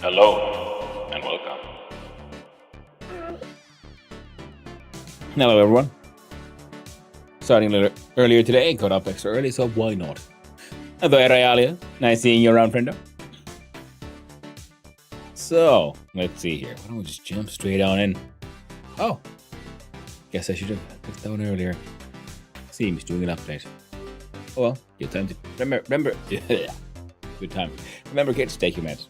Hello and welcome. Hello everyone. Starting a little earlier today, got up extra early, so why not? Hello Realia, nice seeing you around, friendo. So, let's see here. Why don't we just jump straight on in? Oh, guess I should have put down earlier. Seems doing an update. Oh well, good time to remember. Good time. Remember, kids, take your meds.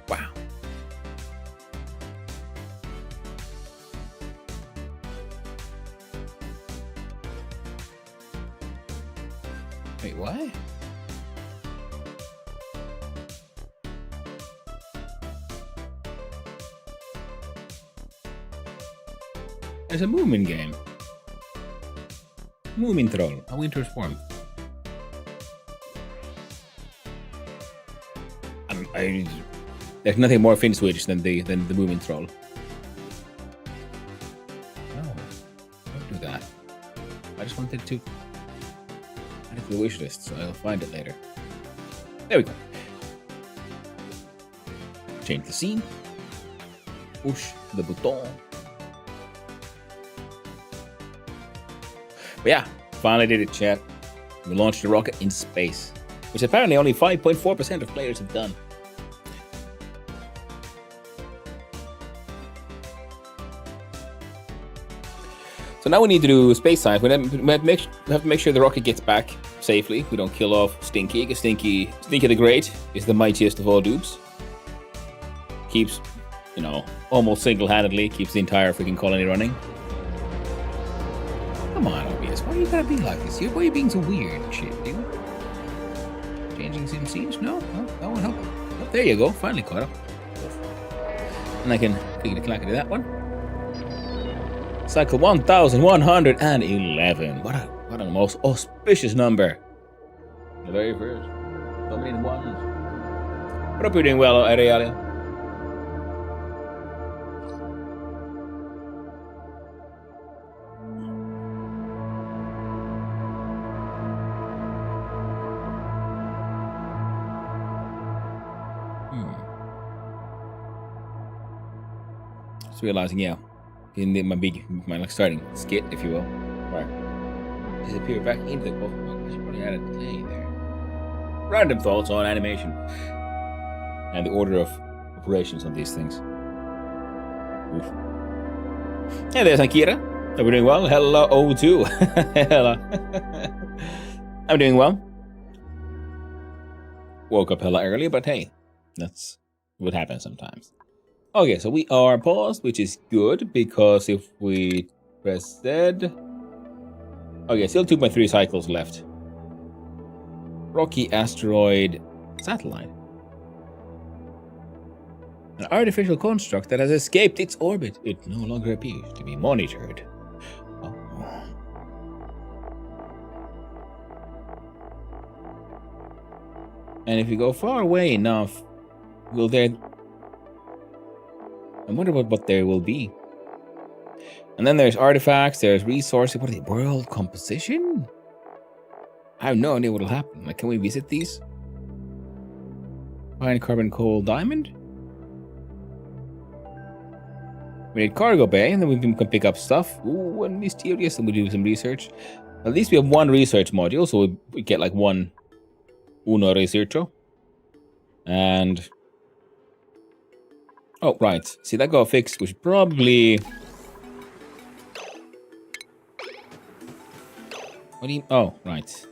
Wow. Wait, what? There's a Moomin game. Moomin Troll, a winter's warmth. There's nothing more Finn Swedish than the Moomin Troll. No, don't do that. I just wanted to add it to the wish list, so I'll find it later. There we go. Change the scene. Push the button. But yeah, finally did it, chat. We launched the rocket in space, which apparently only 5.4% of players have done. So now we need to do space science. We have to make sure the rocket gets back safely. We don't kill off Stinky, because Stinky the Great is the mightiest of all dupes. Keeps, almost single-handedly keeps the entire freaking colony running. Come on, OBS, why you gotta be like this? Why are you being so weird and shit, dude? Changing some scenes? No, that won't help. Oh, there you go, finally caught up. And I can clickety-clackety that one. Cycle 1111. What a most auspicious number. The very first. So many ones. What hope you're doing well, Arialia. Just realizing, yeah. In my starting skit, if you will. Right. Disappear back into the I should probably add a delay there. Random thoughts on animation. And the order of operations on these things. Oof. Hey, there's Akira. Hope we're doing well. Hello, O2. Hello. I'm doing well. Woke up hella early, but hey, that's what happens sometimes. Okay, so we are paused, which is good, because if we press Z... Okay, still 2.3 cycles left. Rocky asteroid satellite. An artificial construct that has escaped its orbit. It no longer appears to be monitored. Oh. And if you go far away enough, will there... I wonder what there will be. And then there's artifacts, there's resources. What are they? World composition? I have no idea what will happen. Like, can we visit these? Find carbon, coal, diamond? We need cargo bay, and then we can pick up stuff. Ooh, and mysterious, and we do some research. At least we have one research module, so we get like uno researcho. And... oh, right. See, that got fixed, which probably... What do you... oh, right.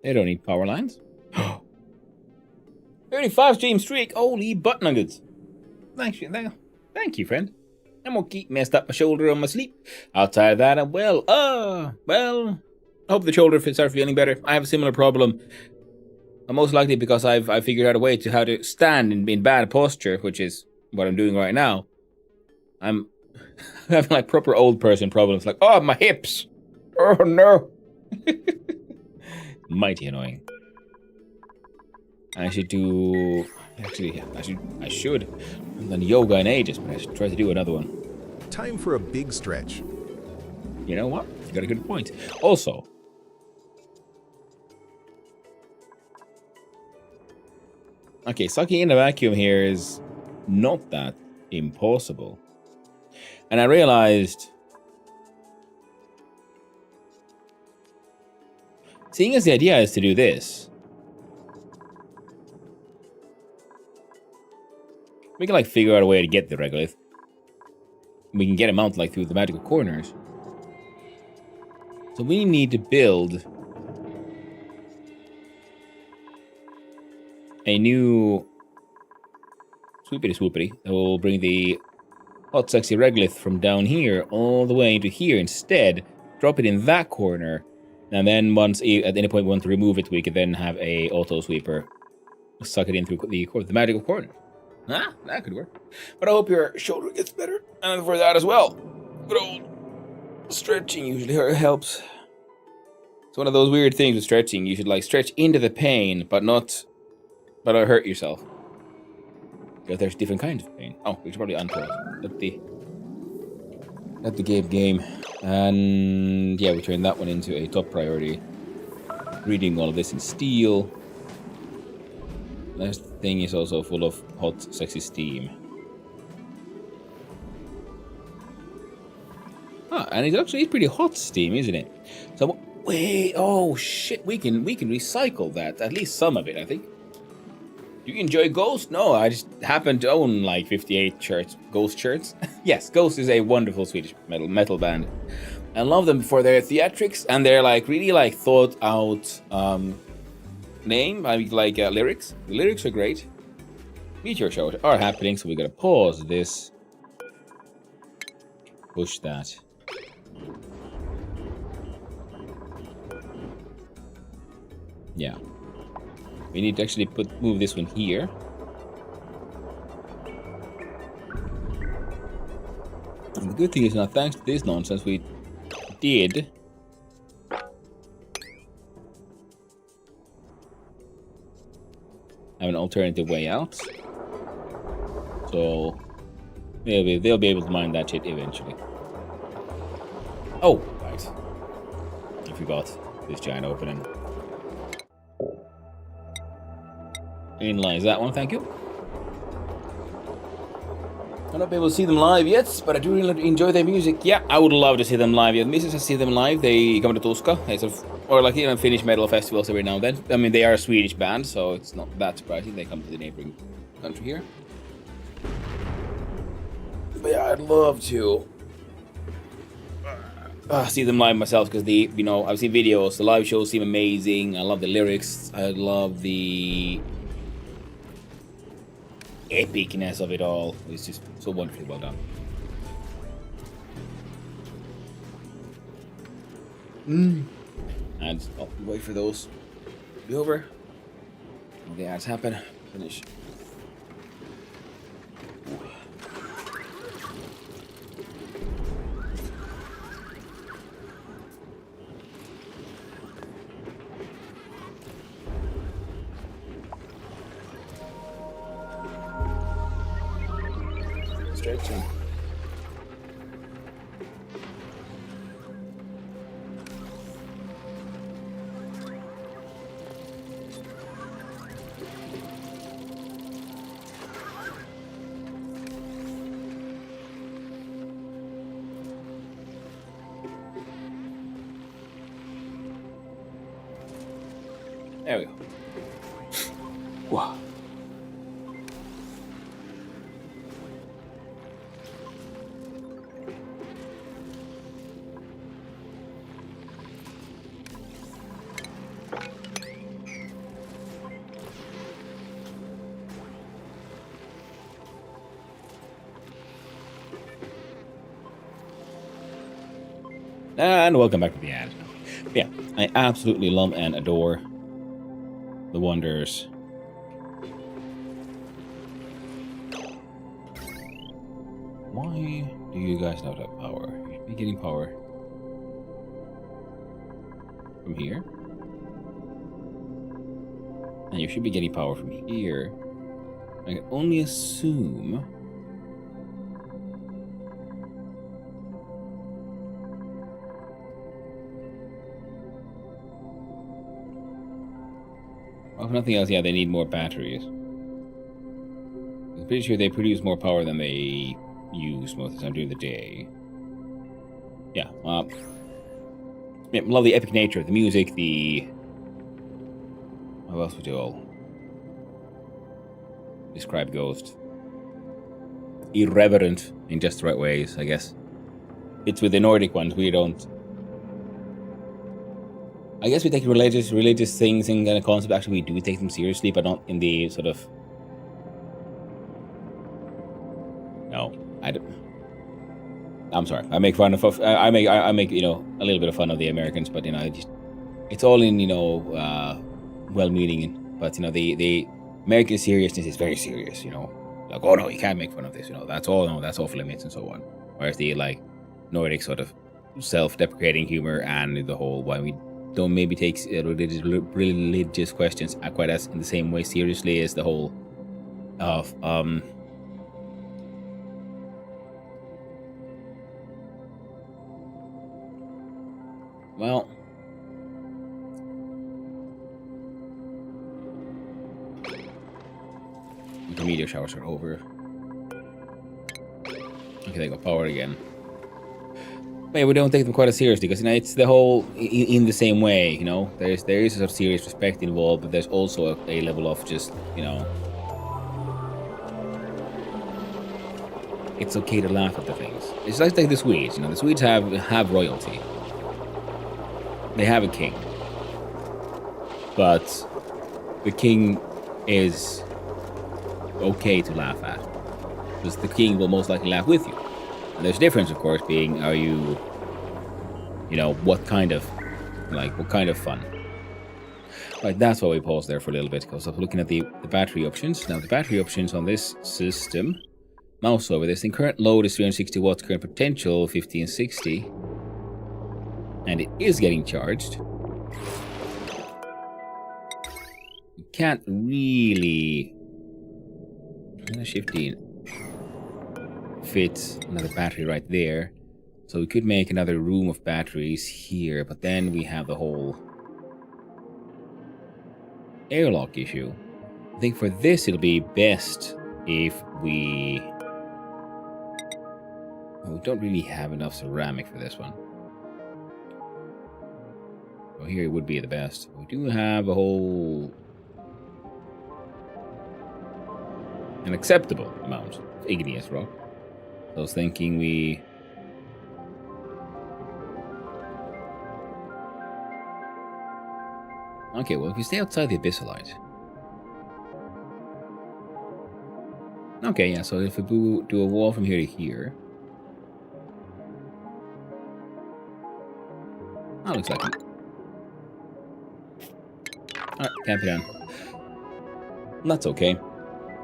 They don't need power lines. 35 stream streak. Holy butt nuggets. Thank you, friend. I'm gonna keep messed up my shoulder on my sleep. Outside of that, I'm well, I hope the shoulder start feeling better. I have a similar problem. Most likely because I've figured out a way to how to stand in bad posture, which is what I'm doing right now. I'm having like proper old person problems, like, oh, my hips! Oh no! Mighty annoying. I should do... Actually, I should. I haven't done yoga in ages, but I should try to do another one. Time for a big stretch. You know what? You got a good point. Also... Okay, sucking in a vacuum here is not that impossible. And I realized... Seeing as the idea is to do this... We can, like, figure out a way to get the regolith. We can get him out, like, through the magical corners. So we need to build... a new... swoopity that will bring the hot, sexy regolith from down here all the way into here. Instead, drop it in that corner. And then once, at any point we want to remove it, we could then have a auto sweeper suck it in through the magical corner. Ah, that could work. But I hope your shoulder gets better. And for that as well, good old stretching usually helps. It's one of those weird things with stretching. You should like stretch into the pain, but not hurt yourself. Because there's different kinds of pain. Oh, we should probably unpause. Let the game. And yeah, we turn that one into a top priority. Reading all of this in steel. This thing is also full of hot, sexy steam. Ah, and it's actually pretty hot steam, isn't it? So wait, oh shit, we can recycle that. At least some of it, I think. Do you enjoy Ghost? No, I just happen to own like 58 shirts, Ghost shirts. Yes, Ghost is a wonderful Swedish metal band. I love them for their theatrics and their like really like thought out name. I mean, like lyrics. The lyrics are great. Meteor shows are happening, so we gotta pause this. Push that. Yeah. We need to actually move this one here. And the good thing is now, thanks to this nonsense, we did have an alternative way out. So they'll be able to mine that shit eventually. Oh, right. I forgot this giant opening. Inlines that one, thank you. I'm not able to see them live yet, but I do really enjoy their music. Yeah, I would love to see them live. Yeah, Mrs. has seen them live. They come to Tuska, or like Finnish metal festivals every now and then. I mean, they are a Swedish band, so it's not that surprising. They come to the neighboring country here. But yeah, I'd love to see them live myself because I've seen videos. The live shows seem amazing. I love the lyrics. I love the epicness of it all. It's just so wonderfully well done. And wait for those to be over. All the ads happen. Finish. Stretching. There we go. Wow. And welcome back to the ad. Yeah, I absolutely love and adore the wonders. Why do you guys not have power? You should be getting power from here. And you should be getting power from here. I can only assume... Well, if nothing else, yeah, they need more batteries. I'm pretty sure they produce more power than they use most of the time during the day. Yeah, yeah, love the epic nature of the music, the... How else would you all describe Ghost? Irreverent in just the right ways, I guess. It's with the Nordic ones, we don't... I guess we take religious things and kind of concepts, actually we do take them seriously, but not in the sort of... No, I don't... I'm sorry, I make fun of... I make, you know, a little bit of fun of the Americans, but, you know, it's all in, you know, well-meaning, but, you know, the American seriousness is very serious, you know. Like, oh no, you can't make fun of this, you know, that's all, no, that's off limits and so on. Whereas the, like, Nordic sort of self-deprecating humor and the whole why we don't maybe take religious questions quite as in the same way seriously as the whole of well, the meteor showers are over. Okay, they got power again. But yeah, we don't take them quite as seriously because, you know, it's the whole in the same way, you know. There is a sort of serious respect involved, but there's also a level of just, you know, it's okay to laugh at the things. It's like the Swedes, you know. The Swedes have royalty. They have a king, but the king is okay to laugh at because the king will most likely laugh with you. And there's a difference, of course, being are you know, what kind of fun. Right, that's why we paused there for a little bit, because I was looking at the battery options. Now, the battery options on this system, mouse over this, thing, current load is 360 watts, current potential 1560, and it is getting charged. You can't really... shifting fits another battery right there. So we could make another room of batteries here, but then we have the whole airlock issue. I think for this it'll be best if we... Well, we don't really have enough ceramic for this one. So here it would be the best. We do have a whole... an acceptable amount of igneous rock. So I was thinking we... Okay, well, if we stay outside the abyssalite... Okay, yeah, so if we do a wall from here to here... That looks like it. Alright, camp it down. That's okay.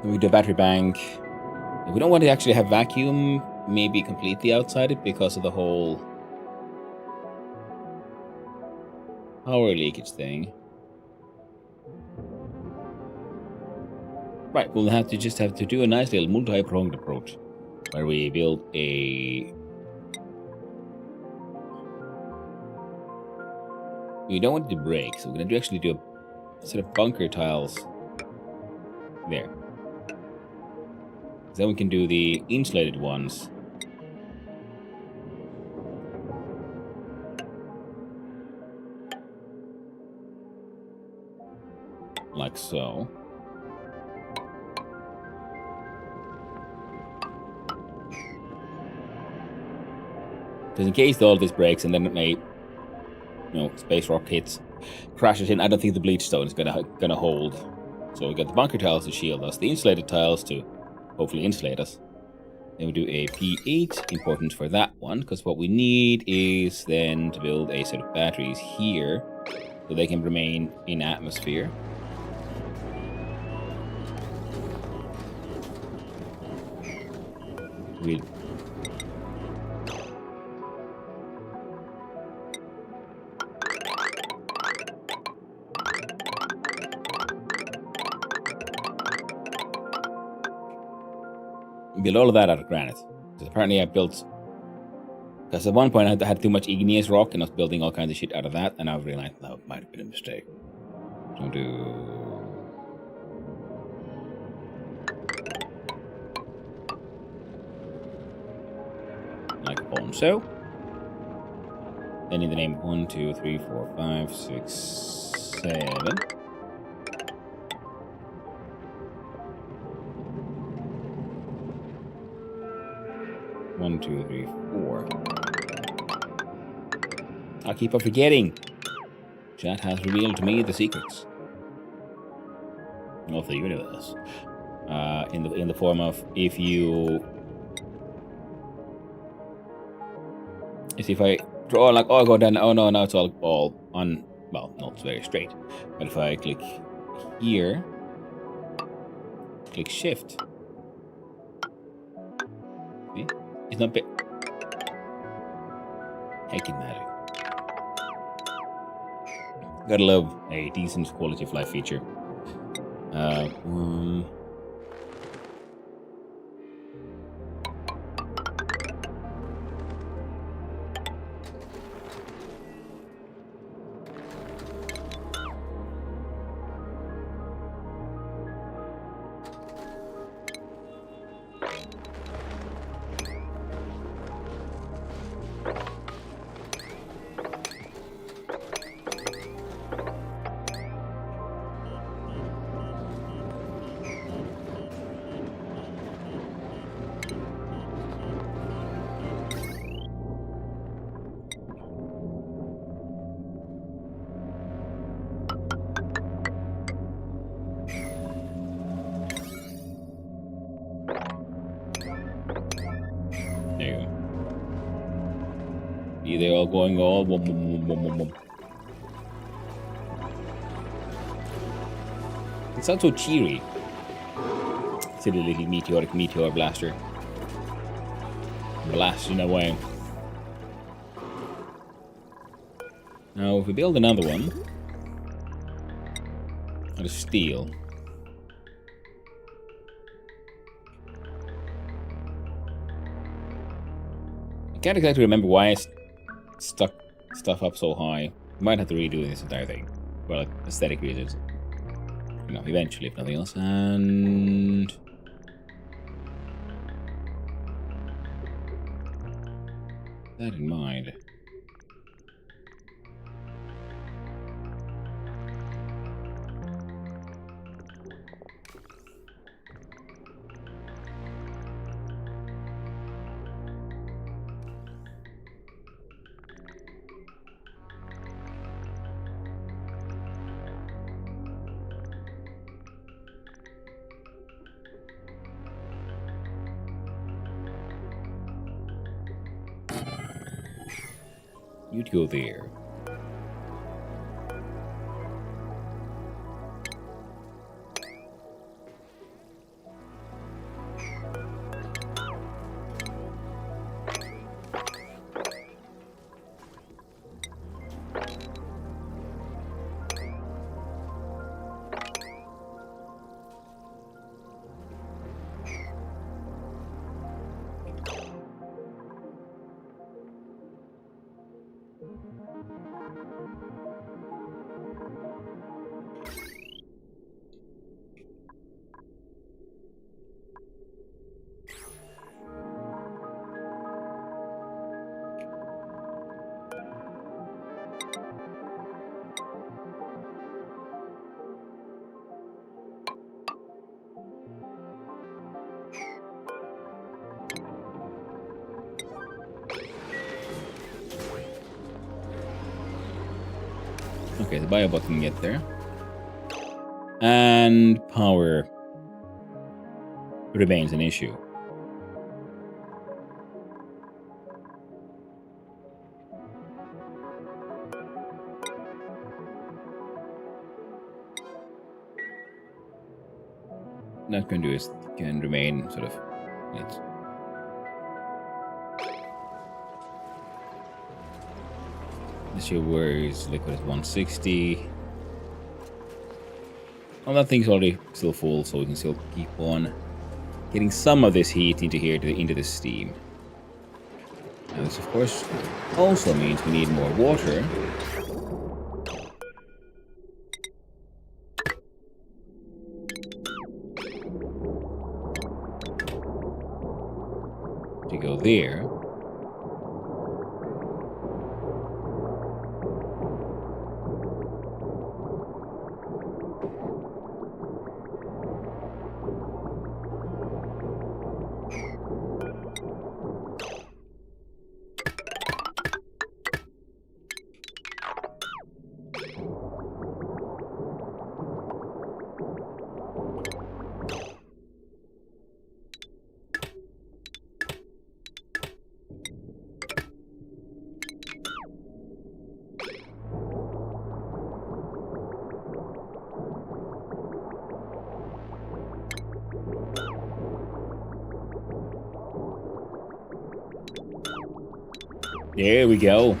We do a battery bank. If we don't want to actually have vacuum, maybe completely outside it because of the whole power leakage thing. Right, we'll have to do a nice little multi-pronged approach where we build a... We don't want it to break, so we're going to actually do a set of bunker tiles there. Then we can do the insulated ones. Like so. Because in case all of this breaks and then it may, you know, space rock hits, crashes in, I don't think the bleach stone is gonna hold. So we got the bunker tiles to shield us, the insulated tiles to hopefully insulate us. Then we do a P8, important for that one, because what we need is then to build a set of batteries here, so they can remain in atmosphere. We build all of that out of granite. Because apparently I built... Because at one point I had too much igneous rock and I was building all kinds of shit out of that, and I realized that might have been a mistake. So I'll do... like on so. Then in the name 1, 2, 3, 4, 5, 6, 7. One, two, three, four. I keep on forgetting. Chat has revealed to me the secrets of the universe. In the form of if I draw like, oh, I go down, oh no, now it's all on, well, not very straight. But if I click here, click shift, see? It's not big. Heckin' magic. Gotta love a decent quality of life feature. They're all going all boom, boom, boom, boom, boom, boom. It sounds so cheery. Silly little meteor blaster. Blasting away. Now, if we build another one out of steel, I can't exactly remember why I stuck stuff up so high. Might have to redo this entire thing for like aesthetic reasons. You know, eventually, if nothing else. And that in mind. You'd go there. Okay, the biobot can get there. And power remains an issue. Not going to do is can remain sort of. It's this year where is liquid at 160. Well, that thing's already still full, so we can still keep on getting some of this heat into here into the steam. And this, of course, also means we need more water. To go there. There we go.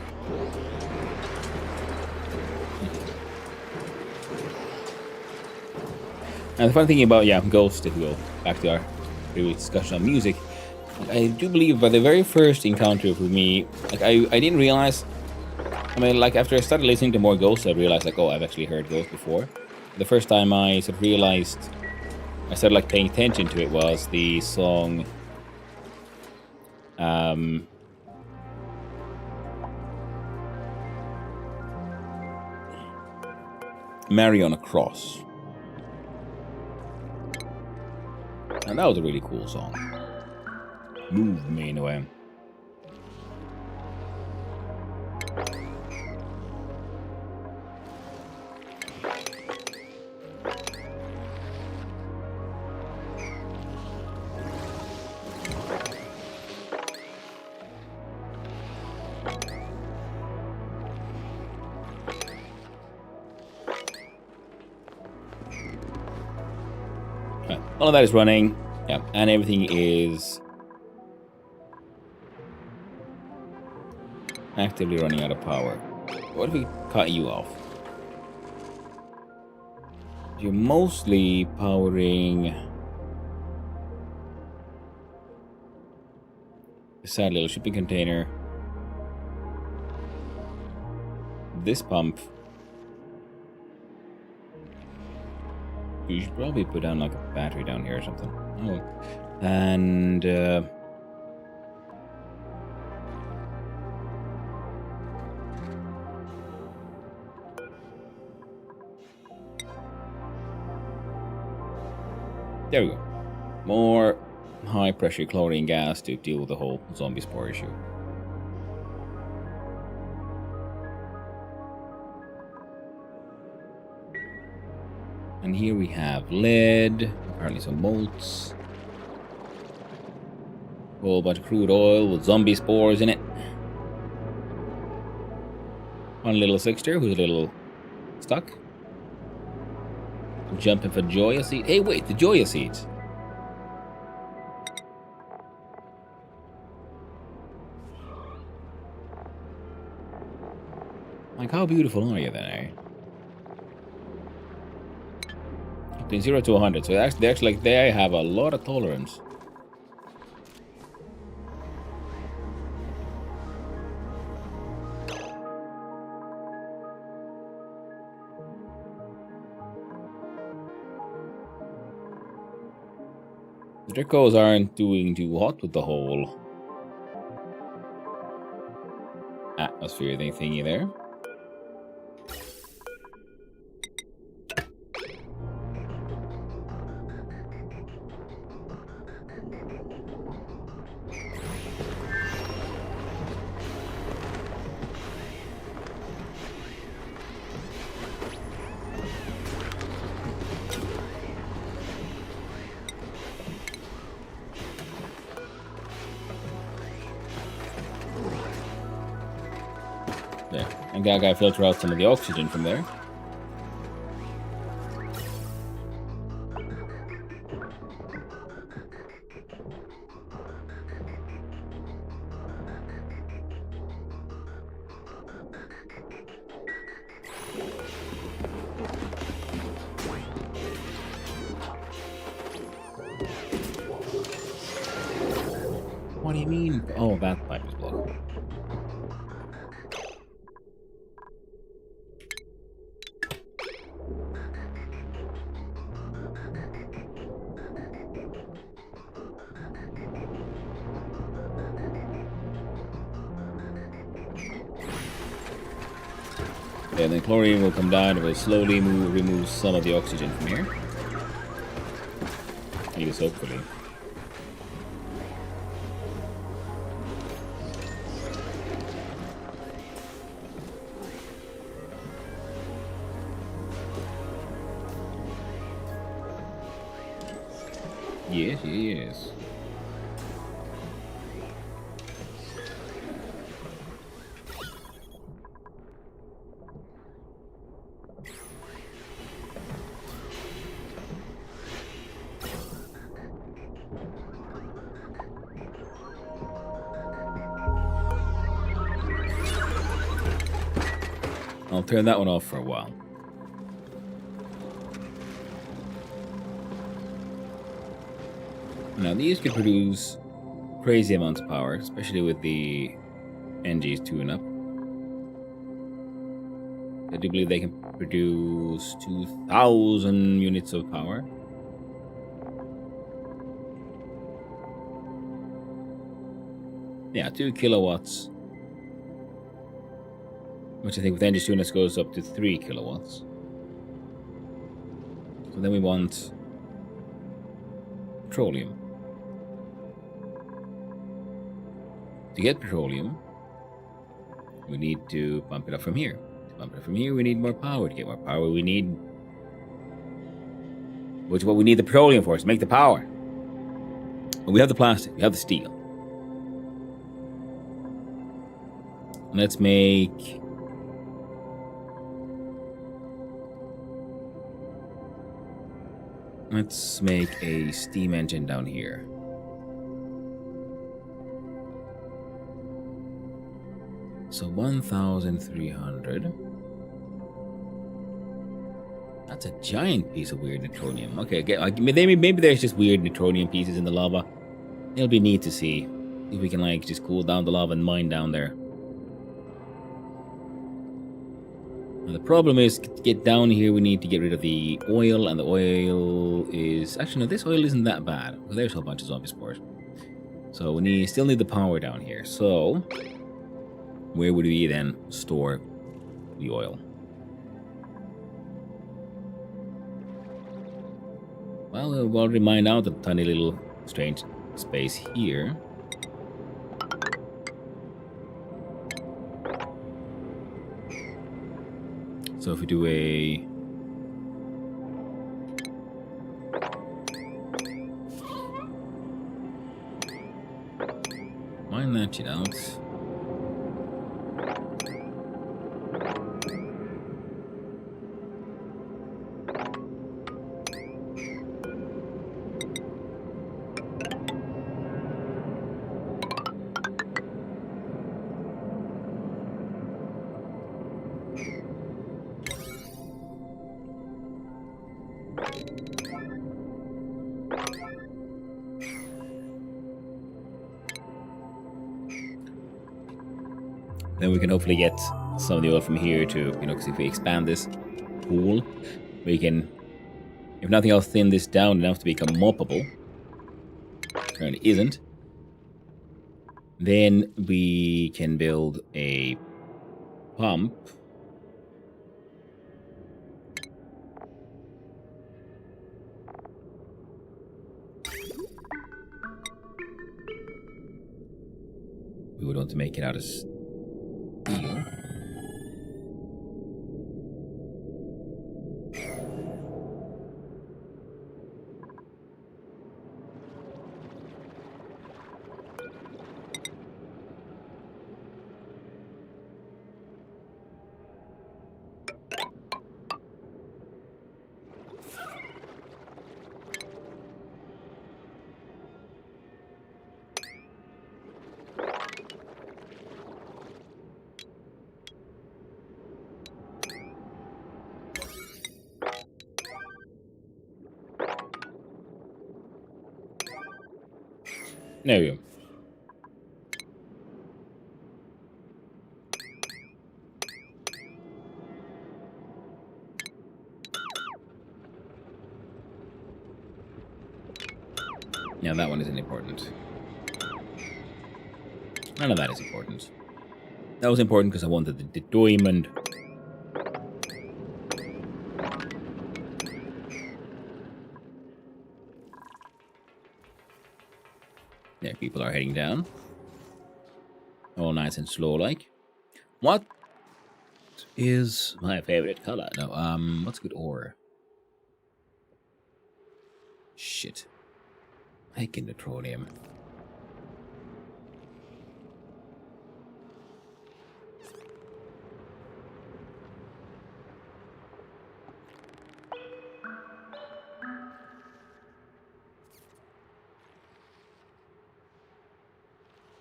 And the fun thing about, Ghost, if we go back to our previous discussion on music, I do believe by the very first encounter with me, like I didn't realize, I mean, like after I started listening to more Ghost, I realized like, oh, I've actually heard Ghost before. The first time I sort of realized, I started like paying attention to it was the song, Mary on a Cross. And that was a really cool song. Moved me in a way. All of that is running, and everything is actively running out of power. What if we cut you off? You're mostly powering the sad little shipping container, this pump. You should probably put down like a battery down here or something. Oh, and there we go. More high pressure chlorine gas to deal with the whole zombie spore issue. And here we have lead, apparently some molds, a whole bunch of crude oil with zombie spores in it. One little Sixter who's a little stuck. Jumping for Joya seed. Hey, wait, the Joya seeds. Like, how beautiful are you then, eh? Between 0 to 100, so actually, like, they have a lot of tolerance. The Dracos aren't doing too hot with the whole atmosphere thingy there. Yeah, and gotta filter out some of the oxygen from there. What do you mean? Oh, that pipe is blocked. Yeah, then chlorine will come down. It will slowly remove some of the oxygen from here. I guess hopefully. Yes, yes. I'll turn that one off for a while. Now these could produce crazy amounts of power, especially with the NG's tune-up. I do believe they can produce 2,000 units of power. Yeah, 2 kilowatts. Which I think with NG's tune-up goes up to 3 kilowatts. So then we want petroleum. To get petroleum, we need to pump it up from here. To pump it up from here, we need more power. To get more power, we need... Which is what we need the petroleum for, is to make the power. But we have the plastic, we have the steel. Let's make... Let's make a steam engine down here. So 1,300. That's a giant piece of weird neutronium. Okay, maybe there's just weird neutronium pieces in the lava. It'll be neat to see if we can like just cool down the lava and mine down there. Now, the problem is to get down here, we need to get rid of the oil, and the oil is actually no. This oil isn't that bad. Well, there's a whole bunch of zombie spores. So we still need the power down here. So where would we then store the oil? Well, we've already mined out a tiny little strange space here. So if we do a... Mine that shit out. Then we can hopefully get some of the oil from here to, you know, because if we expand this pool, we can, if nothing else, thin this down enough to become moppable. Currently isn't. Then we can build a pump. We would want to make it out of steel. There we go. Yeah, that one isn't important. None of that is important. That was important because I wanted the diamond. There, people are heading down. All nice and slow like. What is my favorite color? No, what's good ore? Shit. Hiking the tronium.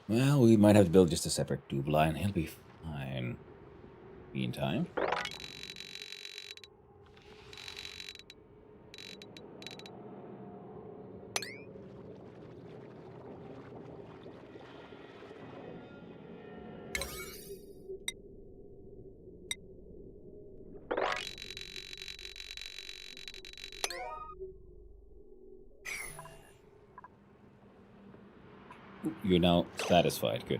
Well, we might have to build just a separate tube line. He'll be fine. Meantime. You're now satisfied. Good.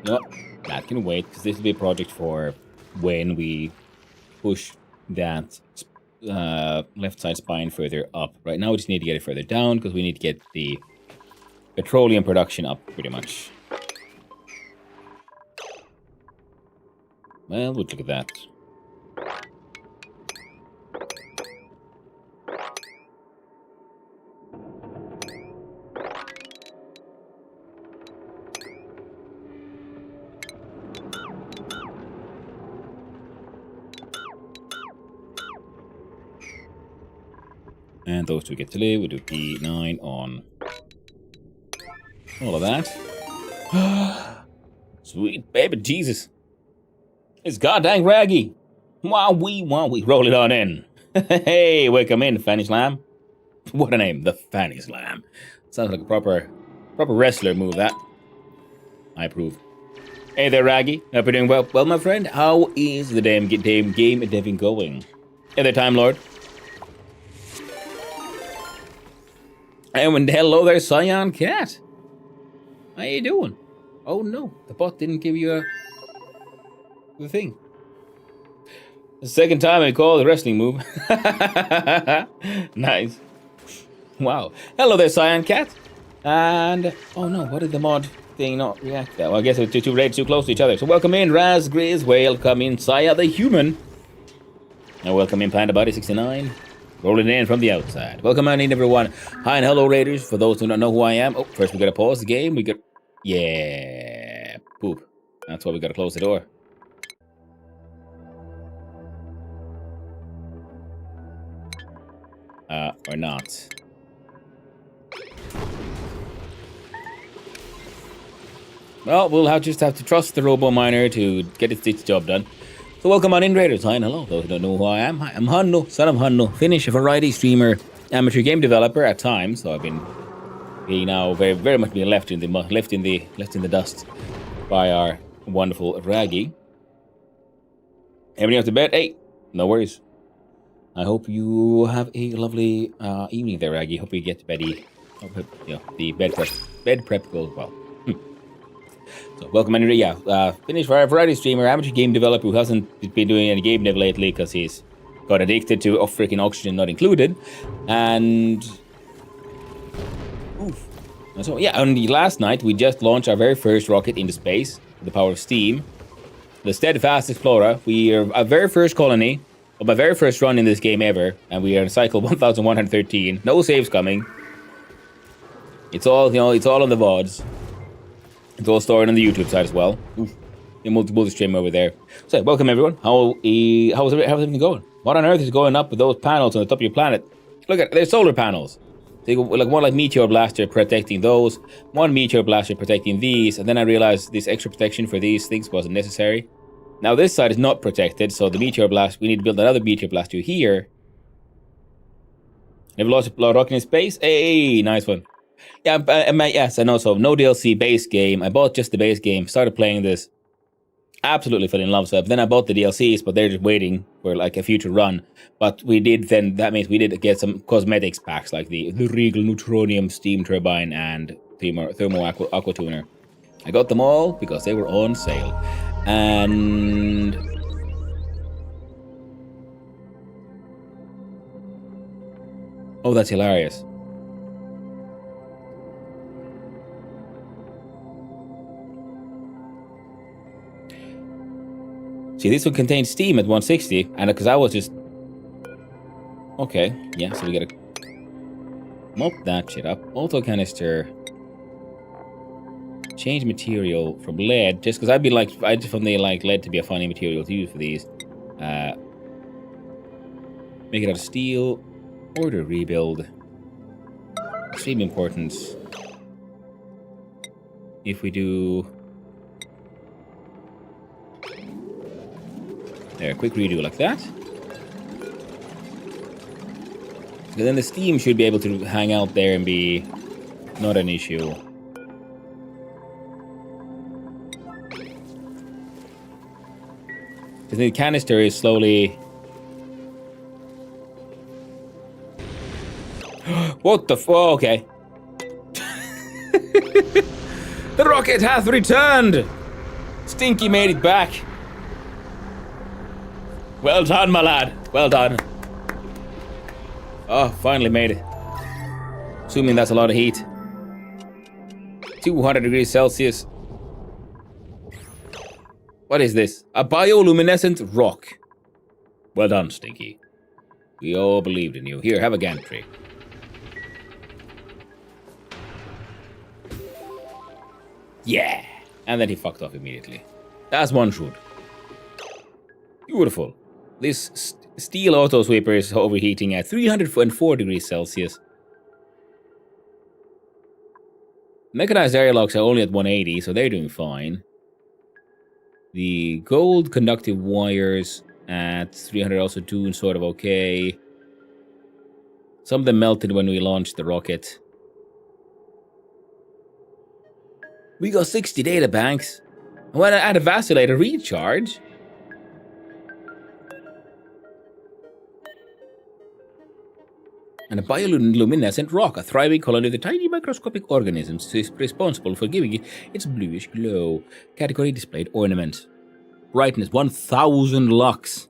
No, that can wait, because this will be a project for when we push that left side spine further up. Right now we just need to get it further down, because we need to get the petroleum production up, pretty much. Well, we'll look at that. And those two get to live. We'll do P9 on all of that. Sweet baby Jesus. It's goddamn raggy. Wowee. Roll it on in. Hey, welcome in, Fanny Slam. What a name, the Fanny Slam. Sounds like a proper wrestler move, that. I approve. Hey there, Raggy. Hope you're doing well. Well, my friend, how is the damn game deving going? Hey there, Time Lord. And hello there, Cyan Cat. How you doing? Oh no, the bot didn't give you the thing. The second time I call the wrestling move. Nice. Wow. Hello there, Cyan Cat. And oh no, what did the mod thing not react to? Well, I guess it's two raids too close to each other. So welcome in, Raz Grizz. Welcome in, Saya the Human. And welcome in, Panda Body 69. Rolling in from the outside. Welcome on in, everyone. Hi and hello, Raiders. For those who don't know who I am. Oh, first we gotta pause the game. We got... Yeah. Poop. That's why we gotta close the door. Or not. Well, we'll just have to trust the Robo Miner to get its job done. So welcome on in, Raiders. Hi and hello. Those who don't know who I am. Hi, I'm Hanno, son of Hanno. Finnish, a variety streamer, amateur game developer at times. So I've been now very much being left in the dust by our wonderful Raggy. Everybody up to bed? Hey, no worries. I hope you have a lovely evening there, Raggy. Hope you get to beddy. The bed prep goes well. So welcome anyway. Yeah, Finnish variety streamer, amateur game developer who hasn't been doing any game dev lately because he's got addicted to freaking oxygen not included, and oof. And so yeah, on the last night we just launched our very first rocket into space with the power of steam. The Steadfast Explorer. We are our very first colony of my very first run in this game ever, and we are in cycle 1113. No saves coming. It's all it's all on the VODs. It's all stored on the YouTube side as well. Oof. The multi-stream over there. So, welcome everyone. How's everything going? What on earth is going up with those panels on the top of your planet? Look at, they're solar panels. So you go, like one like Meteor Blaster protecting those, one Meteor Blaster protecting these, and then I realized this extra protection for these things wasn't necessary. Now this side is not protected, so the Meteor Blast, we need to build another Meteor Blaster here. Never lost a rocket in space. Hey, nice one. Yeah, yes, I know. So no DLC, base game. I bought just the base game. Started playing this. Absolutely fell in love with it. Then I bought the DLCs, but they're just waiting for like a future run. But we did then. That means we did get some cosmetics packs like the Regal Neutronium Steam Turbine and Thermo Aqua Tuner. I got them all because they were on sale. And oh, that's hilarious. See, this one contains steam at 160, and because I was just okay, yeah. So we gotta mop that shit up. Auto canister. Change material from lead, just because I'd be like, I just found like lead to be a funny material to use for these. Make it out of steel. Order rebuild. Extreme importance. If we do there, quick redo like that. So then the steam should be able to hang out there and be not an issue. Because the canister is slowly... What the oh, okay. The rocket hath returned! Stinky made it back. Well done, my lad. Well done. Oh, finally made it. Assuming that's a lot of heat. 200 degrees Celsius. What is this? A bioluminescent rock. Well done, Stinky. We all believed in you. Here, have a gantry. Yeah. And then he fucked off immediately. As one should. Beautiful. This steel auto sweeper is overheating at 304 degrees Celsius. Mechanized airlocks are only at 180, so they're doing fine. The gold conductive wires at 300 also doing sort of okay. Some of them melted when we launched the rocket. We got 60 data banks. I want to add a vacillator recharge. And a bioluminescent rock, a thriving colony of the tiny microscopic organisms is responsible for giving it its bluish glow. Category displayed ornament. Brightness 1000 lux.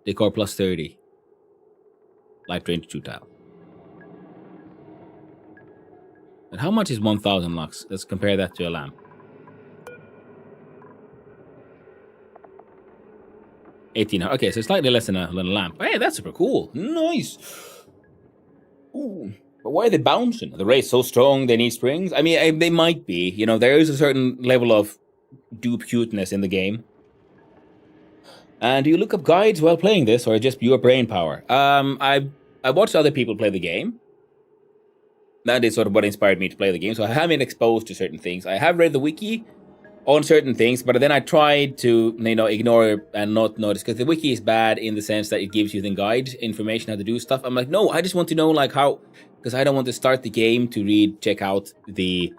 Decor plus 30. Light range 2 tile. And how much is 1000 lux? Let's compare that to a lamp. 1800. Okay, so slightly less than a lamp. Hey, that's super cool. Nice. Ooh. But why are they bouncing? Are the rays so strong they need springs? I mean, they might be. You know, there is a certain level of dupe cuteness in the game. And do you look up guides while playing this, or just pure brain power? I watched other people play the game. That is sort of what inspired me to play the game. So I have been exposed to certain things. I have read the wiki on certain things, but then I tried to, ignore and not notice, because the wiki is bad in the sense that it gives you the guide information how to do stuff. I'm like, no, I just want to know like how, because I don't want to start the game to check out the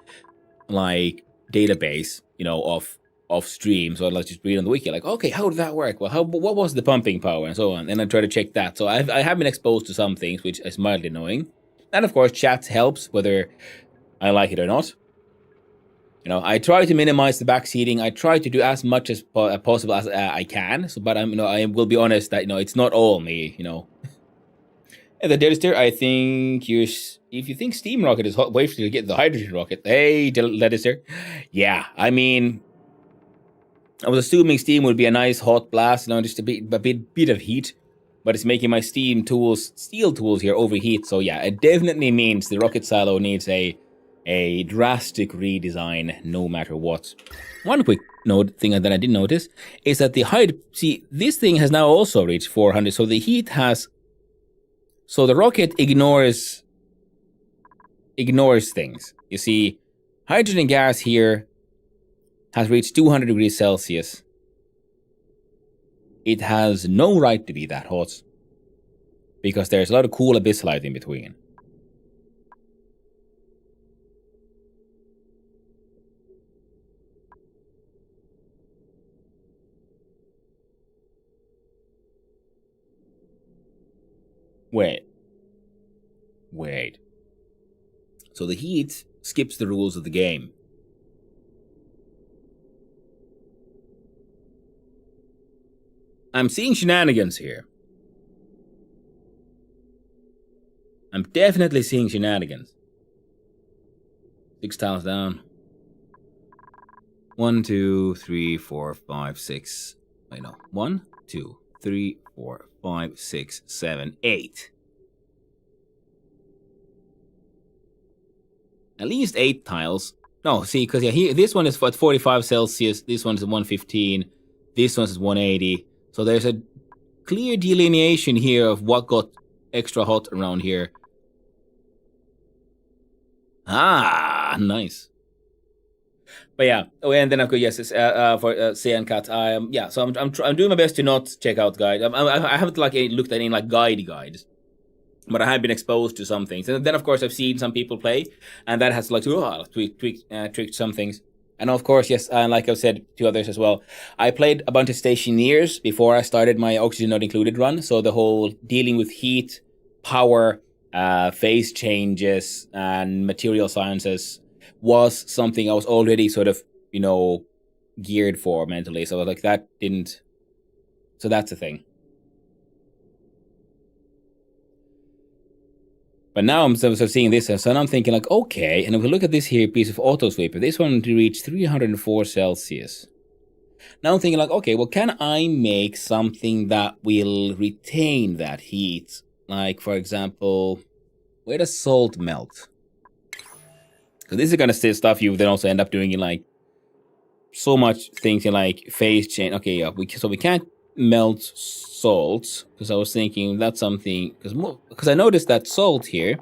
like database, of streams. So I'd like just read on the wiki, like, okay, how did that work? Well, what was the pumping power and so on? And I try to check that. So I have been exposed to some things, which is mildly annoying. And of course, chat helps, whether I like it or not. I try to minimize the backseating. I try to do as much as possible as I can. So, but I will be honest that it's not all me. And the Deadster, I think if you think steam rocket is hot, wait till you get the hydrogen rocket. Hey, Deadster. Yeah, I mean, I was assuming steam would be a nice hot blast, just a bit of heat. But it's making my steel tools here overheat. So yeah, it definitely means the rocket silo needs a drastic redesign no matter what. One quick thing that I did notice is that the height, this thing has now also reached 400, so the heat has, so the rocket ignores ignores things. You see, hydrogen gas here has reached 200 degrees Celsius. It has no right to be that hot because there's a lot of cool abyssalite in between. Wait. So the heat skips the rules of the game. I'm seeing shenanigans here. I'm definitely seeing shenanigans. 6 tiles down. 1, 2, 3, 4, 5, 6. Wait, no. 1, 2, 3, 4, 5, 6, 7, 8. At least 8 tiles. No, see, because yeah, this one is at 45 Celsius. This one is 115. This one is 180. So there's a clear delineation here of what got extra hot around here. Ah, nice. But yeah, oh, and then of course, yes, it's, for Cyan Cat. Yeah, so I'm doing my best to not check out guide. I haven't like looked at any like guides, but I have been exposed to some things, and then of course I've seen some people play, and that has like tweaked some things. And of course, yes, like I've said to others as well, I played a bunch of Stationeers before I started my Oxygen Not Included run. So the whole dealing with heat, power, phase changes, and material sciences was something I was already sort of, geared for mentally. So like that didn't. So that's the thing. But now I'm sort of seeing this, so I'm thinking like, okay, and if we look at this here piece of auto sweeper, this one to reach 304 Celsius. Now I'm thinking like, okay, well, can I make something that will retain that heat? Like, for example, where does salt melt? Because this is kind of stuff you then also end up doing in like so much things in like phase change. Okay, yeah, so we can't melt salt, because I was thinking that's something, because I noticed that salt here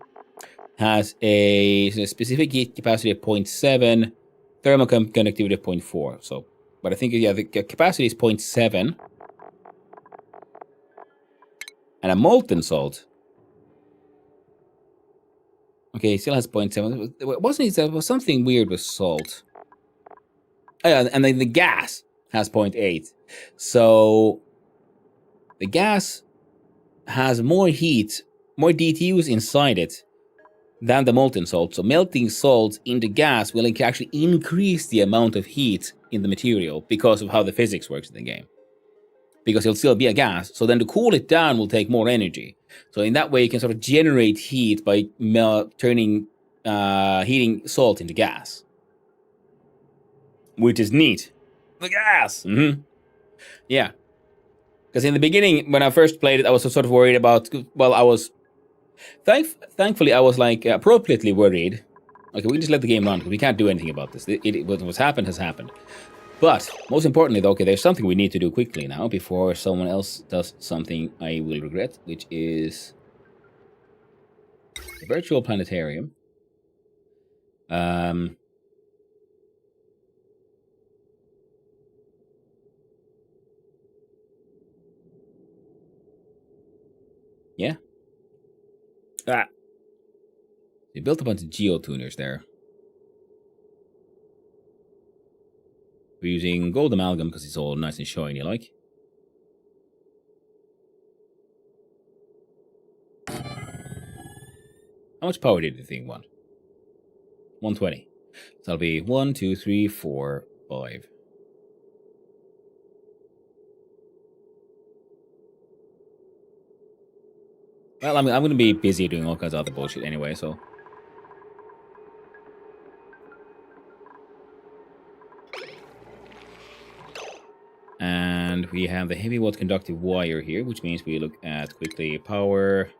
has a specific heat capacity of 0.7, thermal conductivity of 0.4. So, but I think yeah, the capacity is 0.7, and a molten salt. Okay, it still has 0.7. Wasn't it? There was something weird with salt. Oh, yeah, and then the gas has 0.8. So the gas has more heat, more DTUs inside it than the molten salt. So melting salt into gas will actually increase the amount of heat in the material because of how the physics works in the game. Because it'll still be a gas. So then to cool it down will take more energy. So in that way, you can sort of generate heat by heating salt into gas. Which is neat. The gas! Mm-hmm. Yeah. Because in the beginning, when I first played it, I was sort of worried about, well, I was, thankfully, I was like appropriately worried. Okay, we can just let the game run, because we can't do anything about this. What's happened has happened. But, most importantly, though, okay, there's something we need to do quickly now, before someone else does something I will regret, which is the virtual planetarium. Yeah. They built a bunch of geotuners there. We're using gold amalgam because it's all nice and shiny, like. How much power did the thing want? 120. So that'll be 1, 2, 3, 4, 5. Well, I'm going to be busy doing all kinds of other bullshit anyway, so. And we have the heavy watt conductive wire here, which means we look at quickly power.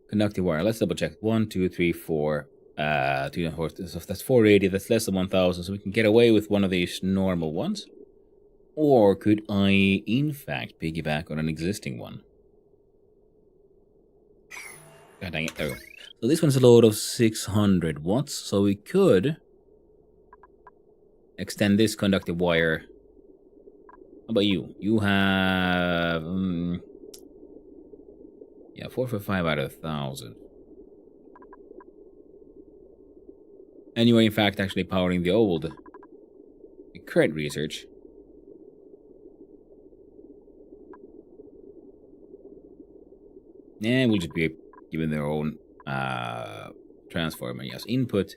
Conductive wire. Let's double check. 1, 2, 3, 4. 2 horse. So that's 480. That's less than 1,000. So we can get away with one of these normal ones. Or could I, in fact, piggyback on an existing one? God dang it, there we go. So this one's a load of 600 watts, so we could extend this conductive wire. How about you? You have... yeah, 4 for 5 out of 1,000. And you are in fact actually powering the current research. And we'll just be given their own transformer. Yes, input.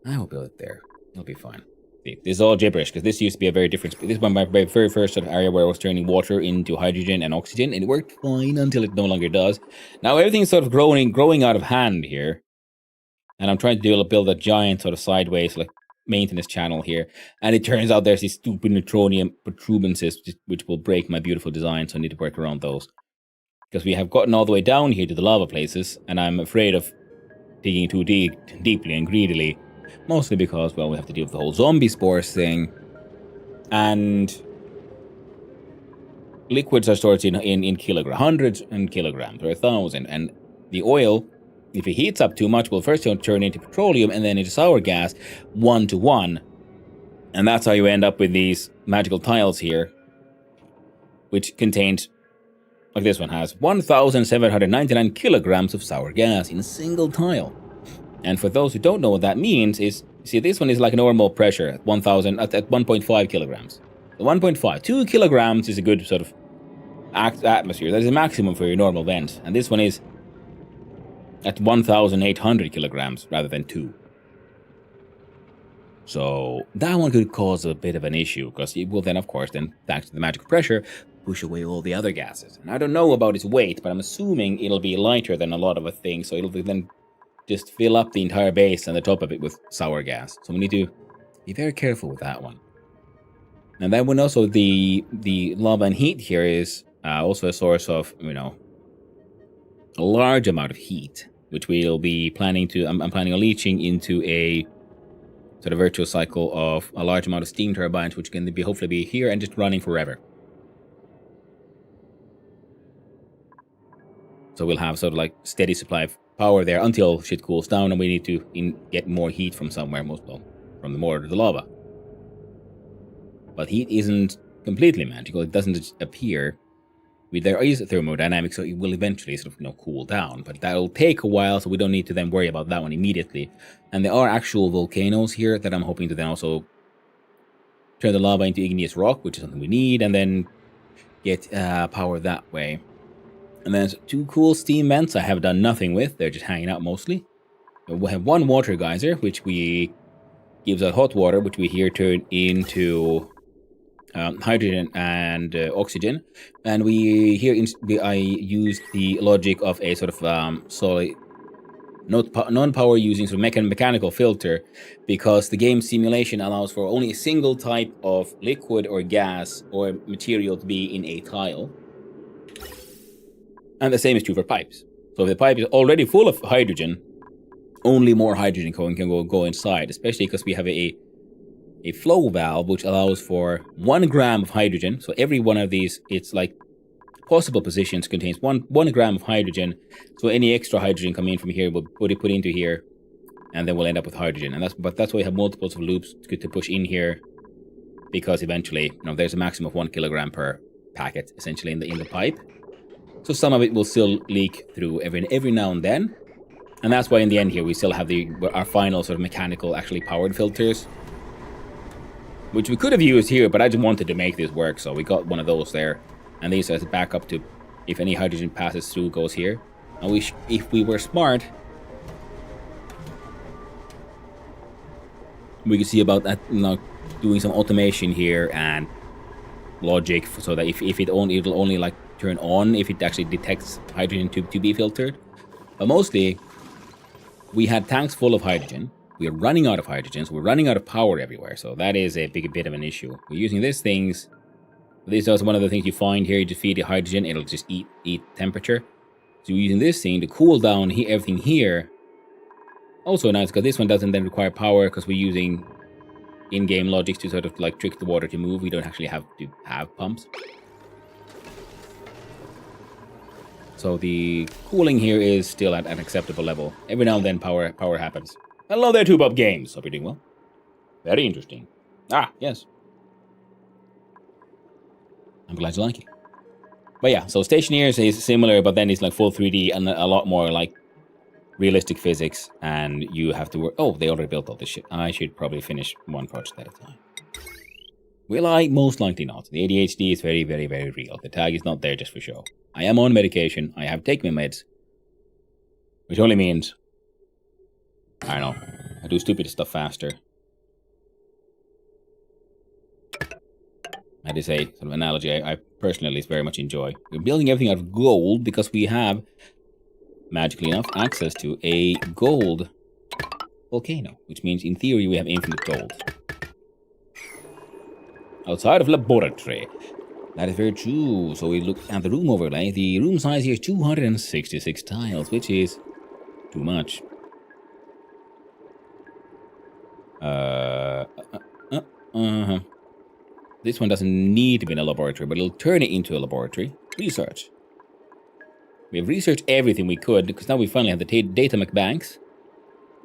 I will build it there. It'll be fine. See, this is all gibberish because this used to be a very different. This was my very first sort of area where I was turning water into hydrogen and oxygen, and it worked fine until it no longer does. Now everything's sort of growing out of hand here, and I'm trying to build a giant sort of sideways like maintenance channel here, and it turns out there's these stupid neutronium protuberances which will break my beautiful design, so I need to work around those. Because we have gotten all the way down here to the lava places, and I'm afraid of digging too deeply and greedily. Mostly because, well, we have to deal with the whole zombie spores thing. And liquids are stored in kilograms, hundreds and kilograms, or 1,000. And the oil, if it heats up too much, will first turn into petroleum and then into sour gas, 1-to-1. And that's how you end up with these magical tiles here, which contains, like this one has, 1,799 kilograms of sour gas in a single tile. And for those who don't know what that means is, see, this one is like normal pressure at 1,000 at 1.5 kilograms. The 1.5, 2 kilograms is a good sort of atmosphere. That is a maximum for your normal vent. And this one is at 1,800 kilograms rather than 2. So that one could cause a bit of an issue because it will then, of course, thanks to the magical pressure, push away all the other gases. And I don't know about its weight, but I'm assuming it'll be lighter than a lot of a thing. So it'll then just fill up the entire base and the top of it with sour gas. So we need to be very careful with that one. And then when also the lava and heat here is also a source of, a large amount of heat, which we'll be planning to, I'm planning on leaching into a sort of virtuous cycle of a large amount of steam turbines, which can be hopefully be here and just running forever. So we'll have sort of like steady supply of power there until shit cools down and we need to get more heat from somewhere, from the mortar to the lava. But heat isn't completely magical. It doesn't just appear. There is thermodynamics, so it will eventually sort of cool down, but that'll take a while, so we don't need to then worry about that one immediately. And there are actual volcanoes here that I'm hoping to then also turn the lava into igneous rock, which is something we need, and then get power that way. And then 2 cool steam vents I have done nothing with. They're just hanging out mostly. We have 1 water geyser, which gives out hot water, which we here turn into hydrogen and oxygen. And I use the logic of a sort of solid, non-power using sort of mechanical filter, because the game simulation allows for only a single type of liquid or gas or material to be in a tile. And the same is true for pipes. So if the pipe is already full of hydrogen, only more hydrogen can go inside, especially because we have a flow valve which allows for 1 gram of hydrogen. So every one of these, it's like possible positions contains one gram of hydrogen. So any extra hydrogen coming in from here will put into here, and then we'll end up with hydrogen. And that's why we have multiples of loops to push in here, because eventually, there's a maximum of 1 kilogram per packet essentially in the pipe. So some of it will still leak through every now and then. And that's why in the end here we still have our final sort of mechanical, actually powered filters, which we could have used here, but I just wanted to make this work, so we got one of those there. And these as a backup to, if any hydrogen passes through, goes here. And if we were smart, we could see about that, doing some automation here and logic, so that it'll only like turn on if it actually detects hydrogen to be filtered. But mostly, we had tanks full of hydrogen. We are running out of hydrogen, so we're running out of power everywhere. So that is a bit of an issue. We're using these things. This is one of the things you find here. You just feed the hydrogen, it'll just eat temperature. So we're using this thing to cool down everything here. Also nice, because this one doesn't then require power, because we're using in-game logic to sort of like trick the water to move. We don't actually have to have pumps. So the cooling here is still at an acceptable level. Every now and then power happens. Hello there, Tubop Games. Hope you're doing well. Very interesting. Ah, yes. I'm glad you like it. But yeah, so Stationeers is similar, but then it's like full 3D and a lot more like realistic physics, and you have to work. Oh, they already built all this shit. I should probably finish one project at a time. Will I? Most likely not. The ADHD is very, very, very real. The tag is not there just for show. I am on medication. I have taken my meds, which only means, I don't know, I do stupid stuff faster. That is a sort of analogy I personally at least very much enjoy. We're building everything out of gold because we have, magically enough, access to a gold volcano, which means in theory we have infinite gold. Outside of laboratory. That is very true. So we look at the room overlay. The room size here is 266 tiles, which is too much. This one doesn't need to be in a laboratory, but it'll turn it into a laboratory. Research. We have researched everything we could, because now we finally have the data banks.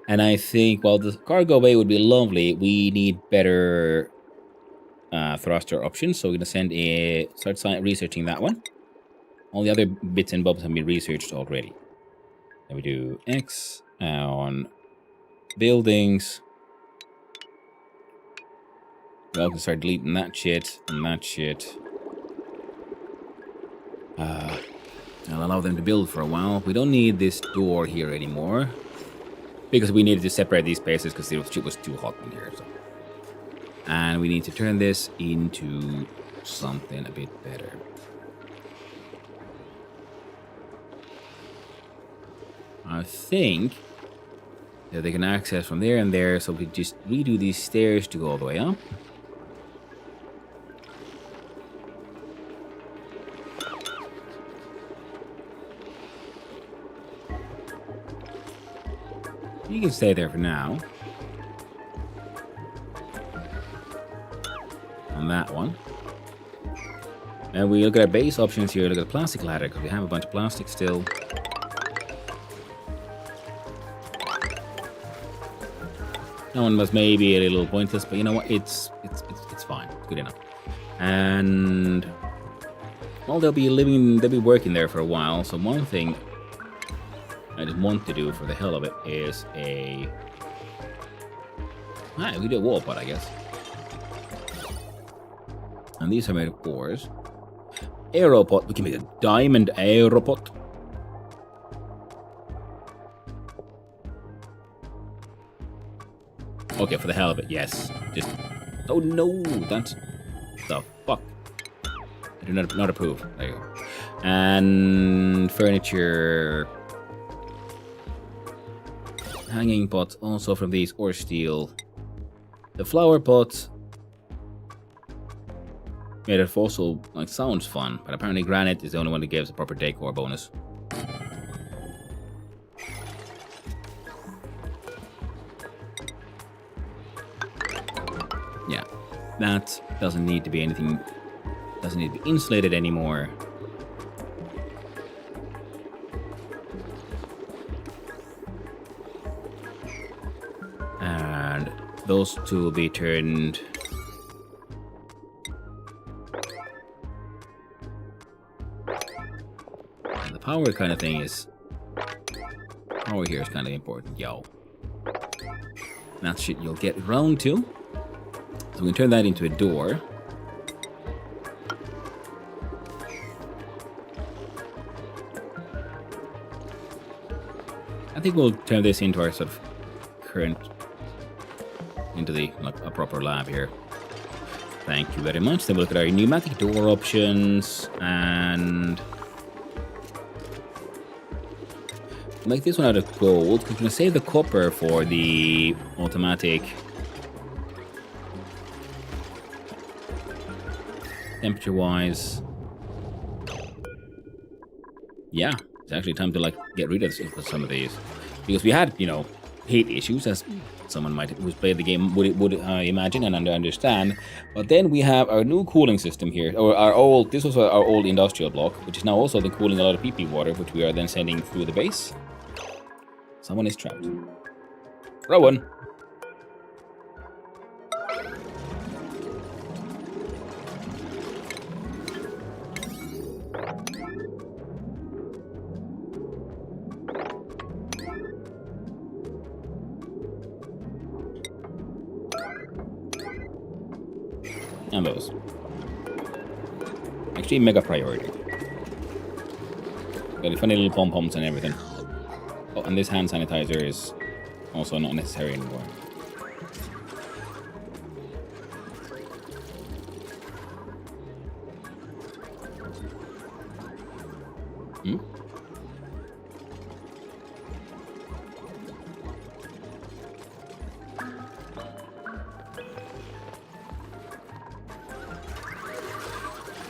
And I think, while the cargo bay would be lovely, we need better thruster options. So we're going to start researching that one. All the other bits and bobs have been researched already. Then we do X on buildings. We all can start deleting that shit and that shit. I'll allow them to build for a while. We don't need this door here anymore, because we needed to separate these spaces because the shit was too hot in here. So. And we need to turn this into something a bit better. I think that they can access from there and there, so we just redo these stairs to go all the way up. You can stay there for now. On that one. And we look at our base options here. Look at the plastic ladder, because we have a bunch of plastic still. That one was maybe a little pointless, but you know what? It's fine. It's good enough. And well, they'll be working there for a while. So one thing I just want to do for the hell of it is we do a wall pot, I guess. And these are made of ores. Aeropot. We can make a diamond aeropot. Okay, for the hell of it, yes. Just. Oh no, that's the fuck. I do not approve. There you go. And furniture. Hanging pots, also from these ore steel. The flower pots. Yeah, that also sounds fun, but apparently granite is the only one that gives a proper decor bonus. Yeah, that doesn't need to be anything. Doesn't need to be insulated anymore. And those two will be turned. And the power kind of thing is. Power here is kind of important, yo. That shit you'll get around to. So we can turn that into a door. I think we'll turn this into our sort of current, into a proper lab here. Thank you very much. Then we'll look at our pneumatic door options and make this one out of gold. We're gonna save the copper for the automatic temperature-wise. Yeah, it's actually time to get rid of some of these, because we had heat issues, as someone might who's played the game would imagine and understand. But then we have our new cooling system here, or our old. This was our old industrial block, which is now also the cooling a lot of PP water, which we are then sending through the base. Someone is trapped. Rowan. And those. Actually, mega priority. Got the funny little pom-poms and everything. Oh, and this hand sanitizer is also not necessary anymore. Hmm?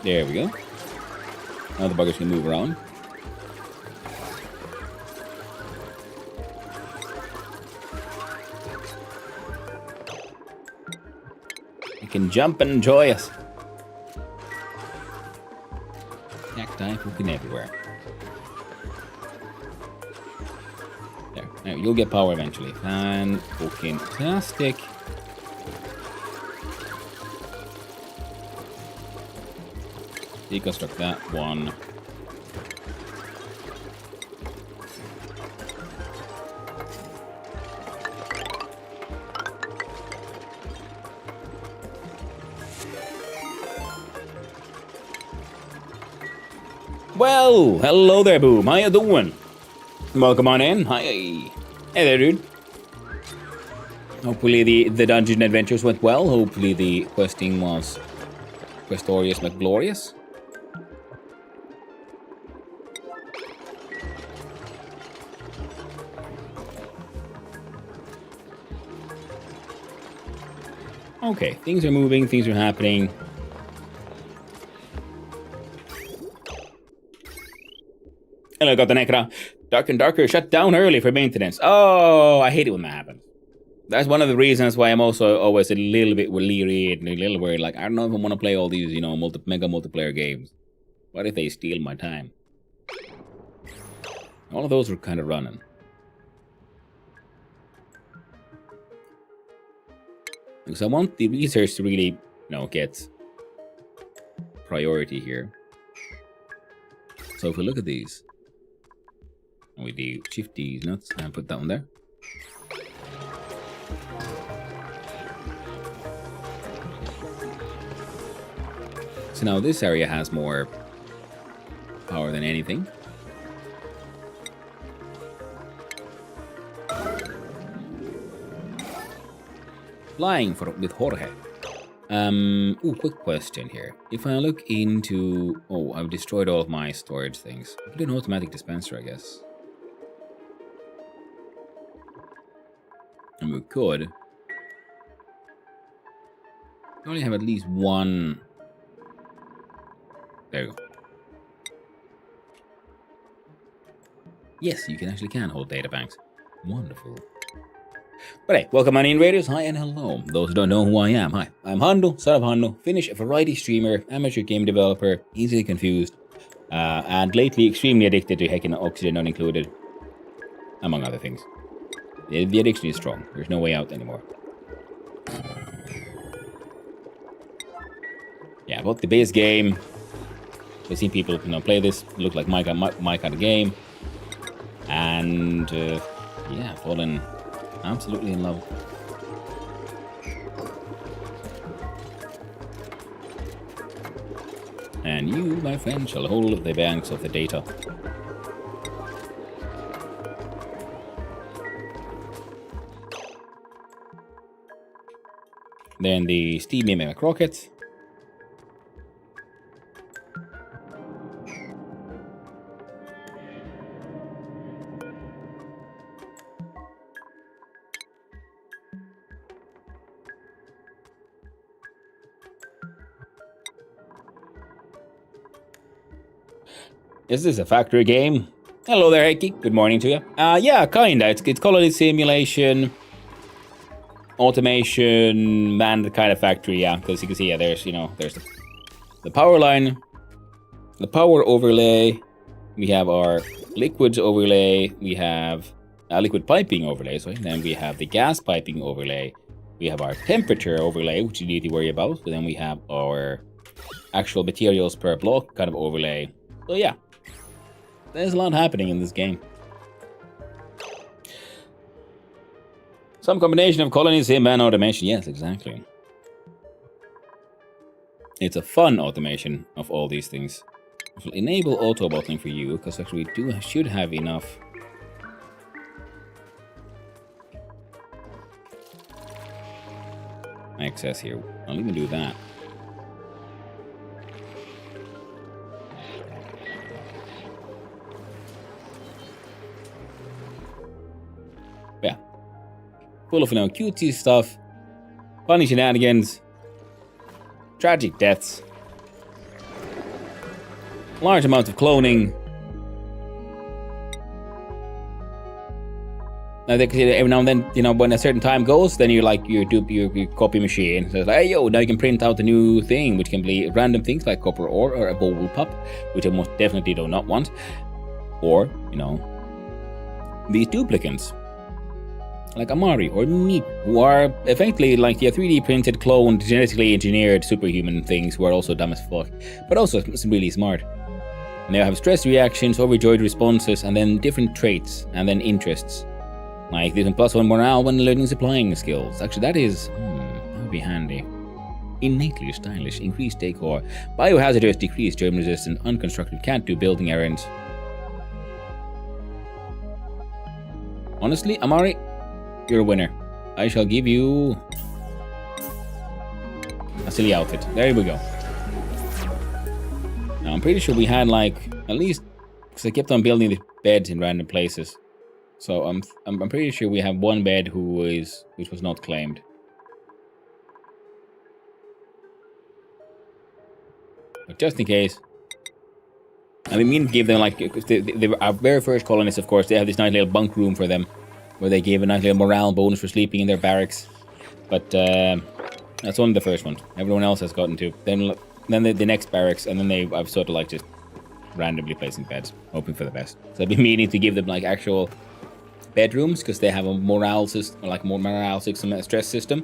There we go. Now the buggers can move around. You can jump and enjoy us. Cacti fucking everywhere. There. Now you'll get power eventually. Fantastic. Deconstruct that one. Well, hello there, Boom. How you doing? Welcome on in. Hi. Hey there, dude. Hopefully the dungeon adventures went well. Hopefully the questing was questorious but glorious. Okay, things are moving, things are happening. Hello, got the Necra. Dark and Darker shut down early for maintenance. Oh, I hate it when that happens. That's one of the reasons why I'm also always a little bit leery and a little worried. Like, I don't know if I want to play all these, mega multiplayer games. What if they steal my time? All of those were kind of running. Because I want the research to really, get priority here. So if we look at these, and we do shift these nuts and put that one there. So now this area has more power than anything. Flying with Jorge. Quick question here. If I look into... Oh, I've destroyed all of my storage things. I do an automatic dispenser, I guess. And we could. I only have at least one... There you go. Yes, you can hold data banks. Wonderful. But hey, welcome on in, Raiders. Hi and hello. Those who don't know who I am, hi. I'm Hando, son of Hando, Finnish variety streamer, amateur game developer, easily confused, and lately extremely addicted to heckin' Oxygen Unincluded, among other things. The addiction is strong. There's no way out anymore. Yeah, but the base game. I've seen people, play this. Look like my kind of game, and yeah, fallen absolutely in love. And you, my friend, shall hold the banks of the data. Then the Steam Mimic rocket. Is this a factory game? Hello there, Heikki. Good morning to you. Yeah, kinda. It's colony simulation, automation, manned kind of factory. Yeah, because you can see, yeah, there's the power line, the power overlay. We have our liquids overlay. We have liquid piping overlay. Sorry. Then we have the gas piping overlay. We have our temperature overlay, which you need to worry about. So then we have our actual materials per block kind of overlay. So yeah, there's a lot happening in this game. Some combination of colony sim and automation. Yes, exactly. It's a fun automation of all these things. We'll enable auto bottling for you, because actually we should have enough. Access here. I'll even do that. Yeah. Full of cutesy stuff, funny shenanigans, tragic deaths, large amounts of cloning. Now, every now and then, when a certain time goes, then you're like your copy machine. So it's like, hey, yo, now you can print out a new thing, which can be random things like copper ore or a bowl pup, which I most definitely do not want. Or, these duplicants, like Amari or Meep, who are effectively like 3D printed, cloned, genetically engineered superhuman things who are also dumb as fuck, but also really smart. And they have stress reactions, overjoyed responses, and then different traits, and then interests. Like this +1 morale when learning supplying skills. Actually, that would be handy. Innately stylish, increased decor, biohazardous, decreased germ resistant, unconstructed, can't do building errands. Honestly, Amari, you're a winner. I shall give you a silly outfit. There we go. Now, I'm pretty sure we had at least, because I kept on building the beds in random places. So I'm pretty sure we have one bed which was not claimed. But just in case. I mean, give them our very first colonists, of course, they have this nice little bunk room for them, where they gave a nice little morale bonus for sleeping in their barracks. But that's only the first one. Everyone else has gotten to. Then the next barracks, and then I've sort of just randomly placing beds, hoping for the best. So I've been meaning to give them actual bedrooms, because they have a morale system, more morale system, a stress system.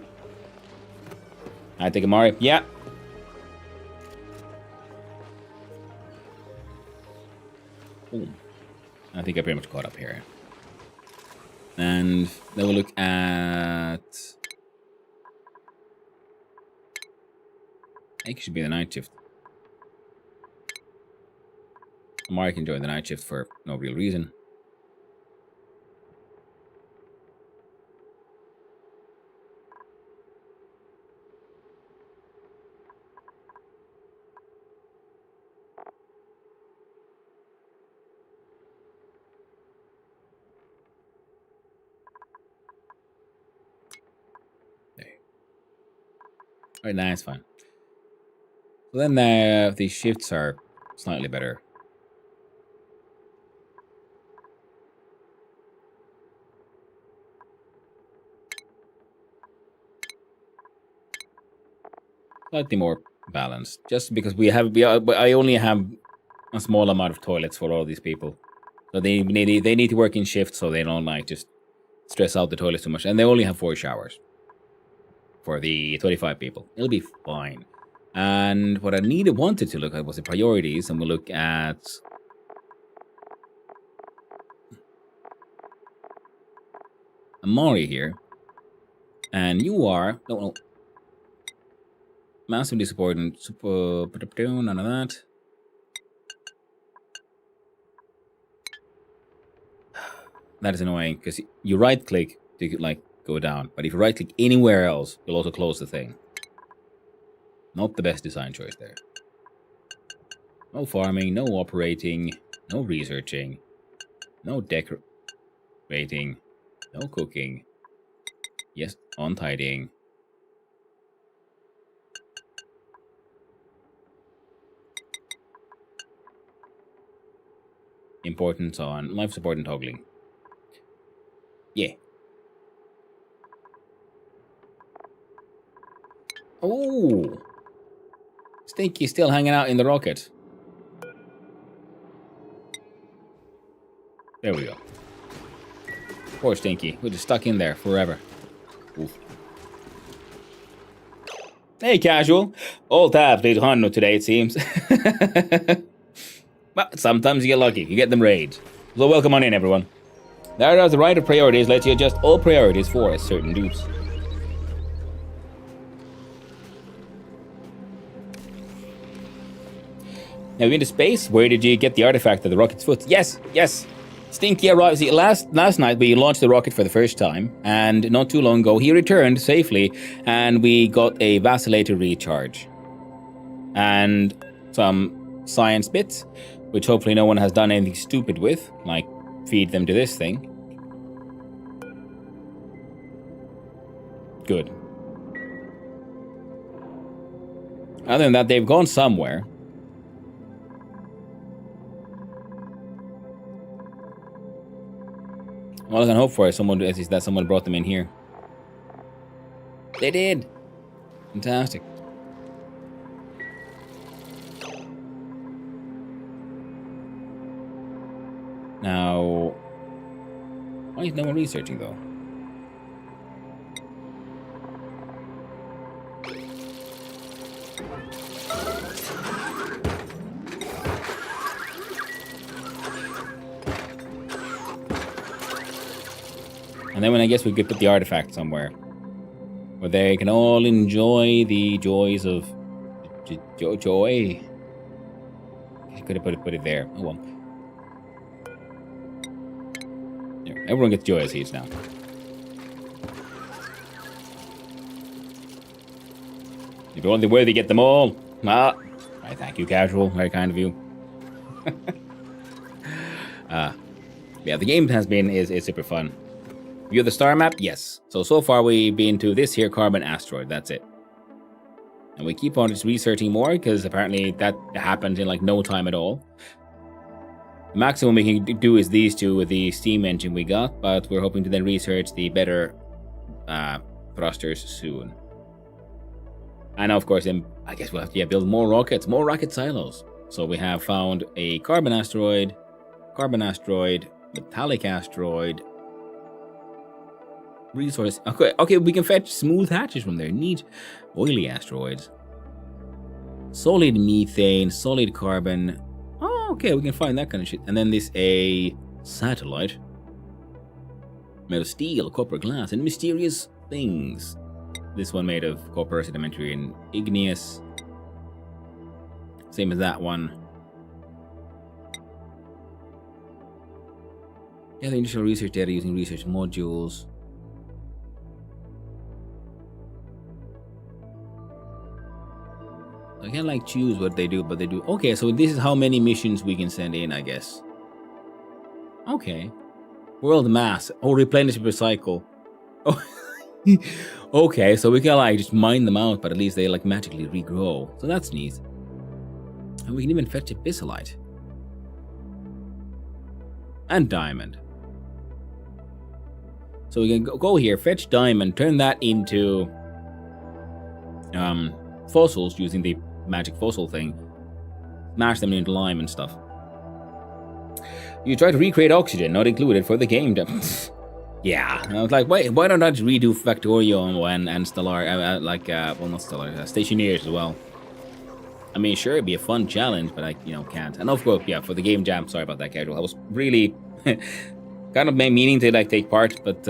I take Amari. Yeah. Boom. I think I pretty much caught up here. And then we'll look at. I think it should be the night shift. Amari can join the night shift for no real reason. Alright, nah, it's fine. So then these shifts are slightly better. Slightly more balanced. Just because I only have a small amount of toilets for all these people. So they need to work in shifts, so they don't just stress out the toilets too much. And they only have 4 showers for the 25 people. It'll be fine. And what I wanted to look at was the priorities, and we'll look at Amari here. And you are massively supporting none of that. That is annoying, because you right click to go down, but if you right click anywhere else, you'll also close the thing. Not the best design choice there. No farming, no operating, no researching, no decorating, no cooking. Yes, on tidying. importance on life support and toggling. Yeah. Oh, Stinky's still hanging out in the rocket. There we go. Poor Stinky. We're just stuck in there forever. Oof. Hey, casual. All tabs need Hanno today, it seems. But sometimes you get lucky. You get them raids. So welcome on in, everyone. There, the right of priorities lets you adjust all priorities for a certain dudes. Now, into space, where did you get the artifact of the rocket's foot? Yes, yes. Stinky arrived. See, last night we launched the rocket for the first time, and not too long ago he returned safely, and we got a vacillator recharge. And some science bits, which hopefully no one has done anything stupid with, like feed them to this thing. Good. Other than that, they've gone somewhere. All I can hope for is that someone brought them in here. They did. Fantastic. Now, why is no one researching though? And then when I guess we could put the artifact somewhere where they can all enjoy the joys of joy. I could have put it there. Oh well. There, everyone gets joy seeds now. If you're only worthy, get them all. Ah, I thank you, casual. Very kind of you. Yeah, the game is super fun. View the star map? Yes. So far we've been to this here carbon asteroid. That's it. And we keep on just researching more because apparently that happened in like no time at all. The maximum we can do is these two with the steam engine we got, but we're hoping to then research the better thrusters soon. And of course, then I guess we'll have to build more rockets, more rocket silos. So we have found a carbon asteroid, metallic asteroid, resource. Okay, we can fetch smooth hatches from there. Neat. Oily asteroids. Solid methane, solid carbon. Oh, okay, we can find that kind of shit. And then this a satellite made of steel, copper, glass, and mysterious things. This one made of copper, sedimentary, and igneous. Same as that one. Yeah, the initial research data using research modules. I can't like choose what they do, but they do. Okay, so this is how many missions we can send in, I guess. Okay. World mass. Oh, replenish, recycle. Oh. Okay, so we can like just mine them out, but at least they like magically regrow. So that's neat. And we can even fetch a bison and diamond. So we can go here, fetch diamond, turn that into fossils using the magic fossil thing, smash them into lime and stuff. You try to recreate oxygen, not included for the game. Yeah, I was like, wait, why don't I just redo Factorio and Stellar, well, not Stellar, Stationeers as well. I mean, sure, it'd be a fun challenge, but I, can't. And of course, yeah, for the game jam, sorry about that, casual. I was really kind of meaning to like take part, but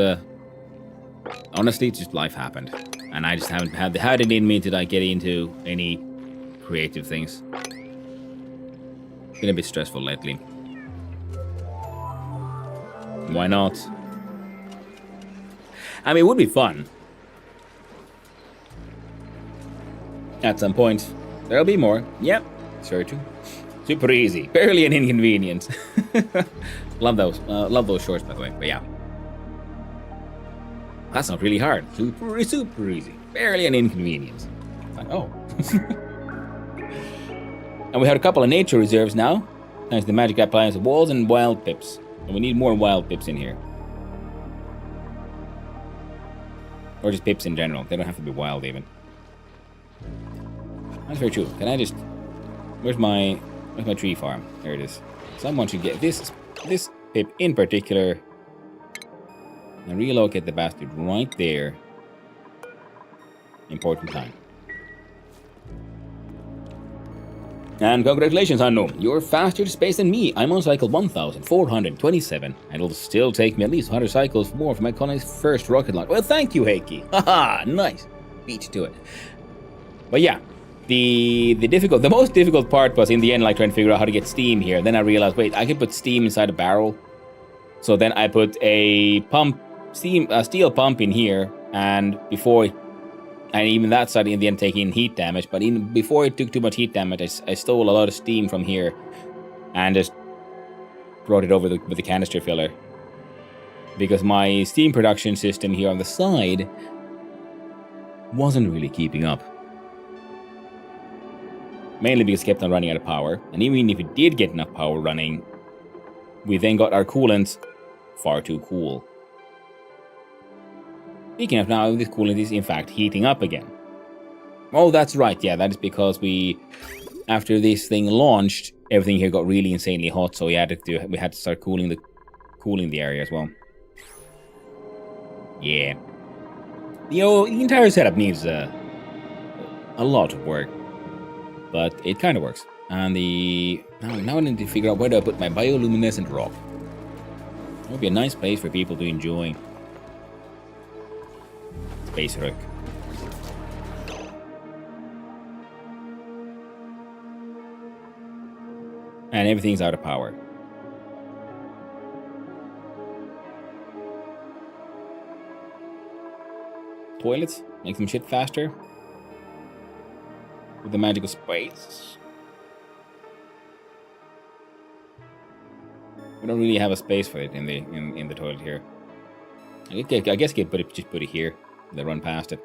honestly, just life happened, and I just haven't had it in me to like get into any creative things. Been a bit stressful lately. Why not? I mean, it would be fun. At some point. There'll be more. Yep. Sure too. Super easy. Barely an inconvenience. Love those. Love those shorts, by the way. But yeah. That's not really hard. Super easy. Barely an inconvenience. Like, oh. And we have a couple of nature reserves now. Nice, the magic applies walls and wild pips. And we need more wild pips in here. Or just pips in general. They don't have to be wild even. That's very true. Can I just... Where's my tree farm? There it is. Someone should get this pip in particular. And relocate the bastard right there. Important time. And congratulations, Hanno. You're faster to space than me. I'm on cycle 1427. And it'll still take me at least 100 cycles more for my colony's first rocket launch. Well, thank you, Heikki. Haha, nice. Beat to it. But yeah, the most difficult part was in the end, like trying to figure out how to get steam here. Then I realized, wait, I can put steam inside a barrel. So then I put a steel pump in here, and even that started in the end taking heat damage, but before it took too much heat damage, I stole a lot of steam from here and just brought it over with the canister filler. Because my steam production system here on the side wasn't really keeping up. Mainly because it kept on running out of power, and even if it did get enough power running, we then got our coolant far too cool. Speaking of now, this coolant is in fact heating up again. Oh, that's right, yeah, that is because after this thing launched, everything here got really insanely hot, so we had to start cooling the area as well. Yeah. The entire setup needs a lot of work, but it kind of works. And now I need to figure out where do I put my bioluminescent rock. That would be a nice place for people to enjoy. Space Rook. And everything's out of power. Toilets? Make some shit faster. With the magical space. We don't really have a space for it in the toilet here. I guess you could just put it here. They run past it.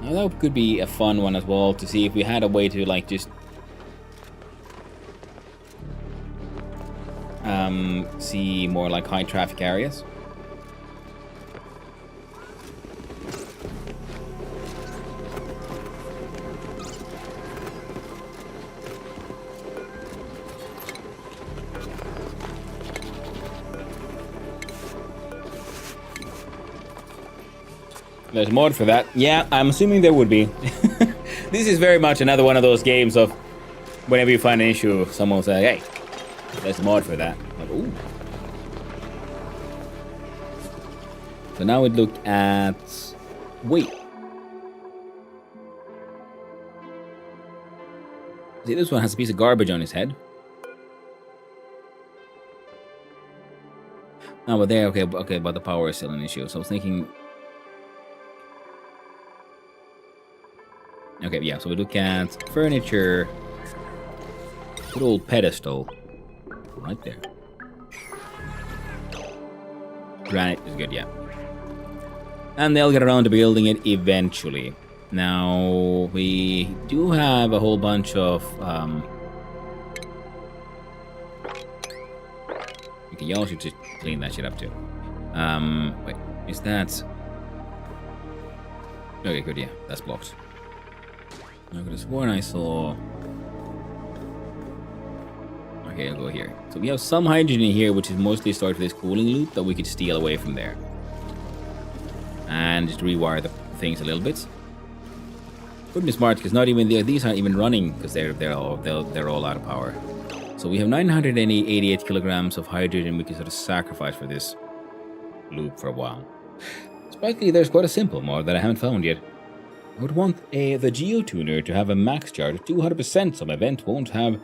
Now that could be a fun one as well, to see if we had a way to like just see more like high traffic areas. There's a mod for that. Yeah, I'm assuming there would be. This is very much another one of those games of whenever you find an issue, someone will say, hey, there's a mod for that. Like, ooh. So now we look at... Wait. See, this one has a piece of garbage on his head. No, but there, okay, but the power is still an issue. So I was thinking... Okay, yeah, so we look at furniture. Good old pedestal. Right there. Granite is good, yeah. And they'll get around to building it eventually. Now, we do have a whole bunch of... Okay, y'all should just clean that shit up too. Wait, is that... Okay, good, yeah, that's blocked. I could have sworn I saw... Okay, I'll go here. So we have some hydrogen here, which is mostly stored for this cooling loop that we could steal away from there. And just rewire the things a little bit. Wouldn't be smart, because not even these aren't even running, because they're all out of power. So we have 988 kilograms of hydrogen we can sort of sacrifice for this loop for a while. Surprisingly, there's quite a simple mod that I haven't found yet. I would want the geotuner to have a max charge of 200%, so my vent won't have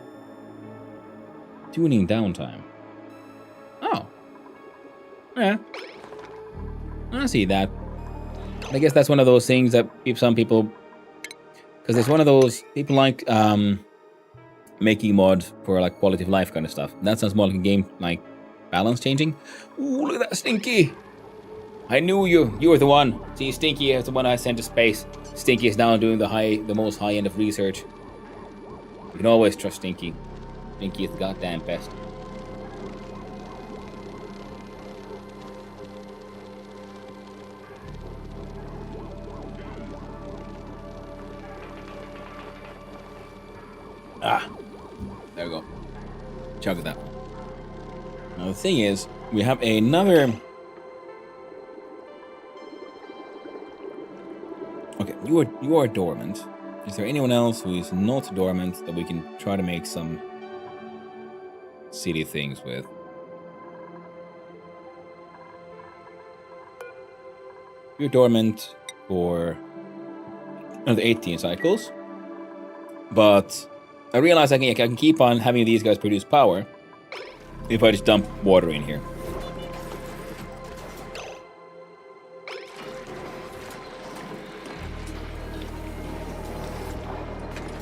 tuning downtime. Oh. Yeah. I see that. I guess that's one of those things that some people... Because it's one of those... People like making mods for like quality of life kind of stuff. That sounds more like a game, like balance changing. Ooh, look at that Stinky! I knew you were the one. See, Stinky is the one I sent to space. Stinky is now doing the most high end of research. You can always trust Stinky. Pinky's the goddamn best. Ah, there we go. Chug that. Now the thing is, we have another. Okay, you are dormant. Is there anyone else who is not dormant that we can try to make some city things with? You're dormant for another 18 cycles, but I realize I can keep on having these guys produce power if I just dump water in here.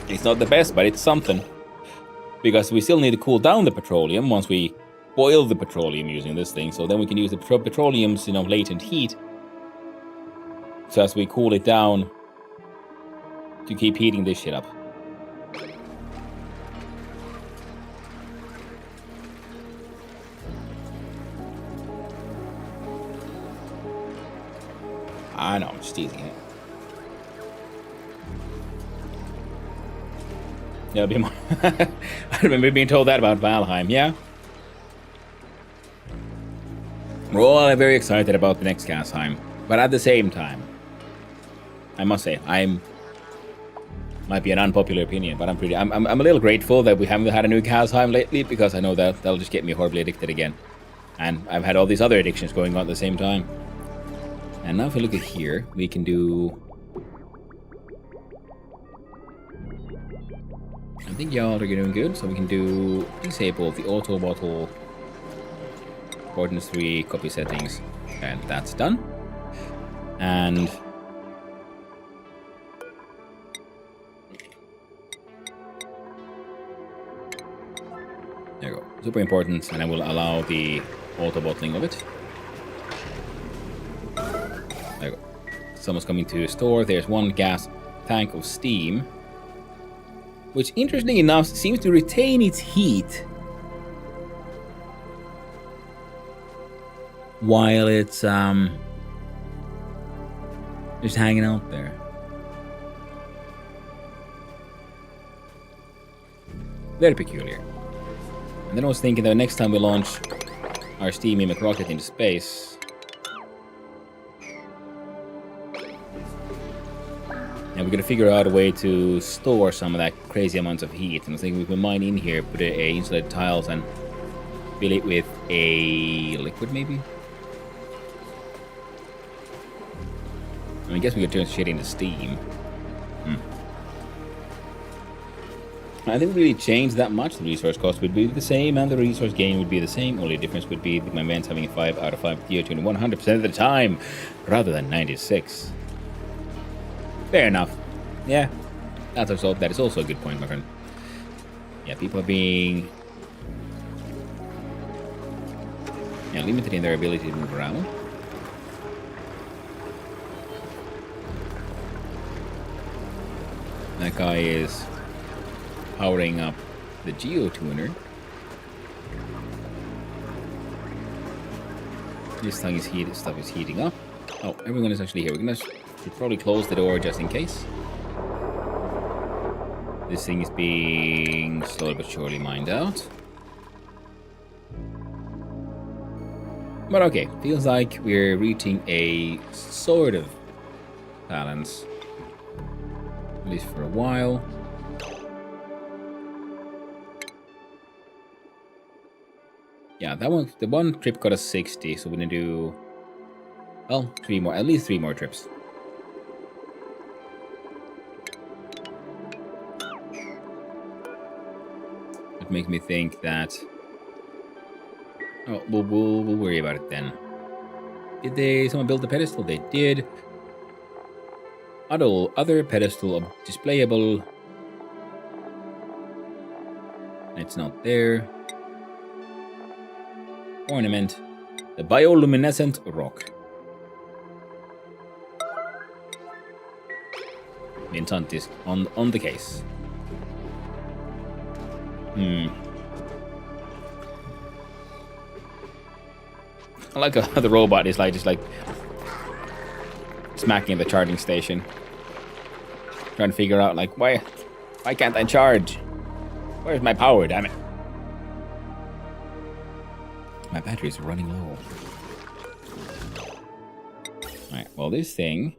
It's not the best, but it's something. Because we still need to cool down the petroleum once we boil the petroleum using this thing. So then we can use the petroleum's, latent heat. So as we cool it down to keep heating this shit up. I know, I'm just teasing it. Yeah, it'll be more. I remember being told that about Valheim, yeah? We're all very excited about the next Gasheim. But at the same time, I must say, might be an unpopular opinion, but I'm a little grateful that we haven't had a new Gasheim lately, because I know that that'll just get me horribly addicted again. And I've had all these other addictions going on at the same time. And now if we look at here, we can do... I think y'all are doing good, so we can do disable the auto bottle coordinates 3 copy settings, and that's done. And there you go, super important, and I will allow the auto bottling of it. There you go. Someone's coming to store. There's one gas tank of steam, which, interestingly enough, seems to retain its heat while it's just hanging out there. Very peculiar. And then I was thinking that next time we launch our steam mimic rocket into space, and we're gonna figure out a way to store some of that crazy amounts of heat. And I think we can mine in here, put a insulated tiles, and fill it with a liquid, maybe. I guess we could turn shit into steam. I didn't really change that much. The resource cost would be the same, and the resource gain would be the same. Only difference would be my vents having a 5 out of 5 tier 2 100% of the time, rather than 96. Fair enough. Yeah, that is also a good point, my friend. Yeah, people are being limited in their ability to move around. That guy is powering up the geotuner. This thing is stuff is heating up. Oh, everyone is actually here. We're gonna should probably close the door just in case. This thing is being slowly but surely mined out. But okay, feels like we're reaching a sort of balance. At least for a while. Yeah, the one trip got us 60, so we're gonna do, well, at least three more trips. That makes me think that, oh, we'll worry about it then. Did someone build the pedestal? They did. Other pedestal displayable. It's not there. Ornament. The bioluminescent rock. Vincent is on the case. I like how the robot is like just like smacking the charging station, trying to figure out like why can't I charge? Where's my power? Damn it! My batteries are running low. All right. Well, this thing.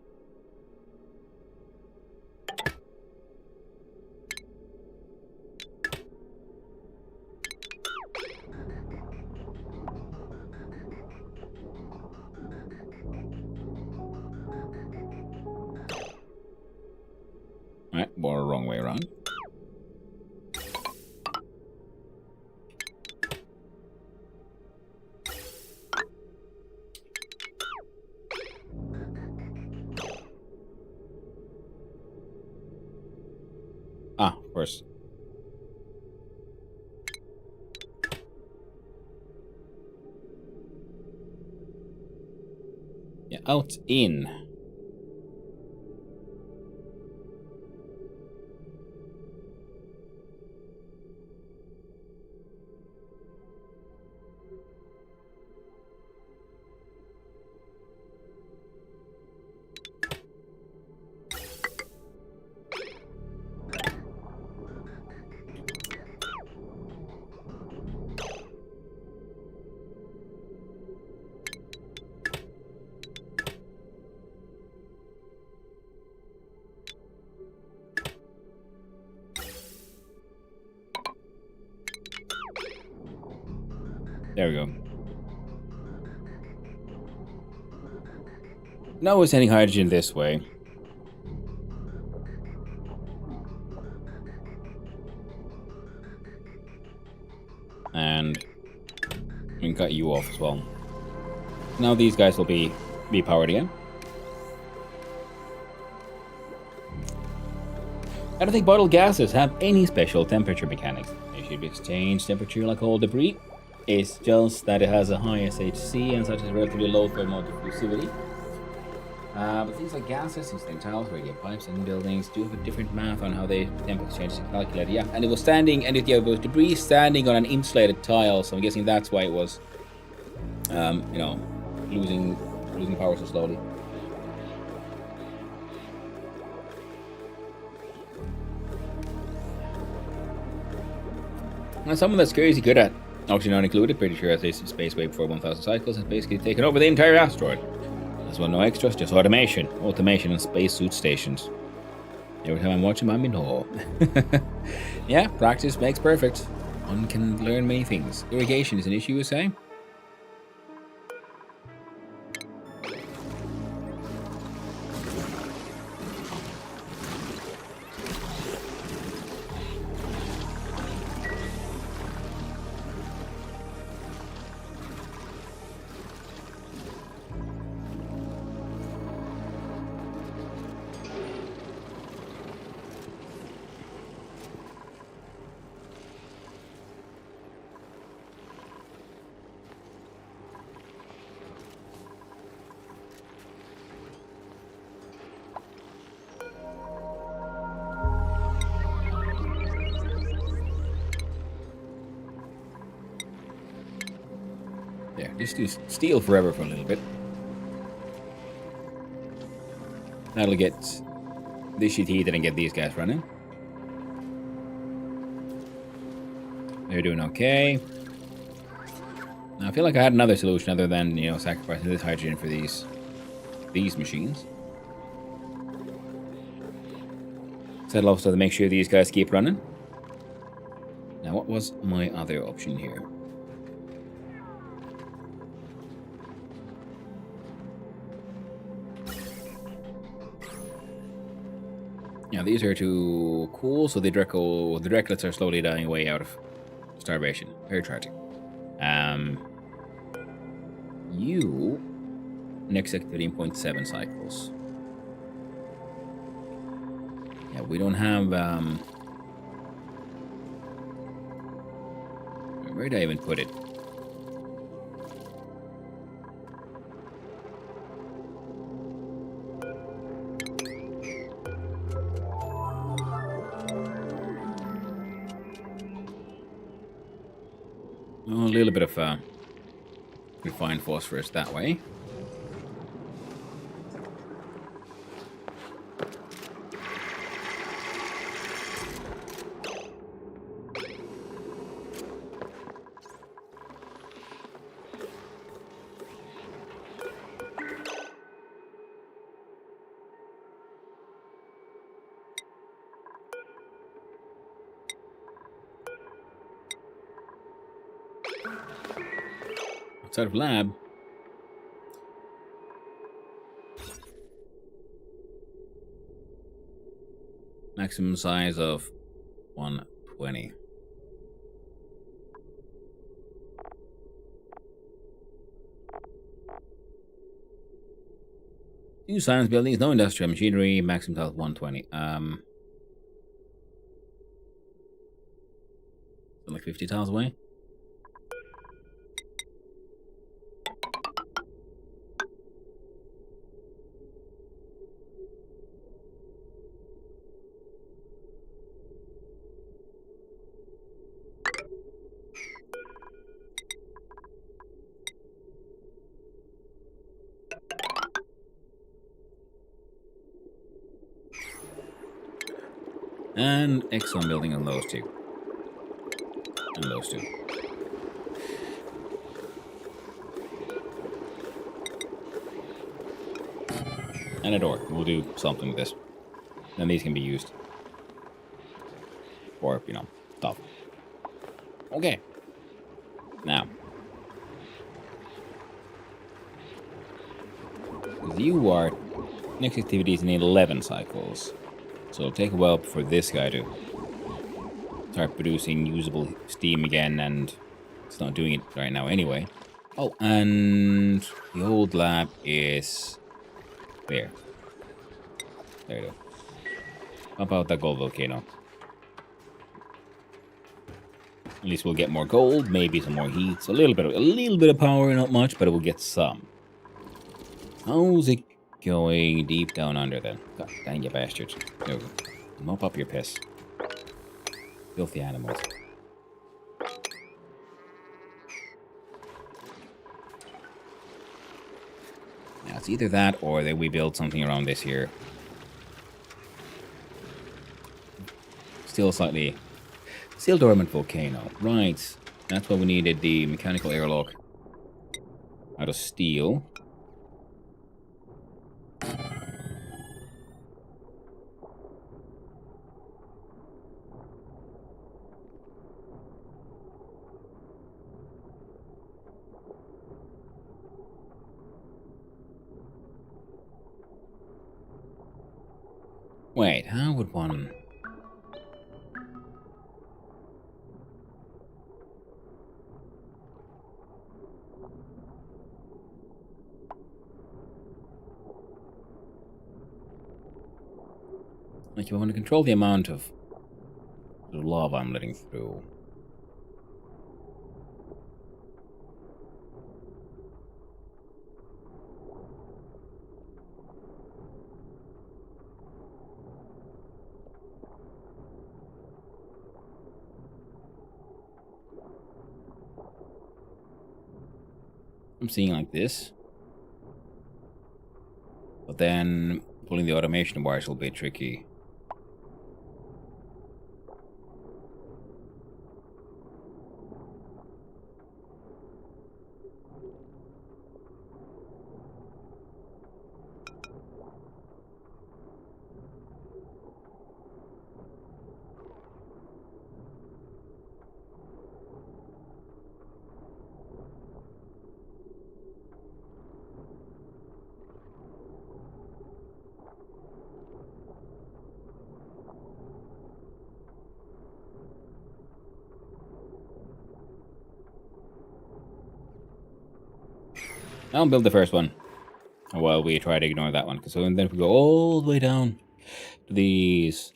Alright, or wrong way around. Ah, of course. Yeah, out, in. There we go. Now we're sending hydrogen this way. And we can cut you off as well. Now these guys will be powered again. I don't think bottled gases have any special temperature mechanics. They should exchange temperature like all debris. It's just that it has a high SHC and such as relatively low thermal diffusivity. But things like gases, things like tiles, radio pipes, and buildings do have a different math on how they temperature change is calculated. Yeah, and it was standing, and it was debris standing on an insulated tile, so I'm guessing that's why it was, you know, losing power so slowly. Now, someone that's crazy good at oxygen not included, pretty sure has a space way before 1,000 cycles, has basically taken over the entire asteroid. There's one no extras, just automation and spacesuit stations. Every time I'm watching, I'm in awe. Yeah, practice makes perfect. One can learn many things. Irrigation is an issue, you say? There, just do steal forever for a little bit. That'll get this shit heated and get these guys running. They're doing okay. Now, I feel like I had another solution other than, you know, sacrificing this hydrogen for these machines. So I'll also make sure these guys keep running. Now, what was my other option here? Yeah, these are too cool, so the Drecklets are slowly dying away out of starvation. Very tragic. You next at 13.7 cycles. Yeah, we don't have where did I even put it? A little bit of Refined phosphorus that way. Outside of lab. Maximum size of 120. New science buildings, no industrial machinery, maximum size 120. Like 50 tiles away. And excellent building on those two. And those two. And a door. We'll do something with this. Then these can be used. Or, you know, stuff. Okay. Now. You are... Next activity is in 11 cycles. So it'll take a while for this guy to start producing usable steam again, and it's not doing it right now anyway. Oh, and the old lab is there. There you go. Pump out that gold volcano. At least we'll get more gold, maybe some more heat, so a little bit of power, not much, but it will get some. How's it going deep down under then? God dang you bastards. There we go. Mop up your piss. Filthy animals. Now it's either that or that we build something around this here. Still dormant volcano. Right. That's why we needed the mechanical airlock out of steel. Wait, how would one... Like, if I want to control the amount of lava I'm letting through... I'm seeing like this. But then pulling the automation wires will be tricky. I'll build the first one while we try to ignore that one. Because then if we go all the way down to these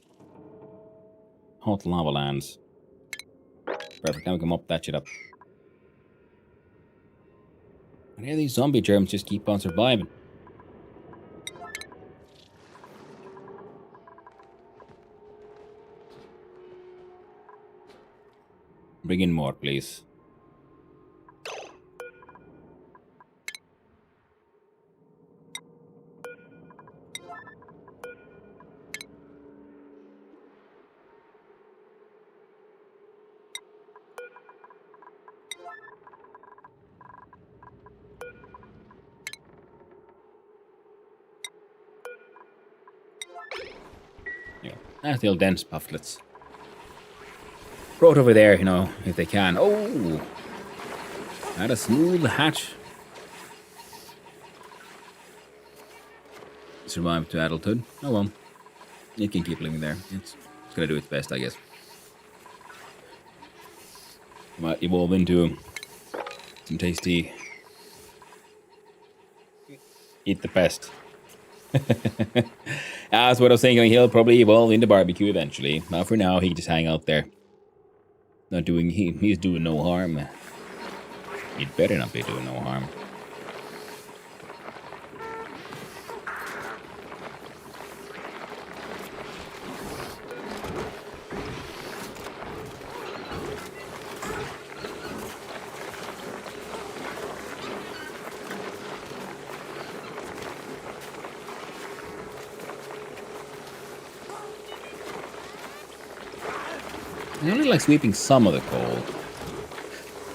hot lava lands. Perfect, now we can mop that shit up. And here these zombie germs just keep on surviving. Bring in more, please. Nice little dense pufflets. Throw it over there, you know, if they can. Oh! Not a smooth hatch. Survived to adulthood. Oh well. It can keep living there. It's gonna do its best, I guess. Might evolve into some tasty... Eat the pest. That's what I was thinking. He'll probably evolve into barbecue eventually. Now for now, he can just hang out there. Not doing... He's doing no harm. He'd better not be doing no harm. I only like sweeping some of the coal.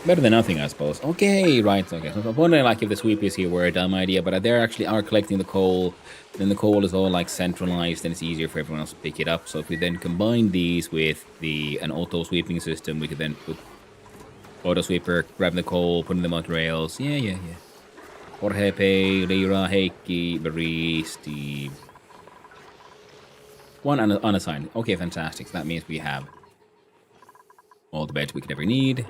Better than nothing, I suppose. Okay, right, okay. So I'm wondering like if the sweepies here were a dumb idea, but they actually are collecting the coal. Then the coal is all like centralized and it's easier for everyone else to pick it up. So if we then combine these with an auto sweeping system, we could then put auto sweeper, grabbing the coal, putting them on rails. Yeah. Jorge, Pei, Lyra, Heikki, Barry, Steve. One unassigned. Okay, fantastic. So that means we have all the beds we could ever need.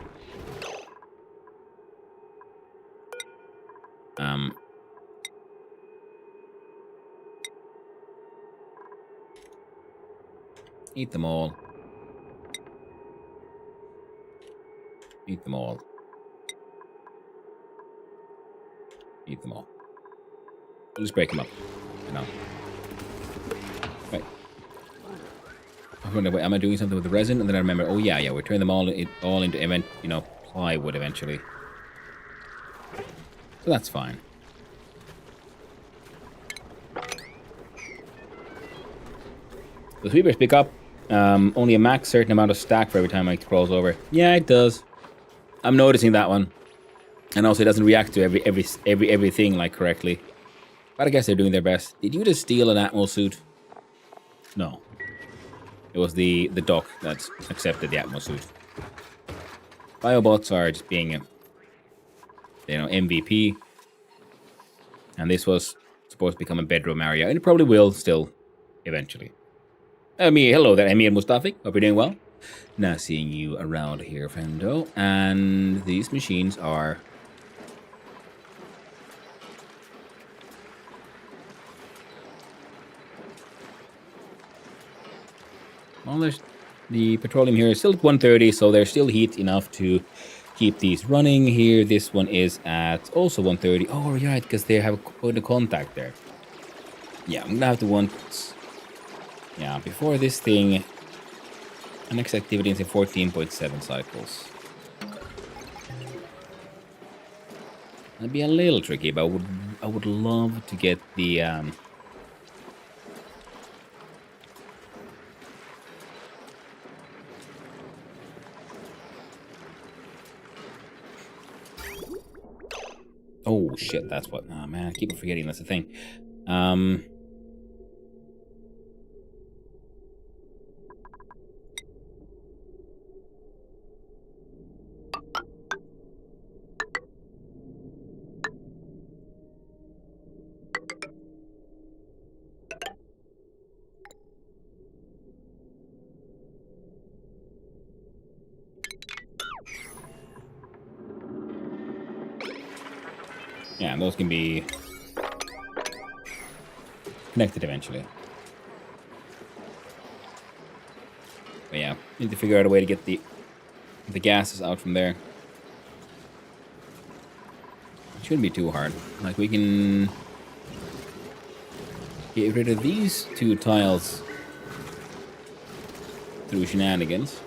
Eat them all. Eat them all. Eat them all. We'll just break them up. You know. Right. I wonder, wait, am I doing something with the resin? And then I remember, oh yeah, we turn them all into event, you know, plywood eventually. So that's fine. The sweepers pick up only a max certain amount of stack for every time it crawls over. Yeah, it does. I'm noticing that one. And also it doesn't react to everything like correctly. But I guess they're doing their best. Did you just steal an Atmos suit? No. It was the dock that accepted the Atmos suit. Biobots are just being a, you know, MVP. And this was supposed to become a bedroom area. And it probably will still eventually. Hello there, Emir Mustafi. Hope you're doing well. Nice seeing you around here, friendo. And these machines are... Well, there's... The petroleum here is still at 130, so there's still heat enough to keep these running here. This one is at also 130. Oh, right, because they have a point of contact there. Yeah, I'm gonna have to want... Yeah, before this thing... The next activity is in 14.7 cycles. That'd be a little tricky, but I would love to get the... Oh, shit, that's what... Oh, man, I keep forgetting that's the thing. Yeah, those can be connected eventually. But yeah, need to figure out a way to get the gases out from there. It shouldn't be too hard. Like, we can get rid of these two tiles through shenanigans.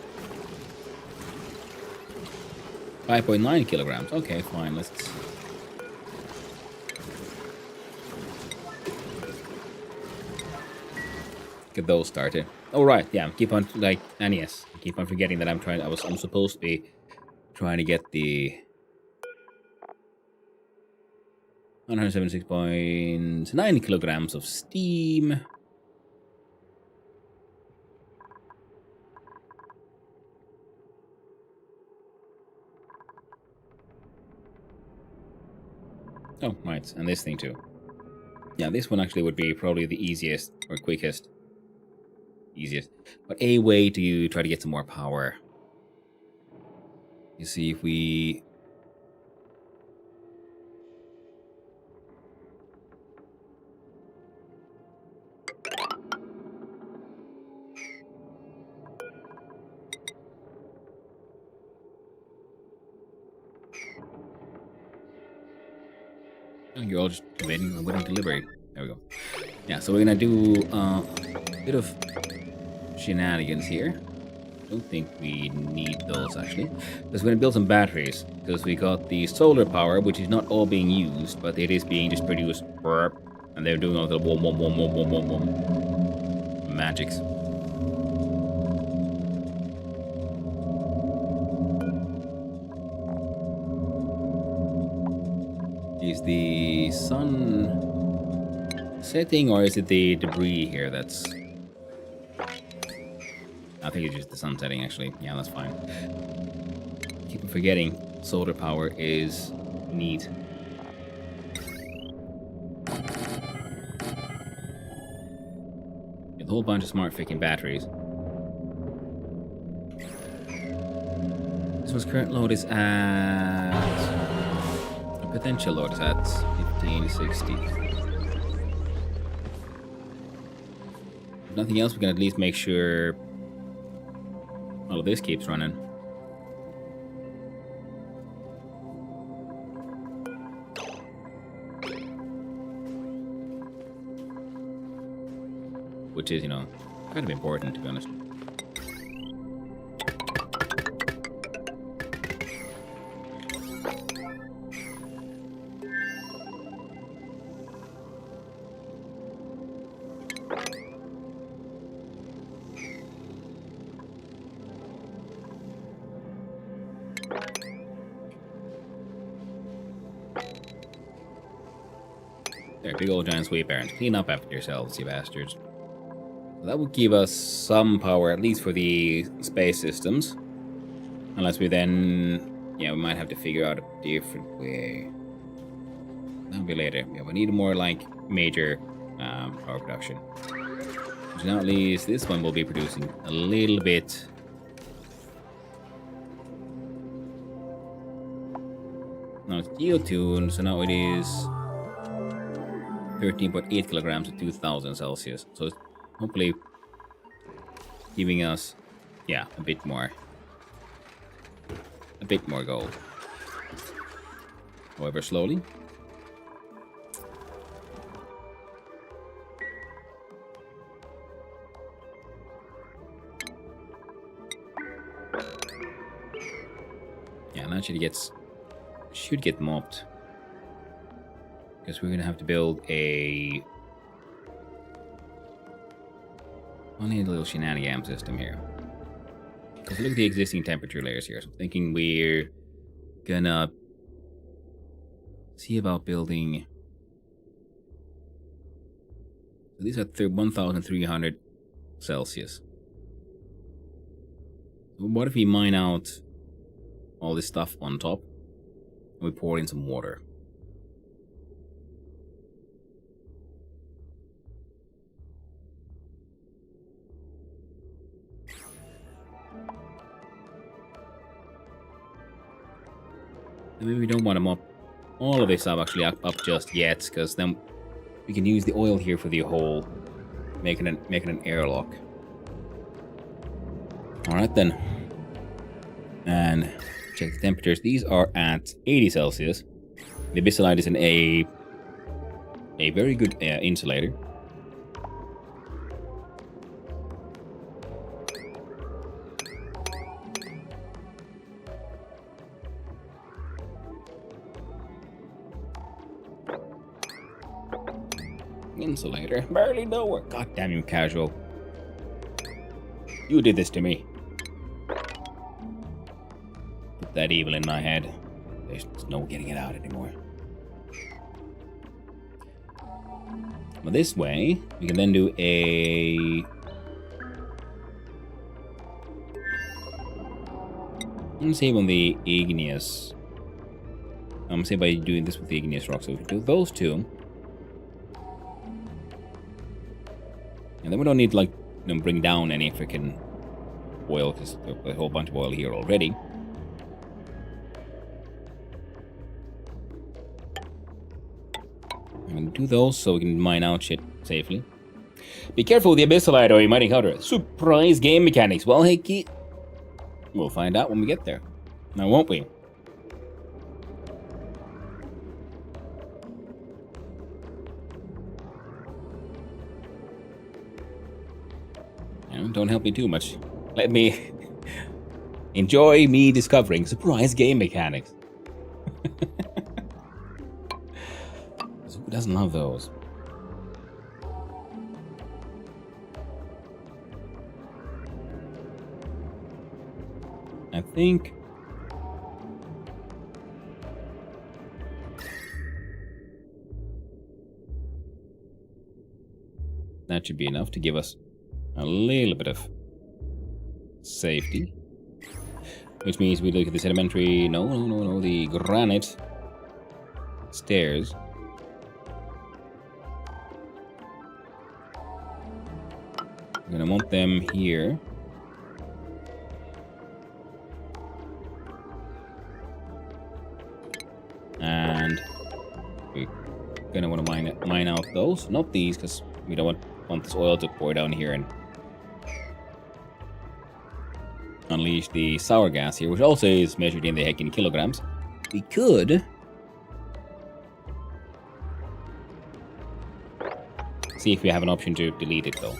5.9 kilograms. Okay, fine. Let's... get those started. Oh right, yeah. Keep on like, and yes, keep on forgetting that I'm supposed to be trying to get the 176.9 kilograms of steam. Oh, right, and this thing too. Yeah, this one actually would be probably the easiest or quickest. Easiest. But a way to try to get some more power. You see if we... Oh, you're all just waiting to liberate. There we go. Yeah, so we're gonna do a bit of shenanigans here. Don't think we need those actually, because we're gonna build some batteries. Because we got the solar power, which is not all being used, but it is being just produced, and they're doing all the magics. Is the sun setting, or is it the debris here that's... I think it's just the sun setting, actually. Yeah, that's fine. Keep forgetting solar power is neat. Get a whole bunch of smart freaking batteries. This one's current load is at... potential load is at 1560. If nothing else, we can at least make sure all of this keeps running. Which is, you know, kind of important, to be honest. There, big old giant sweep errands. Clean up after yourselves, you bastards. So that would give us some power, at least for the space systems. Unless we then... yeah, we might have to figure out a different way. That'll be later. Yeah, we need more, like, major power production. Which now at least this one will be producing a little bit... No, it's geotuned, so now it is... 13.8 kilograms at 2000 Celsius. So it's hopefully giving us, yeah, a bit more gold. However, slowly. Yeah, and that should get mopped. Because we're gonna have to build a only a little shenanigan system here. Because look at the existing temperature layers here. So I'm thinking we're gonna see about building. So these are 1,300 Celsius. So what if we mine out all this stuff on top and we pour in some water? Maybe we don't want to mop all of this up up just yet, because then we can use the oil here for the hole, making an airlock. All right then, and check the temperatures. These are at 80 Celsius. The Abyssalite is a very good insulator. Insulator. Barely know where. God damn you, casual. You did this to me. Put that evil in my head. There's no getting it out anymore. Well, this way, we can then do a... Let's save on the igneous Say by doing this with the igneous rock. So we do those two. And then we don't need, like, bring down any freaking oil, because there's a whole bunch of oil here already. I'm gonna do those so we can mine out shit safely. Be careful with the abyssal light or you might encounter surprise game mechanics. Well, hey, we'll find out when we get there. Now, won't we? Don't help me too much. Let me enjoy me discovering surprise game mechanics. Who doesn't love those? I think that should be enough to give us a little bit of safety, which means we look at the sedimentary. No, the granite stairs. I'm gonna want them here. And we're gonna want to mine out those, not these, because we don't want this oil to pour down here and unleash the sour gas here, which also is measured in the heckin' kilograms. We could see if we have an option to delete it though.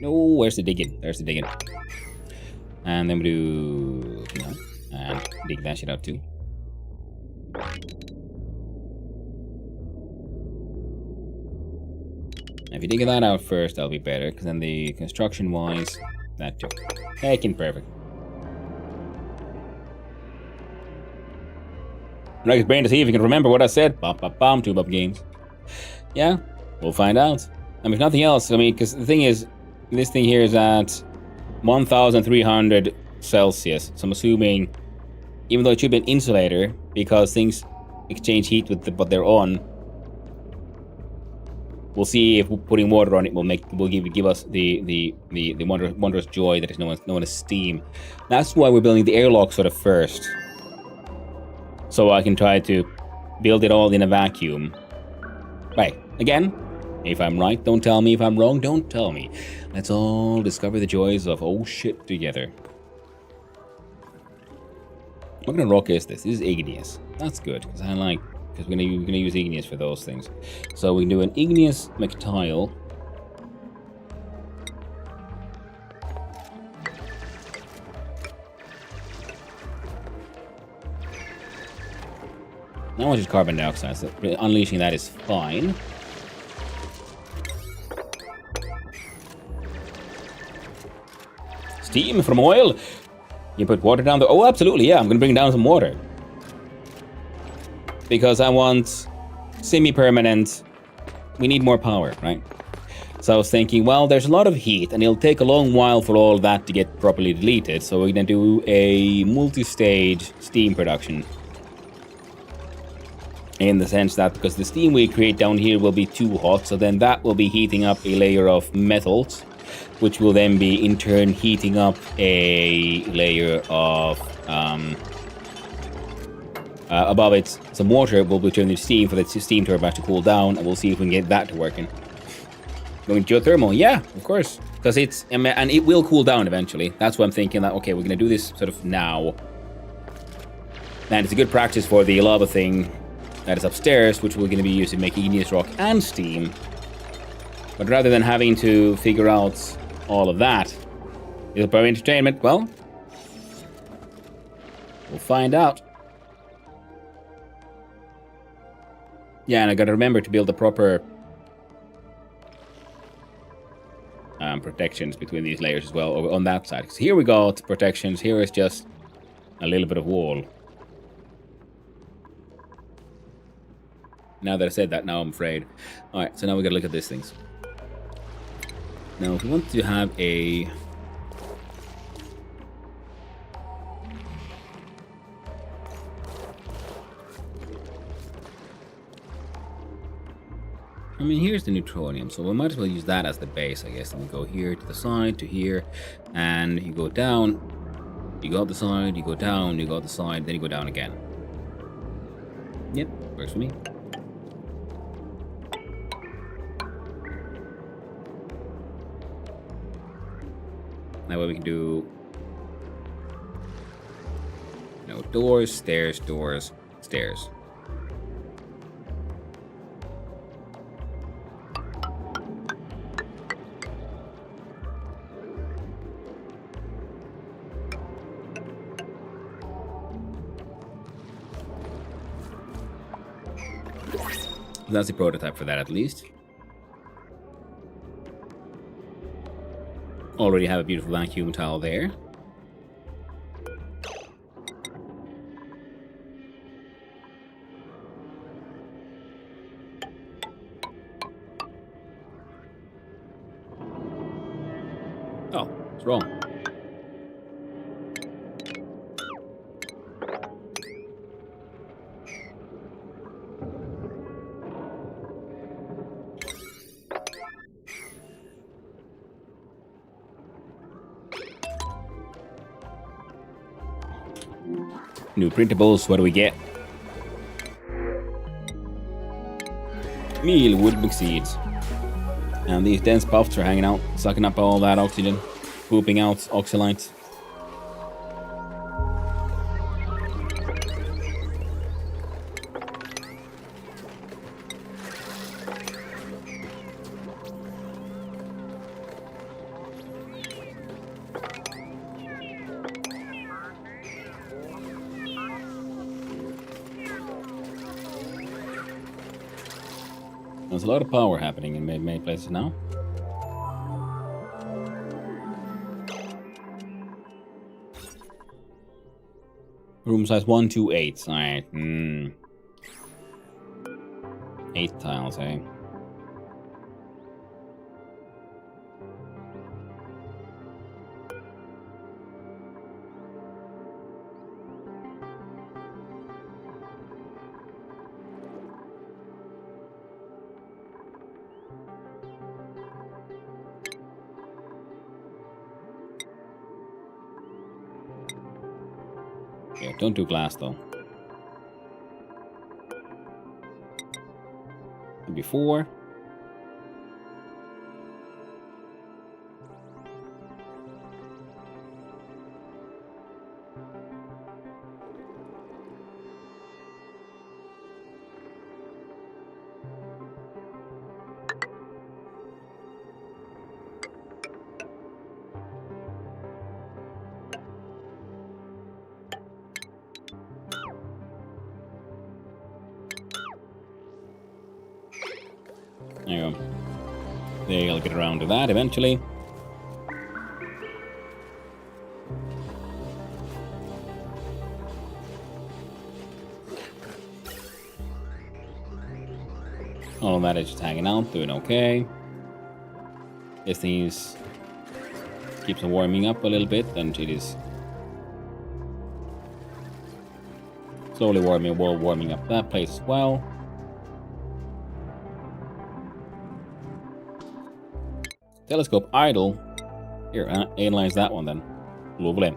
No, where's the digging? There's the digging. And then we do, and dig that shit out too. If you dig that out first, that'll be better, because then the construction-wise, that too. Heckin' perfect. Rack his brain to see if he can remember what I said. Bam, tube up games. Yeah, we'll find out. I mean, if nothing else, I mean, because the thing is, this thing here is at 1,300 Celsius. So I'm assuming, even though it should be an insulator, because things exchange heat with what they're on, we'll see if putting water on it will give us the wondrous joy that is known as steam. That's why we're building the airlock sort of first, so I can try to build it all in a vacuum. Right, again, if I'm right, don't tell me. If I'm wrong, don't tell me. Let's all discover the joys of oh shit together. What kind of rock is this? This is igneous. That's good, because we're gonna use igneous for those things. So we can do an igneous McTile. Not much is carbon dioxide, so unleashing that is fine. Steam from oil? You put water down there? Oh, absolutely, yeah, I'm gonna bring down some water. Because I want semi-permanent, we need more power, right? So I was thinking, well, there's a lot of heat, and it'll take a long while for all that to get properly deleted, so we're gonna do a multi-stage steam production. In the sense that, because the steam we create down here will be too hot, so then that will be heating up a layer of metals, which will then be in turn heating up a layer of above it some water. Will be turning the steam for the steam turbine to cool down, and we'll see if we can get that to working. Going geothermal, yeah, of course, because and it will cool down eventually. That's why I'm thinking that okay, we're gonna do this sort of now, and it's a good practice for the lava thing that is upstairs, which we're going to be using to make igneous rock and steam. But rather than having to figure out all of that, it'll probably entertainment. Well, we'll find out. Yeah, and I gotta remember to build the proper protections between these layers as well over on that side. Because here we got protections, here is just a little bit of wall. Now that I said that, now I'm afraid. Alright, so now we gotta look at these things. Now, if we want to have a... mean, here's the neutronium, so we might as well use that as the base, I guess. And we go here to the side, to here, and you go down, you go up the side, you go down, you go up the side, then you go down again. Yep, works for me. That way we can do... No, doors, stairs, doors, stairs. That's the prototype for that, at least. Already have a beautiful vacuum towel there. Oh, it's wrong. New printables, what do we get? Meal, wood, big seeds. And these dense puffs are hanging out, sucking up all that oxygen, pooping out oxylites. There's a lot of power happening in many places now. Room size 128. Alright. 8 tiles, eh? Yeah, don't do glass though. Maybe 4. There you go. They'll get around to that eventually. All of that is just hanging out, doing okay. This thing keeps on warming up a little bit, and it is slowly warming up that place as well. Telescope idle. Here, analyze that one then. Lovely.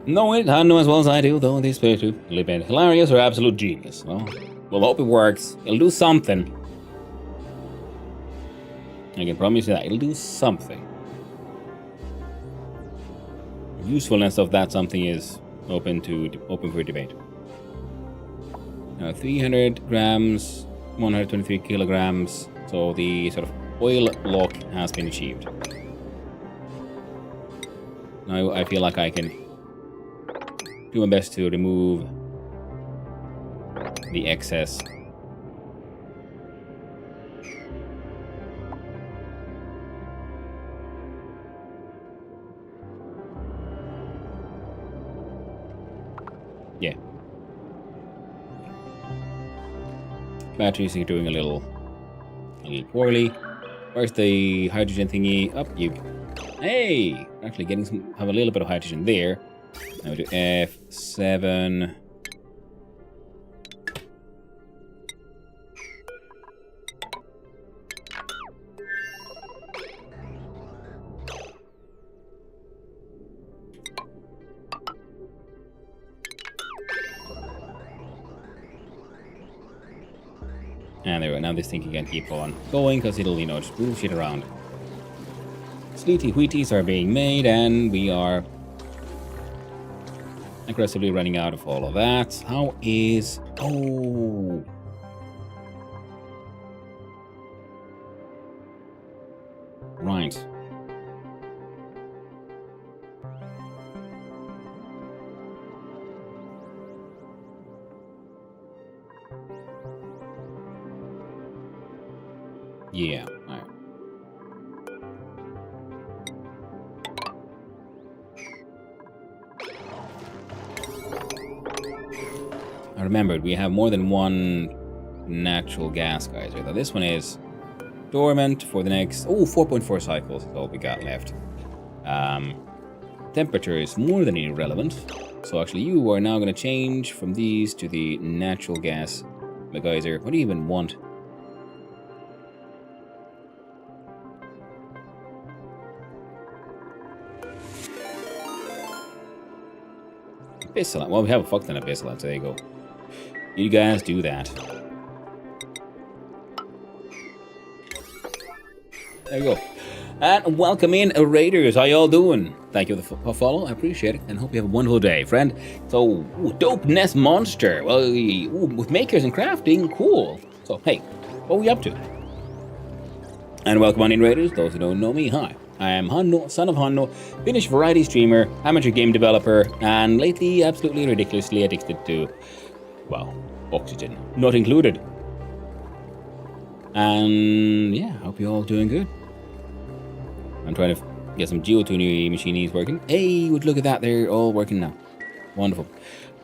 Know it, I know as well as I do, though these two live in hilarious or absolute genius. Well, hope it works. It'll do something. I can promise you that it'll do something. Usefulness of that something is open for debate. Now 300 grams, 123 kilograms. So the sort of oil lock has been achieved. Now I feel like I can do my best to remove the excess. Yeah. Batteries are doing a little poorly. Where's the hydrogen thingy? Up you. Hey, actually getting some. Have a little bit of hydrogen there. Now we do F7. And there we go. Now this thing can keep on going because it'll, you know, just move shit around. Sleety Wheaties are being made, and we are aggressively running out of all of that. How is... Oh! Right. Yeah, alright. I remembered we have more than one natural gas geyser. Now this one is dormant for the next 4.4 cycles is all we got left. Temperature is more than irrelevant. So actually you are now going to change from these to the natural gas geyser. What do you even want? Abyssal. Well, we have a fuck ton of Abyssal, so there you go. You guys do that. There you go. And welcome in, Raiders. How y'all doing? Thank you for the follow. I appreciate it, and hope you have a wonderful day, friend. So, dope nest monster. Well, with makers and crafting, cool. So, hey, what are we up to? And welcome on in, Raiders. Those who don't know me, hi. I am Hanno, son of Hanno, Finnish variety streamer, amateur game developer, and lately absolutely ridiculously addicted to, well, oxygen, not included. And yeah, hope you're all doing good. I'm trying to get some geotuning machines working. Hey, would look at that, they're all working now. Wonderful.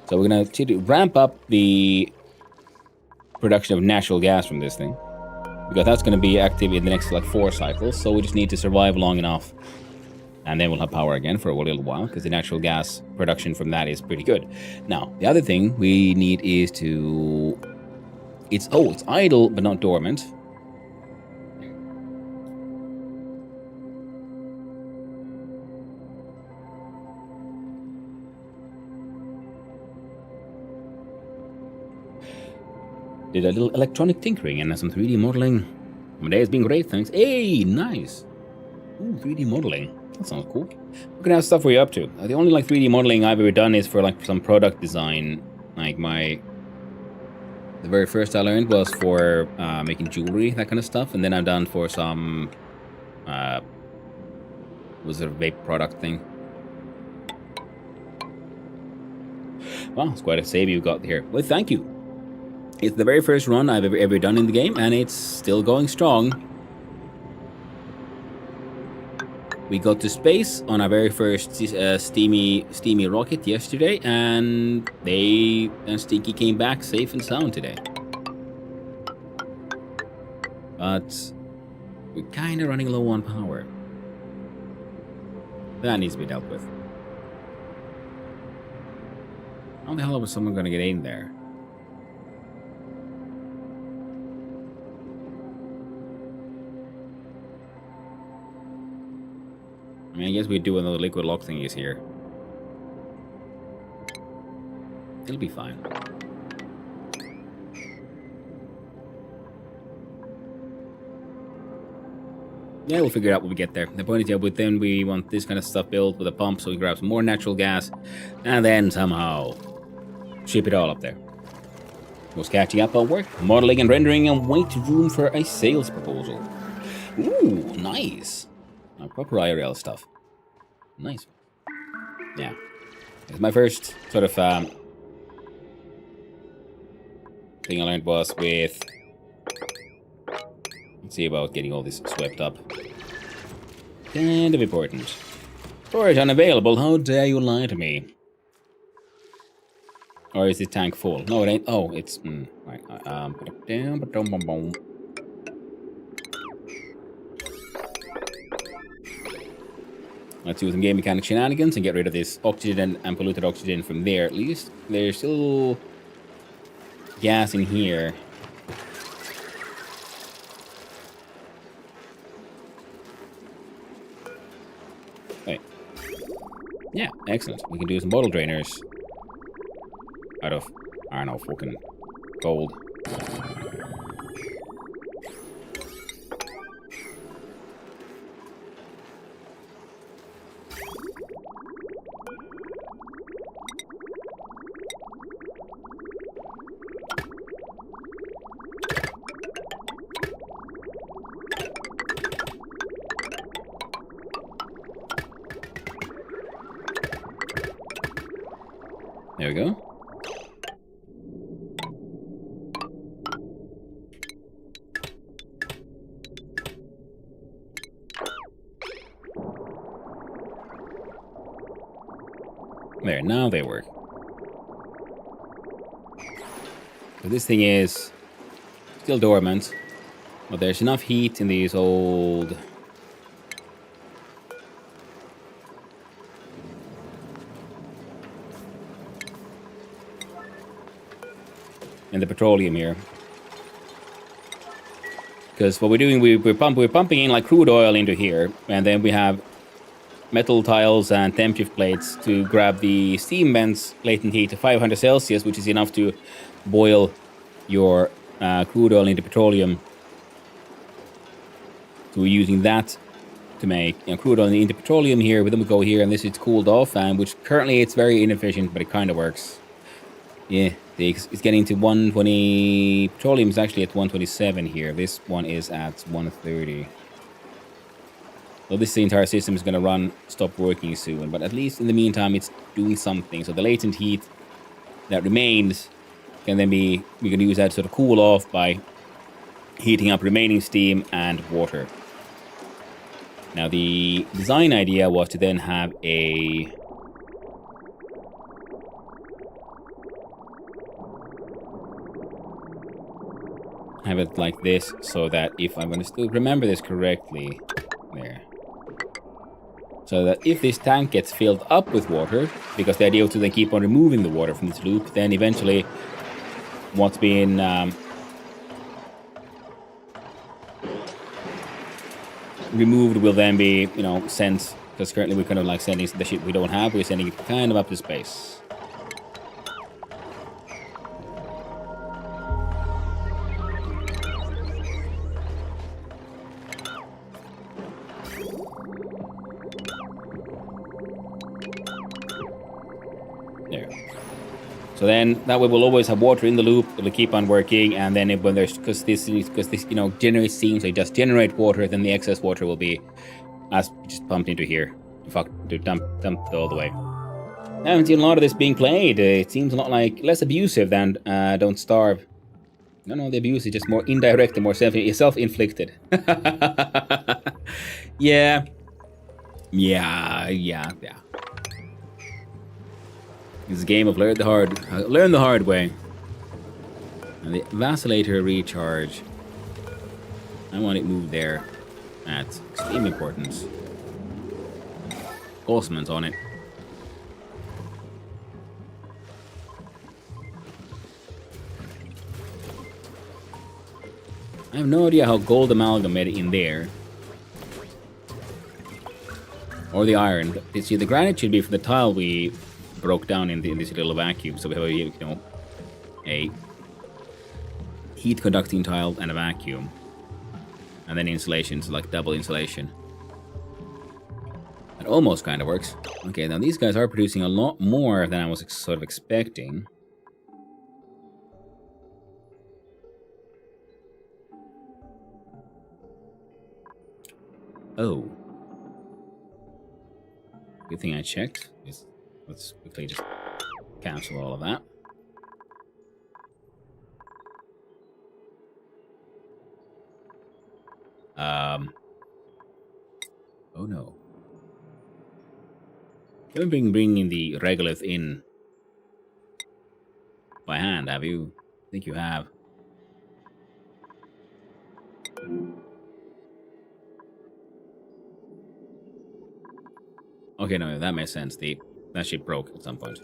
So we're gonna ramp up the production of natural gas from this thing, because that's going to be active in the next like 4 cycles, so we just need to survive long enough, and then we'll have power again for a little while, because the natural gas production from that is pretty good. Now, the other thing we need is to... It's idle, but not dormant. Did a little electronic tinkering and some 3D modeling. My day has been great, thanks. Hey, nice. Ooh, 3D modeling. That sounds cool. What kind of stuff were you up to? The only like 3D modeling I've ever done is for like some product design. Like the very first I learned was for making jewelry, that kind of stuff. And then I've done for some, was it a vape product thing? Wow, it's quite a save you got here. Well, thank you. It's the very first run I've ever done in the game, and it's still going strong. We got to space on our very first steamy rocket yesterday, and Stinky came back safe and sound today. But we're kind of running low on power. That needs to be dealt with. How the hell was someone going to get in there? I mean, I guess we do another liquid lock thingies here. It'll be fine. Yeah, we'll figure it out when we get there. The point is, yeah, but then we want this kind of stuff built with a pump, so we grab some more natural gas, and then somehow ship it all up there. Was catching up on work, modeling and rendering, and wait room for a sales proposal. Ooh, nice. Proper IRL stuff. Nice. Yeah. It's my first sort of thing I learned was with... Let's see about getting all this swept up. Kind of important. Storage unavailable. How dare you lie to me? Or is the tank full? No, it ain't. Oh, it's... right. Put it down. Let's do some game mechanic shenanigans and get rid of this oxygen and polluted oxygen from there. At least there's still gas in here. Wait. Yeah, excellent. We can do some bottle drainers out of, I don't know, fucking gold. There we go. There, now they work. But this thing is still dormant, but there's enough heat in these old... in the petroleum here. Because what we're doing, we're pumping in like crude oil into here, and then we have metal tiles and temp shift plates to grab the steam vents latent heat to 500 Celsius, which is enough to boil your crude oil into petroleum. So we're using that to make crude oil into petroleum here. But then we go here, and this is cooled off, and which currently it's very inefficient, but it kind of works. Yeah, it's getting to 120. Petroleum is actually at 127 here. This one is at 130. So this entire system is going to stop working soon. But at least in the meantime, it's doing something. So the latent heat that remains can then we can use that to sort of cool off by heating up remaining steam and water. Now the design idea was to then have it like this, so that if I'm going to still remember this correctly, there. So that if this tank gets filled up with water, because the idea was to then keep on removing the water from this loop, then eventually what's been removed will then be, sent, because currently we're kind of like sending the shit we don't have, we're sending it kind of up to space. There. So then that way we'll always have water in the loop. It'll keep on working, and then when there's because this generates steam, so it just generate water. Then the excess water will be just pumped into here to dump it all the way. I haven't seen a lot of this being played. It seems a lot like less abusive than Don't Starve. No, the abuse is just more indirect and more self-inflicted. Yeah. It's a game of learn the hard way. And the vacillator recharge, I want it moved there. That's extreme importance. Osman's on it. I have no idea how gold amalgam made it in there. Or the iron. You see, the granite should be from the tile we broke down in this little vacuum. So we have a heat conducting tile and a vacuum. And then insulation, so like double insulation. That almost kind of works. Okay, now these guys are producing a lot more than I was sort of expecting. Oh. Good thing I checked. Let's quickly just cancel all of that. Oh no. Can we bring in the regolith in? by hand, have you? I think you have. Okay, no, that makes sense. That shit broke at some point.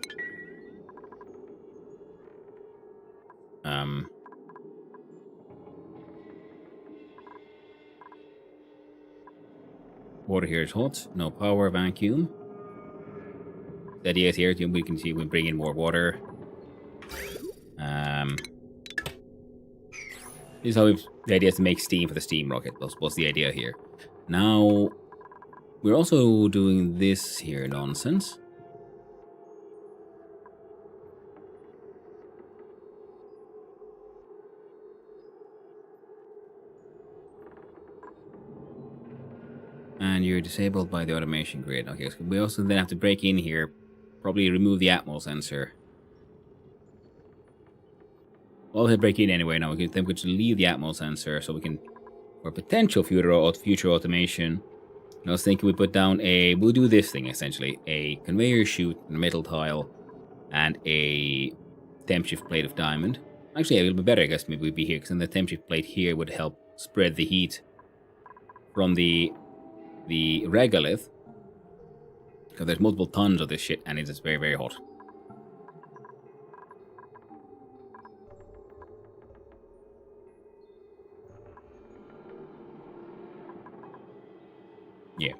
Water here is hot. No power, vacuum. The idea is here, we can see we bring in more water. This is how the idea is to make steam for the steam rocket. What's the idea here? Now, we're also doing this here nonsense. And you're disabled by the automation grid. Okay, so we also then have to break in here. Probably remove the Atmos sensor. Well, we'll break in anyway now. Then we can leave the Atmos sensor so we can, for potential future automation. I was thinking we put down we'll do this thing essentially. A conveyor chute, a metal tile, and a temp shift plate of diamond. Actually, it would be better, I guess, maybe we'd be here, because then the temp shift plate here would help spread the heat from the regolith. Because there's multiple tons of this shit, and it's very, very hot. Yeah.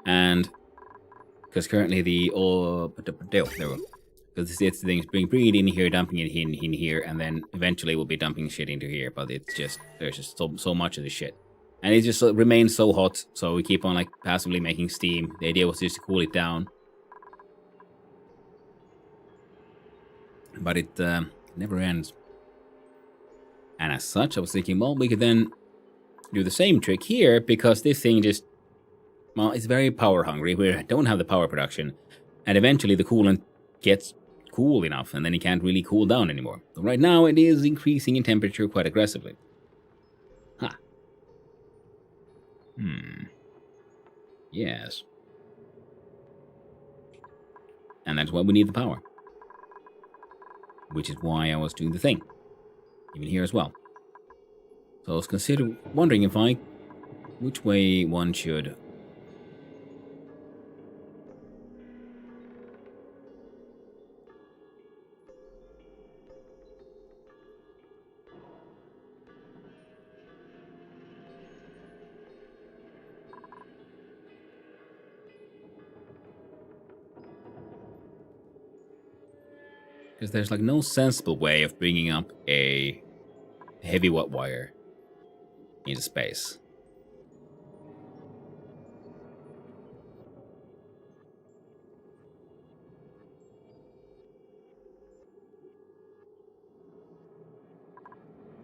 And because currently there we go. Because it's the things bring it in here, dumping it in here, and then eventually we'll be dumping shit into here. But it's just there's just so much of this shit, and it just remains so hot. So we keep on like passively making steam. The idea was just to cool it down, but it never ends. And as such, I was thinking, well, we could then do the same trick here, because this thing just, well, it's very power hungry. We don't have the power production, and eventually the coolant gets cool enough, and then it can't really cool down anymore. So right now it is increasing in temperature quite aggressively. Huh. Yes. And that's why we need the power. Which is why I was doing the thing. Even here as well. So I was wondering which way one should. Because there's like no sensible way of bringing up a heavy watt wire into space.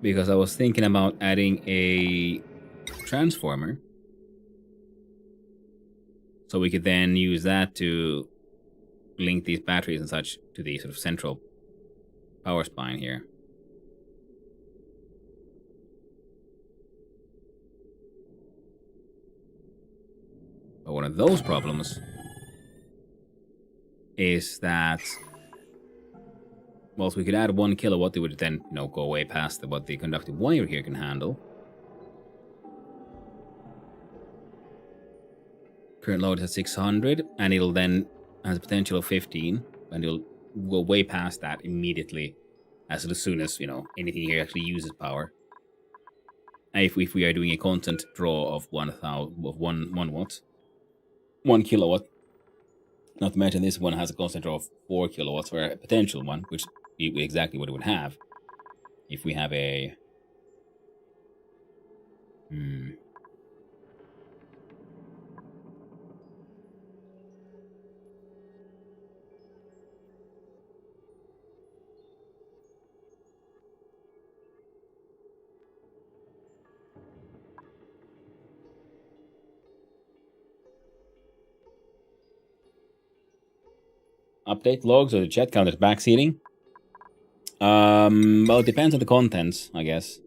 Because I was thinking about adding a transformer, so we could then use that to link these batteries and such to the sort of central power spine here. But one of those problems is that, well, if we could add 1 kilowatt, it would then, go way past what the conductive wire here can handle. Current load has 600, and it'll then has a potential of 15, and it'll go way past that immediately, as soon as anything here actually uses power. And if we are doing a constant draw of 1 watt, 1 kilowatt. Not to mention this one has a constant draw of 4 kilowatts, or a potential one, which is exactly what it would have if we have a. Update logs or the chat counters backseating? Well, it depends on the contents, I guess.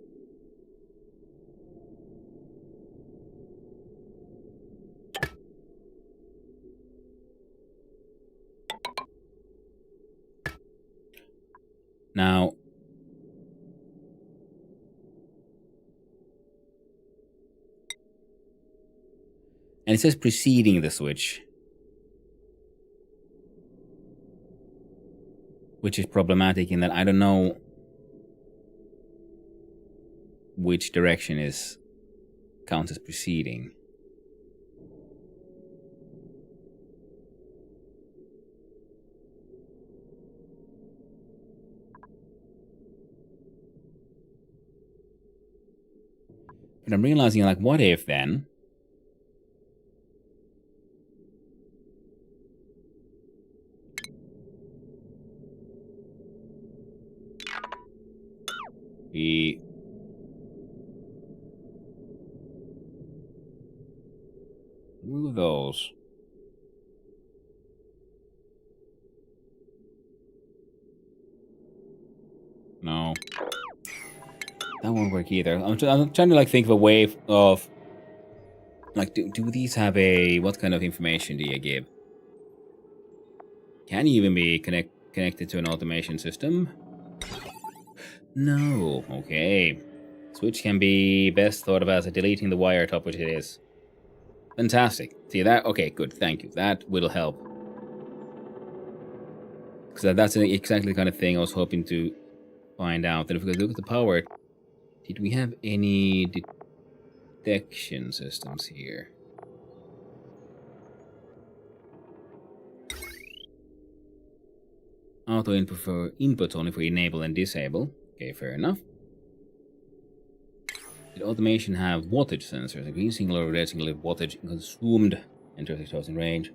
Now, and it says preceding the switch, which is problematic in that I don't know which direction is counts as preceding. But I'm realizing, like, what if then we move those? No. That won't work either. I'm trying to like think of a way of like, do these have a, what kind of information do you give? Can you even be connected to an automation system? No. Okay. Switch can be best thought of as a deleting the wire top, which it is. Fantastic. See that? Okay, good. Thank you. That will help. Because that's exactly the kind of thing I was hoping to find out. And if we look at the power, did we have any detection systems here? Auto input only for enable and disable. Okay, fair enough. Did automation have wattage sensors? A green single or red single wattage consumed enter 6,000 range.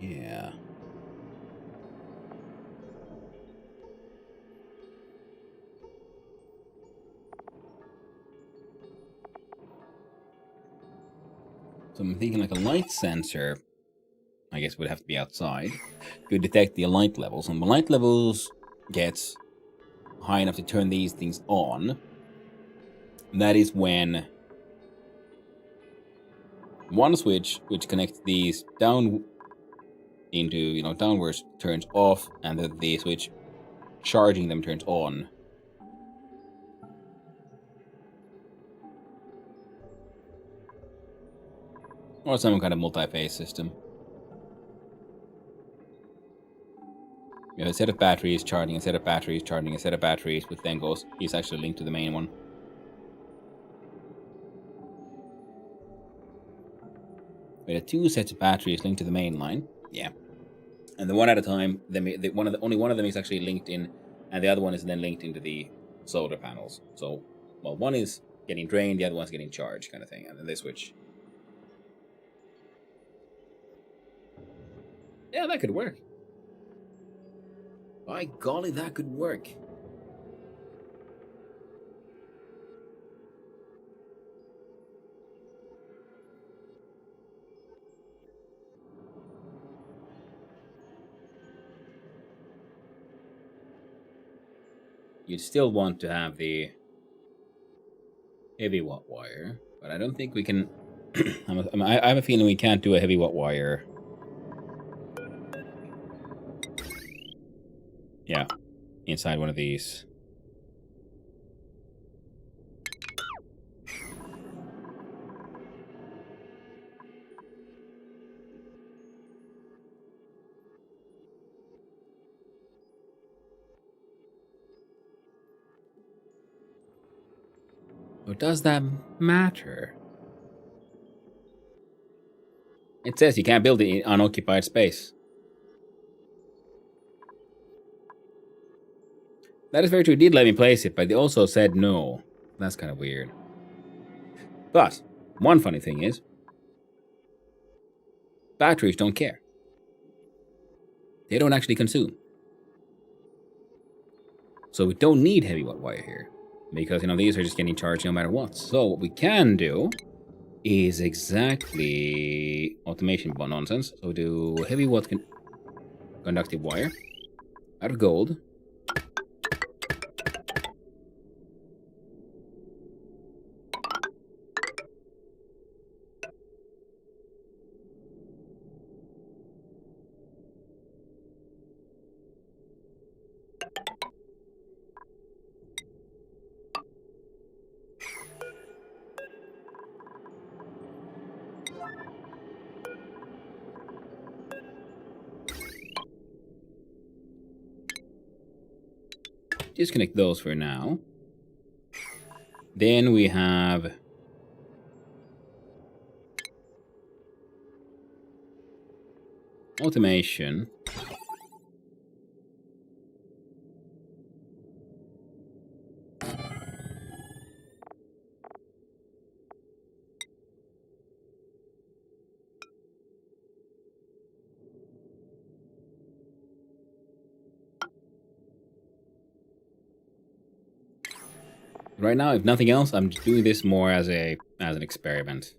Yeah. So I'm thinking like a light sensor, I guess, would have to be outside. Could detect the light levels. And when light levels gets high enough to turn these things on, that is when one switch, which connects these down into, downwards, turns off, and the switch charging them turns on. Or some kind of multi-phase system. You have a set of batteries charging, a set of batteries charging, a set of batteries, which then is actually linked to the main one. We had 2 sets of batteries linked to the main line. Yeah. And the one at a time, only one of them is actually linked in, and the other one is then linked into the solar panels. So, well, one is getting drained, the other one's getting charged, kind of thing, and then they switch. Yeah, that could work. By golly, that could work. You'd still want to have the heavy watt wire, but I don't think we can. I have a feeling we can't do a heavy watt wire. Yeah, inside one of these. But does that matter? It says you can't build it in unoccupied space. That is very true. It did let me place it, but they also said no. That's kind of weird. But one funny thing is, batteries don't care. They don't actually consume. So we don't need heavy watt wire here. Because, these are just getting charged no matter what. So what we can do is exactly automation nonsense. So we do heavy watt conductive wire out of gold. Disconnect those for now. Then we have automation. Right now, if nothing else, I'm just doing this more as an experiment.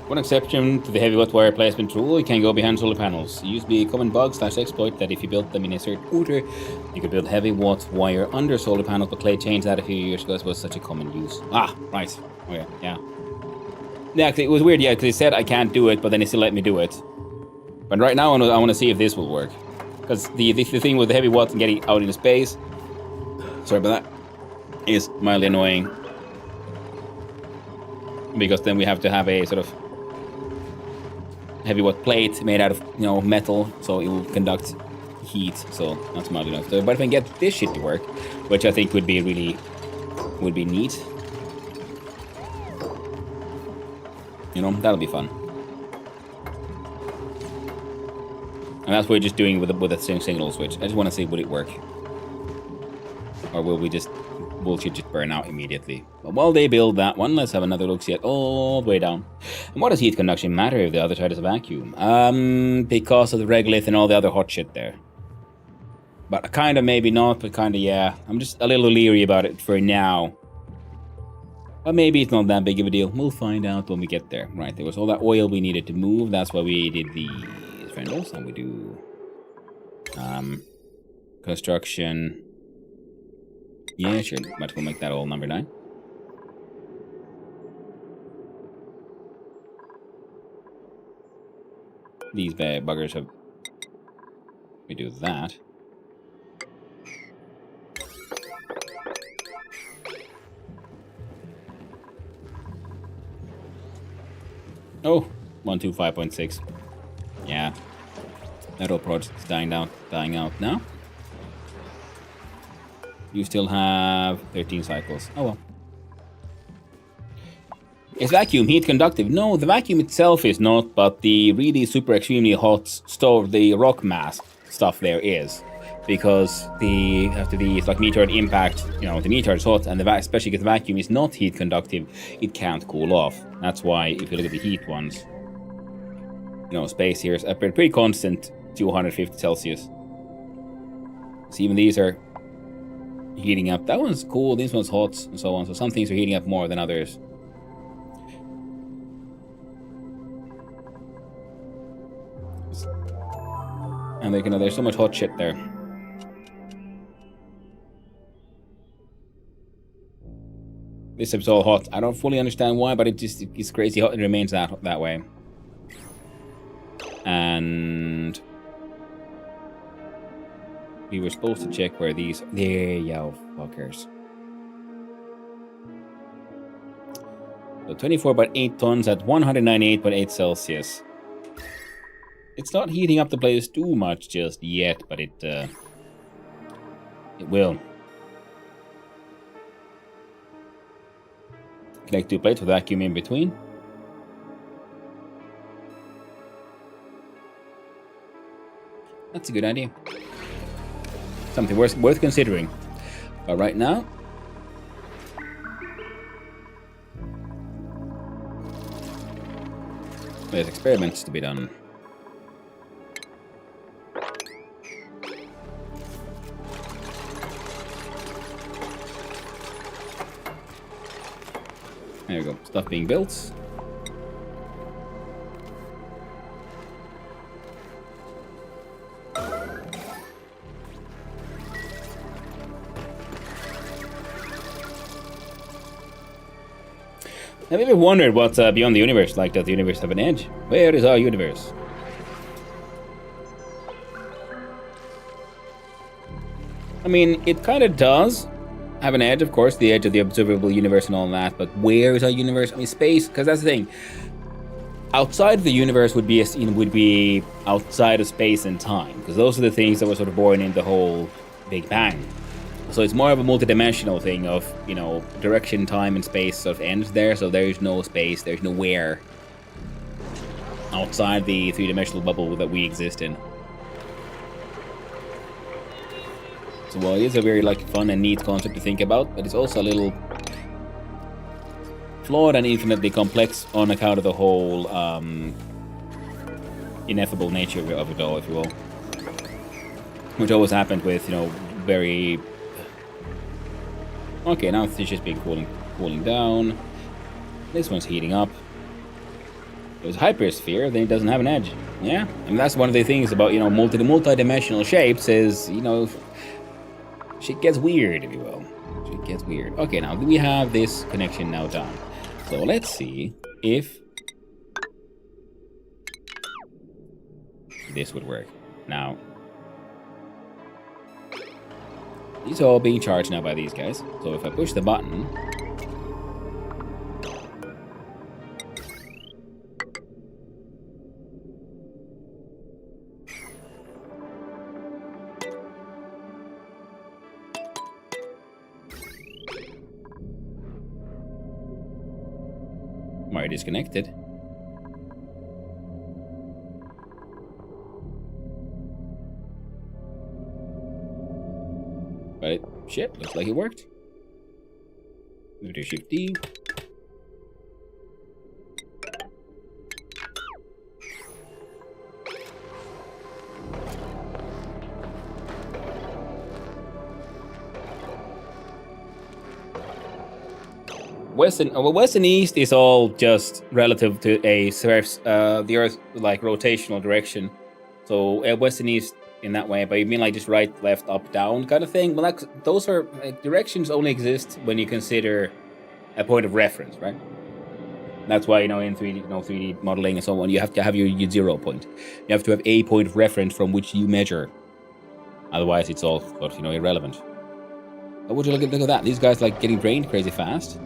One exception to the heavy watt wire placement rule, you can go behind solar panels. It used to be a common bug/exploit that if you built them in a certain order, you could build heavy watt wire under solar panels, but Clay changed that a few years ago. It was such a common use. Ah, right. Okay, yeah. Yeah, it was weird, yeah, because he said I can't do it, but then he still let me do it. But right now I want to see if this will work. Because the thing with the heavy watts and getting out into space, sorry about that, is mildly annoying. Because then we have to have a sort of heavy watt plate made out of metal, so it will conduct heat. So that's mildly enough. But if I can get this shit to work, which I think would be neat, that'll be fun. And that's what we're just doing with a signal switch. I just want to see would it work, or will we just bullshit just burn out immediately? But while they build that one, let's have another look see it all the way down. And what does heat conduction matter if the other side is a vacuum? Because of the regolith and all the other hot shit there. But kind of maybe not, but kind of yeah. I'm just a little leery about it for now. But maybe it's not that big of a deal. We'll find out when we get there. Right, there was all that oil we needed to move. That's why we did these renders. And we do construction. Yeah, sure. Might as well make that all number 9. These buggers have... We do that. Oh, 125.6. Yeah. That whole project is dying out now. You still have 13 cycles. Oh well. Is vacuum heat conductive? No, the vacuum itself is not, but the really super extremely hot stove, the rock mass stuff there is. Because after the meteor impact, the meteor is hot, and especially because the vacuum is not heat conductive, it can't cool off. That's why if you look at the heat ones, space here is pretty constant, 250 Celsius. So even these are heating up. That one's cool, this one's hot, and so on. So some things are heating up more than others. And there's so much hot shit there. This is all hot. I don't fully understand why, but it's crazy hot. It remains that way. And we were supposed to check where these. There, yo, fuckers. So 24.8 tons at 198.8 Celsius. It's not heating up the place too much just yet, but it will. Connect 2 plates with vacuum in between. That's a good idea. Something worth considering. But right now, there's experiments to be done. There we go. Stuff being built. Have you ever wondered what's beyond the universe? Like, does the universe have an edge? Where is our universe? I mean, it kind of does have an edge, of course, the edge of the observable universe and all that, but where is our universe? I mean, space, because that's the thing. Outside of the universe would be outside of space and time, because those are the things that were sort of born in the whole Big Bang. So it's more of a multidimensional thing of, direction, time, and space sort of ends there, so there's no space, there's nowhere outside the three-dimensional bubble that we exist in. So while it is a very fun and neat concept to think about, but it's also a little flawed and infinitely complex on account of the whole ineffable nature of it all, if you will. Which always happened with, very... Okay, now it's just been cooling down. This one's heating up. There's a hypersphere, then it doesn't have an edge. Yeah, I mean, that's one of the things about, multi-dimensional shapes is, shit gets weird, if you will. Shit gets weird. Okay, now we have this connection now done. So let's see if this would work. Now, these are all being charged now by these guys. So if I push the button, wire disconnected. But shit, looks like it worked. Move to Shift D. West and east is all just relative to the Earth's rotational direction. So west and east in that way, but you mean just right, left, up, down kind of thing? Well, those are directions only exist when you consider a point of reference, right? That's why in 3D, 3D modeling and so on, you have to have your 0 point. You have to have a point of reference from which you measure. Otherwise, it's all irrelevant. But would you look at that? These guys getting drained crazy fast.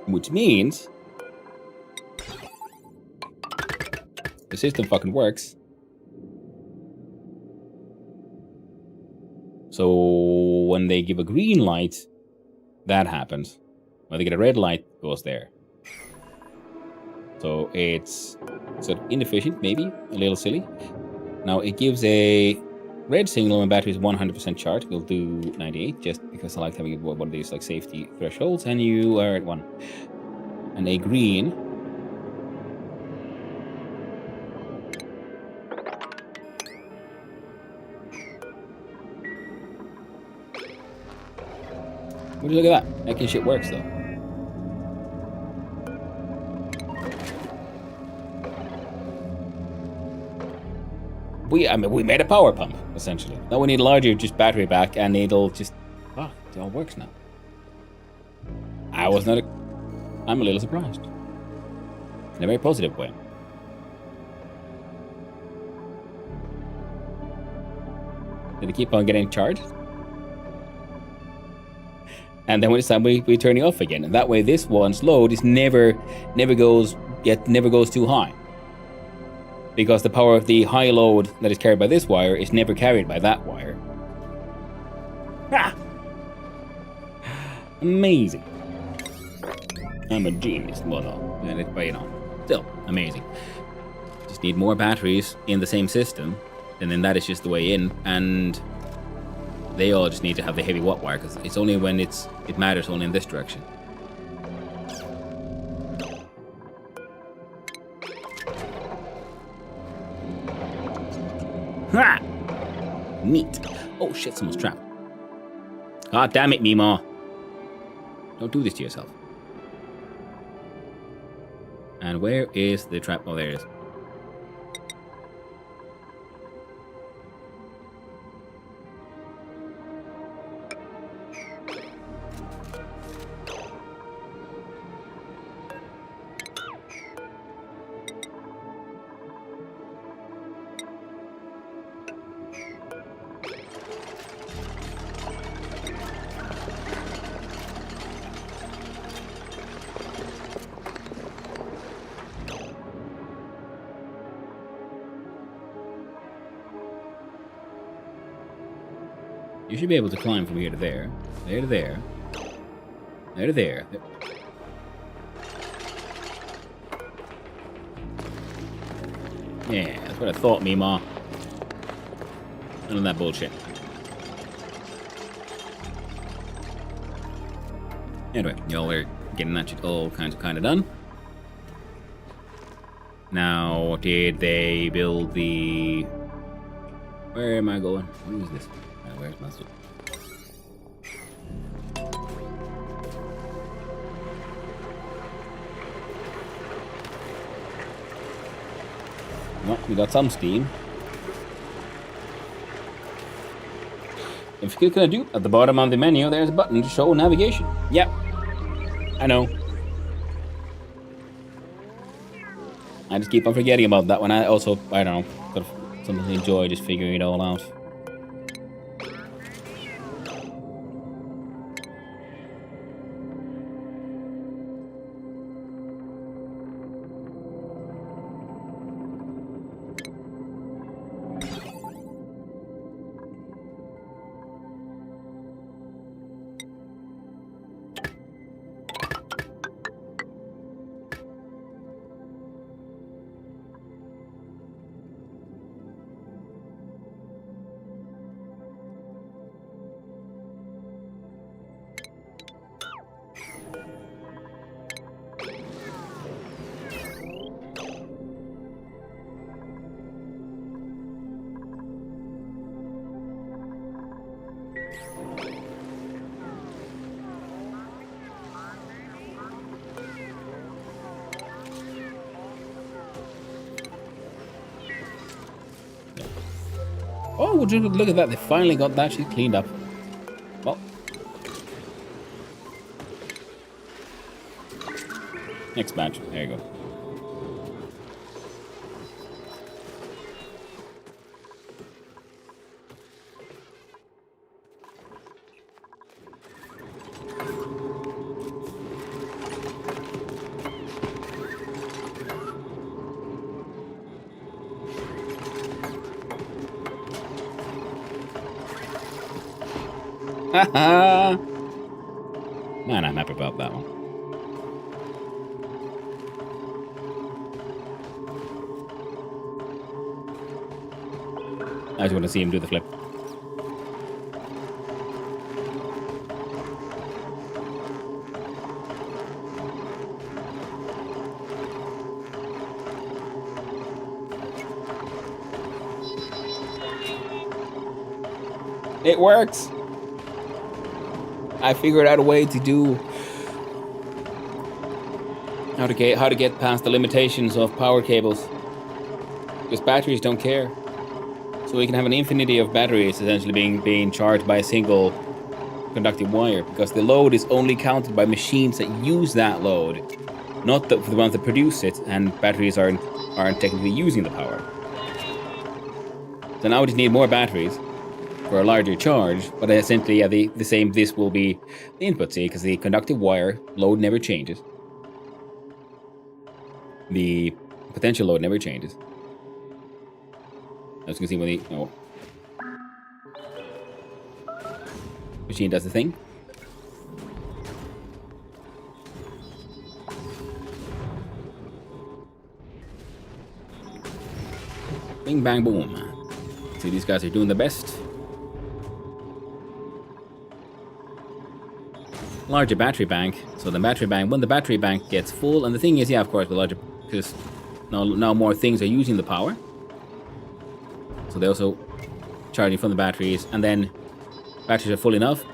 Which means the system fucking works. So when they give a green light, that happens. When they get a red light, it goes there. So it's sort of inefficient, maybe a little silly. Now it gives a red signal when battery is 100% charged. We'll do 98 just because I like having one of these safety thresholds, and you are at 1. And a green. Would you look at that? That shit works though. I mean, we made a power pump, essentially. Now we need a larger just battery pack, and it'll just... Oh, it all works now. I'm a little surprised. In a very positive way. Did it keep on getting charged? And then when it's time, we turn it off again. And that way this one's load is never goes too high. Because the power of the high load that is carried by this wire is never carried by that wire. Ah! Amazing. I'm a genius. Well, no, but you know, still amazing. Just need more batteries in the same system, and then that is just the way in. And they all just need to have the heavy watt wire, because it's only when it matters only in this direction. Ha! Neat. Oh shit, someone's trapped. God damn it, Mima. Don't do this to yourself. And where is the trap? Oh, there it is. You should be able to climb from here to there, there to there, there to there. Yeah, that's what I thought, Mima. None of that bullshit. Anyway, y'all are getting that shit all kind of done. Now, did they build the... Where am I going? What is this? Where's my suit? Well, we got some steam. If you click on a do, at the bottom of the menu, there's a button to show navigation. Yep. I know. I just keep on forgetting about that one. I don't know, got something to enjoy just figuring it all out. Oh, would you look at that? They finally got that shit cleaned up. Well. Next batch. There you go. Man, I'm happy about that one. I just want to see him do the flip. It works! I figured out a way to do how to get past the limitations of power cables, because batteries don't care. So we can have an infinity of batteries essentially being charged by a single conductive wire, because the load is only counted by machines that use that load, not the ones that produce it, and batteries aren't technically using the power. So now we just need more batteries for a larger charge, but essentially, yeah, the same. This will be the input, see, because the conductive wire load never changes. The potential load never changes. As you can see when the machine does the thing. Bing, bang, boom. See, these guys are doing the best. Larger battery bank. So the battery bank, when the battery bank gets full, and the thing is, yeah, of course, the larger, because now more things are using the power. So they're also charging from the batteries, and then batteries are full enough.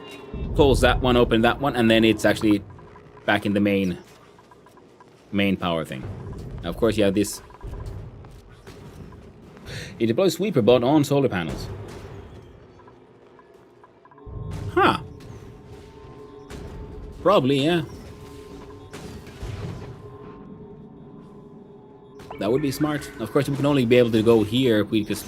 Close that one, open that one, and then it's actually back in the main power thing. Now, of course, you have this. It deploys sweeper bot on solar panels. Huh. Probably, yeah. That would be smart. Of course, we can only be able to go here if we just.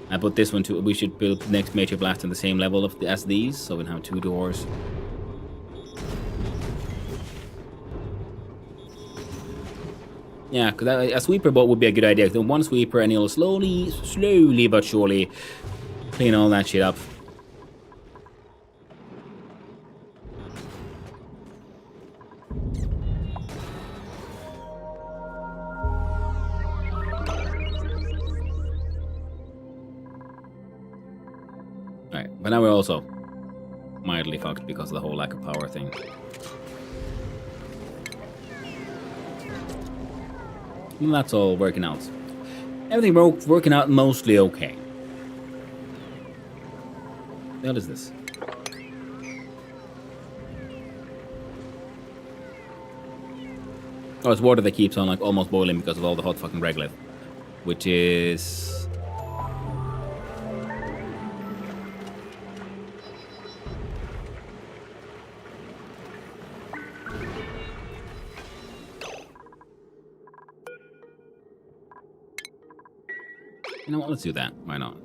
I put this one to. We should build the next major blast on the same level as these, so we can have 2 doors. Yeah, because a sweeper boat would be a good idea. Then one sweeper, and it'll slowly but surely clean all that shit up. Alright, but now we're also mildly fucked because of the whole lack of power thing. And that's all working out. Everything working out mostly okay. What is this? Oh, it's water that keeps on like almost boiling because of all the hot fucking regolith. Which is... You know what, let's do that. Why not?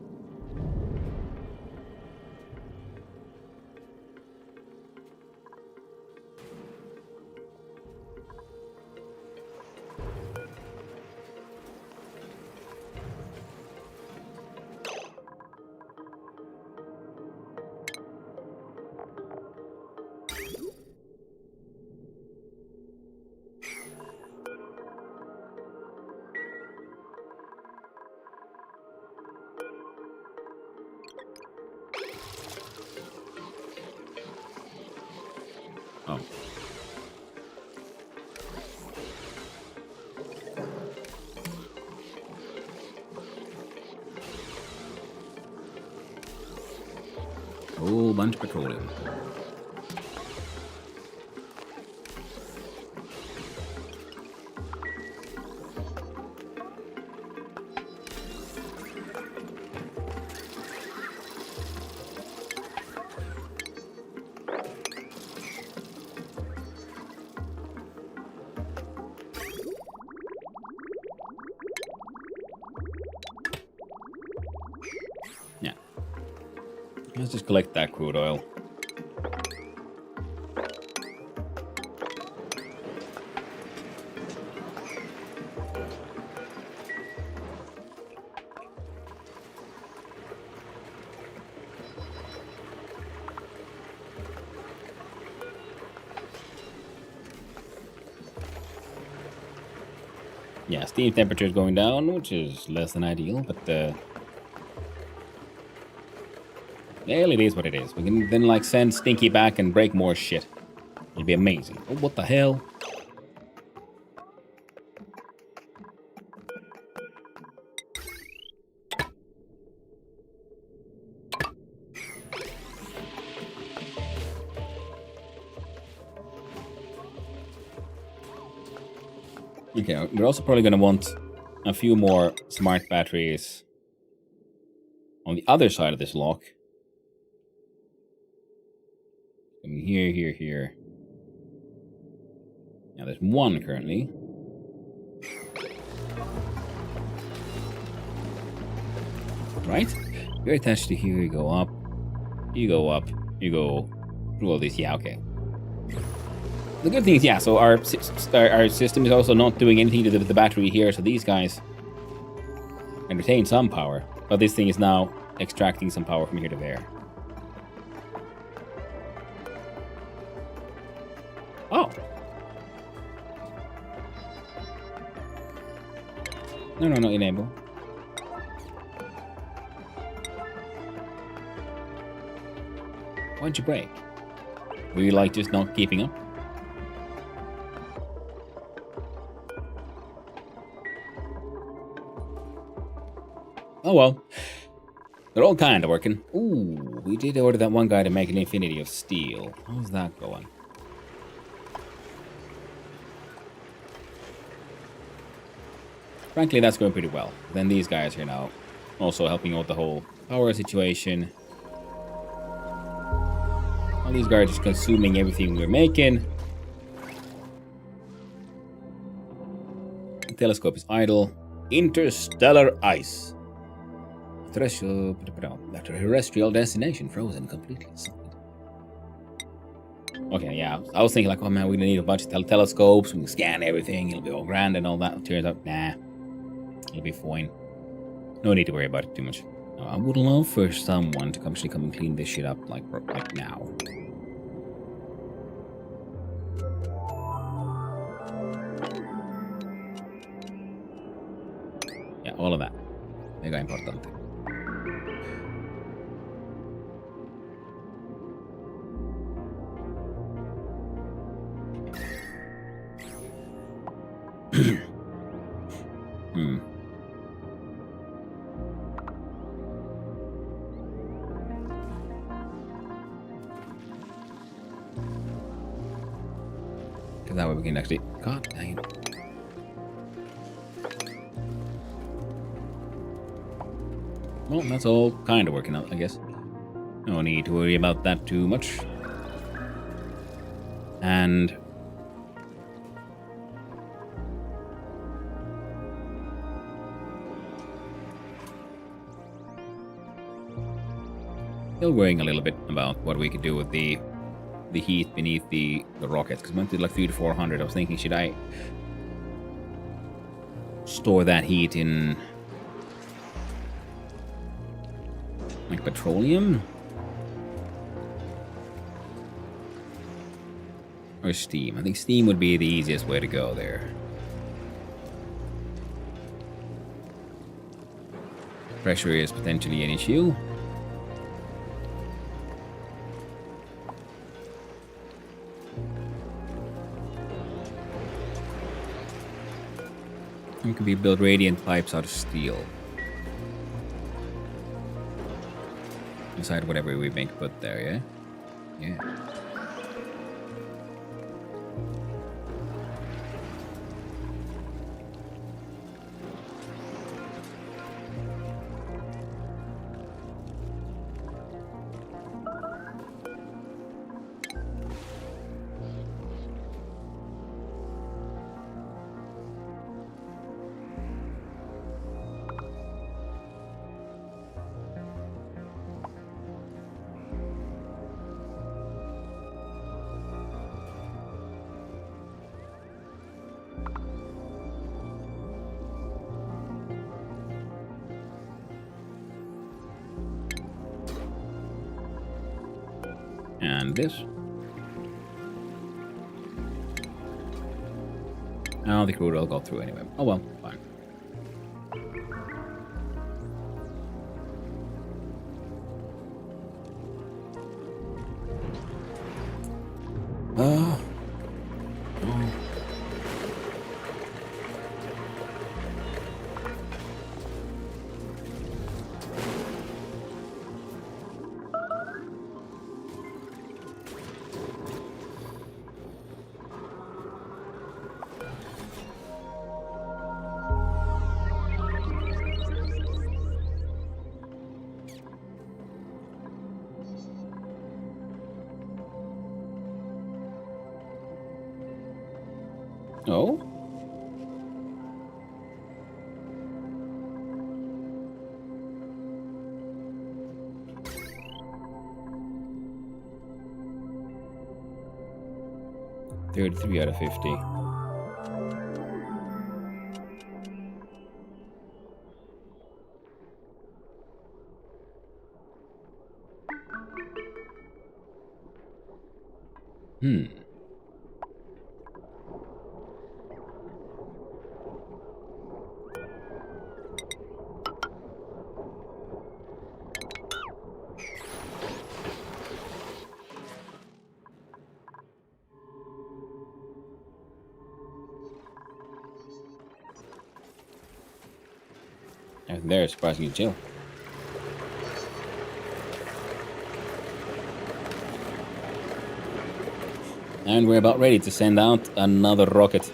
Oh. Whole bunch of petroleum. Yeah. Let's just collect that crude oil. Yeah, steam temperature is going down, which is less than ideal, but well, it is what it is. We can then like send Stinky back and break more shit. It'll be amazing. Oh, what the hell? Okay, we're also probably going to want a few more smart batteries on the other side of this lock. Here. Now there's one currently. Right? You're attached to here, you go up, you go through all this. Yeah, okay. The good thing is, yeah, so our system is also not doing anything to the battery here, so these guys can retain some power. But this thing is now extracting some power from here to there. Oh. No, enable. Why'd you break? Were you like just not keeping up? Oh well. They're all kind of working. Ooh, we did order that one guy to make an infinity of steel. How's that going? Frankly, that's going pretty well. Then these guys are now also helping out the whole power situation. All these guys are just consuming everything we're making. The telescope is idle. Interstellar ice. Terrestrial destination frozen completely. Okay, yeah. I was thinking like, oh man, we're gonna need a bunch of telescopes. We can scan everything. It'll be all grand and all that. Turns out, nah. It'll be fine. No need to worry about it too much. I would love for someone to actually come and clean this shit up like now. Yeah, all of that. Mega importante. Because that way we can actually... God dang it. Well, that's all kind of working out, I guess. No need to worry about that too much. And... still worrying a little bit about what we could do with the heat beneath the rockets, because we went to like 300 to 400. I was thinking, should I store that heat in like petroleum or steam? I think steam would be the easiest way to go there. Pressure is potentially an issue. It could be build radiant pipes out of steel. Inside whatever we make put there, yeah? Yeah. And this. I don't think we'll go through anyway. Oh well, fine. Oh? $33 out of 50. Everything there is surprisingly chill. And we're about ready to send out another rocket.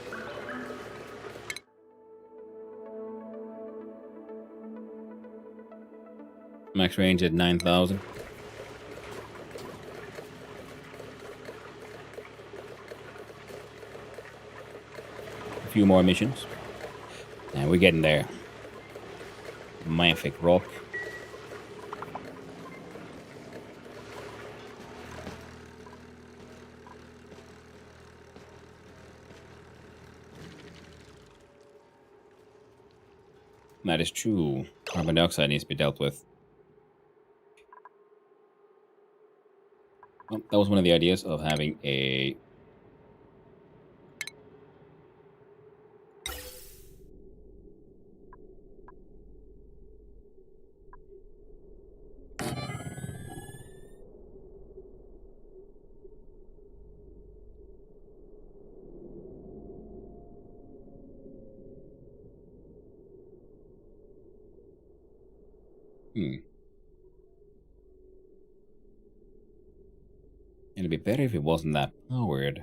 Max range at 9,000. A few more missions. And we're getting there. Magnific rock. That is true. Carbon dioxide needs to be dealt with. Well, that was one of the ideas of having a... It'd be better if it wasn't that powered.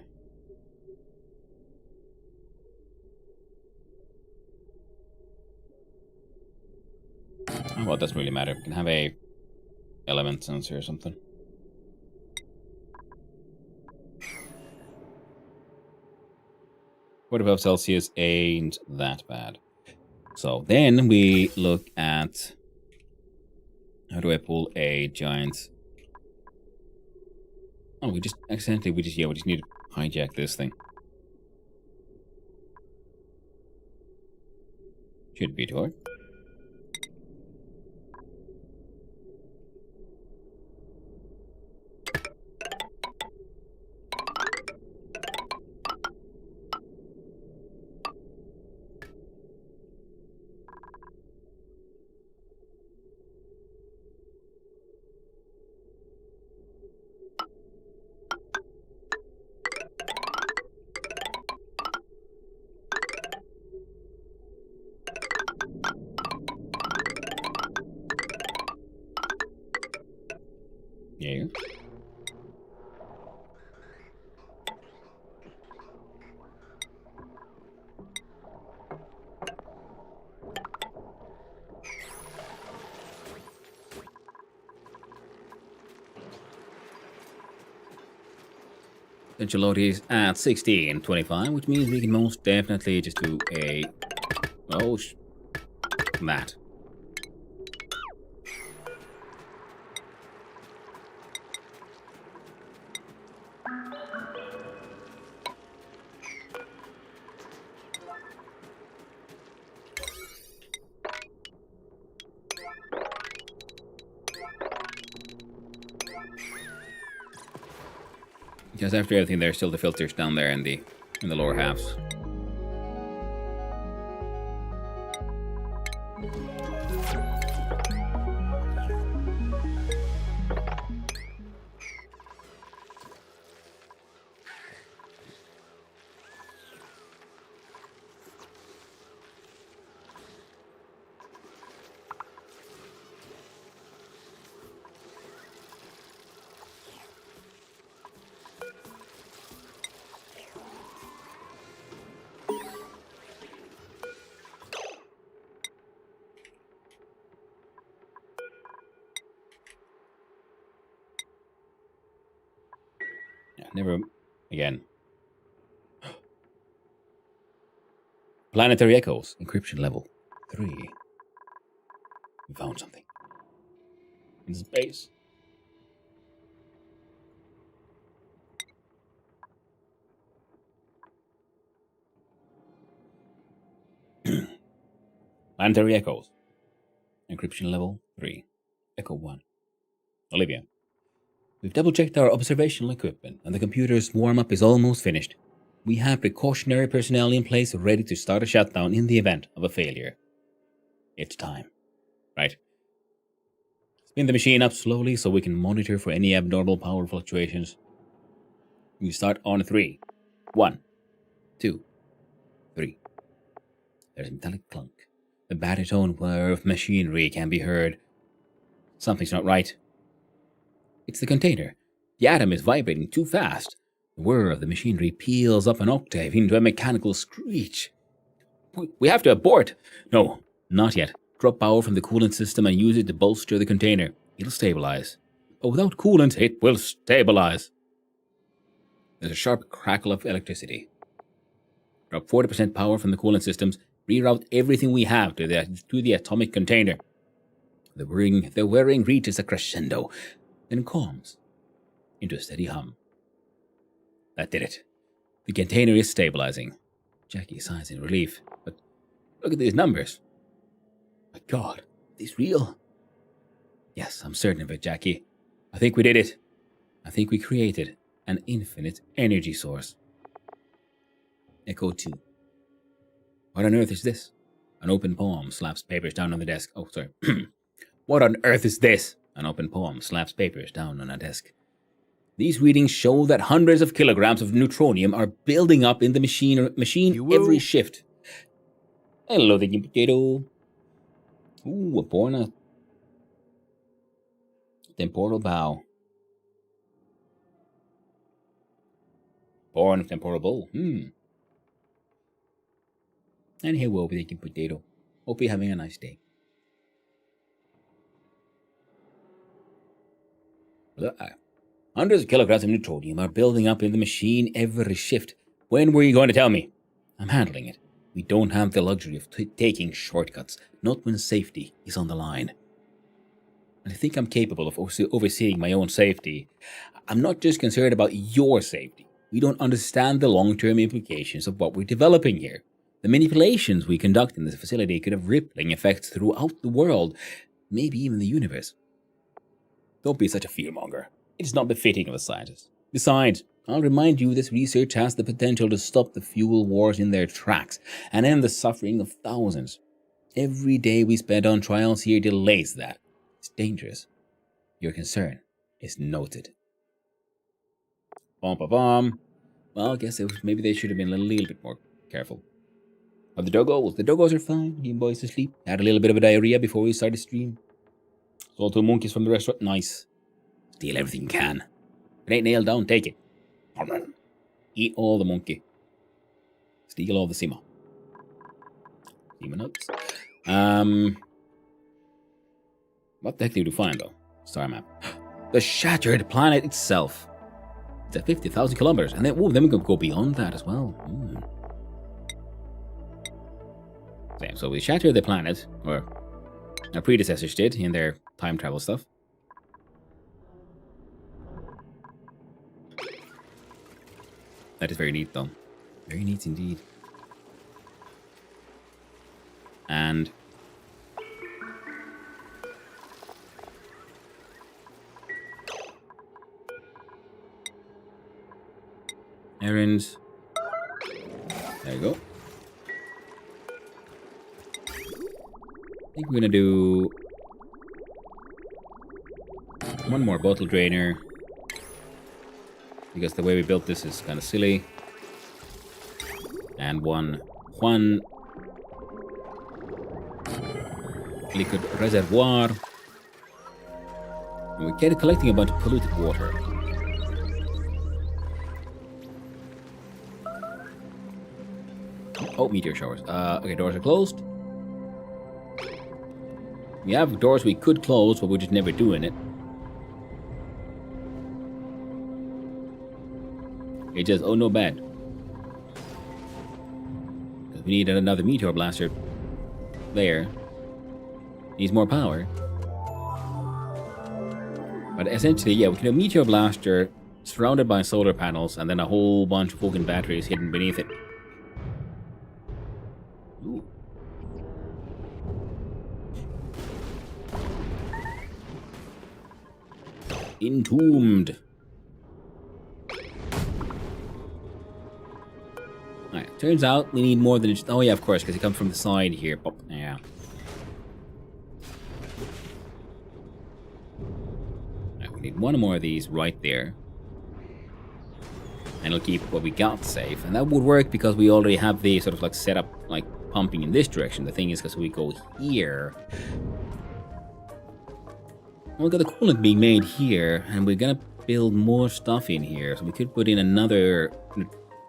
Oh, well, it doesn't really matter. We can have a element sensor or something. 45 Celsius ain't that bad. So then we look at... How do I pull a giant... Oh, we just accidentally, we just need to hijack this thing. Should be too hard. Yeah. Potential load is at 1625, which means we can most definitely just do a... Oh, that. Because after everything, there's still the filters down there in the lower halves. Yeah, never again. Planetary echoes. Encryption level 3. We found something. In space. Planetary echoes. Encryption level 3. Echo 1. Olivia. We've double-checked our observational equipment, and the computer's warm-up is almost finished. We have precautionary personnel in place ready to start a shutdown in the event of a failure. It's time. Right. Spin the machine up slowly so we can monitor for any abnormal power fluctuations. We start on 3. 1, 2, 3. There's a metallic clunk. The baritone whir of machinery can be heard. Something's not right. It's the container. The atom is vibrating too fast. The whir of the machinery peels up an octave into a mechanical screech. We have to abort. No, not yet. Drop power from the coolant system and use it to bolster the container. It'll stabilize. But without coolant, it will stabilize. There's a sharp crackle of electricity. Drop 40% power from the coolant systems. Reroute everything we have to the atomic container. The whirring reaches a crescendo, then calms into a steady hum. That did it. The container is stabilizing. Jackie sighs in relief. But look at these numbers. My God, are these real? Yes, I'm certain of it, Jackie. I think we did it. I think we created an infinite energy source. Echo 2. What on earth is this? An open palm slaps papers down on the desk. Oh, sorry. What on earth is this? An open palm slaps papers down on a desk. These readings show that hundreds of kilograms of neutronium are building up in the machine every shift. Hello, the potato. Ooh, a born temporal bow. Born of temporal bow. And here we'll be taking potato. Hope you're having a nice day. Hundreds of kilograms of neutronium are building up in the machine every shift. When were you going to tell me? I'm handling it. We don't have the luxury of taking shortcuts, not when safety is on the line. And I think I'm capable of overseeing my own safety. I'm not just concerned about your safety. We don't understand the long-term implications of what we're developing here. The manipulations we conduct in this facility could have rippling effects throughout the world, maybe even the universe. Don't be such a fearmonger. It is not befitting of a scientist. Besides, I'll remind you this research has the potential to stop the fuel wars in their tracks and end the suffering of thousands. Every day we spend on trials here delays that. It's dangerous. Your concern is noted. Bum. Well, I guess maybe they should have been a little bit more careful. Are the doggos? The doggos are fine. You boys asleep. Had a little bit of a diarrhea before we started stream. Saw 2 monkeys from the restaurant. Nice. Steal everything you can. If it ain't nailed down, take it. Eat all the monkey. Steal all the sima. Sima nuts. What the heck did we find, though? Star map. The shattered planet itself. It's at 50,000 kilometers. And then we can go beyond that as well. So we shattered the planet, or our predecessors did in their time travel stuff. That is very neat, though. Very neat indeed. And errands. There you go. I think we're gonna do one more bottle drainer, because the way we built this is kind of silly. And one liquid reservoir. And we're collecting a bunch of polluted water. Oh, meteor showers. Okay, doors are closed. We have doors we could close, but we're just never doing it. It just, oh no, bad. We need another meteor blaster there. Needs more power. But essentially, yeah, we can do a meteor blaster surrounded by solar panels and then a whole bunch of fucking batteries hidden beneath it. Ooh. Entombed. Alright, turns out we need more than just... Oh yeah, of course, because it comes from the side here. Pop. Yeah. Right, we need one more of these right there. And it'll keep what we got safe. And that would work because we already have the sort of like setup, like pumping in this direction. The thing is, because we go here... We've got the coolant being made here, and we're gonna build more stuff in here. So we could put in another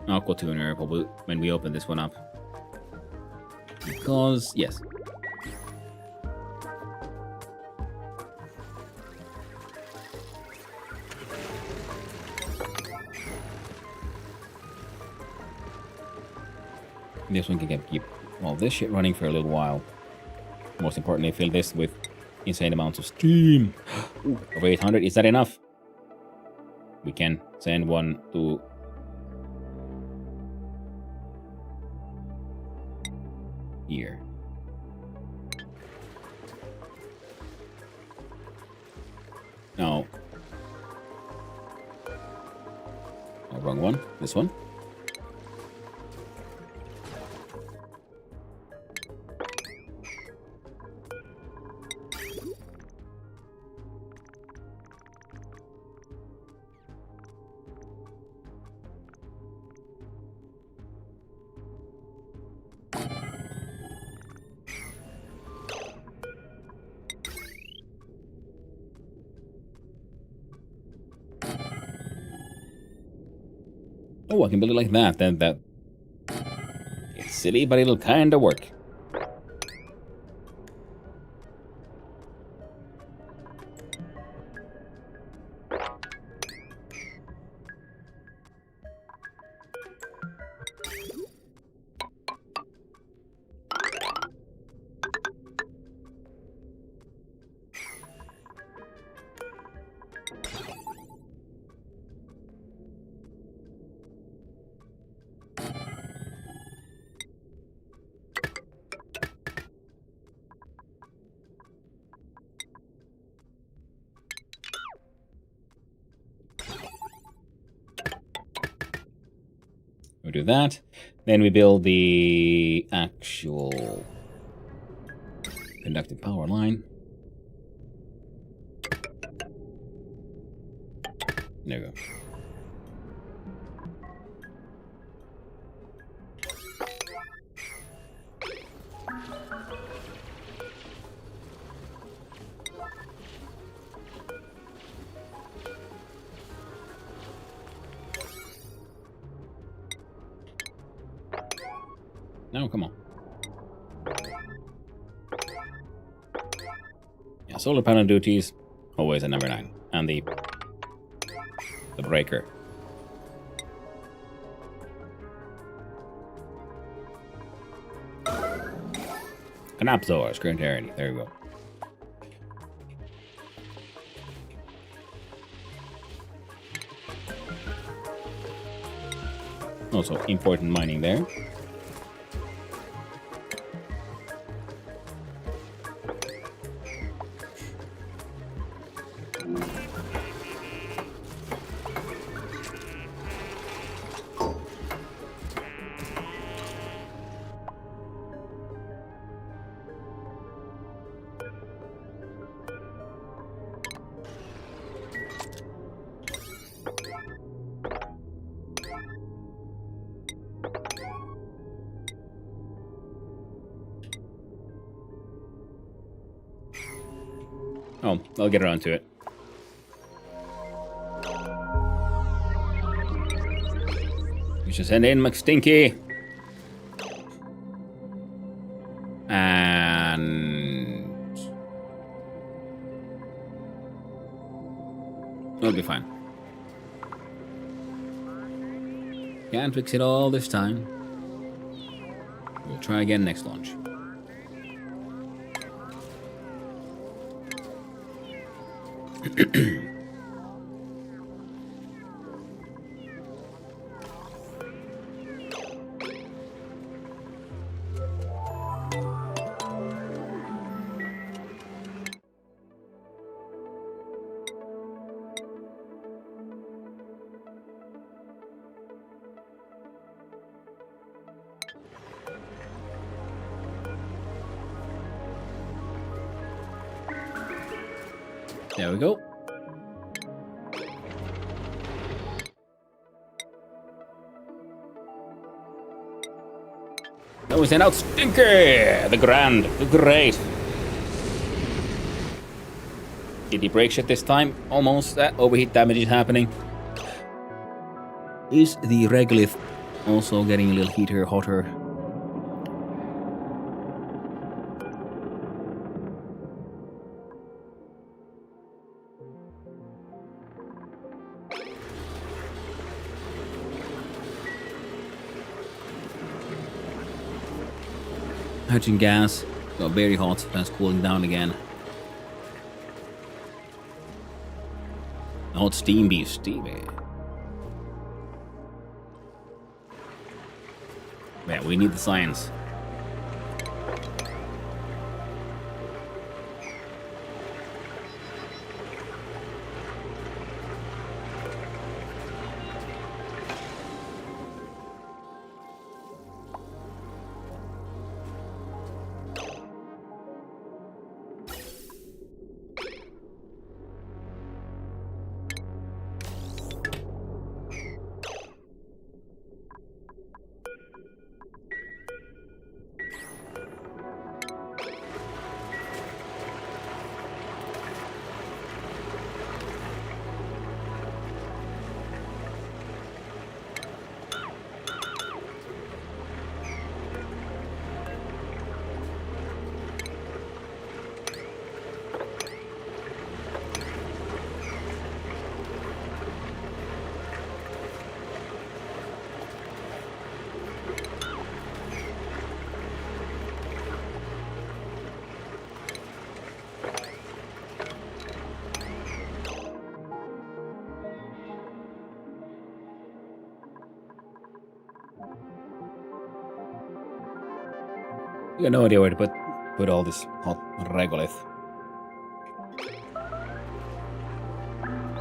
aqua tuner when we open this one up. Because, yes. This one can keep all this shit running for a little while. Most importantly, fill this with insane amounts of steam. Ooh, over 800. Is that enough? We can send one to... here. No. Oh, wrong one. This one. Oh, I can build it like that. Then it's silly, but it'll kind of work. We do that. Then we build the actual conductive power line. There we go. No, come on. Yeah, solar panel duties, always at number 9. And the breaker. Canapsaurs, current area. There we go. Also important mining there. Oh, I'll get around to it. We should send in McStinky. And... it'll be fine. Can't fix it all this time. We'll try again next launch. There we go. That was an out stinker! The grand, the great. Did he break shit this time? Almost. That overheat damage is happening. Is the regolith also getting a little heater, hotter? Hydrogen gas got very hot, that's cooling down again. Hot steam beef, steamy. Yeah, we need the science. You got no idea where to put all this hot regolith.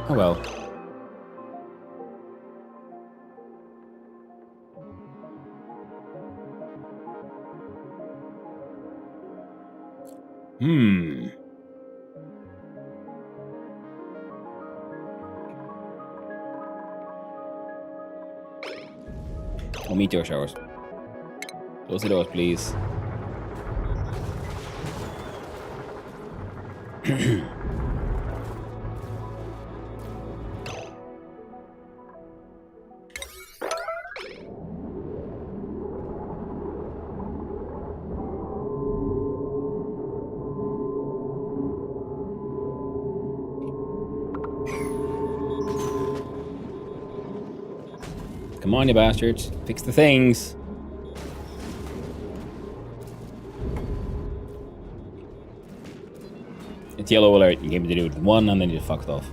Oh well. Oh, meteor showers. Close the doors, please. Come on, you bastards. Fix the things. It's yellow alert. You gave me to do it with one and then you fucked off.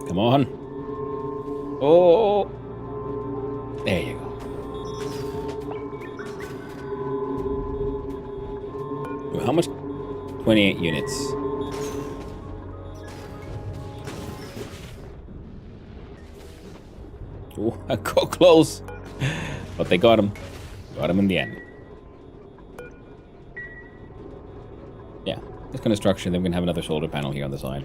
Come on. Oh. There you go. How much? 28 units. Oh, I got close. But they got him. Got him in the end. Yeah, this kind of structure, then we can have another solar panel here on the side.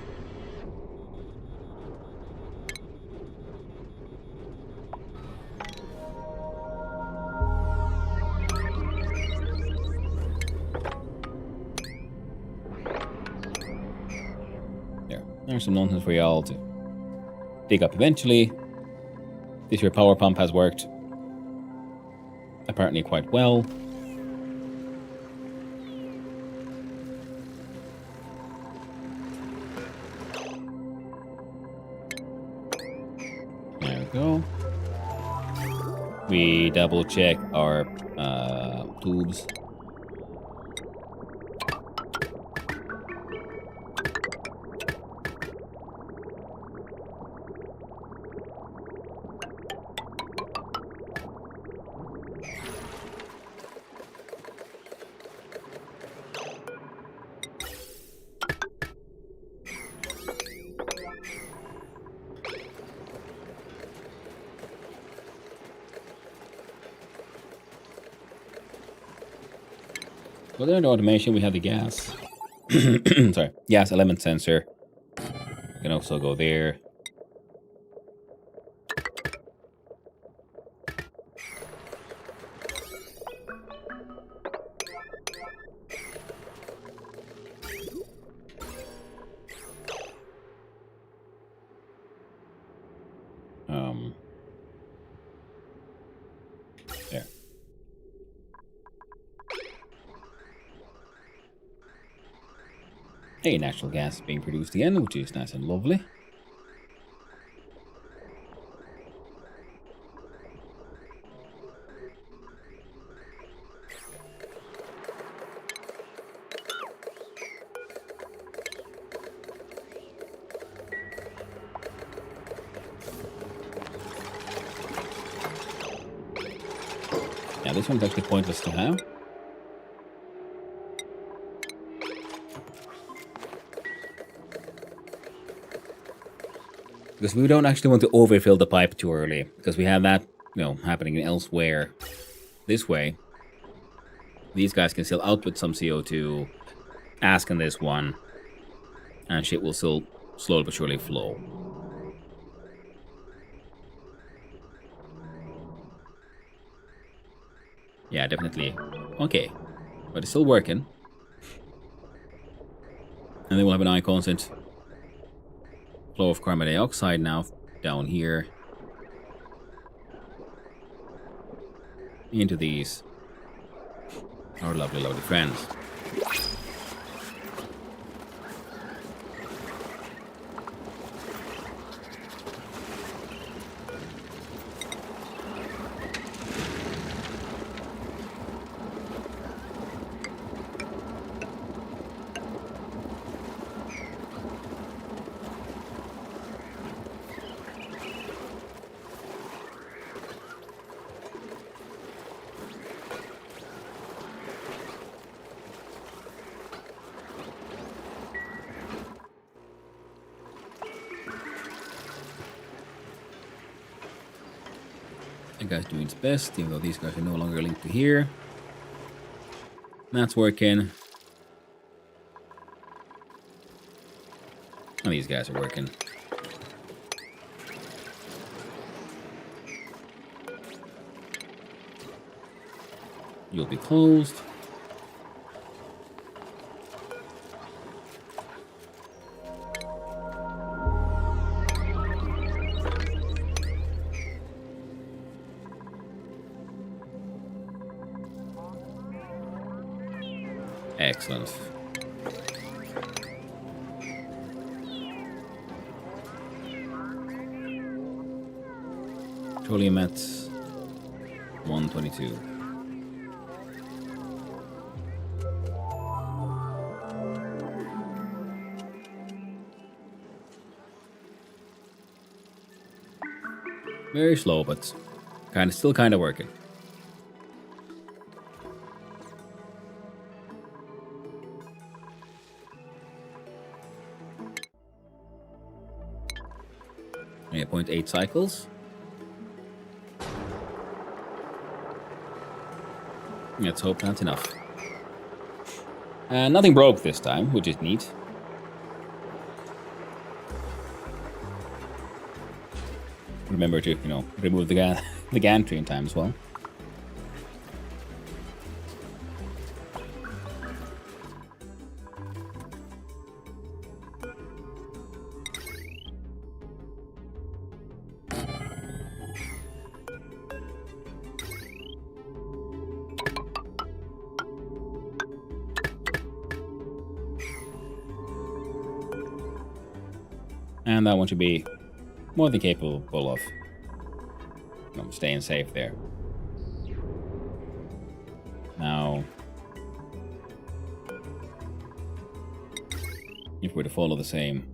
There's some nonsense for y'all to dig up eventually. This here power pump has worked apparently quite well. go. We double check our tubes. Well, there in the automation, we have the gas. Sorry, gas element sensor. You can also go there. There. Hey, natural gas being produced again, which is nice and lovely. Yeah, this one's actually pointless to have. Because we don't actually want to overfill the pipe too early. Because we have that, happening elsewhere. This way, these guys can still output some CO2, ask in this one, and shit will still slowly but surely flow. Yeah, definitely. Okay. But it's still working. And then we'll have an eye constant flow of carbon dioxide now down here into these, our lovely, lovely friends. That guy's doing its best, even though these guys are no longer linked to here. That's working. And these guys are working. You'll be closed. Excellent. Petroleum at 122. Very slow, but still kind of working. Yeah, 0.8 cycles. Let's hope that's enough. Nothing broke this time, which is neat. Remember to, remove the gantry in time as well. And that one should be more than capable of I'm staying safe there. Now, if we're to follow the same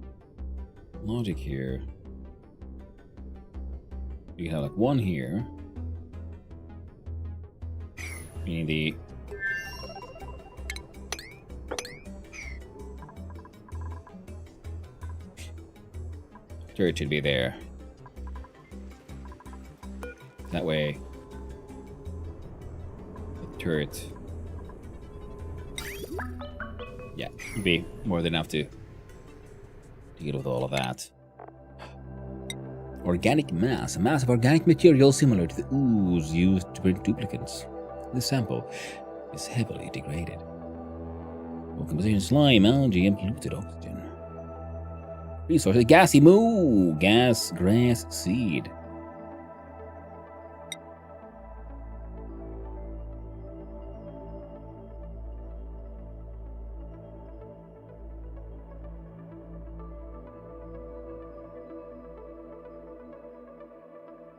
logic here, we have like one here. We need the turret should be there. That way, the turret, yeah, would be more than enough to deal with all of that. Organic mass, a mass of organic material similar to the ooze used to print duplicates. This sample is heavily degraded. Well, composition slime, algae, and polluted oxygen. Resources, gassy moo, gas, grass, seed.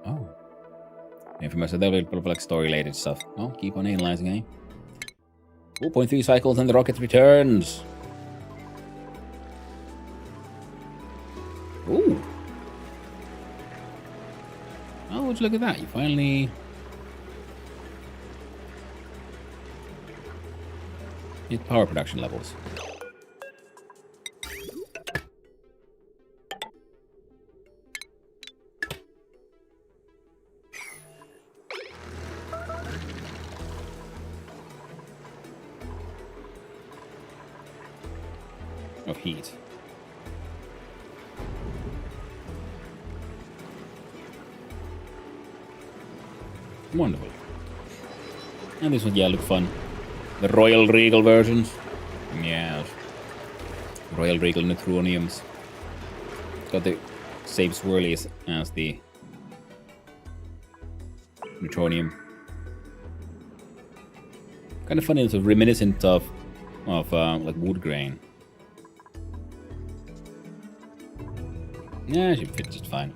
Oh. Information available for like story related stuff. Oh, keep on analyzing, eh? 4.3 cycles and the rocket returns. Ooh. Oh, would you look at that? You finally hit power production levels. Of heat. Wonderful. And this one, yeah, look fun. The Royal Regal versions. Yes. Royal Regal Neutroniums. It's got the same swirlies as the Neutronium. Kind of funny, it's reminiscent of like wood grain. Yeah, it should fit just fine.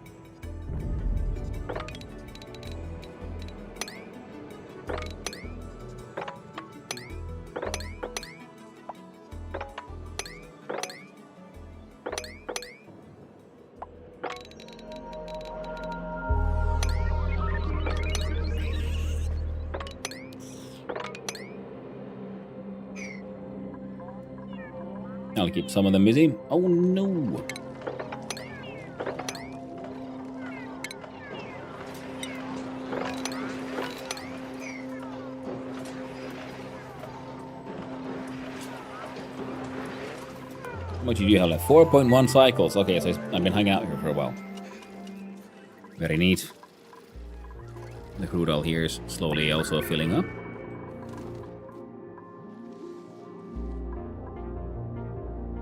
I'll keep some of them busy. Oh no! What do you have like 4.1 cycles? Okay, so I've been hanging out here for a while. Very neat. The crude oil here is slowly also filling up.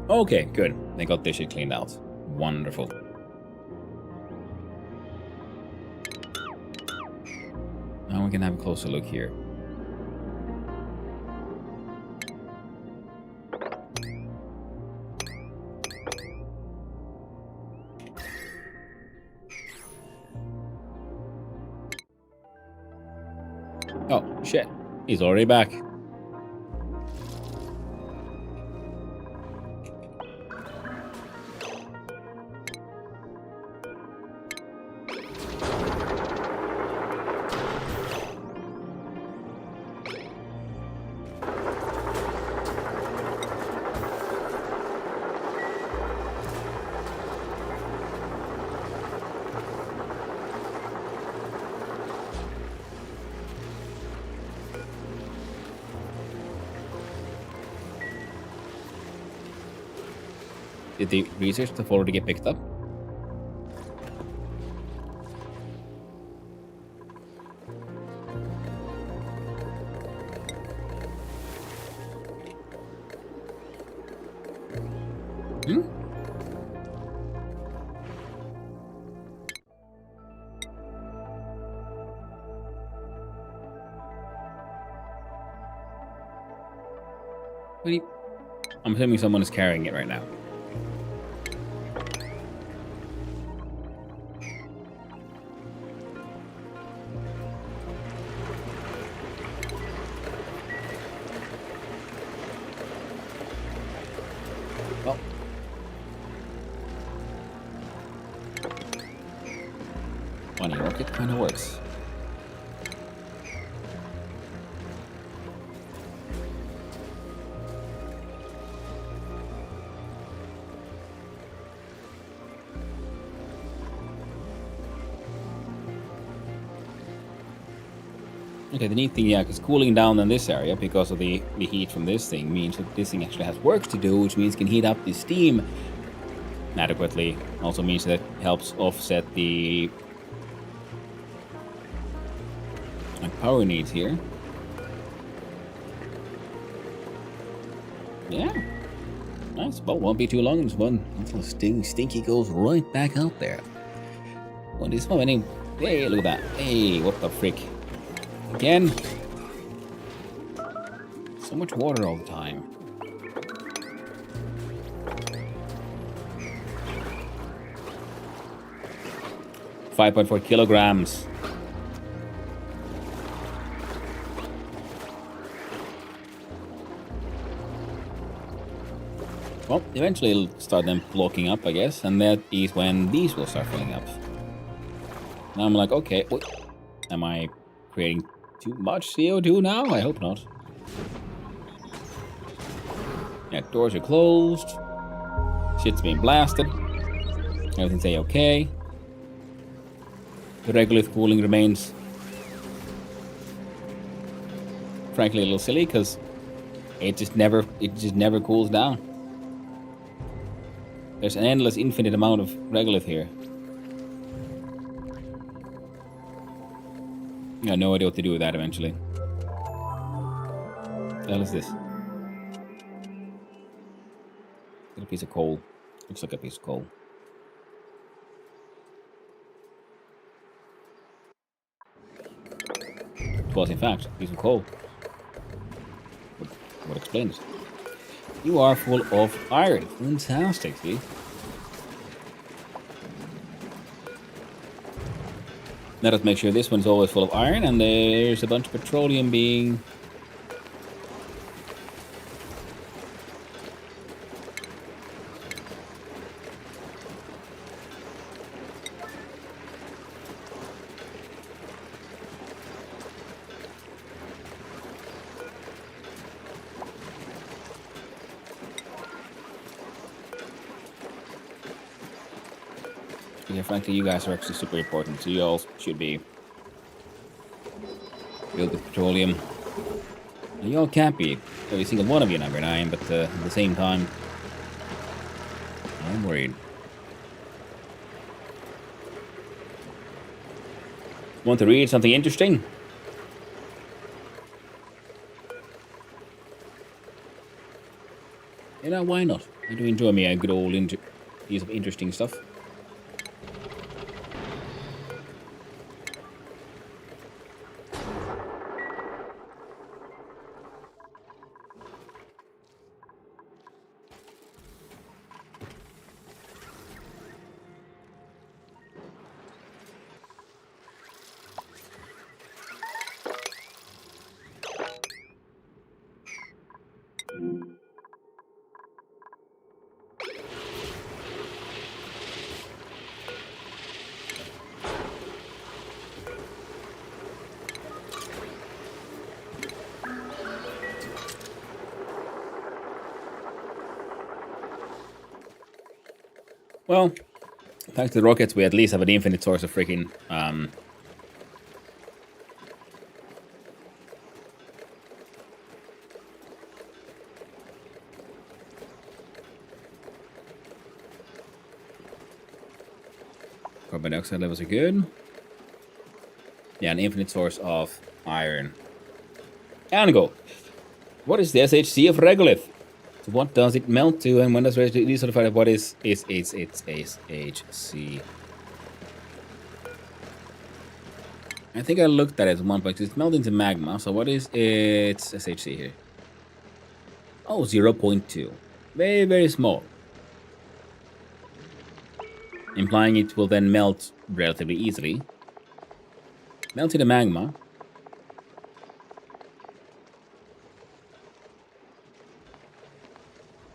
Okay, good. They got this shit cleaned out. Wonderful. Now we can have a closer look here. Oh, shit. He's already back. Did the research stuff already get picked up? Hmm? I'm assuming someone is carrying it right now. Well. ONI rocket kind of works. Okay, the neat thing, yeah, because cooling down in this area because of the heat from this thing means that this thing actually has work to do, which means it can heat up the steam adequately. Also means that it helps offset the power needs here. Yeah. Nice. Well, won't be too long in this one. Until Stinky goes right back out there. Well, this one, hey, look at that. Hey, what the frick? Again. So much water all the time. $5.4 kilograms. Well, eventually it'll start them blocking up, I guess, and that is when these will start filling up. Now I'm like, okay, what? Am I creating too much CO2 now? I hope not. Yeah, doors are closed. Shit's being blasted. Everything's A-okay. The regolith cooling remains, frankly, a little silly because it just never cools down. There's an endless, infinite amount of regolith here. I have no idea what to do with that eventually. What the hell is this? Got a piece of coal. Looks like a piece of coal. It was, in fact, a piece of coal. What explains it? You are full of iron. Fantastic, see? Let us make sure this one's always full of iron, and there's a bunch of petroleum being... Yeah, frankly, you guys are actually super important, so you all should be filled with petroleum. And you all can't be. Every single one of you number 9, but at the same time, I'm worried. Want to read something interesting? You know, why not? I do enjoy me a good old piece of interesting stuff. Well, thanks to the rockets, we at least have an infinite source of freaking carbon dioxide levels are good. Yeah, an infinite source of iron. And go. What is the SHC of regolith? So what does it melt to, and when does it desolidify? What is its SHC? I think I looked at it at one point. It's melting to magma. So what is its SHC here? Oh, 0.2. Very, very small. Implying it will then melt relatively easily. Melt to the magma.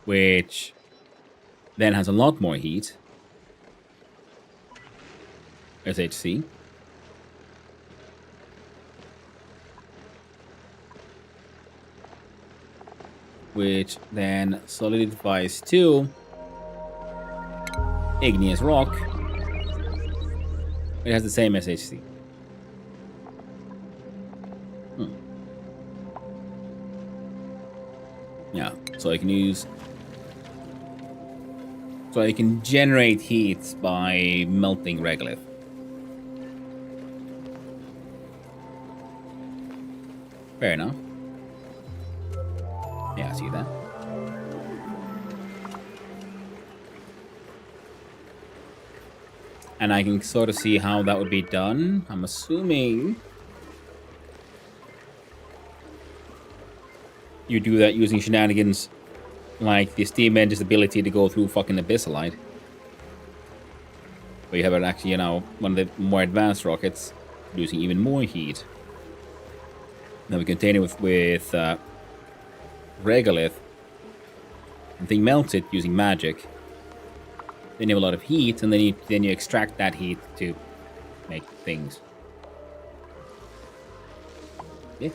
Which then has a lot more heat. SHC. Which then solidifies to igneous rock. It has the same SHC. Yeah, so I can use... So I can generate heat by melting regolith. Fair enough. Yeah, I see that. And I can sort of see how that would be done. I'm assuming you do that using shenanigans like the steam engine's ability to go through fucking abyssalite. Where you have it actually, you know, one of the more advanced rockets producing even more heat. Then we contain it with regolith. And thing melts it using magic. Then you have a lot of heat, and then you extract that heat to make things. Yeah.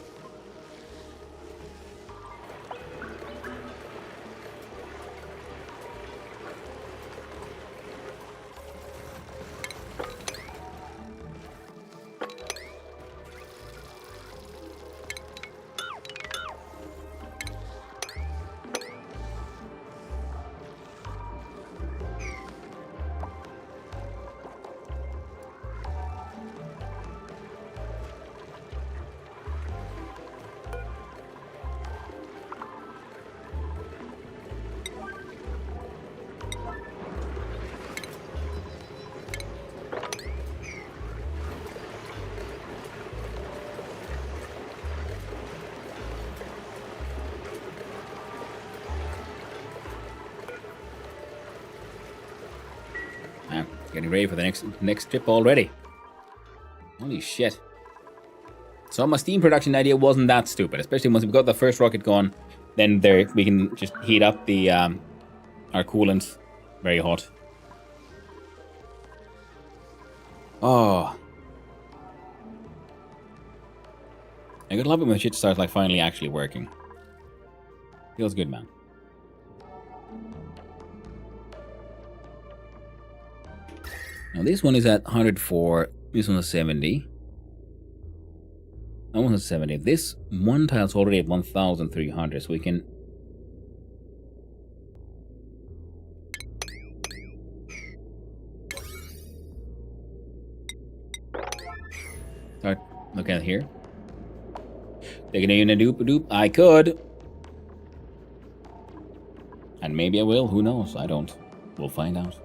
Getting ready for the next trip already. Holy shit. So my steam production idea wasn't that stupid, especially once we've got the first rocket gone, then we can just heat up the our coolant very hot. Oh. I gotta love it when shit starts like finally actually working. Feels good, man. Now this one is at 104, this one is 70. That one is 70. This one tile's already at 1,300, so we can... start looking at here. Taking it in a doop-a-doop. I could. And maybe I will, who knows? I don't. We'll find out.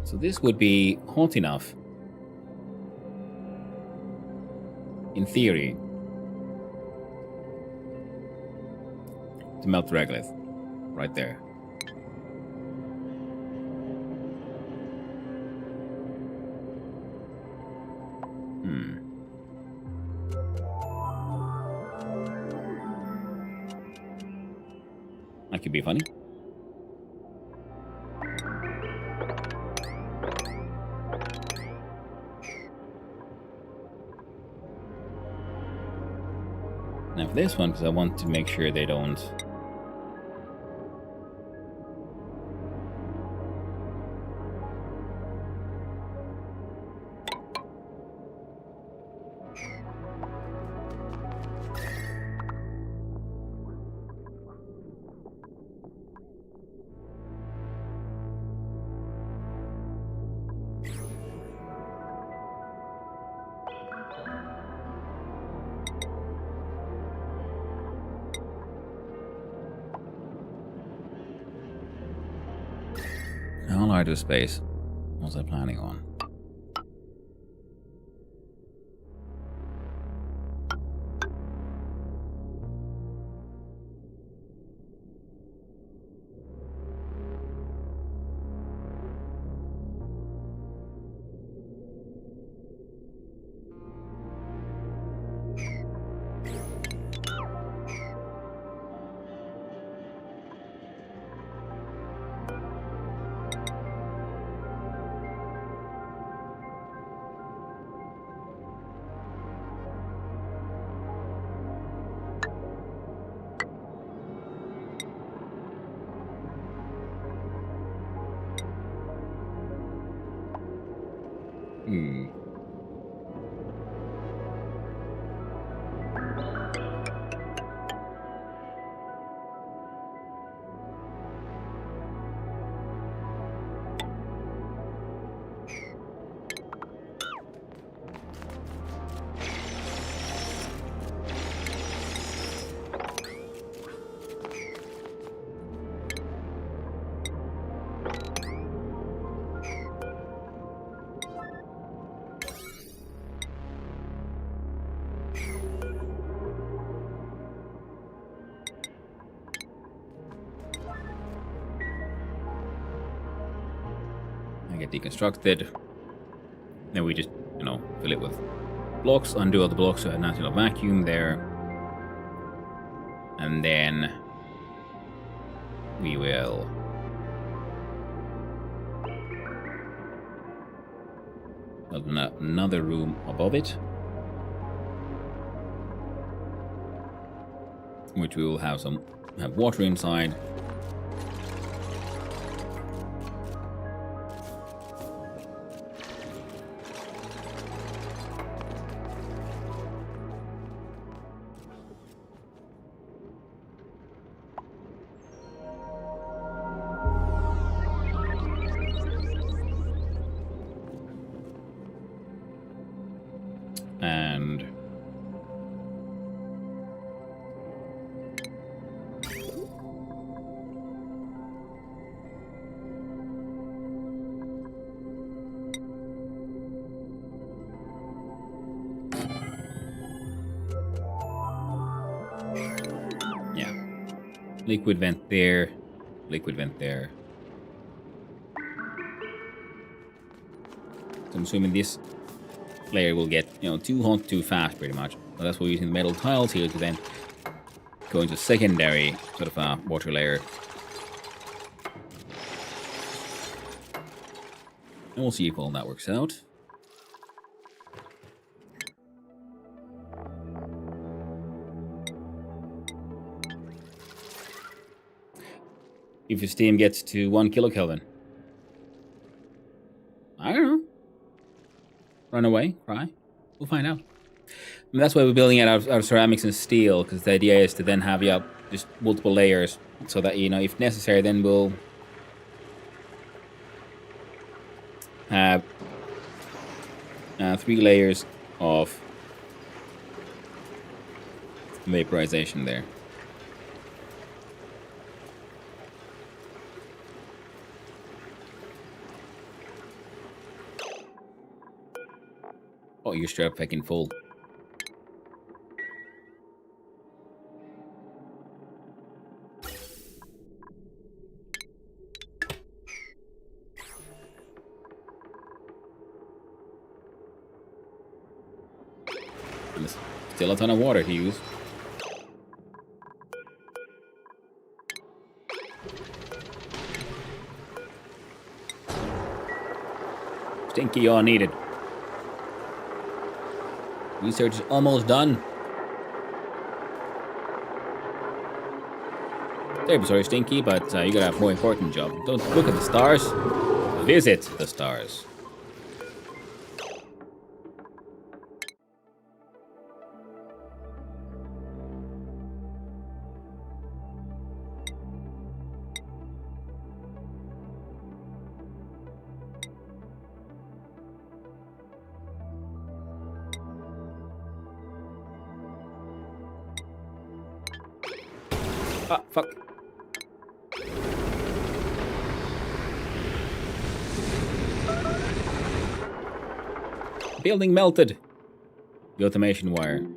So this would be hot enough, in theory, to melt the regolith right there. That could be funny. Now for this one, because I want to make sure they don't... lighter space was I planning on? Get deconstructed. Then we just, fill it with blocks, undo all the blocks so a natural vacuum there. And then we will build another room above it, which we will have water inside. And yeah, liquid vent there, liquid vent there. So I'm assuming this layer will get, too hot too fast, pretty much. So that's why we're using the metal tiles here to then go into secondary sort of a water layer. And we'll see if all that works out. If your steam gets to 1 kilokelvin. I don't know. Run away, cry. We'll find out. And that's why we're building it out of ceramics and steel, because the idea is to then have just multiple layers, so that if necessary, then we'll have 3 layers of vaporization there. Oh, you're straight up fucking full. And there's still a ton of water to use. Stinky all needed. Research is almost done. Terribly sorry, Stinky, but you gotta have more important job. Don't look at the stars. Visit the stars. Ah, fuck. Building melted. The automation wire.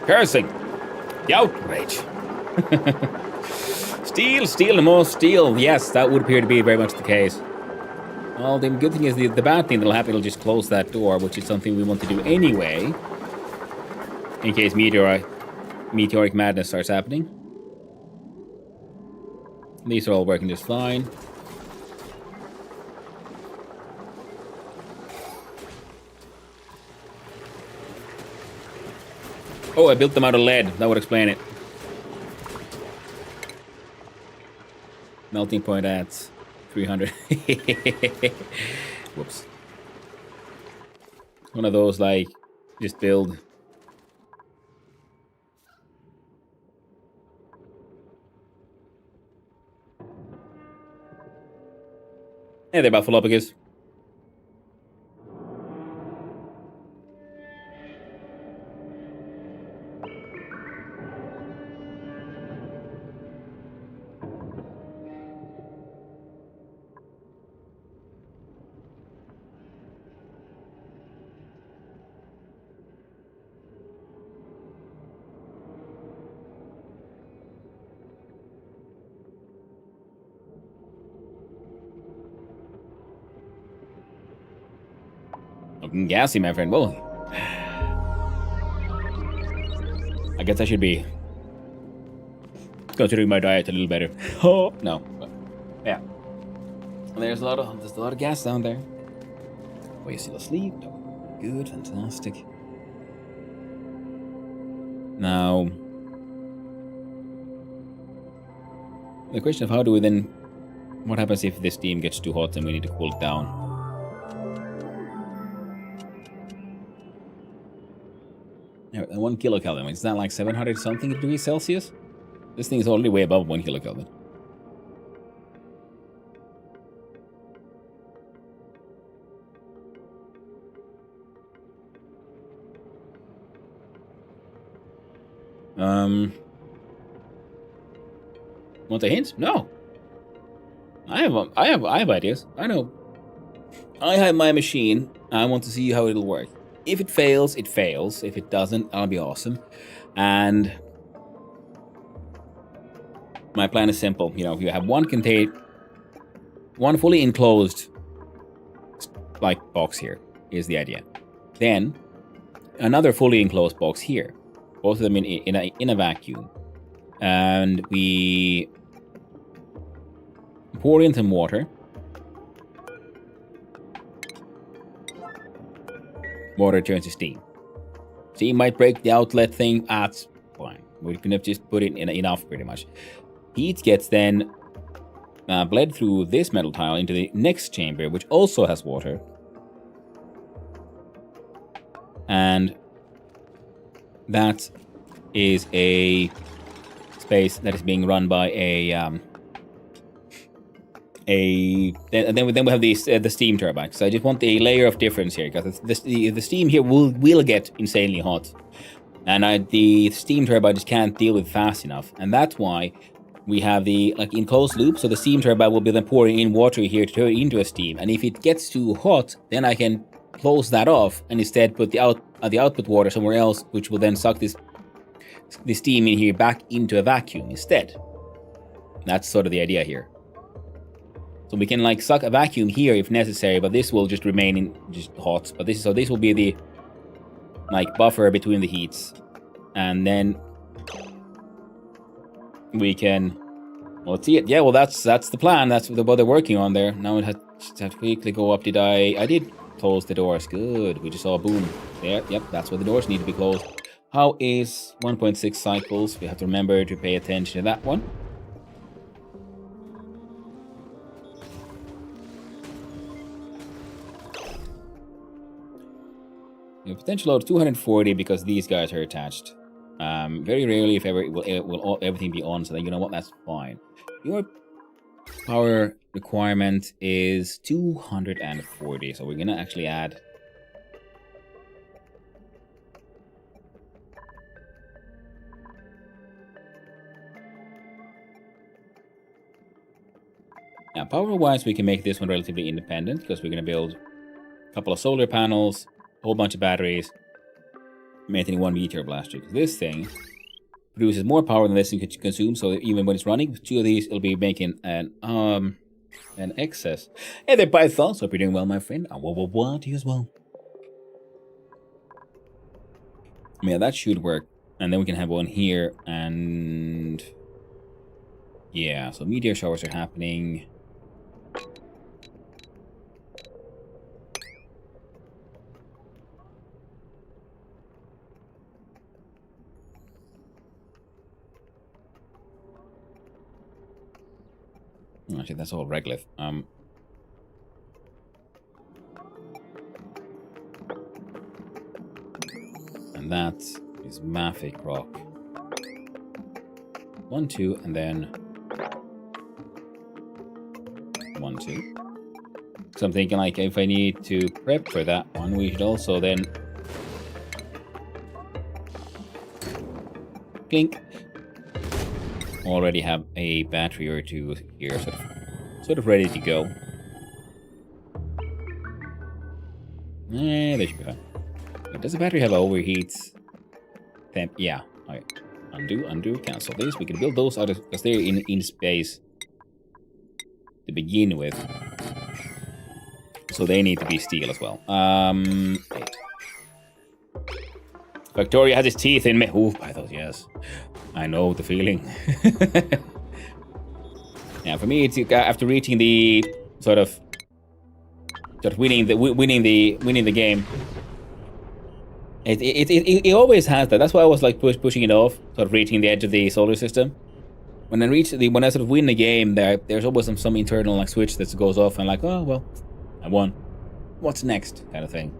Cursing. The outrage. Steal, and more steel. Yes, that would appear to be very much the case. Well, the good thing is the bad thing that'll happen, it'll just close that door, which is something we want to do anyway. In case meteoric madness starts happening. These are all working just fine. Oh, I built them out of lead. That would explain it. Melting point at 300. Whoops. One of those, like, just build. Hey there, Buffalopicus. Looking gassy, my friend. Well, I guess I should be considering my diet a little better. Oh no, but yeah. There's a lot of gas down there. Are you still asleep? No. Good, fantastic. Now, the question of how do we then? What happens if this steam gets too hot and we need to cool it down? Yeah, 1 kilokelvin. Is that like 700 something degrees Celsius? This thing is already way above 1 kilokelvin. Want a hint? No. I have ideas. I know. I have my machine. I want to see how it'll work. If it fails, it fails. If it doesn't, that'll be awesome. And my plan is simple. You know, you have one fully enclosed like box here is the idea. Then another fully enclosed box here. Both of them in a vacuum. And we pour in some water. Water turns to steam. Steam might break the outlet thing. That's fine. We can have just put in enough, pretty much. Heat gets then bled through this metal tile into the next chamber, which also has water. And that is a space that is being run by then we have these the steam turbine. So I just want a layer of difference here, because the steam here will get insanely hot, and the steam turbine just can't deal with fast enough, and that's why we have the enclosed loop. So the steam turbine will be then pouring in water here to turn into a steam, and if it gets too hot, then I can close that off and instead put the output water somewhere else, which will then suck this steam in here back into a vacuum instead. That's sort of the idea here. So we can suck a vacuum here if necessary, but this will just remain in just hot. But this will be the buffer between the heats, and then we can. Well, let's see it. Yeah, well that's the plan. That's what they're working on there. Now it has to quickly go up. I did close the doors. Good. We just saw a boom. There, yep, that's where the doors need to be closed. How is 1.6 cycles? We have to remember to pay attention to that one. We have potential load 240 because these guys are attached. Very rarely, if ever, will everything be on. So then, you know what? That's fine. Your power requirement is 240. So we're gonna actually add. Now, power-wise, we can make this one relatively independent because we're gonna build a couple of solar panels, a whole bunch of batteries, maintaining one meteor blaster. This thing produces more power than this thing could consume, so even when it's running, with 2 of these, it'll be making an excess. Hey there, Python. So hope you're doing well, my friend. I will want you as well. Yeah, that should work. And then we can have one here, and yeah, so meteor showers are happening. Actually, that's all regolith. And that is Mafic Rock. 1, 2, and then 1, 2. So I'm thinking, like, if I need to prep for that one, we should also then clink. Already have a battery or two here, sort of ready to go. They should be fine. But does the battery have overheats? Temp? Yeah. Okay. Undo, cancel this. We can build those out because they're in space to begin with. So they need to be steel as well. Victoria has his teeth in me. Ooh, I thought, yes. I know the feeling. Yeah, for me, it's after reaching the sort of winning the game. It always has that. That's why I was like pushing it off, sort of reaching the edge of the solar system. When I sort of win the game, there's always some internal like switch that goes off, and like, oh well, I won. What's next, kind of thing.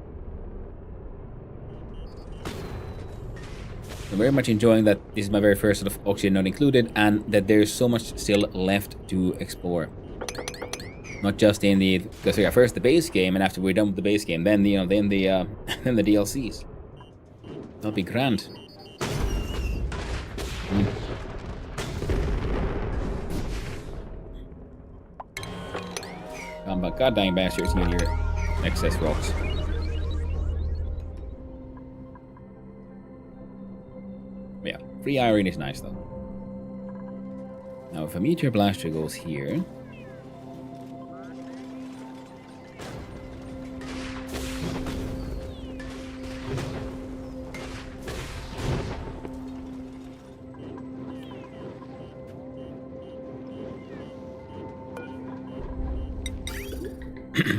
I'm very much enjoying that this is my very first sort of oxygen not included, and that there's so much still left to explore. Not just in the, because yeah, first the base game, and after we're done with the base game, then then the DLCs. That'll be grand. Goddamn bastards in your excess rocks. Yeah, free iron is nice though. Now if a meteor blaster goes here,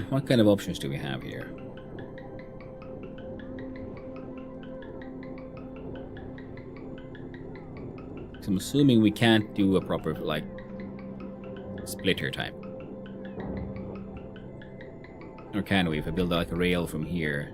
what kind of options do we have here? So I'm assuming we can't do a proper, like, splitter type. Or can we, if I build like a rail from here?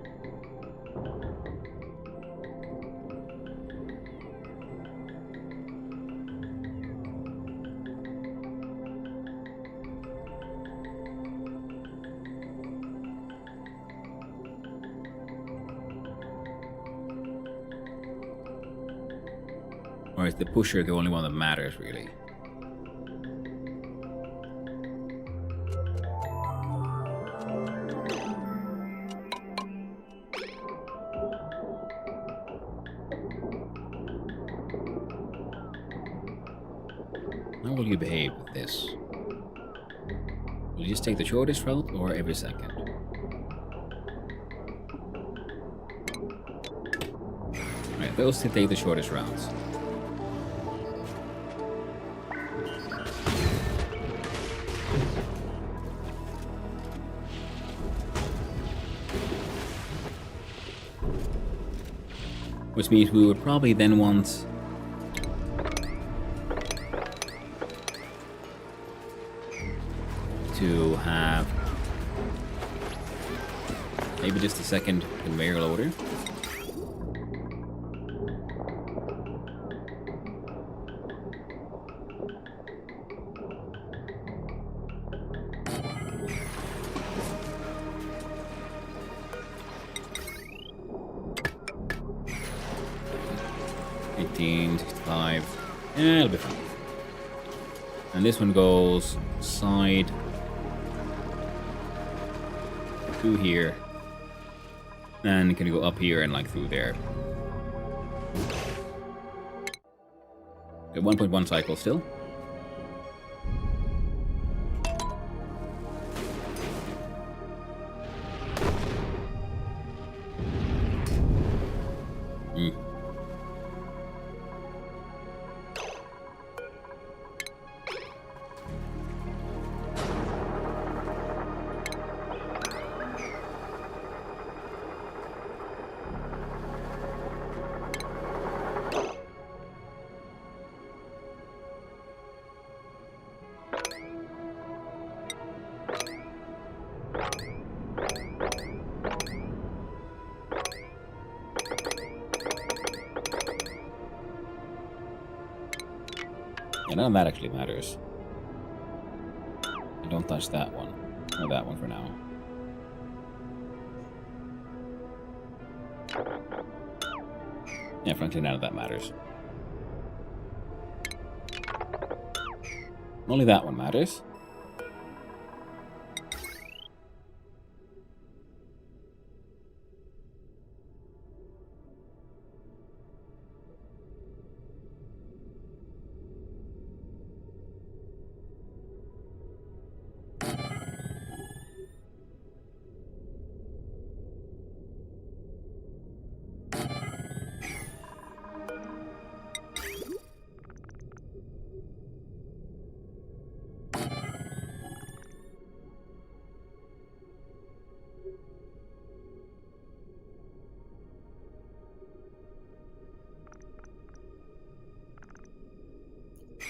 Or is the pusher the only one that matters, really? How will you behave with this? Will you just take the shortest route, or every second? Alright, those two take the shortest routes. Which means we would probably then want to have maybe just a second conveyor loader. Yeah, it'll be fine. And this one goes side through here. And it can go up here and like through there. Okay, 1.1 cycle still. Yeah, none of that actually matters. I don't touch that one. Or that one for now. Yeah, frankly, none of that matters. Only that one matters.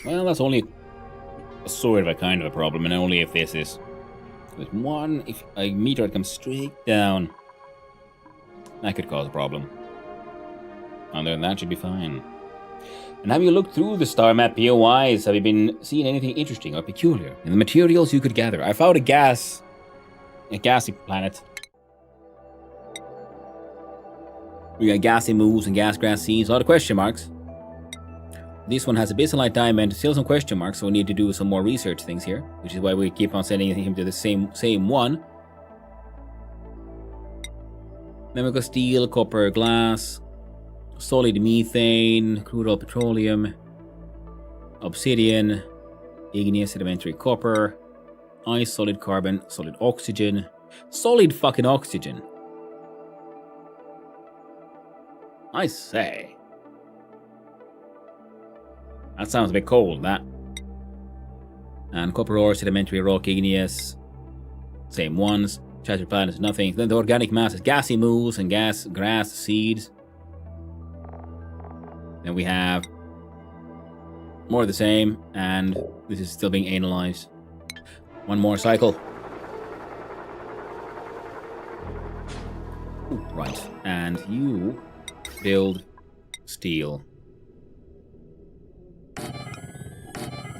Well, that's only a sort of a kind of a problem, and only if this is... There's one, if a meteorite comes straight down, that could cause a problem. Other than that, should be fine. And have you looked through the star map POIs? Have you been seeing anything interesting or peculiar in the materials you could gather? I found a gassy planet. We got gassy moves and gas grass seeds, a lot of question marks. This one has a Bisonite diamond, still some question marks, so we need to do some more research things here, which is why we keep on sending him to the same one. Then we got steel, copper, glass, solid methane, crude oil, petroleum, obsidian, igneous sedimentary copper, ice, solid carbon, solid oxygen, solid fucking oxygen. I say. That sounds a bit cold, that. And copper ore, sedimentary rock, igneous. Same ones. Shattered planets, nothing. Then the organic mass is gassy moves and grass seeds. Then we have more of the same, and this is still being analyzed. One more cycle. Ooh, right. And you build steel.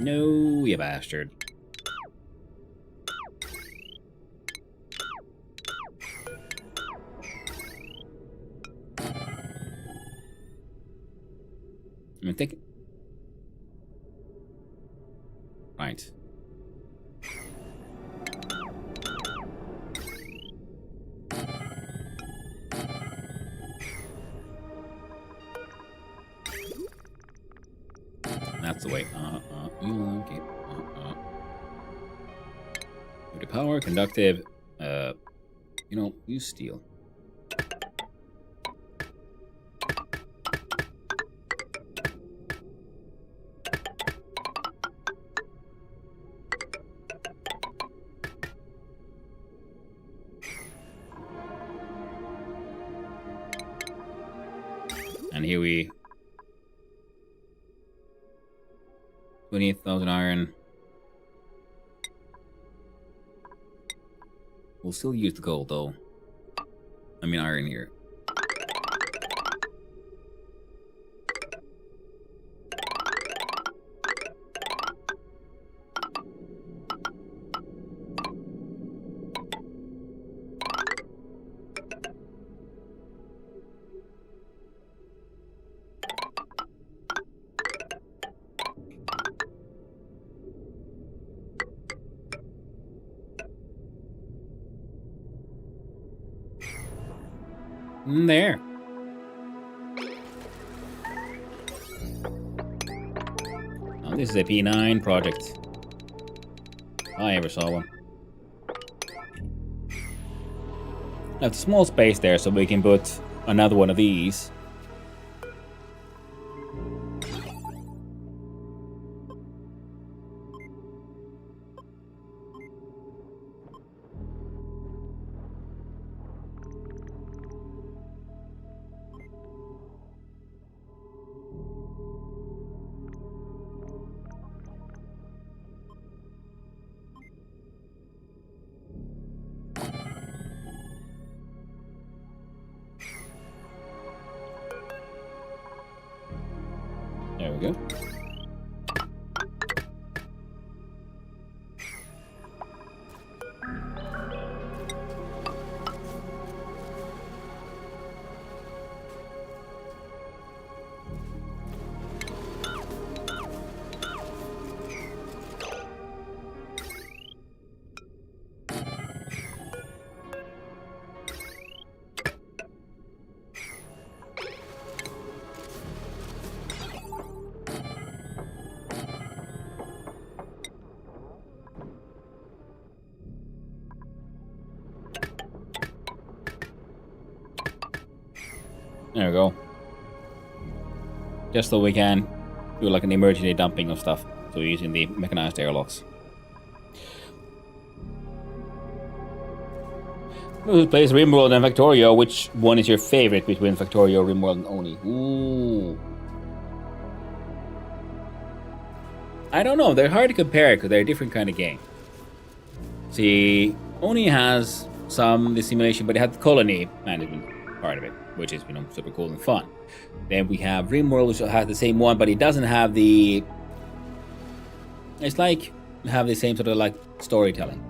No, you bastard. I'm gonna take it. Right. That's the way. Okay. With the power, conductive. Use steel. And And here we 28,000 iron. We'll still use the gold though. I mean iron here. There. Oh, this is a P9 project. I ever saw one. Left a small space there so we can put another one of these. There we go. There we go. Just so we can do like an emergency dumping of stuff. So we're using the mechanized airlocks. Who plays RimWorld and Factorio? Which one is your favorite between Factorio, RimWorld, and ONI? Ooh. I don't know. They're hard to compare because they're a different kind of game. See, ONI has the simulation, but it has the colony management part of it, which is, super cool and fun. Then we have RimWorld, which has the same one, but it doesn't have the... It's like have the same sort of like storytelling.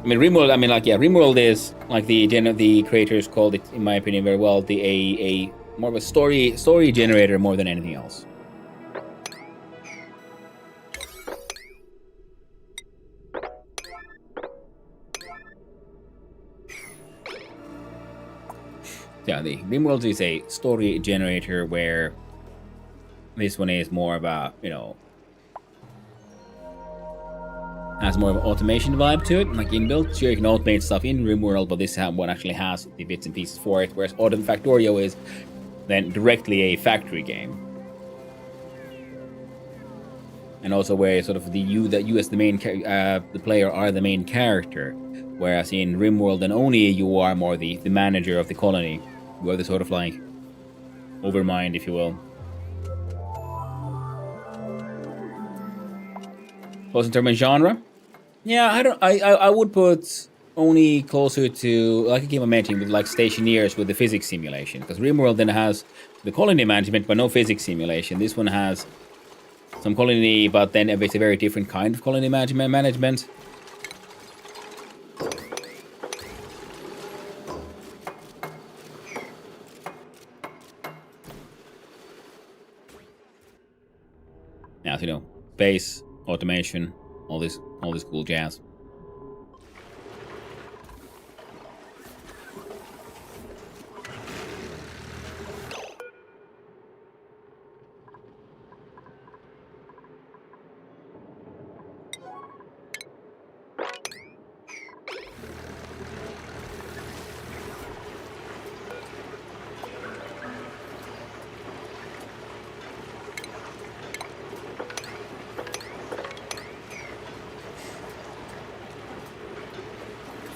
I mean, RimWorld. RimWorld is like the creators called it, in my opinion, very well. A more of a story generator more than anything else. Yeah, the RimWorld is a story generator, where this one is more of a, has more of an automation vibe to it, like inbuilt. Sure, you can automate stuff in RimWorld, but this one actually has the bits and pieces for it, whereas Autumn Factorio is then directly a factory game. And also where sort of you as the main the player are the main character, whereas in RimWorld and ONI you are more the manager of the colony. You are the sort of like overmind, if you will. Close in terms of genre, yeah, I would put ONI closer to, like I keep mentioning, with like Stationeers with the physics simulation, because RimWorld then has the colony management but no physics simulation. This one has some colony, but then it's a very different kind of colony management. Yeah, space, automation, all this cool jazz.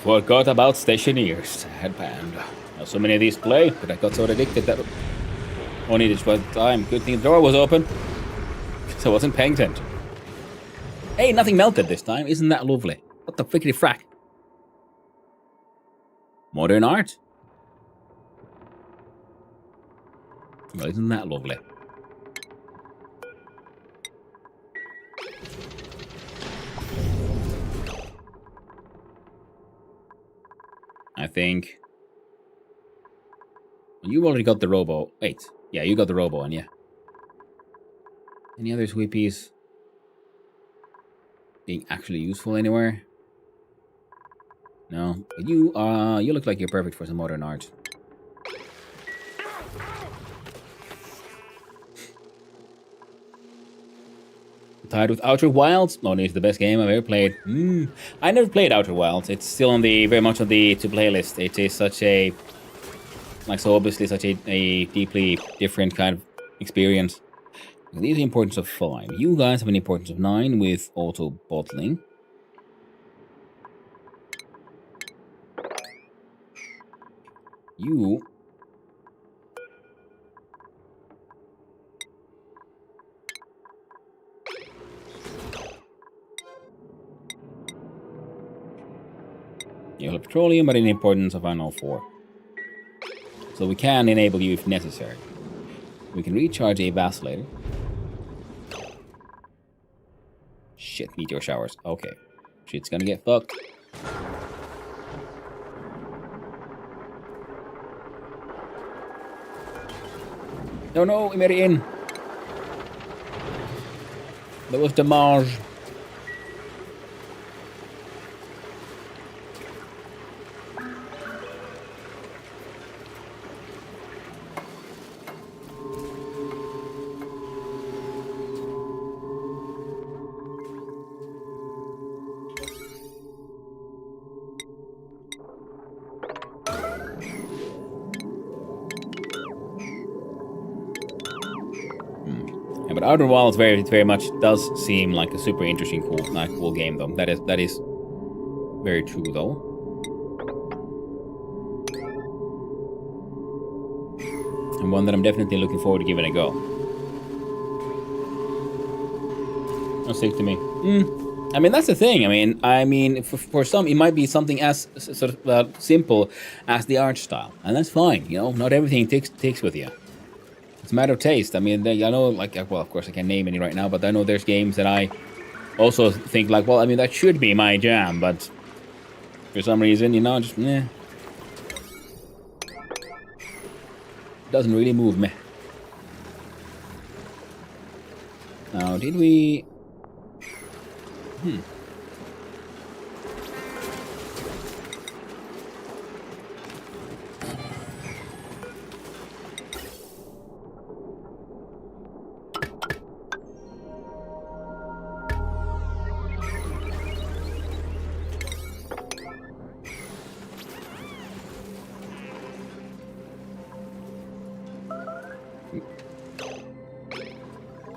Forgot about Stationeers. Headband. Not so many of these play, but I got so addicted that Only just by the time. Good thing the door was open. So I wasn't paying attention. Hey, nothing melted this time. Isn't that lovely? What the frickety frack? Modern art. Well, isn't that lovely? I think... You already got the robo. Wait. Yeah, you got the robo on, yeah. Any other sweepies being actually useful anywhere? No. But you look like you're perfect for some modern art. Tied with Outer Wilds. Oh, it's the best game I've ever played. I never played Outer Wilds. It's still on the very much on the to-play list. It is such a so obviously such a deeply different kind of experience. These are the importance of 5. You guys have an importance of 9 with auto bottling. You have petroleum, but an importance of 4. So we can enable you if necessary. We can recharge a vacillator. Shit, meteor showers. Okay. Shit's gonna get fucked. No, we made it in. That was damage. Yeah, but Outer Wilds very much does seem like a super interesting, cool game, though. That is very true, though. And one that I'm definitely looking forward to giving a go. Don't stick to me. I mean, that's the thing. I mean, for some, it might be something as sort of simple as the art style, and that's fine. You know, not everything takes with you. It's a matter of taste. I mean, I know, like, well, of course, I can't name any right now, but I know there's games that I also think, like, well, I mean, that should be my jam, but for some reason, you know, just, doesn't really move me. Now, did we...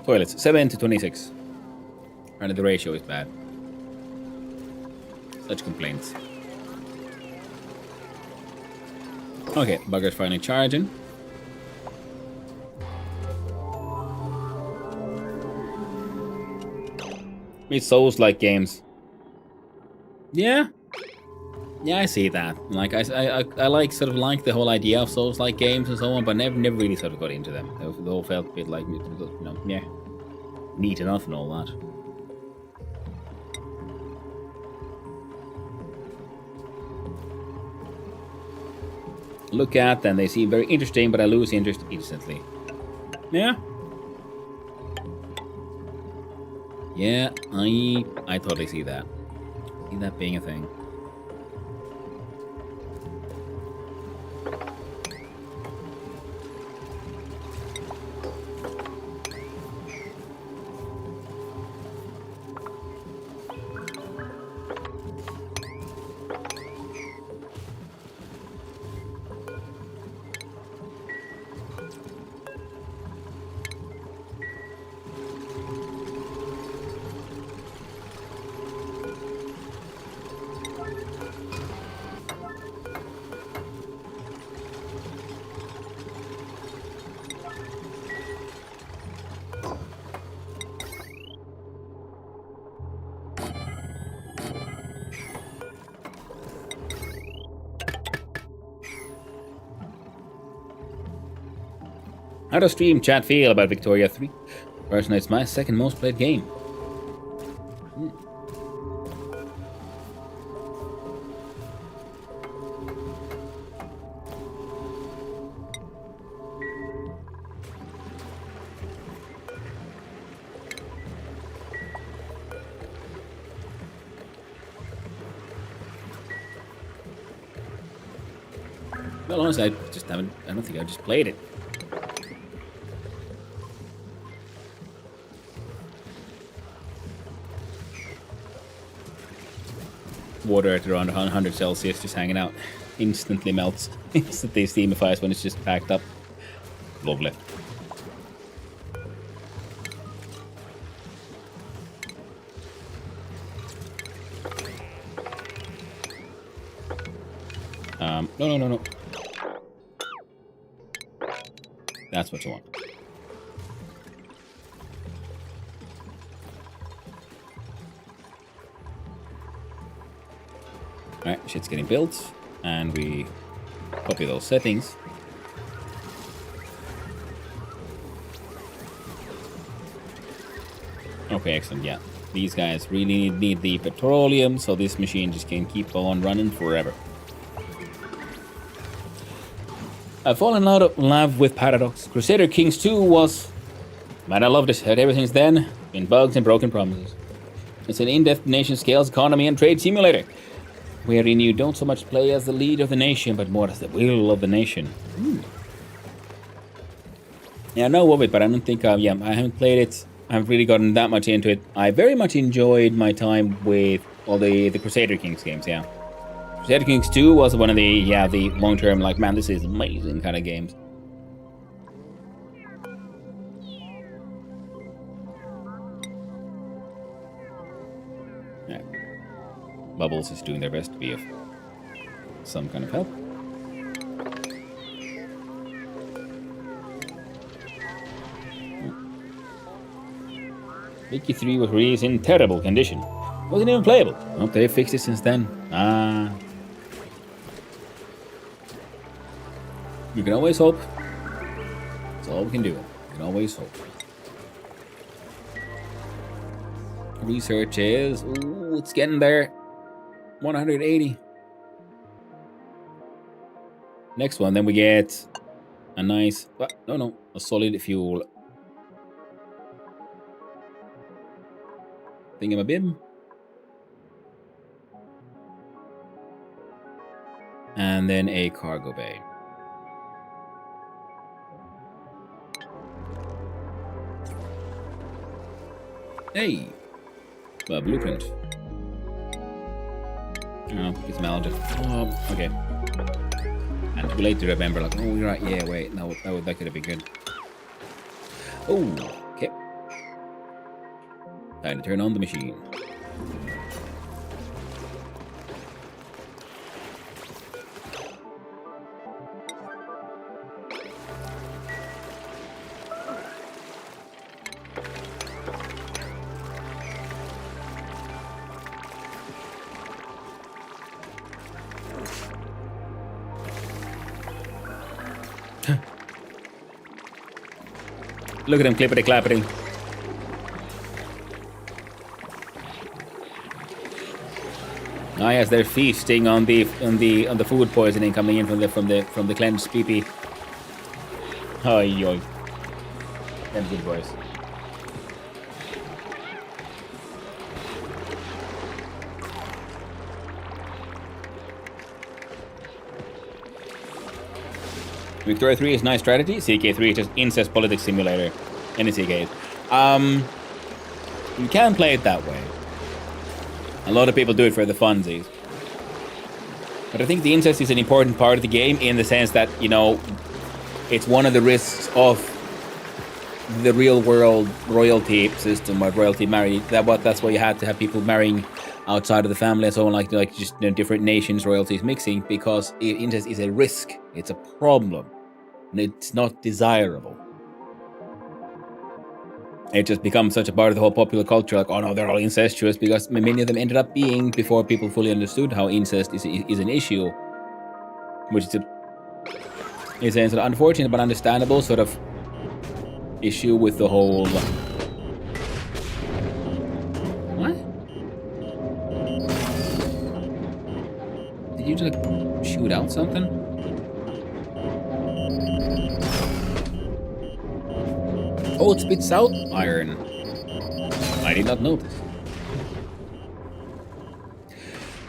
Toilets, 7 to 26. And the ratio is bad. Such complaints. Okay, bugger's finally charging. It's Souls-like games. Yeah. Yeah, I see that. Like, I like sort of like the whole idea of Souls-like games and so on, but never really sort of got into them. They all felt a bit like, you know, yeah, neat enough and all that. Look at them, they seem very interesting, but I lose interest instantly. Yeah. Yeah, I totally see that. See that being a thing. How does stream chat feel about Victoria 3? Personally, it's my second most played game. Well, honestly, I don't think I've just played it. Water at around 100 Celsius just hanging out. Instantly melts. Instantly steamifies when it's just packed up. Lovely. No. That's what you want. Alright, shit's getting built, and we copy those settings. Okay, excellent, yeah. These guys really need the petroleum, so this machine just can keep on running forever. I've fallen out of love with Paradox. Crusader Kings 2 was... Man, I loved it. Had ever since then. Been bugs and broken promises. It's an in-depth nation-scales economy and trade simulator, wherein you don't so much play as the leader of the nation, but more as the will of the nation. Yeah, I know of it, but I don't think I haven't played it. I haven't really gotten that much into it. I very much enjoyed my time with all the Crusader Kings games, yeah. Crusader Kings 2 was one of the long-term, like, man, this is amazing kind of games. Yeah. Bubbles is doing their best to be of some kind of help. Vicky 3 was released in terrible condition. Wasn't even playable. Hope they've fixed it since then. You can always hope. That's all we can do. You can always hope. Research is... Ooh, it's getting there. 180. Next one, then we get a nice... a solid fuel thingamabib. And then a cargo bay. Hey! Well, blueprint. Oh, it's melted. Oh, okay. And too late to remember, like, oh, you're right, yeah, wait, no, that could have been good. Oh, okay. Time to turn on the machine. Look at him clippity clappity. Ah, yes, they're feasting on the food poisoning coming in from the cleansed pee-pee. Oy yoy. Them good boys. Victoria 3 is nice strategy. CK3 is just incest politics simulator. Any CK. You can play it that way. A lot of people do it for the funsies. But I think the incest is an important part of the game in the sense that, you know, it's one of the risks of the real world royalty system or royalty marriage. That's why you had to have people marrying outside of the family and so on, like just, you know, different nations, royalties mixing, because incest is a risk. It's a problem. And it's not desirable. It just becomes such a part of the whole popular culture, like, oh no, they're all incestuous, because many of them ended up being before people fully understood how incest is an issue, which is an unfortunate but understandable sort of issue with the whole... What? Did you just shoot out something? Oh, it spits out iron. I did not notice.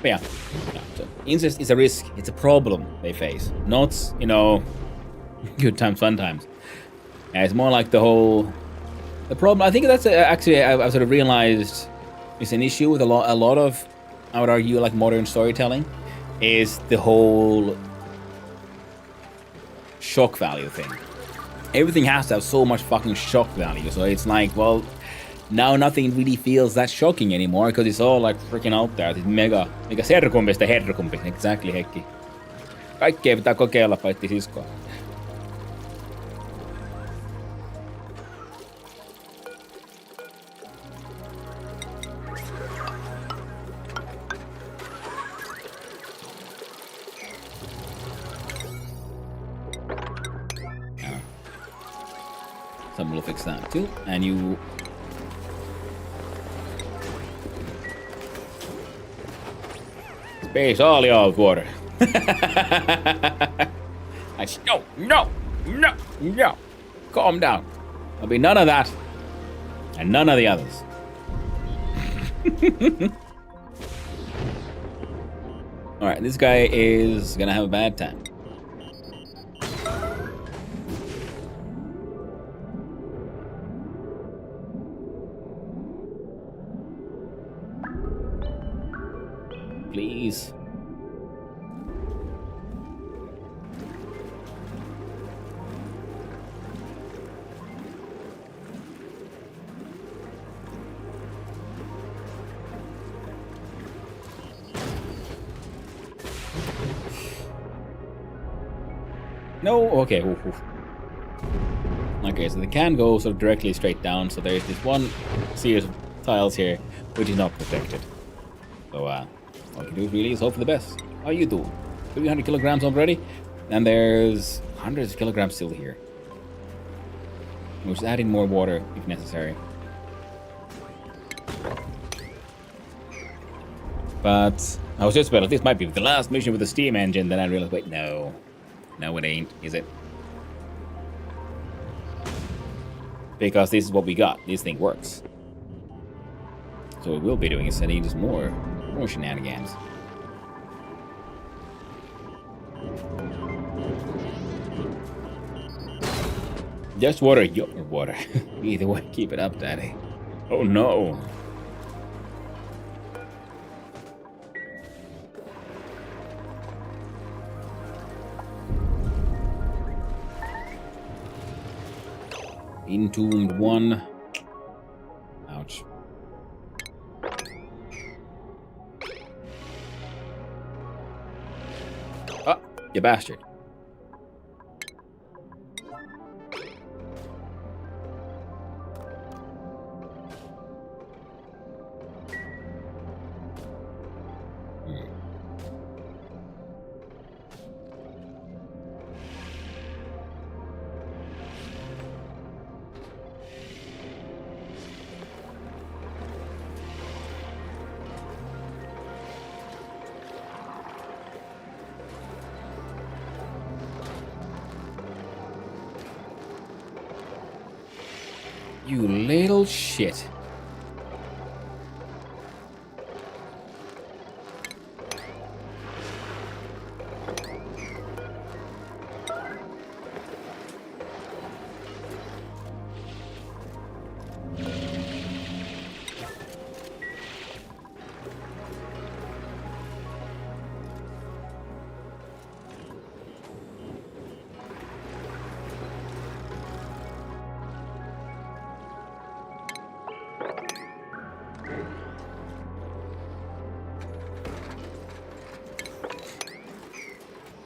But yeah, so incest is a risk. It's a problem they face. Not, you know, good times, fun times. Yeah, it's more like the problem. I think that's actually I've sort of realized is an issue with a lot of, I would argue, like modern storytelling, is the whole shock value thing. Everything has to have so much fucking shock value. So it's like, well, now nothing really feels that shocking anymore because it's all like freaking out there. It's mega serkumpista herkumpi. Exactly, Heikki. Kaikkea pitää kokeilla, paitsi siskoa. Someone will fix that too, and you... Space all your water. No. Calm down. There'll be none of that, and none of the others. Alright, this guy is gonna have a bad time. Please. No? Okay. Oof. Okay, so the can go sort of directly straight down, so there's this one series of tiles here which is not protected. So, all you can do really is hope for the best. How you do? 300 kilograms already? And there's hundreds of kilograms still here. We'll just add in more water if necessary. But I was just about, this might be the last mission with the steam engine, then I realized, wait, no. No, it ain't, is it? Because this is what we got. This thing works. So what we'll be doing is sending just more shenanigans. Just water, your water. Either way, keep it up, Daddy. Oh no. Entombed one. Ouch. Ah, you bastard. You little shit.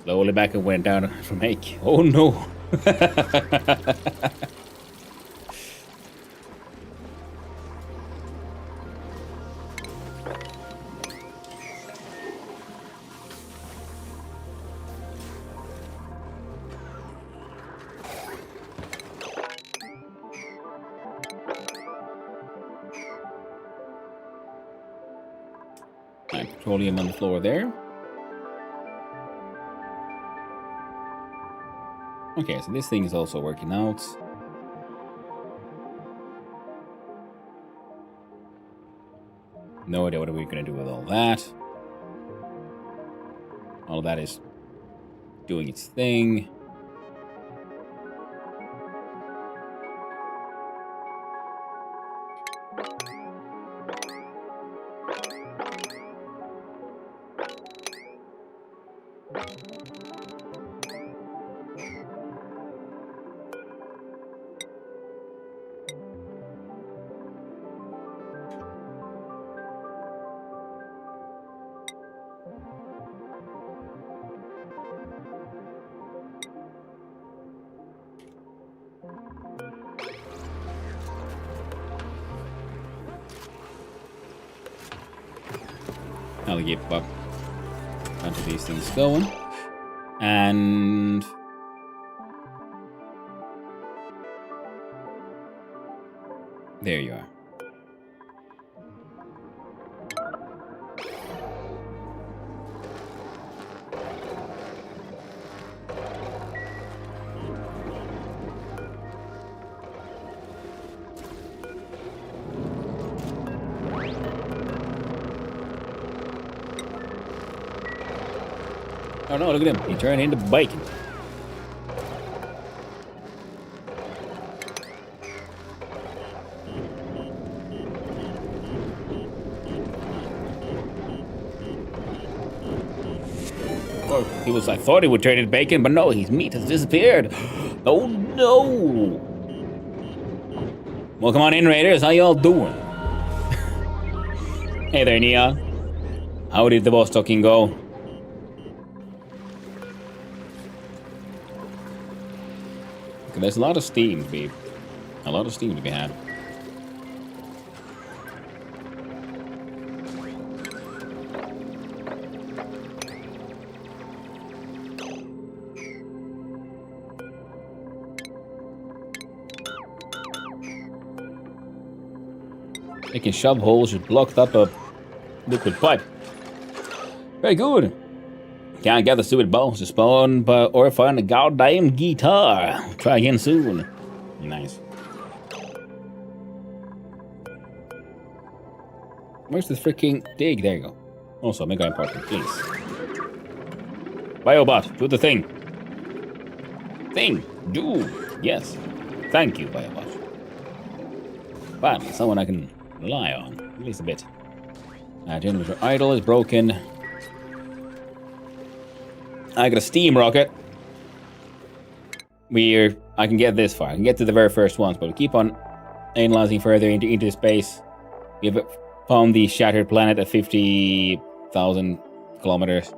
Slowly back and went down from 8. Oh no! Right, petroleum on the floor there. Okay, so this thing is also working out. No idea what we're gonna do with all that. All of that is doing its thing. I'll get back onto these things going. And there you are. Oh no, look at him. He turned into bacon. Or he was, I thought he would turn into bacon, but no, his meat has disappeared. Oh no. Well, come on in, Raiders. How y'all doing? Hey there, Nia. How did the boss talking go? There's a lot of steam to be had. Making shove holes with blocked up a liquid pipe. Very good. Can't get the stupid bones to spawn, or find a goddamn guitar. Try again soon. Nice. Where's the freaking dig? There you go. Also, make an apartment, please. Biobot, do the thing. Do. Yes. Thank you, Biobot. Finally, someone I can rely on. At least a bit. Generator idle is broken. I got a steam rocket. I can get this far. I can get to the very first ones, but we keep on analyzing further into space. We've found the shattered planet at 50,000 kilometers.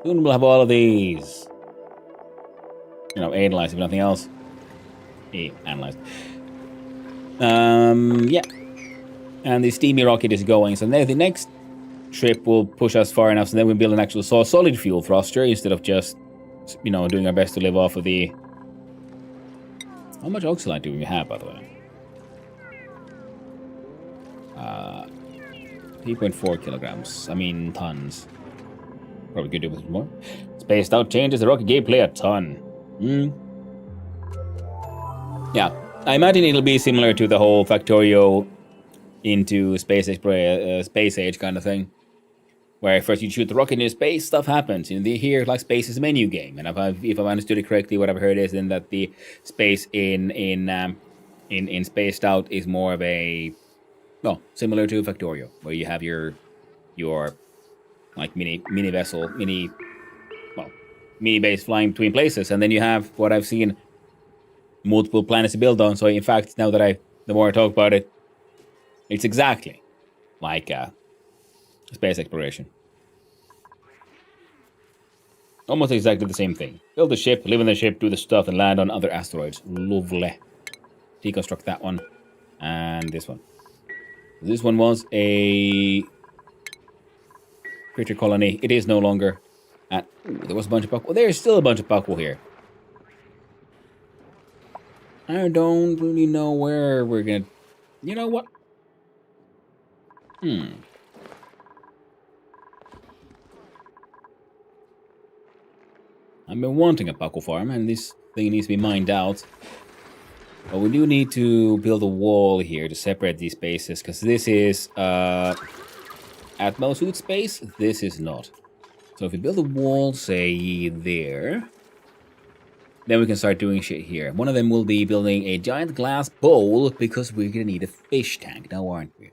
Soon we'll have all of these. Analyzed if nothing else. Analyzed. Yeah. And the steamy rocket is going. So now the next trip will push us far enough, so then we build an actual solid fuel thruster instead of just, doing our best to live off of the... How much oxalate do we have, by the way? 3.4 kilograms. I mean, tons. Probably could do with more. Spaced out changes the rocket gameplay a ton. Yeah, I imagine it'll be similar to the whole Factorio into space age kind of thing. Where first you shoot the rocket into space, stuff happens. Here, like, space is a menu game, and if I've understood it correctly, what I've heard is then that the space in Spaced Out is more of a, well, similar to Factorio, where you have your like mini vessel, mini base flying between places, and then you have what I've seen multiple planets to build on. So in fact, now that the more I talk about it, it's exactly like space exploration. Almost exactly the same thing. Build a ship, live in the ship, do the stuff, and land on other asteroids. Lovely. Deconstruct that one. And this one. This one was a critter colony. It is no longer. And there was a bunch of buckle. There's still a bunch of buckle here. I don't really know where we're gonna... You know what? I've been wanting a Paco farm, and this thing needs to be mined out. But we do need to build a wall here to separate these spaces, because this is Atmo suit space. This is not. So if we build a wall, say, there, then we can start doing shit here. One of them will be building a giant glass bowl, because we're going to need a fish tank now, aren't we?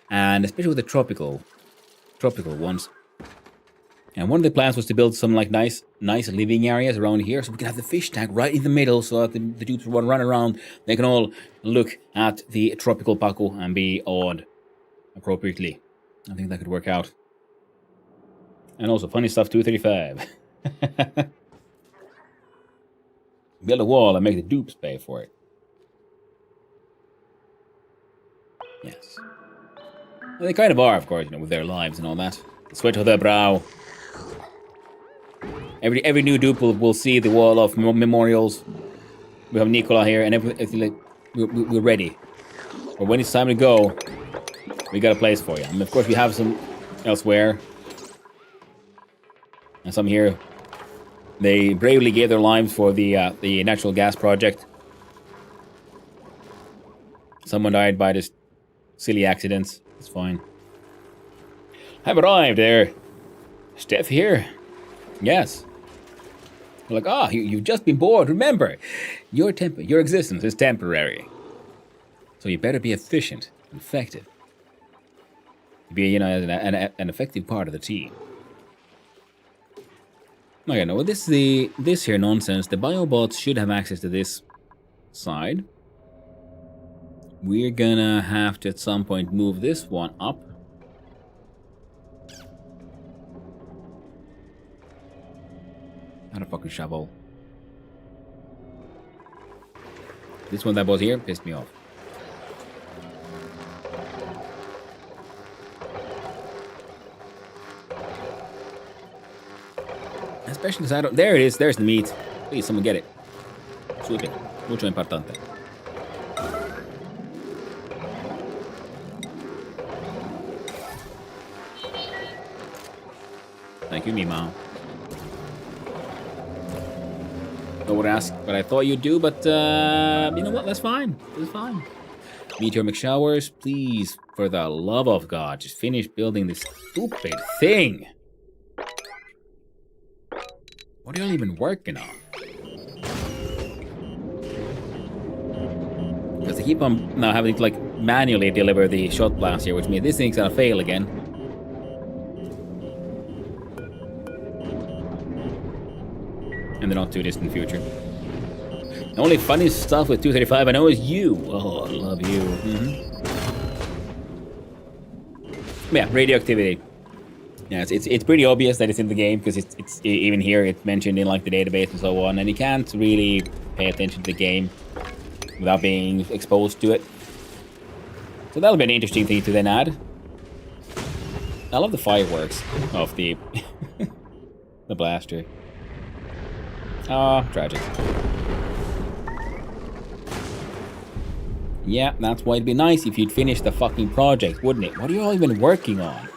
And especially with the tropical ones. And one of the plans was to build some like nice living areas around here, so we can have the fish tank right in the middle, so that the dudes will run around. They can all look at the tropical Paco and be awed appropriately. I think that could work out. And also funny stuff 235. Build a wall and make the dupes pay for it. Yes. And they kind of are, of course, with their lives and all that. The sweat of their brow. Every new dupe will see the wall of memorials. We have Nicola here, and like, we're ready. But when it's time to go, we got a place for you. And of course, we have some elsewhere. And some here. They bravely gave their lives for the natural gas project. Someone died by just silly accidents. It's fine. I've arrived there. Steph here. Yes. We're like, you've just been bored. Remember, your existence is temporary. So you better be efficient and effective. Be, an effective part of the team. Okay, no, this here nonsense. The biobots should have access to this side. We're gonna have to at some point move this one up. Not a fucking shovel. This one that was here pissed me off. Especially because I don't... There it is. There's the meat. Please, someone get it. Súper. Mucho importante. Thank you, Mima. I would ask what I thought you'd do, but you know what? That's fine. It's fine. Meteor McShowers, please, for the love of God, just finish building this stupid thing. What are you even working on? Because they keep on now having to like manually deliver the shot blast here, which means this thing's gonna fail again. In the not too distant future. The only funny stuff with 235 I know is you. Oh, I love you. Yeah, radioactivity. Yeah, it's pretty obvious that it's in the game because it's even here it's mentioned in like the database and so on, and you can't really pay attention to the game without being exposed to it. So that'll be an interesting thing to then add. I love the fireworks of the the blaster. Ah, tragic. Yeah, that's why it'd be nice if you'd finish the fucking project, wouldn't it? What are you all even working on?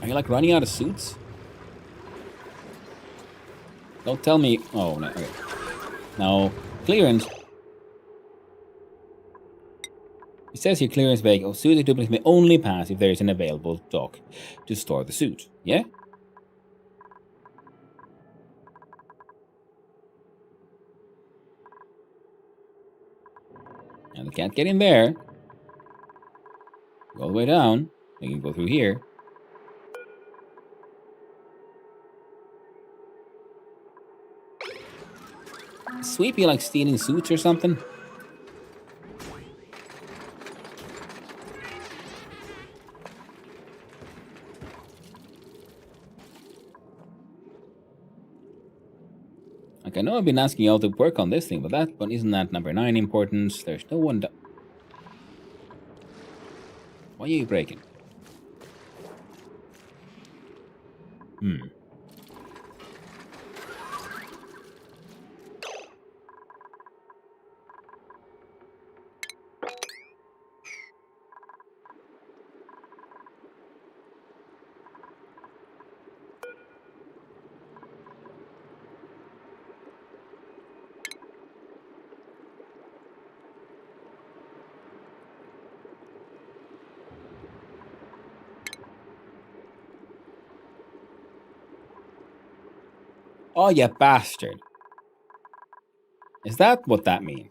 Are you like running out of suits? Don't tell me. Oh, no. Okay. Now, clearance. It says here clearance vehicle. Suit duplicates may only pass if there is an available dock to store the suit. Yeah? And they can't get in there. Go all the way down. They can go through here. Sweepy like stealing suits or something? Like, I know I've been asking y'all to work on this thing, but that one isn't that number 9 importance. There's no one. Why are you breaking? Oh, you bastard. Is that what that means?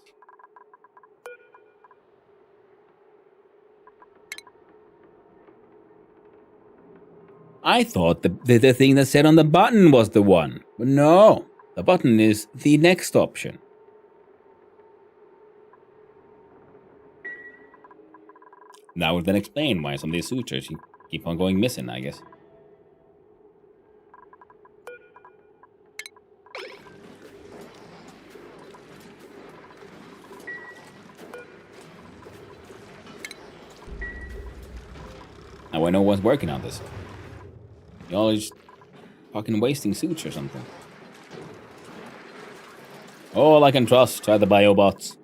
I thought the thing that said on the button was the one. But no, the button is the next option. That would then explain why some of these sutures keep on going missing, I guess. Now I know what's working on this. Y'all are just fucking wasting suits or something. All I can trust are the biobots.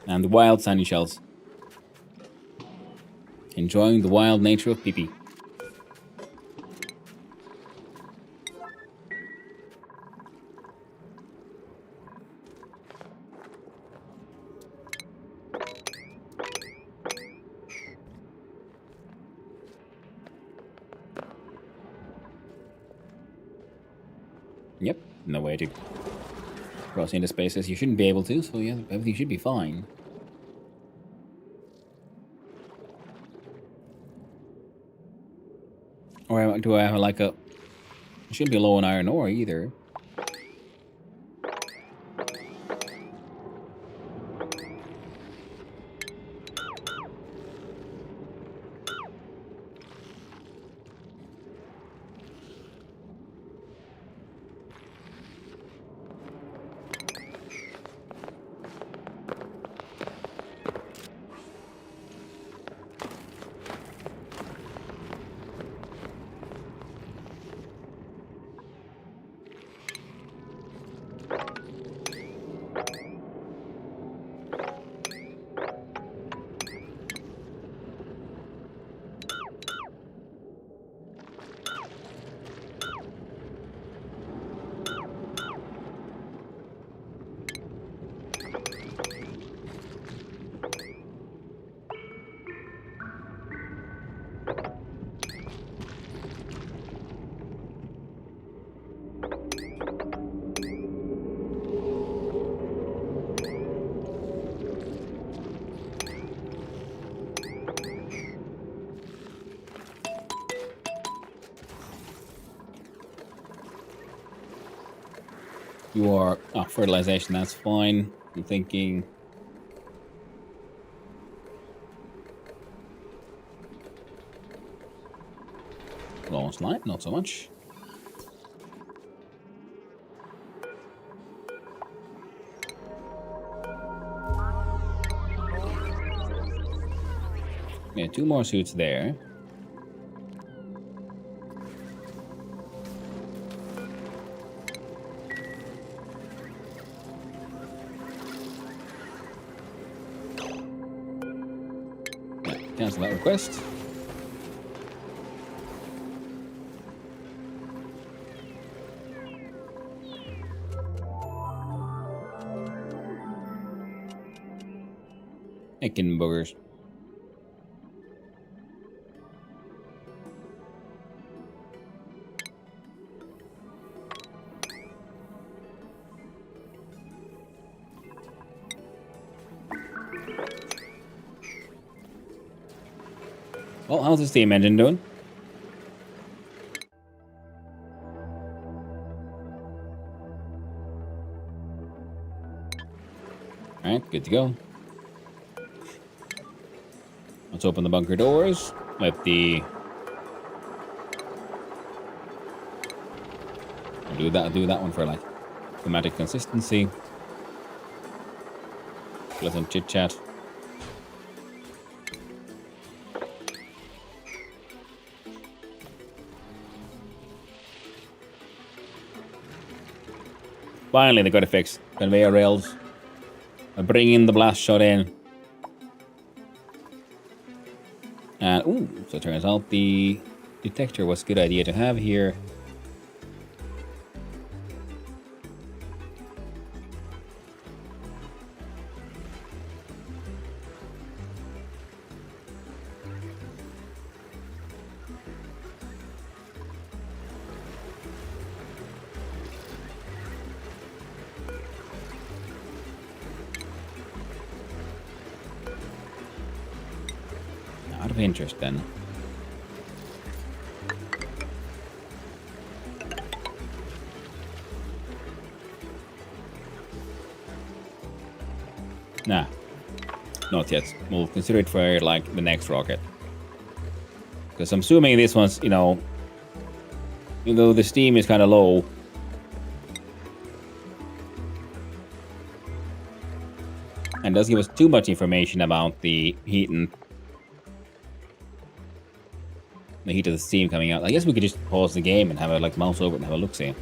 And the wild sunny shells. Enjoying the wild nature of pee-pee. Yep, no way to cross into spaces. You shouldn't be able to, so yeah, everything should be fine. Or do I have like a... It shouldn't be low on iron ore either. You are... Oh, fertilization, that's fine. I'm thinking... Launch light, not so much. Yeah, 2 more suits there. Yeah, cancel that request. Chicken boogers. Well, how's the steam engine doing? Alright, good to go. Let's open the bunker doors. Let the... I'll do that one for like thematic consistency. Pleasant chit chat. Finally, they got it fixed. Conveyor rails. And bring in the blast shot in. And, ooh, so it turns out the detector was a good idea to have here. Out of interest then. Nah. Not yet. We'll consider it for like the next rocket. Because I'm assuming this one's, you know, even though the steam is kind of low, and does give us too much information about the heat and the heat of the steam coming out. I guess we could just pause the game and have a like mouse over it and have a look see.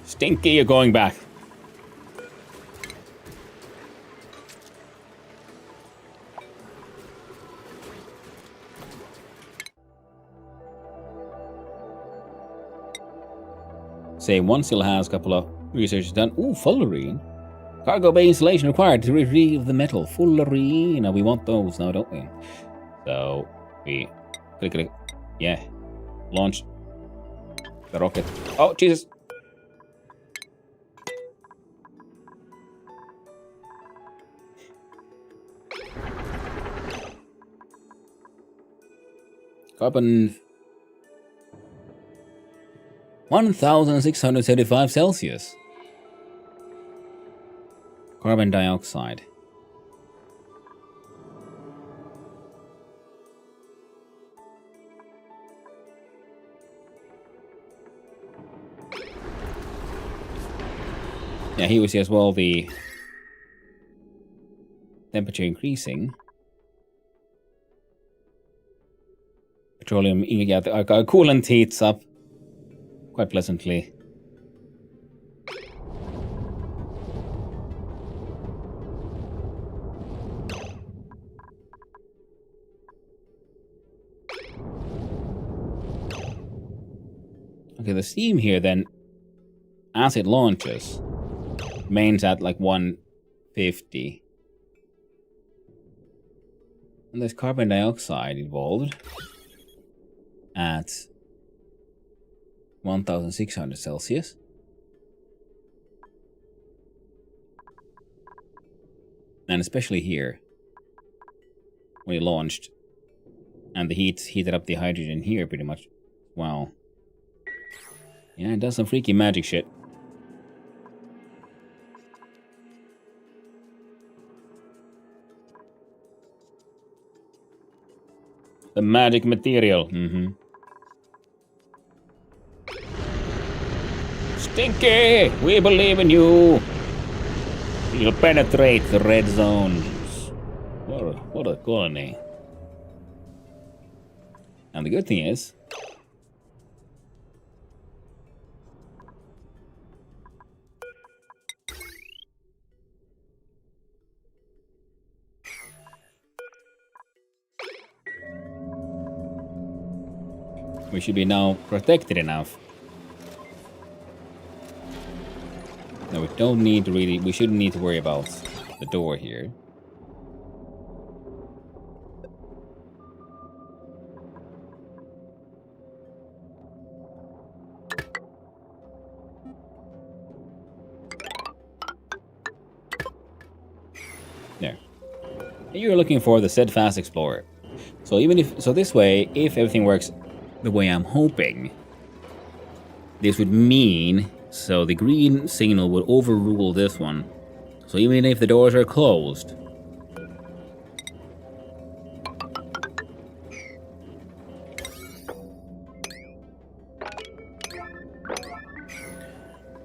Stinky, you're going back. Say one still has a couple of research done. Ooh, fullerene. Cargo bay installation required to retrieve the metal. Fullerene. Now we want those now, don't we? So we click. Yeah. Launch the rocket. Oh, Jesus. Carbon 1675 Celsius. Carbon dioxide. Yeah, here we see as well the temperature increasing. Petroleum, yeah, our coolant heats up quite pleasantly. Okay, the steam here then, as it launches, remains at like 150. And there's carbon dioxide involved at 1600 Celsius. And especially here, when it launched, and the heat heated up the hydrogen here pretty much. Wow. Yeah, it does some freaky magic shit. The magic material. Stinky! We believe in you! You'll penetrate the red zones. What a colony. And the good thing is, we should be now protected enough. No, we don't need to really, we shouldn't need to worry about the door here. There. You're looking for the steadfast explorer. So even if, so this way, if everything works the way I'm hoping, this would mean, so the green signal would overrule this one. So even if the doors are closed,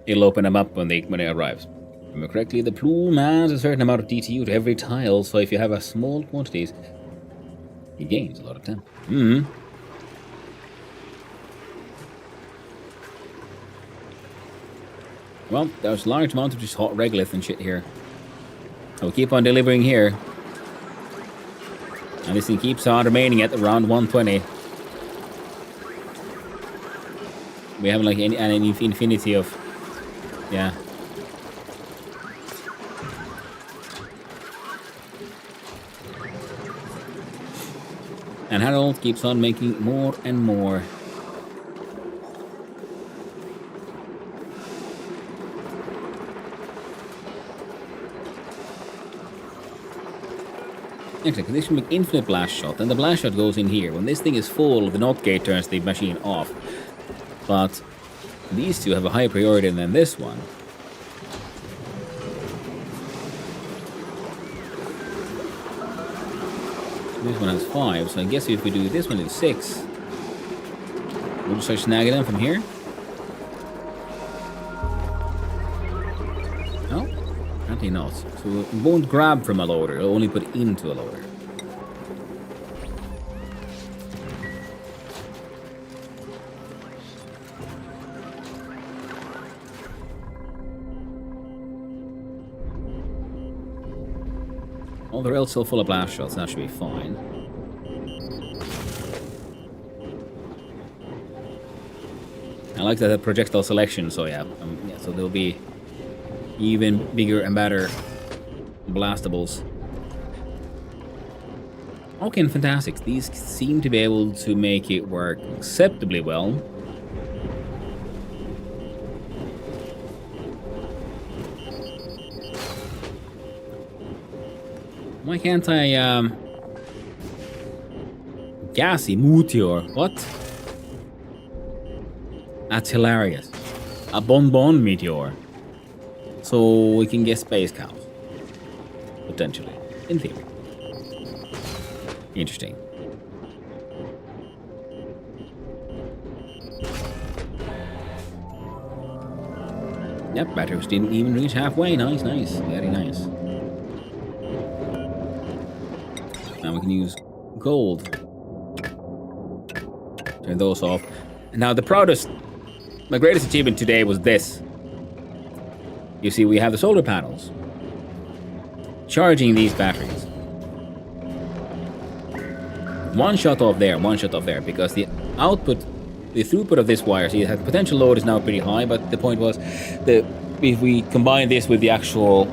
it'll open them up when it arrives. Remember correctly, the plume adds a certain amount of DTU to every tile, so if you have a small quantities, it gains a lot of temp. Well, there's a large amount of just hot regolith and shit here. We'll keep on delivering here. And this thing keeps on remaining at around 120. We have like an infinity of... Yeah. And Harold keeps on making more and more. Actually, this can make infinite blast shot, and the blast shot goes in here. When this thing is full, the NOT gate turns the machine off. But these two have a higher priority than this one. This one has 5, so I guess if we do this one, it's 6. We'll just start snagging them from here. No? Apparently not. So it won't grab from a loader, it'll only put into a loader. All the rails still full of blast shots, that should be fine. I like that projectile selection, so yeah, so there'll be even bigger and better blastables. Okay, fantastic. These seem to be able to make it work acceptably well. Why can't I, gassy meteor? What? That's hilarious. A bonbon meteor. So we can get space cows. Potentially. In theory. Interesting. Yep, batteries didn't even reach halfway. Nice, nice. Very nice. Now we can use gold. Turn those off. Now my greatest achievement today was this. You see, we have the solar panels charging these batteries. One shut off there, because the output, the throughput of this wire, see, the potential load is now pretty high, but the point was that if we combine this with the actual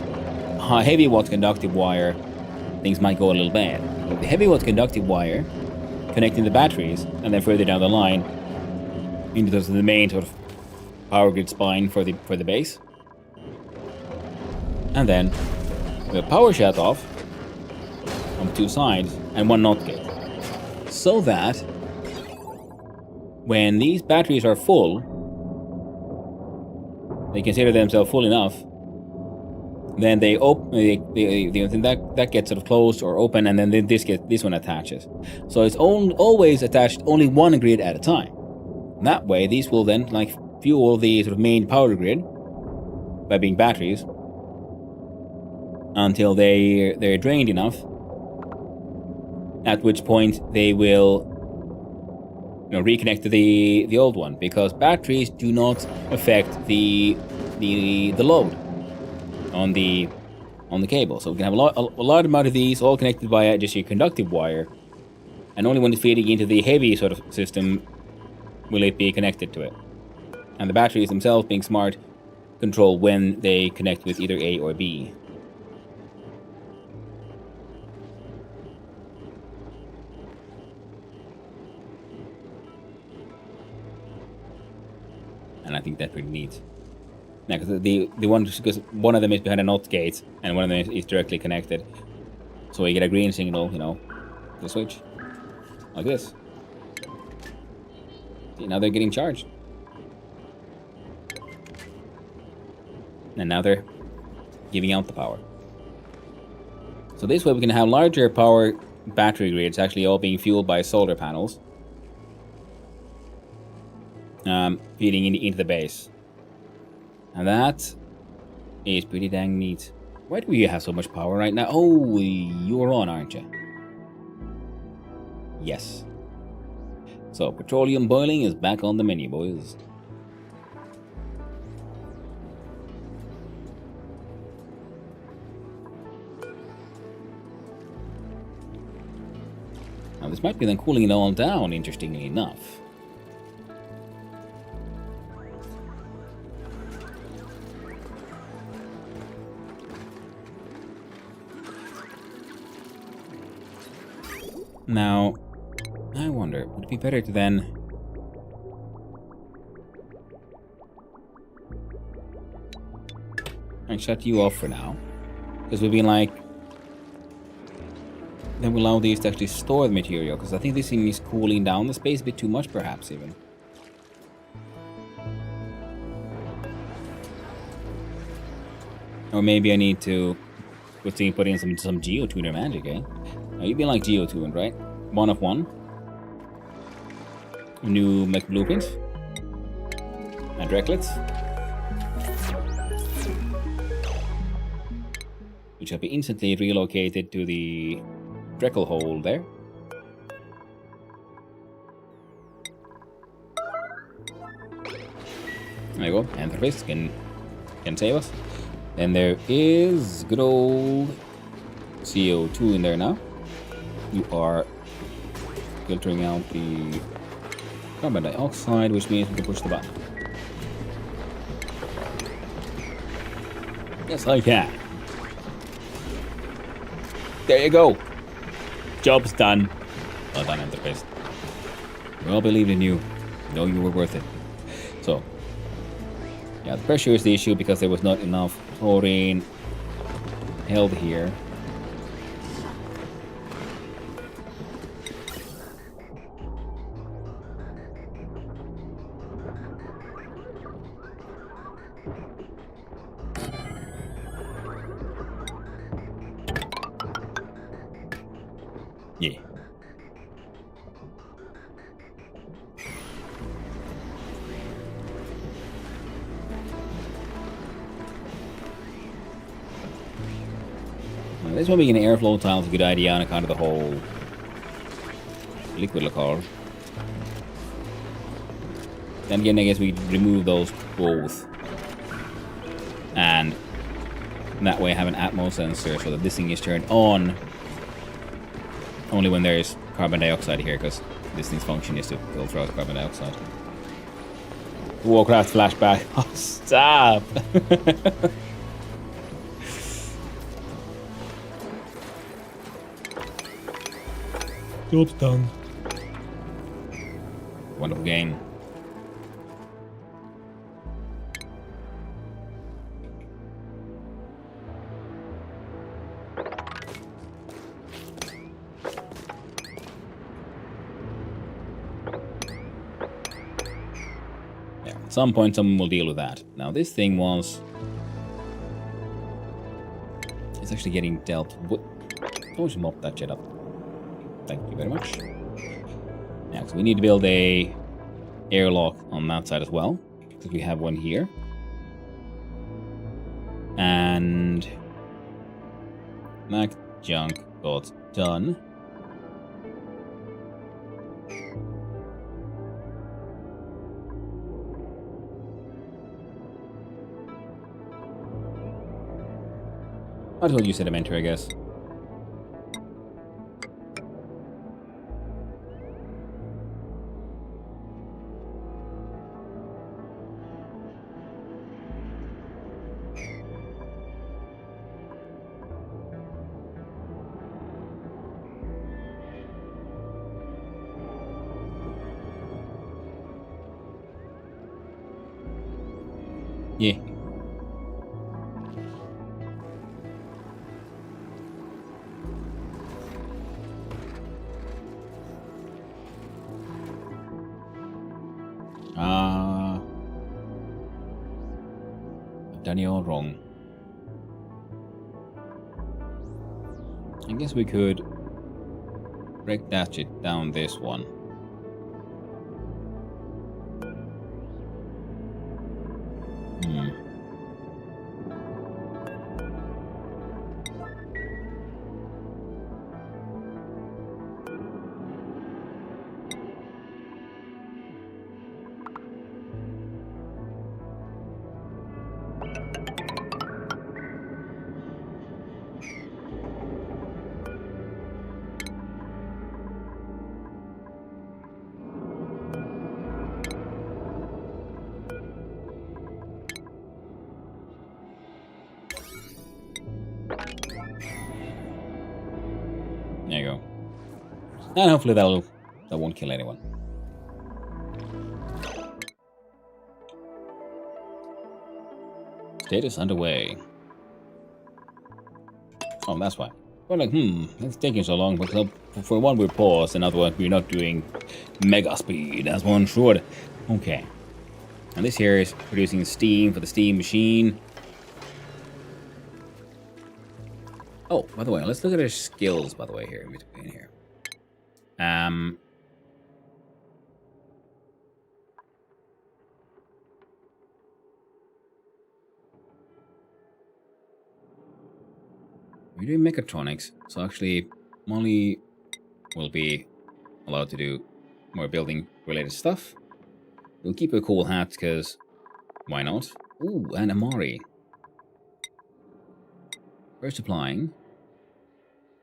heavy watt conductive wire, things might go a little bad. But the heavy watt conductive wire connecting the batteries, and then further down the line into the main sort of power grid spine for the base. And then the power shut off on 2 sides and 1 NOT gate. So that when these batteries are full, they consider themselves full enough, then they open, that gets sort of closed or open, and then this one attaches. So it's always attached only one grid at a time. And that way, these will then fuel the sort of main power grid by being batteries until they're drained enough. At which point they will reconnect to the old one, because batteries do not affect the load on the cable. So we can have a large amount of these all connected via just your conductive wire, and only when it's feeding into the heavy sort of system will it be connected to it. And the batteries themselves, being smart, control when they connect with either A or B. And I think that's pretty neat. Now, because one of them is behind a NOT gate, and one of them is directly connected. So you get a green signal, the switch. Like this. See, now they're getting charged. And now they're giving out the power. So this way we can have larger power battery grids actually all being fueled by solar panels. Feeding into the base. And that is pretty dang neat. Why do we have so much power right now? Oh, you're on, aren't you? Yes. So, petroleum boiling is back on the menu, boys. Now, this might be then cooling it all down, interestingly enough. Now, I wonder, would it be better to then... shut you off for now. Because we've been then we'll allow these to actually store the material, because I think this thing is cooling down the space a bit too much, perhaps, even. Or maybe I need to put in some geotuner magic, eh? Now, you've been like geotuned, right? 1 of 1. New mech blueprints. And Drecklets. Which will be instantly relocated to the Dreckle hole there. There you go. Anthropist can save us. And there is good old CO2 in there now. You are filtering out the carbon dioxide, which means we can push the button. Yes, I can. There you go. Job's done. Well done, Enterprise. We all believed in you. Know you were worth it. So, yeah, the pressure is the issue because there was not enough chlorine held here. Yeah. This one being an airflow tile is a good idea on account of the whole liquid lacquer. Then again, I guess we remove those both. And that way have an atmos sensor so that this thing is turned on only when there is carbon dioxide here, because this thing's function is to filter out carbon dioxide. Warcraft flashback. Oh, stop! Job's done. Wonderful game. Yeah, at some point someone will deal with that. Now this thing was... It's actually getting dealt with. Oh, just mop that shit up. Thank you very much. Yeah, so we need to build a airlock on that side as well, because we have one here. And that junk got done. Might as well use sedimentary, I guess. Yeah. I've done it all wrong. I guess we could break that shit down this one. There you go. And hopefully that won't kill anyone. Status underway. Oh, that's why. We're like, it's taking so long, but for one we're paused, another one we're not doing mega speed as one should. Okay. And this here is producing steam for the steam machine. Oh, by the way, let's look at our skills, by the way, here in between here. We're doing mechatronics, so actually Molly will be allowed to do more building related stuff. We'll keep a cool hat, because why not? Ooh, and Amari. First applying.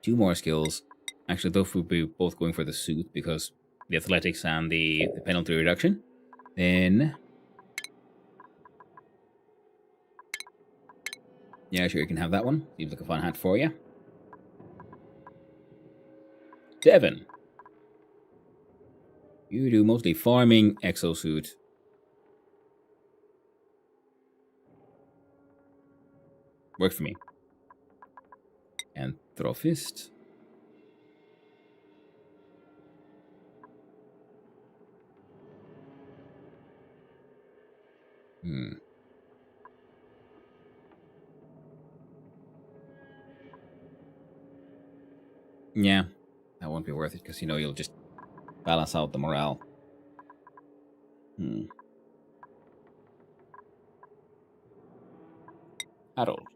2 more skills. Actually, those will be both going for the suit, because the athletics and the penalty reduction. Then... yeah, sure, you can have that one. Seems like a fun hat for you. Devin. You do mostly farming exosuit. Worked for me. And throw fist. Yeah, that won't be worth it, because, you'll just balance out the morale. Harold.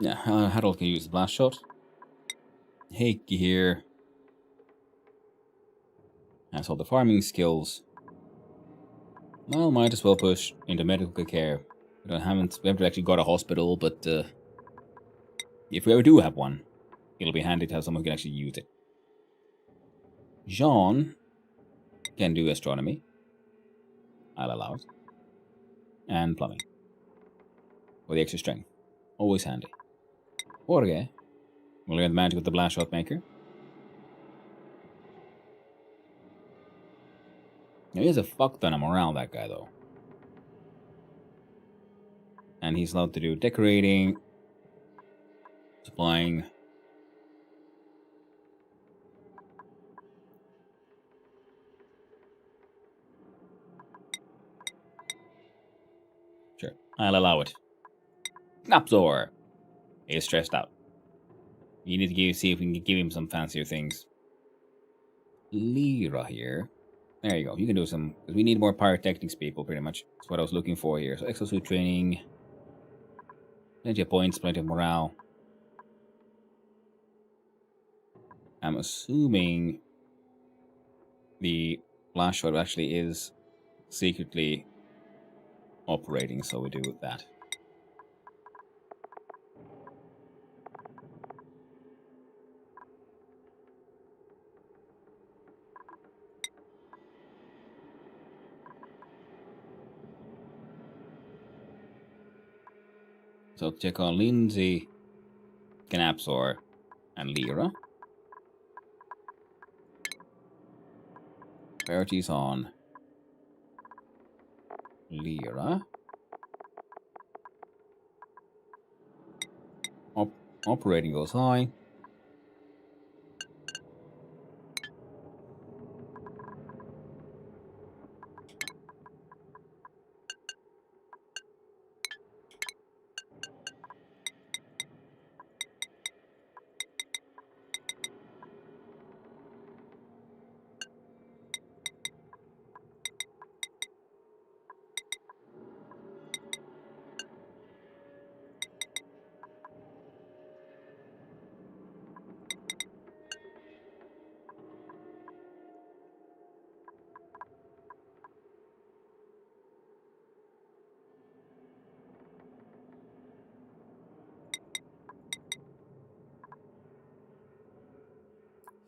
Yeah, Harold can use the blast shot. Heikki here has all the farming skills. Well, might as well push into medical care. We haven't actually got a hospital, but if we ever do have one, it'll be handy to have someone who can actually use it. Jean can do astronomy. I'll allow it. And plumbing. With the extra strength. Always handy. Jorge will learn the magic with the blast shot maker. Now, he has a fuck ton of morale, that guy, though. And he's allowed to do decorating, supplying. Sure, I'll allow it. Knapzor is stressed out. You need to see if we can give him some fancier things. Lyra here. There you go. You can do some. Because we need more pyrotechnics people, pretty much. That's what I was looking for here. So exosuit training. Plenty of points, plenty of morale. I'm assuming the blast shot actually is secretly operating, so we do that. So check on Lindsay, Knapzor, and Lyra. Priorities on Lyra. Operating goes high.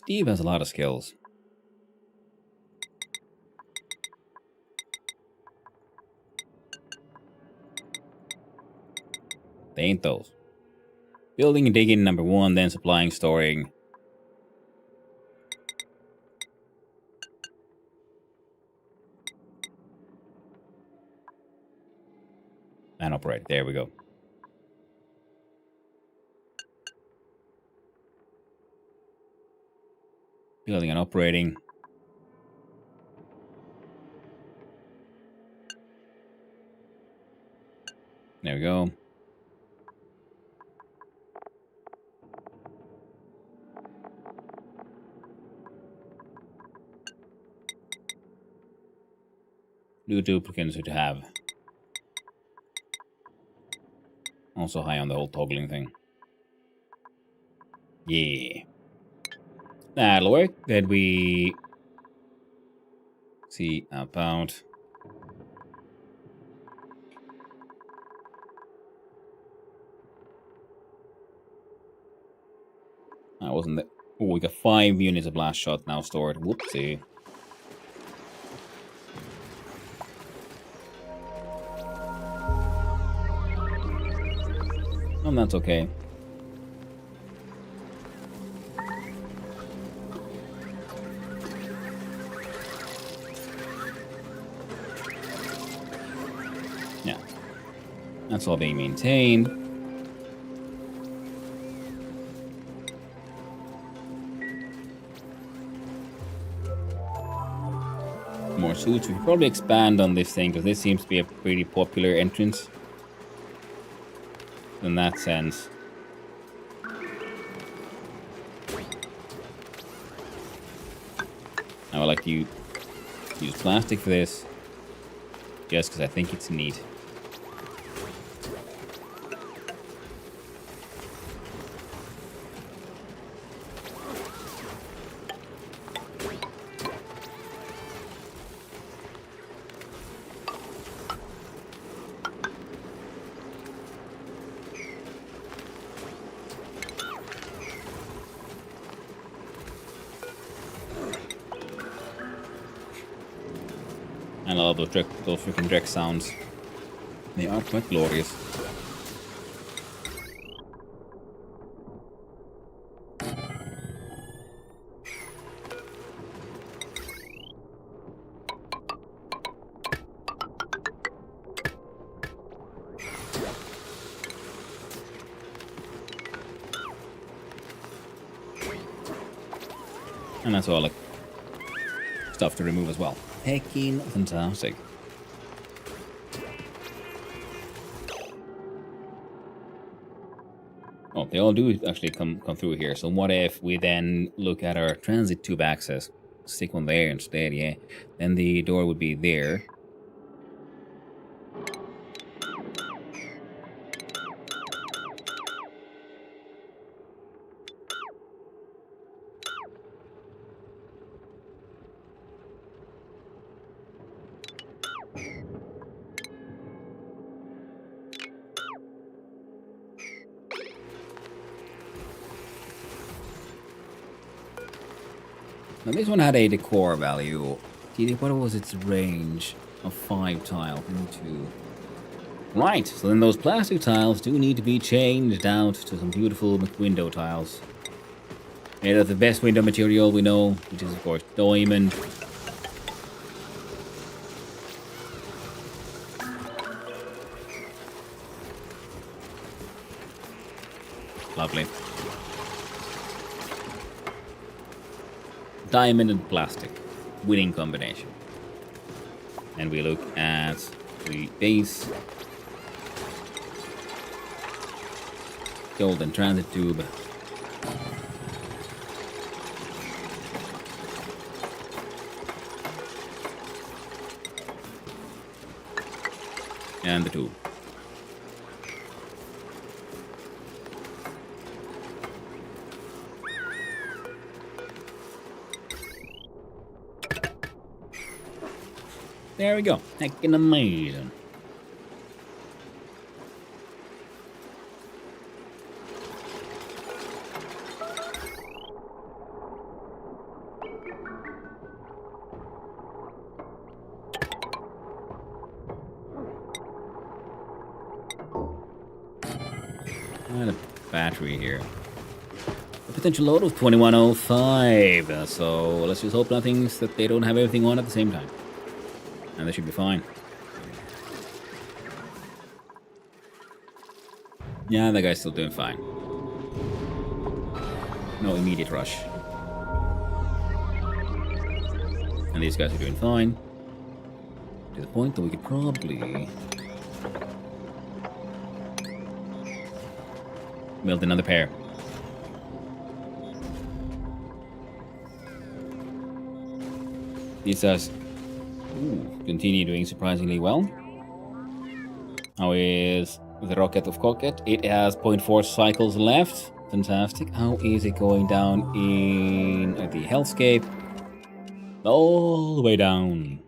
Steve has a lot of skills. They ain't those. Building and digging, number 1, then supplying, storing. And operate. There we go. Building and operating. There we go. New duplicates should have. Also high on the whole toggling thing. Yeah. That'll work. Then we see about. That wasn't the. Oh, we got 5 units of blast shot now stored. Whoopsie. Oh, that's okay. Yeah. That's all being maintained. More suits. We could probably expand on this thing because this seems to be a pretty popular entrance. In that sense. I would like to use plastic for this. Just because I think it's neat. And I love those freaking Drek sounds. They are quite glorious. And that's all like stuff to remove as well. Heckin' fantastic. Oh, they all do actually come through here. So what if we then look at our transit tube access? Stick one there instead, yeah. Then the door would be there. Now this one had a decor value. What was its range of 5 tile? 1, 2. Right, so then those plastic tiles do need to be changed out to some beautiful window tiles. Made of the best window material we know, which is of course diamond. Lovely. Diamond and plastic. Winning combination. And we look at the base. Golden transit tube. And the tube. There we go. Heckin' amazing. And a battery here. A potential load of 2105. So let's just hope nothing's that they don't have everything on at the same time. And they should be fine. Yeah, that guy's still doing fine. No immediate rush. And these guys are doing fine. To the point that we could probably build another pair. These guys continue doing surprisingly well. How is the Rocket of Cocket? It has 0.4 cycles left. Fantastic. How is it going down in the Hellscape? All the way down.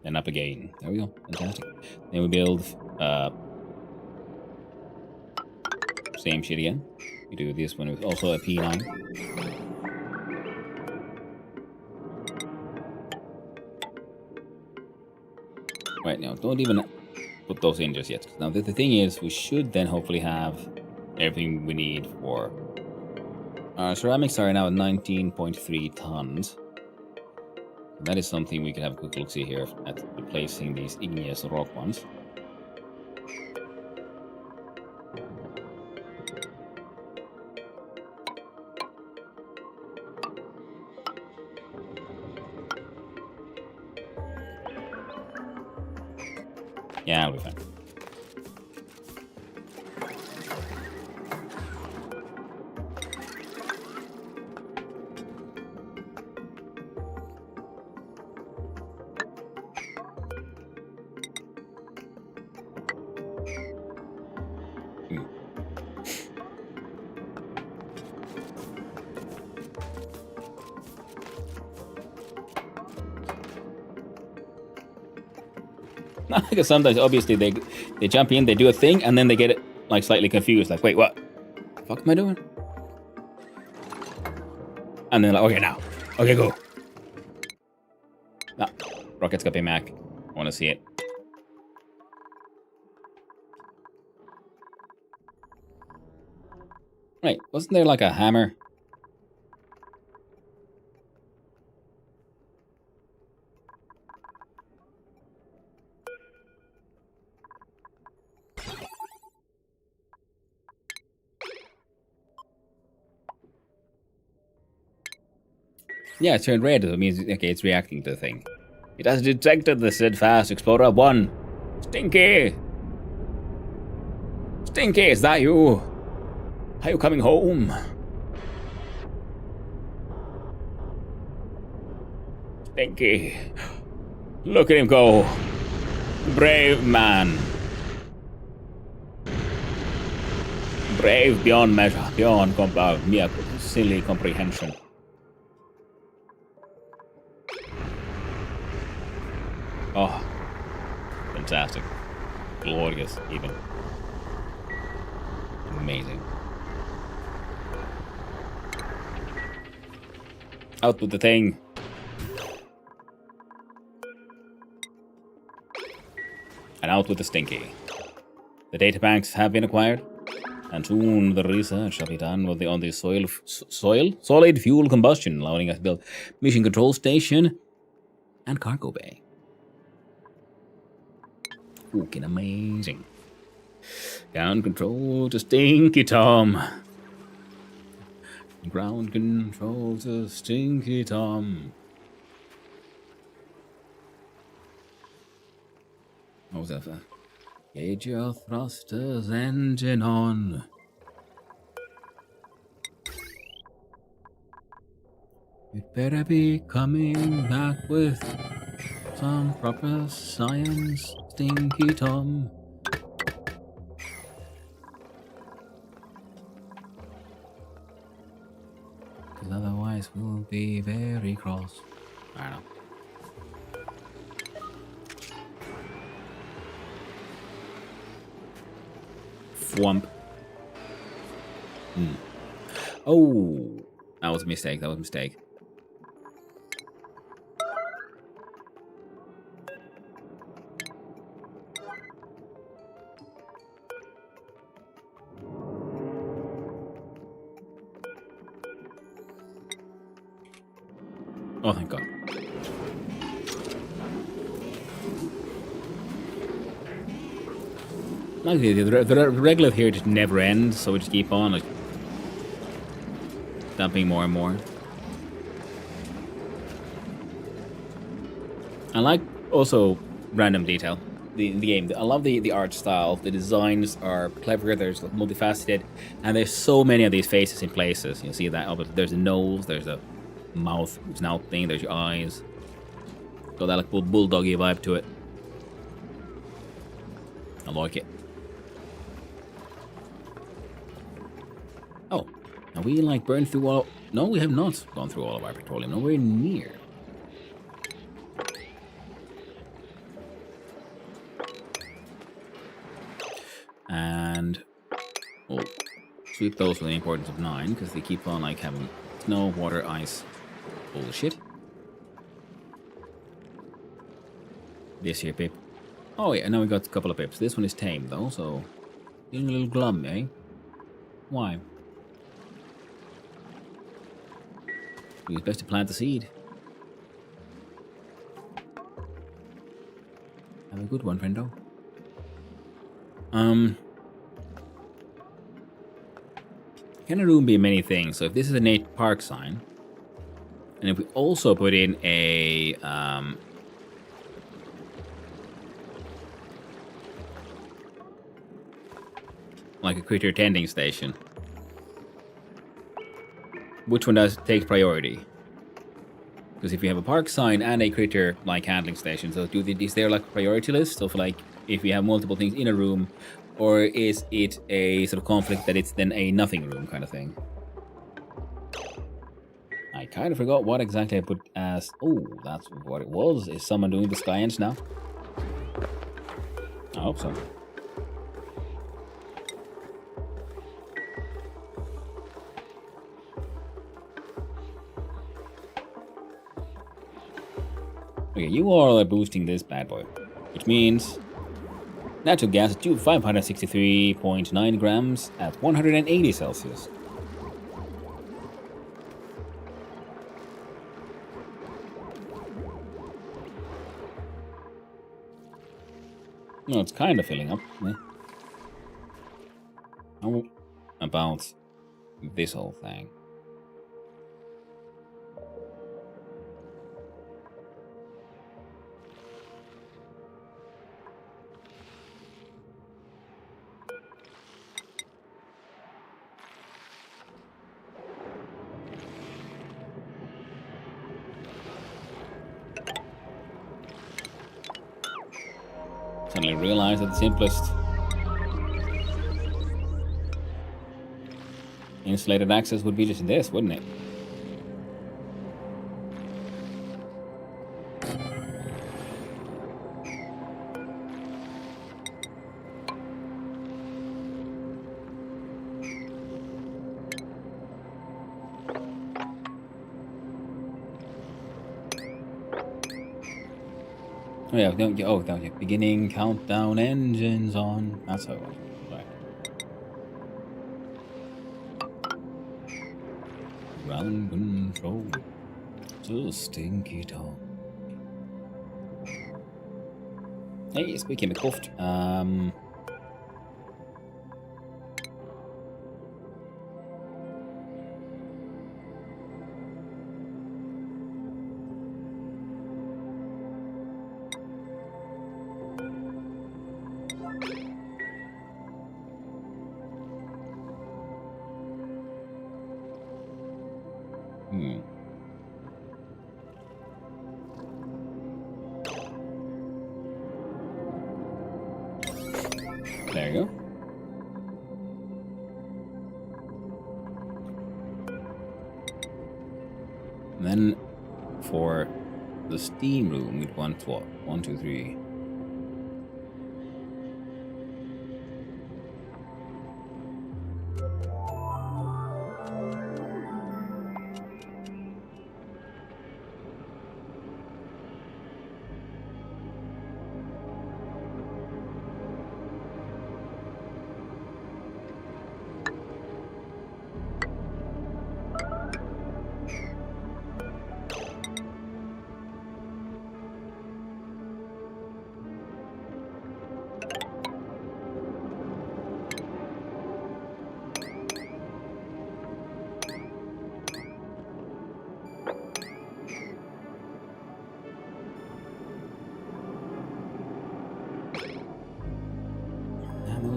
Then up again. There we go. Fantastic. Then we build same shit again. We do this one with also a P9. Right now, don't even put those in just yet. Now the thing is, we should then hopefully have everything we need for our ceramics are now at 19.3 tons. That is something we can have a quick look see here at replacing these igneous rock ones. Yeah, we'll be fine. Because sometimes, obviously, they jump in, they do a thing, and then they get it like slightly confused. Like, wait, what? The fuck am I doing? And then like, okay, now, okay, go. No, Rocket's got Mac. I want to see it. Right, wasn't there like a hammer? Yeah, it turned red. It means, okay, it's reacting to the thing. It has detected the steadfast Explorer 1. Stinky! Stinky, is that you? Are you coming home? Stinky. Look at him go. Brave man. Brave beyond measure, beyond mere silly comprehension. Oh, fantastic. Glorious, even. Amazing. Out with the thing. And out with the Stinky. The data banks have been acquired, and soon the research shall be done with on the solid fuel combustion, allowing us to build mission control station and cargo bay. Fucking amazing. Ground control to Stinky Tom. Ground control to Stinky Tom. What was that for? Gauge your thrusters, engine on. You'd better be coming back with some proper science, Stinky Tom. Because otherwise we'll be very cross. I don't know. Swamp. Oh, that was a mistake. That was a mistake. Oh, thank God. Like the regular here just never ends, so we just keep on like dumping more and more. I like also random detail in the game. I love the art style. The designs are clever. There's like, multifaceted, and there's so many of these faces in places. You see that? Oh, but there's a nose. There's a mouth snout thing. There's your eyes. Got that like bulldoggy vibe to it. I like it. Oh, have we like burned through all? No, we have not gone through all of our petroleum. Nowhere near. And we'll sweep those with the importance of 9 because they keep on like having snow, water, ice, bullshit. This here pip. Oh yeah, now we got a couple of pips. This one is tame though, so getting a little glum, eh? Why? It's best to plant the seed. Have a good one, friendo. Can a room be many things? So if this is a Nate Park sign, and if we also put in a like a critter tending station, which one does take priority? Because if you have a park sign and a critter like handling station, so is there like a priority list of like if you have multiple things in a room, or is it a sort of conflict that it's then a nothing room kind of thing? I kind of forgot what exactly I put as. Oh, that's what it was. Is someone doing the sky ends now? I hope so. Okay, you all are boosting this bad boy, which means natural gas to 563.9 grams at 180 Celsius. No, it's kind of filling up. Yeah. How about this whole thing? Suddenly realized that the simplest insulated access would be just this, wouldn't it? Oh yeah, don't you? Oh, don't you? Beginning countdown, engines on. That's how it was. Right. Ground control to Stinky Tom. Hey, speaking of cuffed, there you go. And then for the steam room, we'd want what? 1, 2, 3.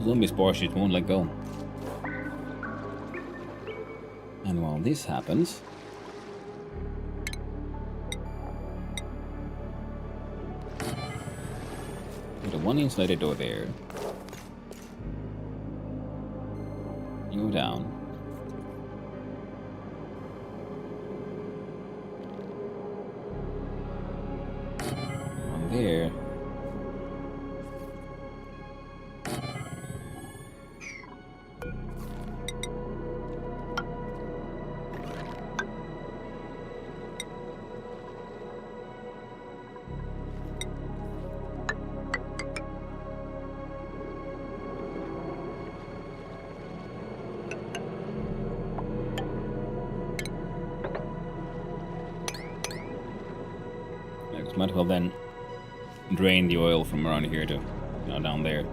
zombie spore shit won't let go. And while this happens, put a one insulated door there. You go down. One there. Might as well then drain the oil from around here to, down there.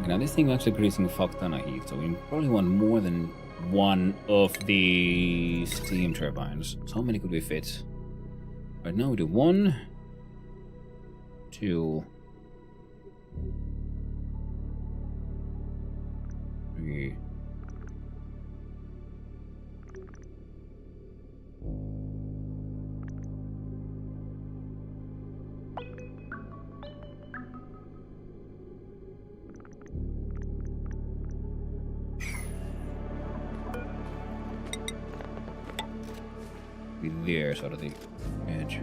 Now this thing is actually producing a fuck ton of heat, so we probably want more than one of the steam turbines. So how many could we fit? Right now we do 1, 2, 3. Be there, sort of the edge.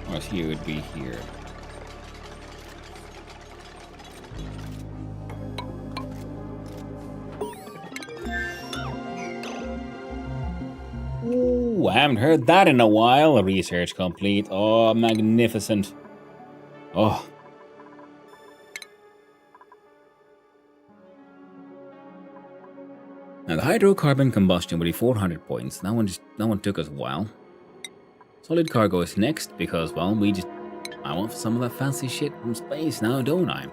Whereas here would be here. Ooh, I haven't heard that in a while. Research complete. Oh, magnificent. Oh. Now the hydrocarbon combustion will be 400 points. That one took us a while. Solid cargo is next because, well, I want some of that fancy shit from space now, don't I?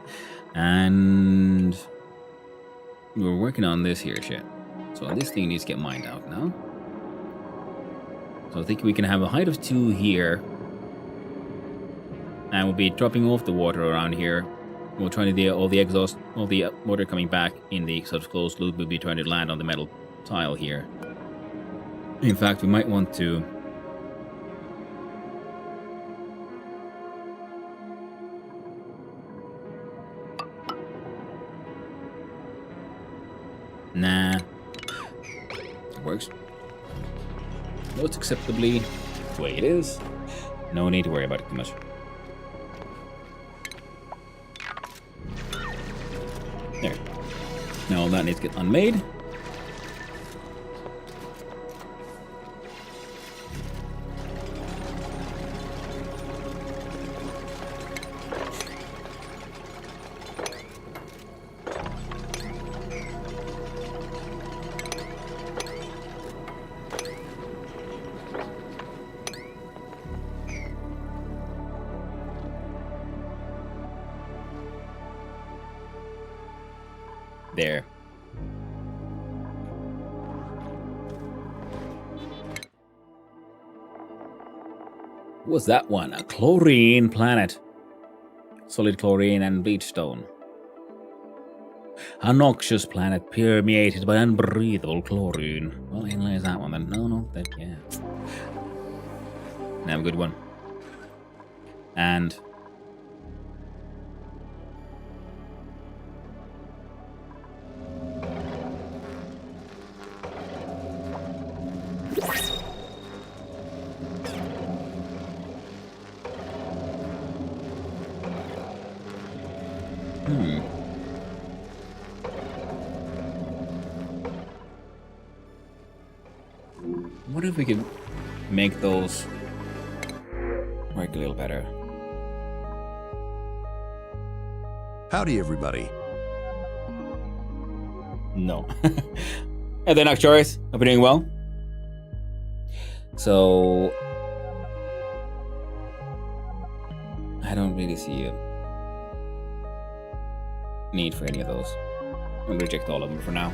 And we're working on this here shit. So this thing needs to get mined out now. So I think we can have a height of 2 here. And we'll be dropping off the water around here. We'll try to do all the exhaust, all the water coming back in the sort of closed loop. We'll be trying to land on the metal tile here. In fact, we might want to... Nah. It works. Most acceptably the way it is. No need to worry about it too much. There. Now all that needs to get unmade. There. What's that one? A chlorine planet. Solid chlorine and bleach stone. A noxious planet permeated by unbreathable chlorine. Well, analyze that one then. No, that, yeah. Now a good one. And... What if we could make those work a little better? Howdy, everybody. No. And then Arcturus, hope you're doing well. So I don't really see a need for any of those. I'm gonna reject all of them for now.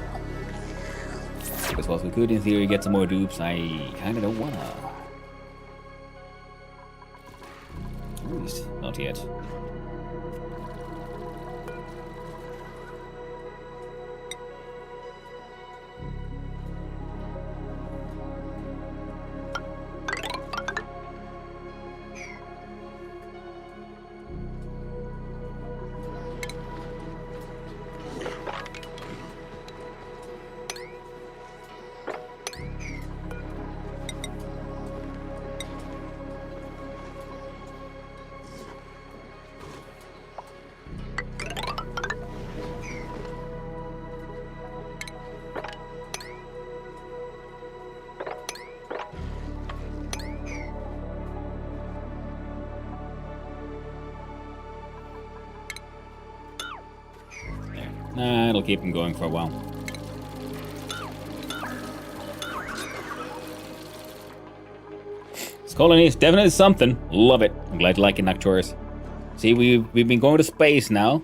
Because whilst we could in theory get some more dupes, I kinda don't wanna. At least not yet. Nah, it'll keep him going for a while. This colony is definitely something. Love it. I'm glad you like it, Nocturus. See, we've been going to space now.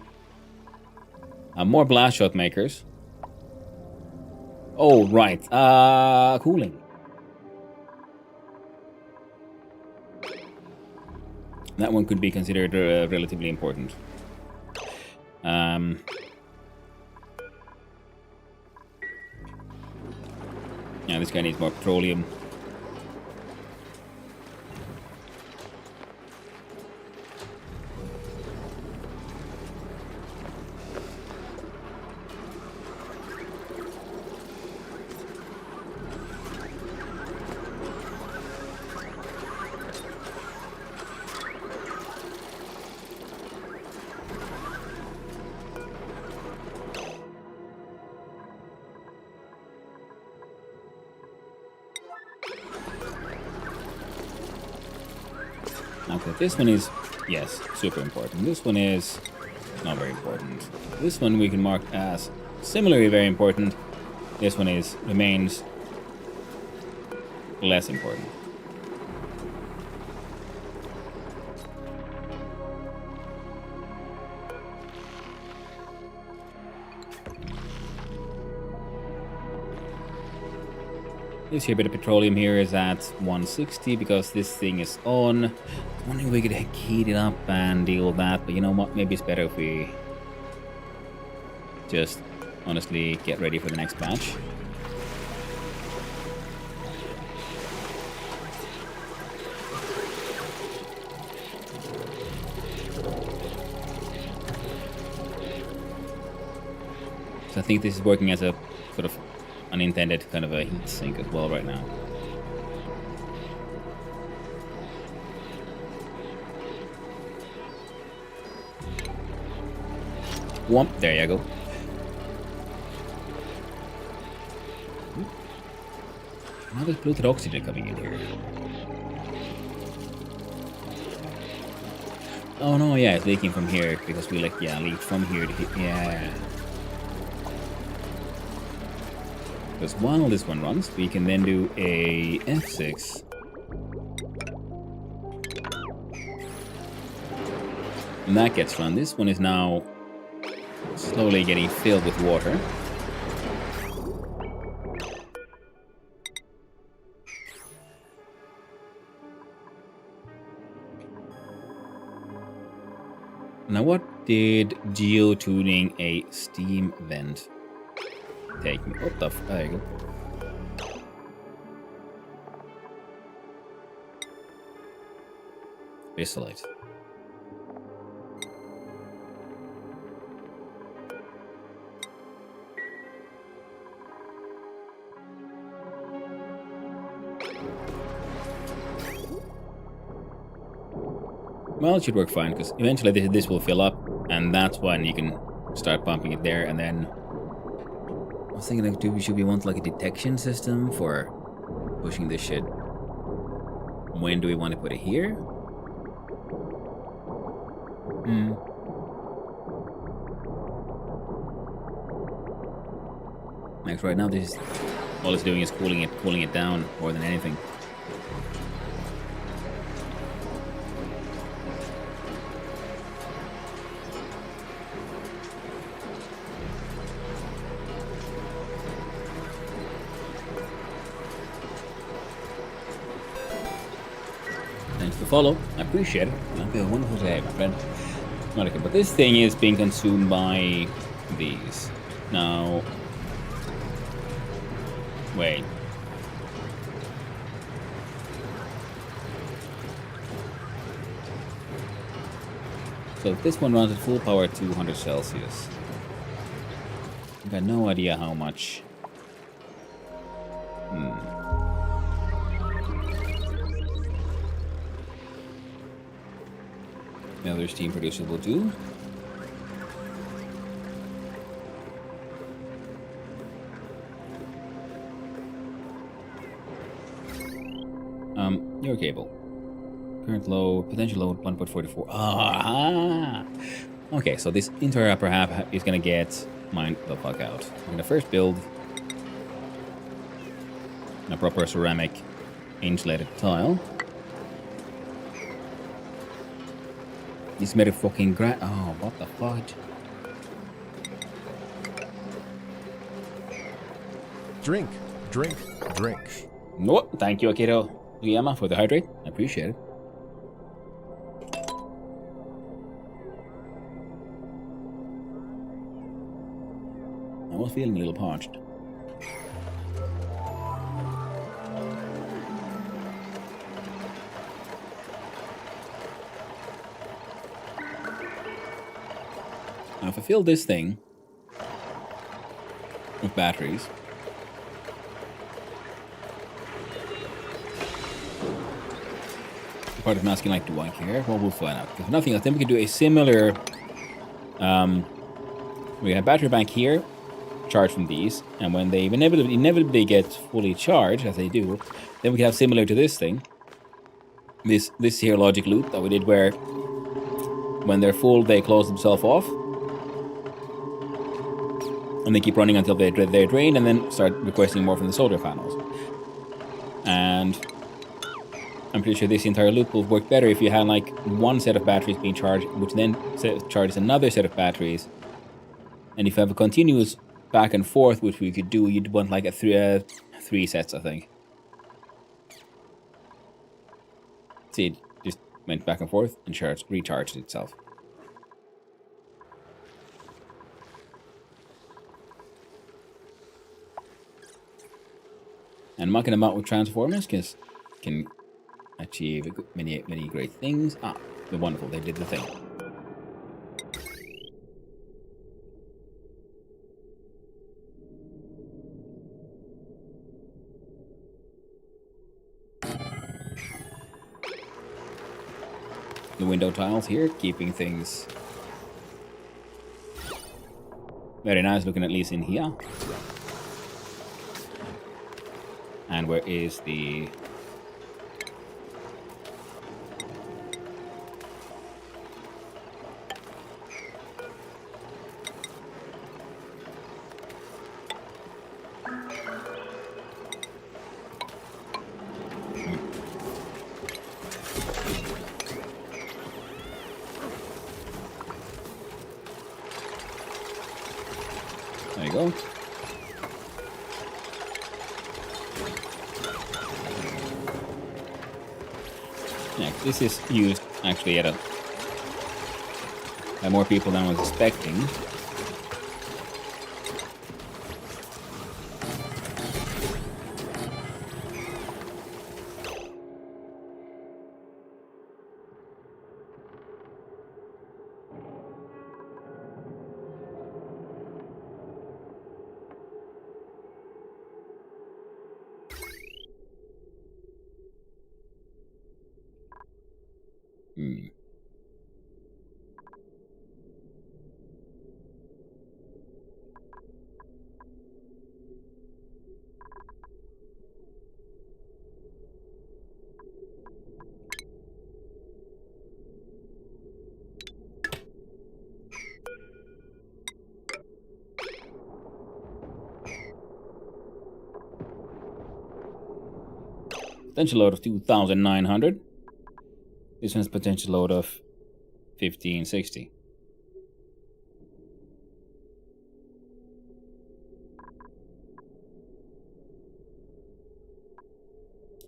More blast shot makers. Oh, right. Cooling. That one could be considered relatively important. Yeah, this guy needs more petroleum. Okay, this one is, yes, super important. This one is not very important. This one we can mark as similarly very important. This one remains less important. This here bit of petroleum here is at 160 because this thing is on. I'm wondering if we could heat it up and deal with that, but you know what? Maybe it's better if we just honestly get ready for the next batch. So I think this is working as a sort of unintended kind of a heat sink as well right now. Whomp, there you go. Now there's polluted oxygen coming in here. Oh no, yeah, it's leaking from here because we leaked from here to here. Yeah. Because while this one runs, we can then do a F6. And that gets run. This one is now slowly getting filled with water. Now what did geotuning a steam vent take me? What the f... There you go. Isolate. Well, it should work fine, because eventually this will fill up, and that's when you can start pumping it there, and then... I was thinking, like, should we want, like, a detection system for pushing this shit? When do we want to put it here? Next, right now, this is All it's doing is cooling it down more than anything. Thanks for the follow. I appreciate it. Have a wonderful day, my friend. Not okay, but this thing is being consumed by these. Now, wait. So if this one runs at full power at 200 Celsius. I've got no idea how much. The other steam producer will do. Your cable. Current load, potential load 1.44. Ah! Okay, so this entire upper half is gonna get mined the fuck out. I'm gonna first build a proper ceramic insulated tile. This made a fucking oh, what the fudge? Drink, drink, drink. No, thank you, Akito Uyama, for the hydrate. I appreciate it. I was feeling a little parched. Now, if I fill this thing with batteries, part of me asking, like, do I care? Well, we'll find out. If nothing else, then we can do a similar. We have battery bank here, charge from these, and when they inevitably get fully charged, as they do, then we can have similar to this thing. This here logic loop that we did, where when they're full, they close themselves off. And they keep running until they're drained, and then start requesting more from the solar panels. And I'm pretty sure this entire loop will work better if you have like one set of batteries being charged, which then charges another set of batteries. And if you have a continuous back and forth, which we could do, you'd want like a three sets, I think. See, it just went back and forth and recharged itself. And mucking about with transformers can achieve many great things. Ah, they're wonderful. They did the thing. The window tiles here, keeping things very nice looking, at least in here. And where is the... There you go. Yeah, this is used actually by more people than I was expecting. Potential load of 2,900. This one's potential load of 1,560.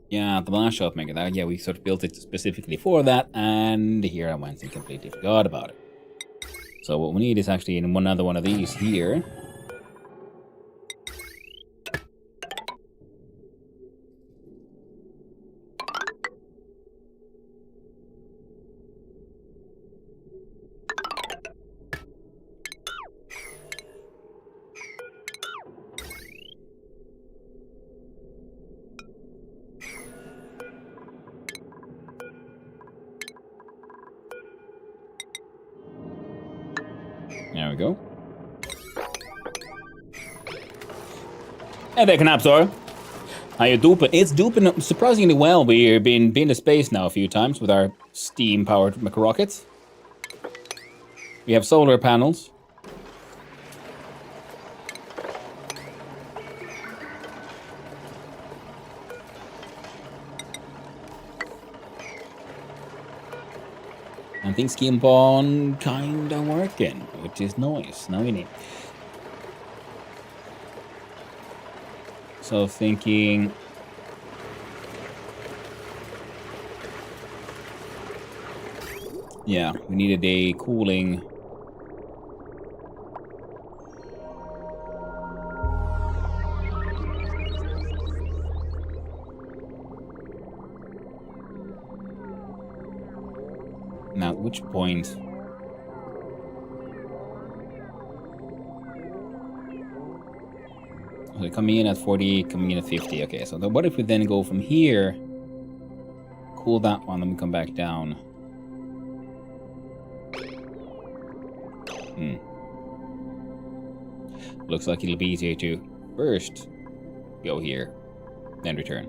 Yeah, the last shot maker. That, yeah, we sort of built it specifically for that, and here I went and completely forgot about it. So what we need is actually another one of these here. There we go. And there, Knapsor. How you duping? It's duping surprisingly well. We've been to space now a few times with our steam-powered rockets. We have solar panels. And things keep on kinda working, which is nice. Now we need. So thinking. Yeah, we needed a cooling. Now, at which point? So coming in at 40, coming in at 50. Okay, so what if we then go from here, cool that one, then we come back down? Looks like it'll be easier to first go here, then return.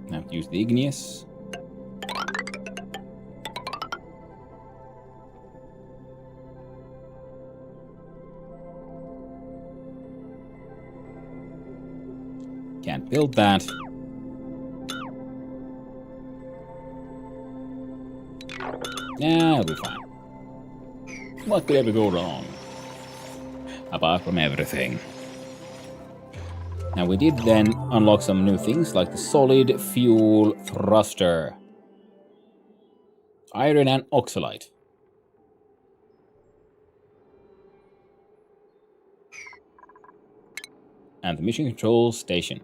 Now use the igneous. Can't build that. Yeah, it'll be fine. What could ever go wrong? Apart from everything. Now we did then unlock some new things like the solid fuel thruster. Iron and oxalite. And the mission control station.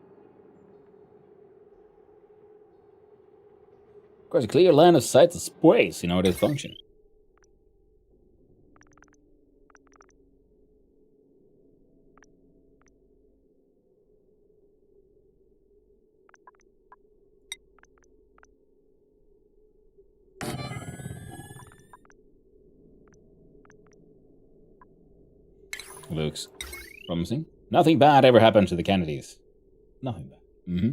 Of course, a clear line of sight to space in order to function. Looks promising. Nothing bad ever happened to the Kennedys. Nothing bad. Mm-hmm.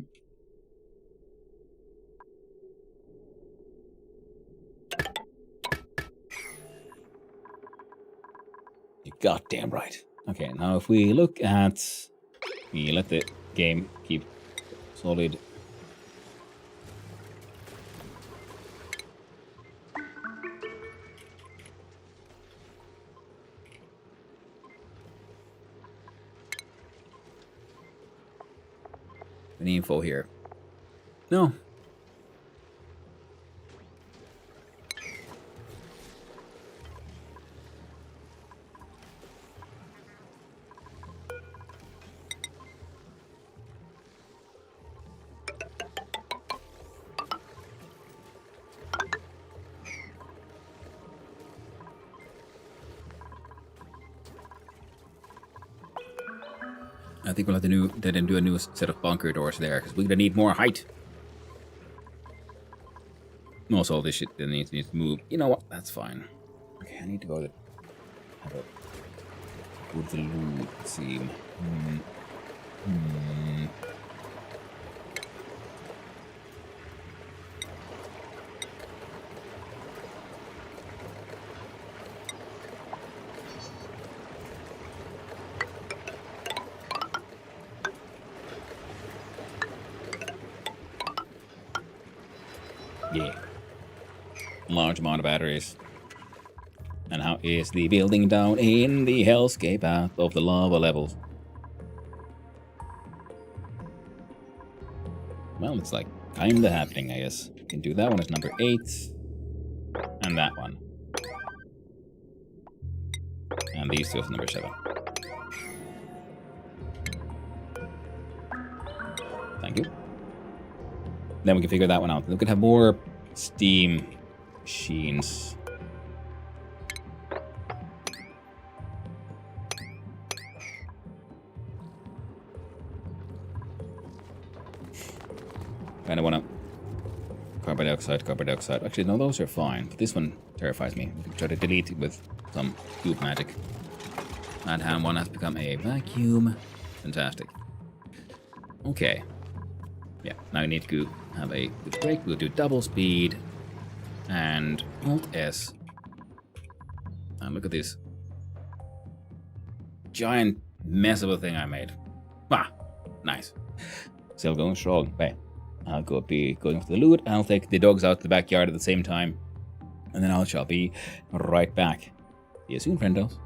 You're goddamn right. Okay, now if we look at... We let the game keep solid. Any info here? No. I think we'll have to then do a new set of bunker doors there, because we're gonna need more height. Also, all this shit that needs to move. You know what? That's fine. Okay, I need to go to have a good loot. Let's see. Yeah. Large amount of batteries. And how is the building down in the hellscape path of the lava levels? Well, it's like kinda happening, I guess. Can do that one as number 8. And that one. And these two as number 7. Thank you. Then we can figure that one out. We could have more steam machines. Kinda wanna... Carbon dioxide, carbon dioxide. Actually, no, those are fine. But this one terrifies me. We can try to delete it with some cube magic. That hand one has become a vacuum. Fantastic. Okay. Yeah, now we need to have a good break. We'll do double speed. And Alt S. And look at this giant mess of a thing I made. Ah, nice. Still going strong. Right. I'll be going for the loot. I'll take the dogs out to the backyard at the same time. And then I shall be right back. See you soon, friendos.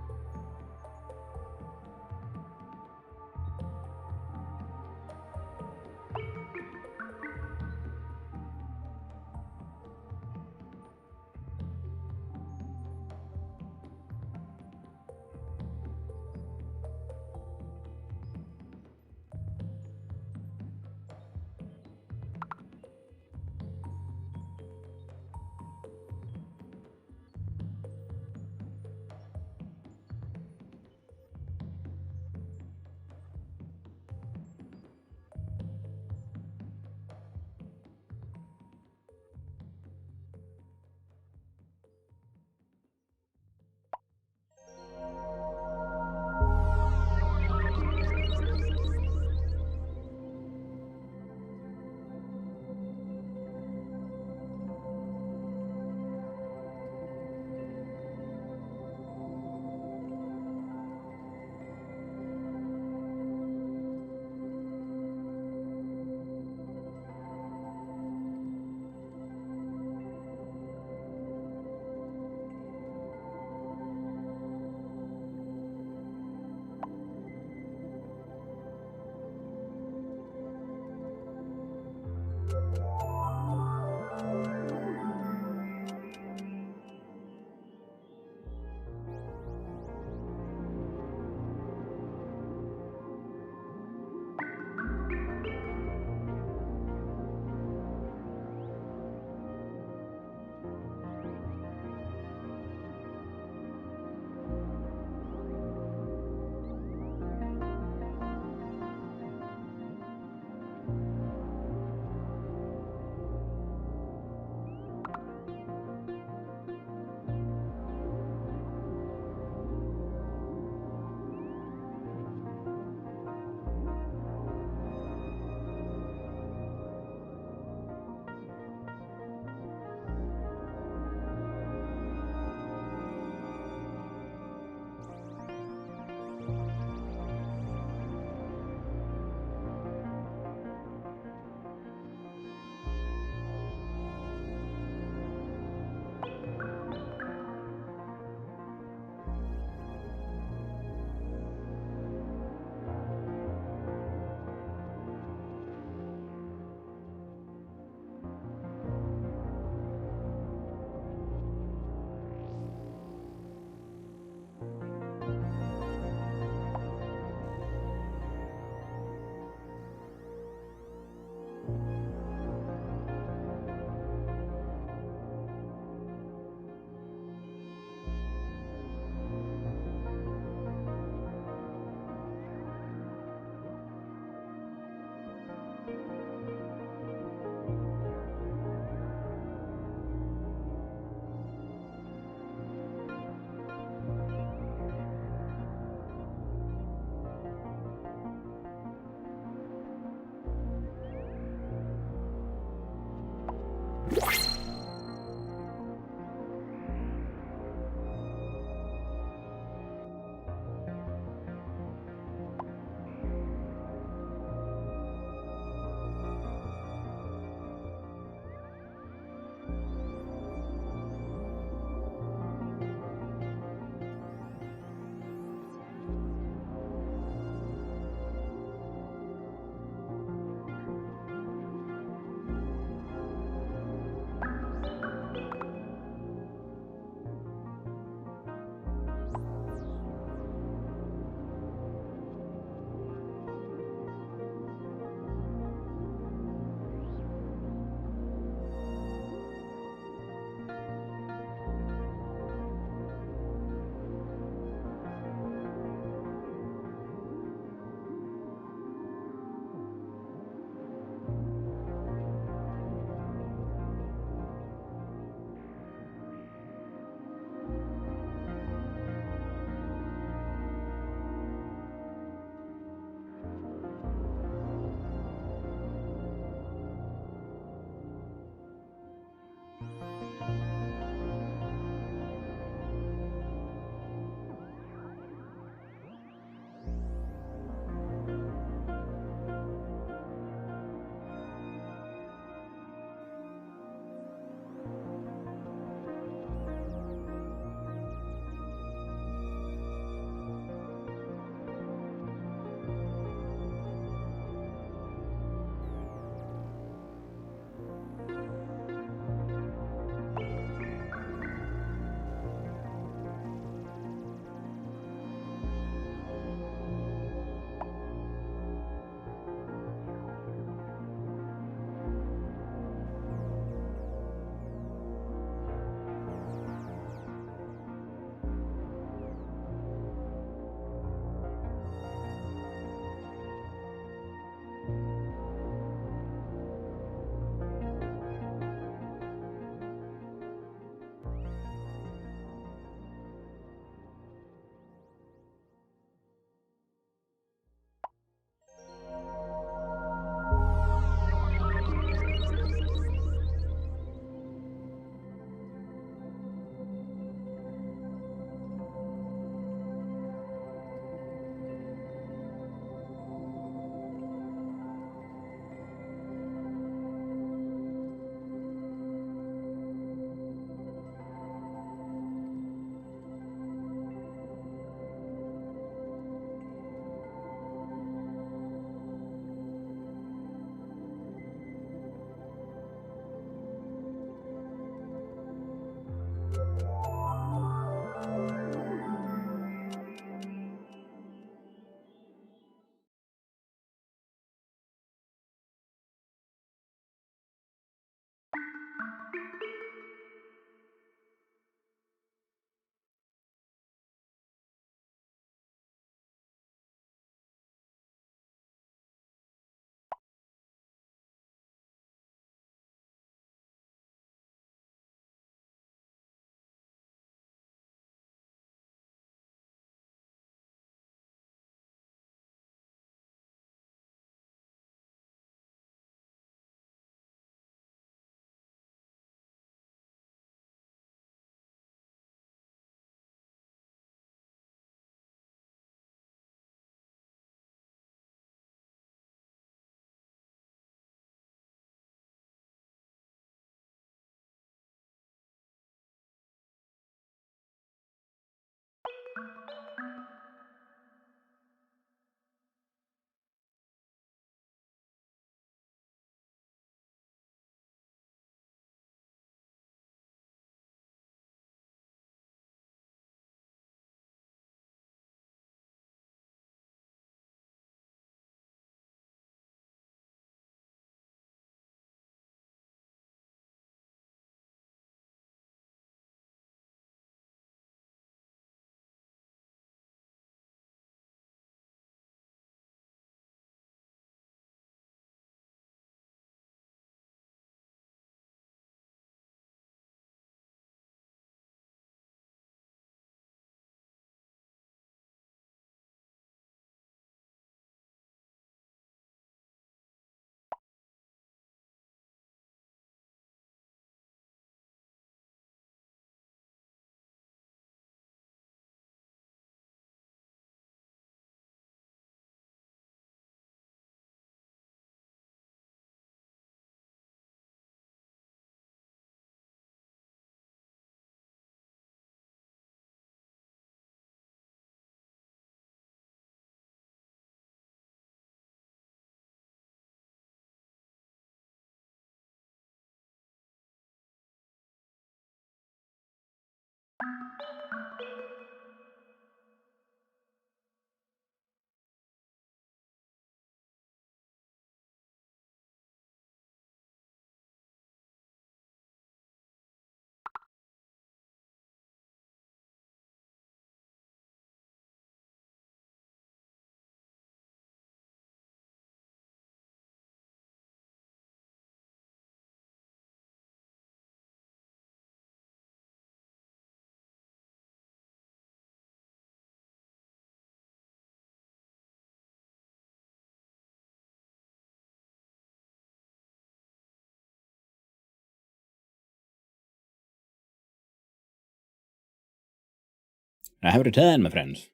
I have returned, my friends.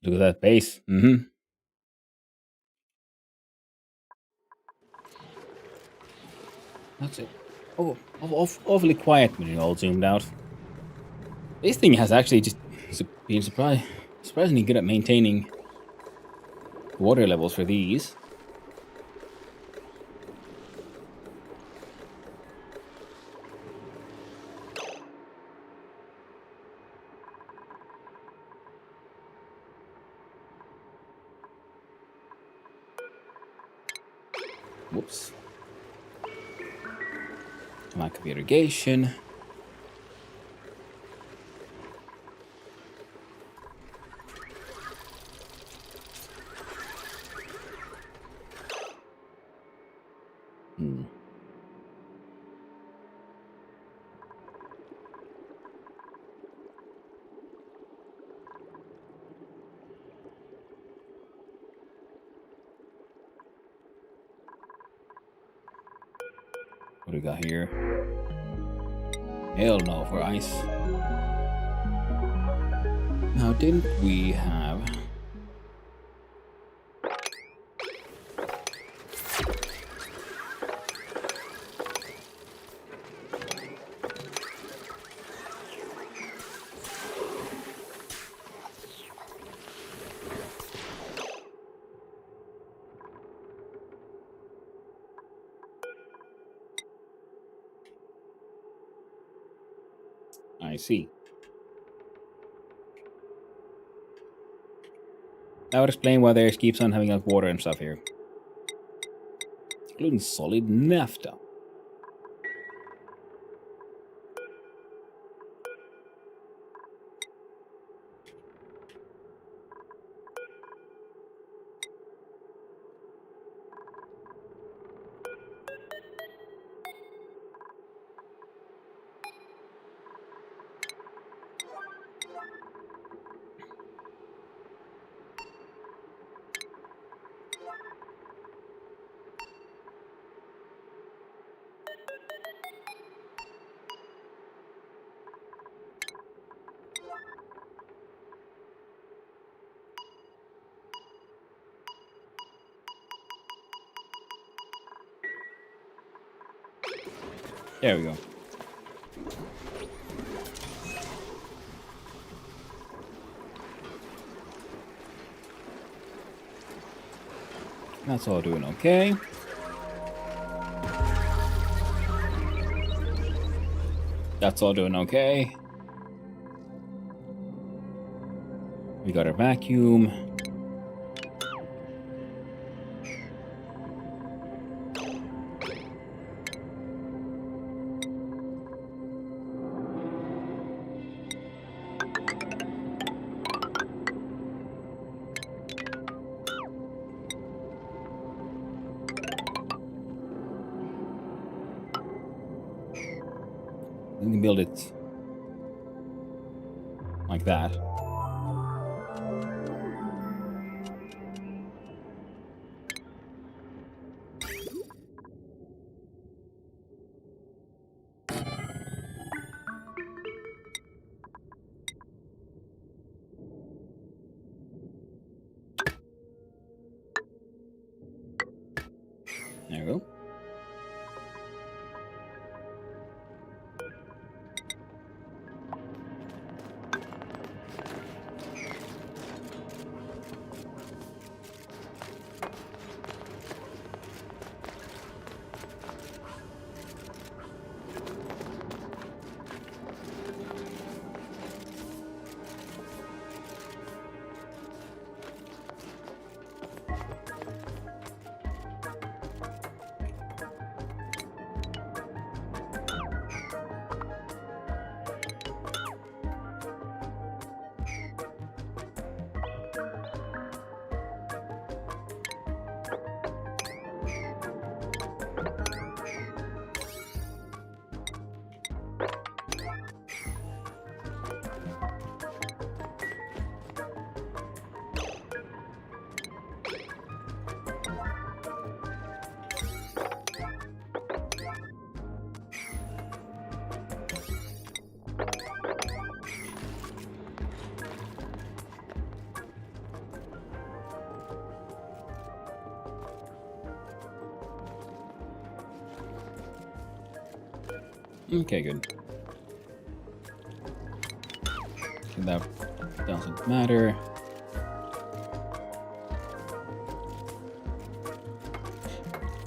Look at that base. Mm-hmm. That's it. Oh, awfully quiet when you're all zoomed out. This thing has actually just been surprisingly good at maintaining water levels for these. Whoops. Lack of irrigation. Hmm. What do we got here? Hell no for ice. Now, didn't we have... I see. That would explain why there keeps on having like water and stuff here. Including solid naphtha. There we go. That's all doing okay. That's all doing okay. We got our vacuum. We can build it like that. There we go. Okay, good. That doesn't matter.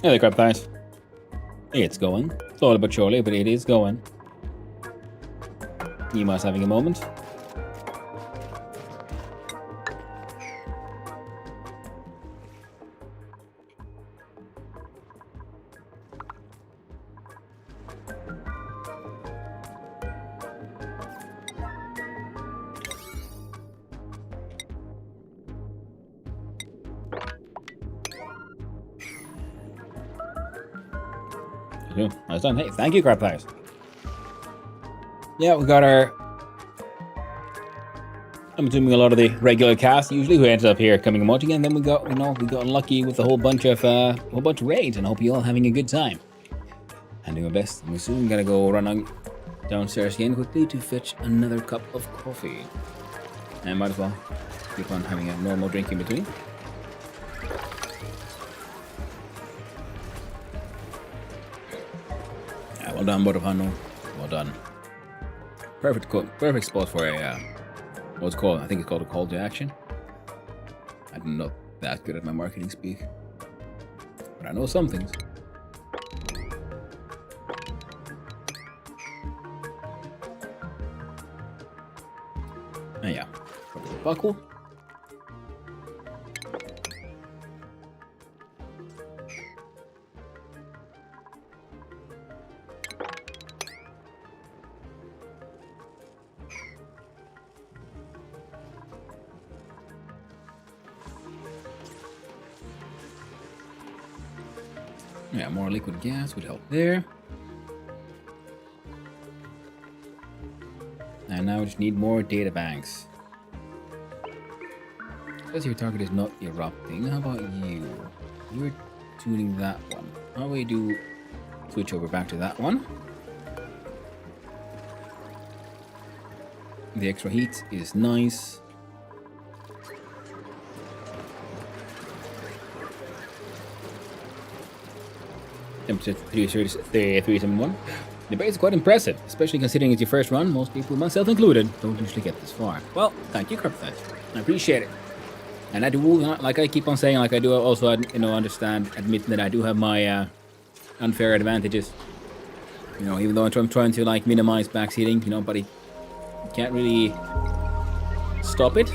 Yeah, the crab thighs. It's going. Slowly but surely, but it is going. Nima's having a moment. Nice done. Hey, thank you, crab thighs. Yeah, we got our... I'm assuming a lot of the regular cast usually who ends up here coming and watching, and then we got, we got unlucky with a whole bunch of raids, and I hope you all having a good time. I'm doing my best. I'm soon gonna go run on downstairs again quickly to fetch another cup of coffee. And might as well keep on having a normal drink in between. Yeah, well done, Botofano. Well done. Perfect spot for a what's it called? I think it's called a call to action. I'm not that good at my marketing speak, but I know some things. And yeah, buckle. Yeah, more liquid gas would help there. And now we just need more data banks. Because your target is not erupting. How about you? You're tuning that one. How about we do switch over back to that one? The extra heat is nice. Temperature 371. The base is quite impressive, especially considering it's your first run. Most people, myself included, don't usually get this far. Well, thank you, Crypthet. I appreciate it. And I do, like I keep on saying, like I do also, admit that I do have my unfair advantages. Even though I'm trying to like minimize backseating, but you can't really stop it.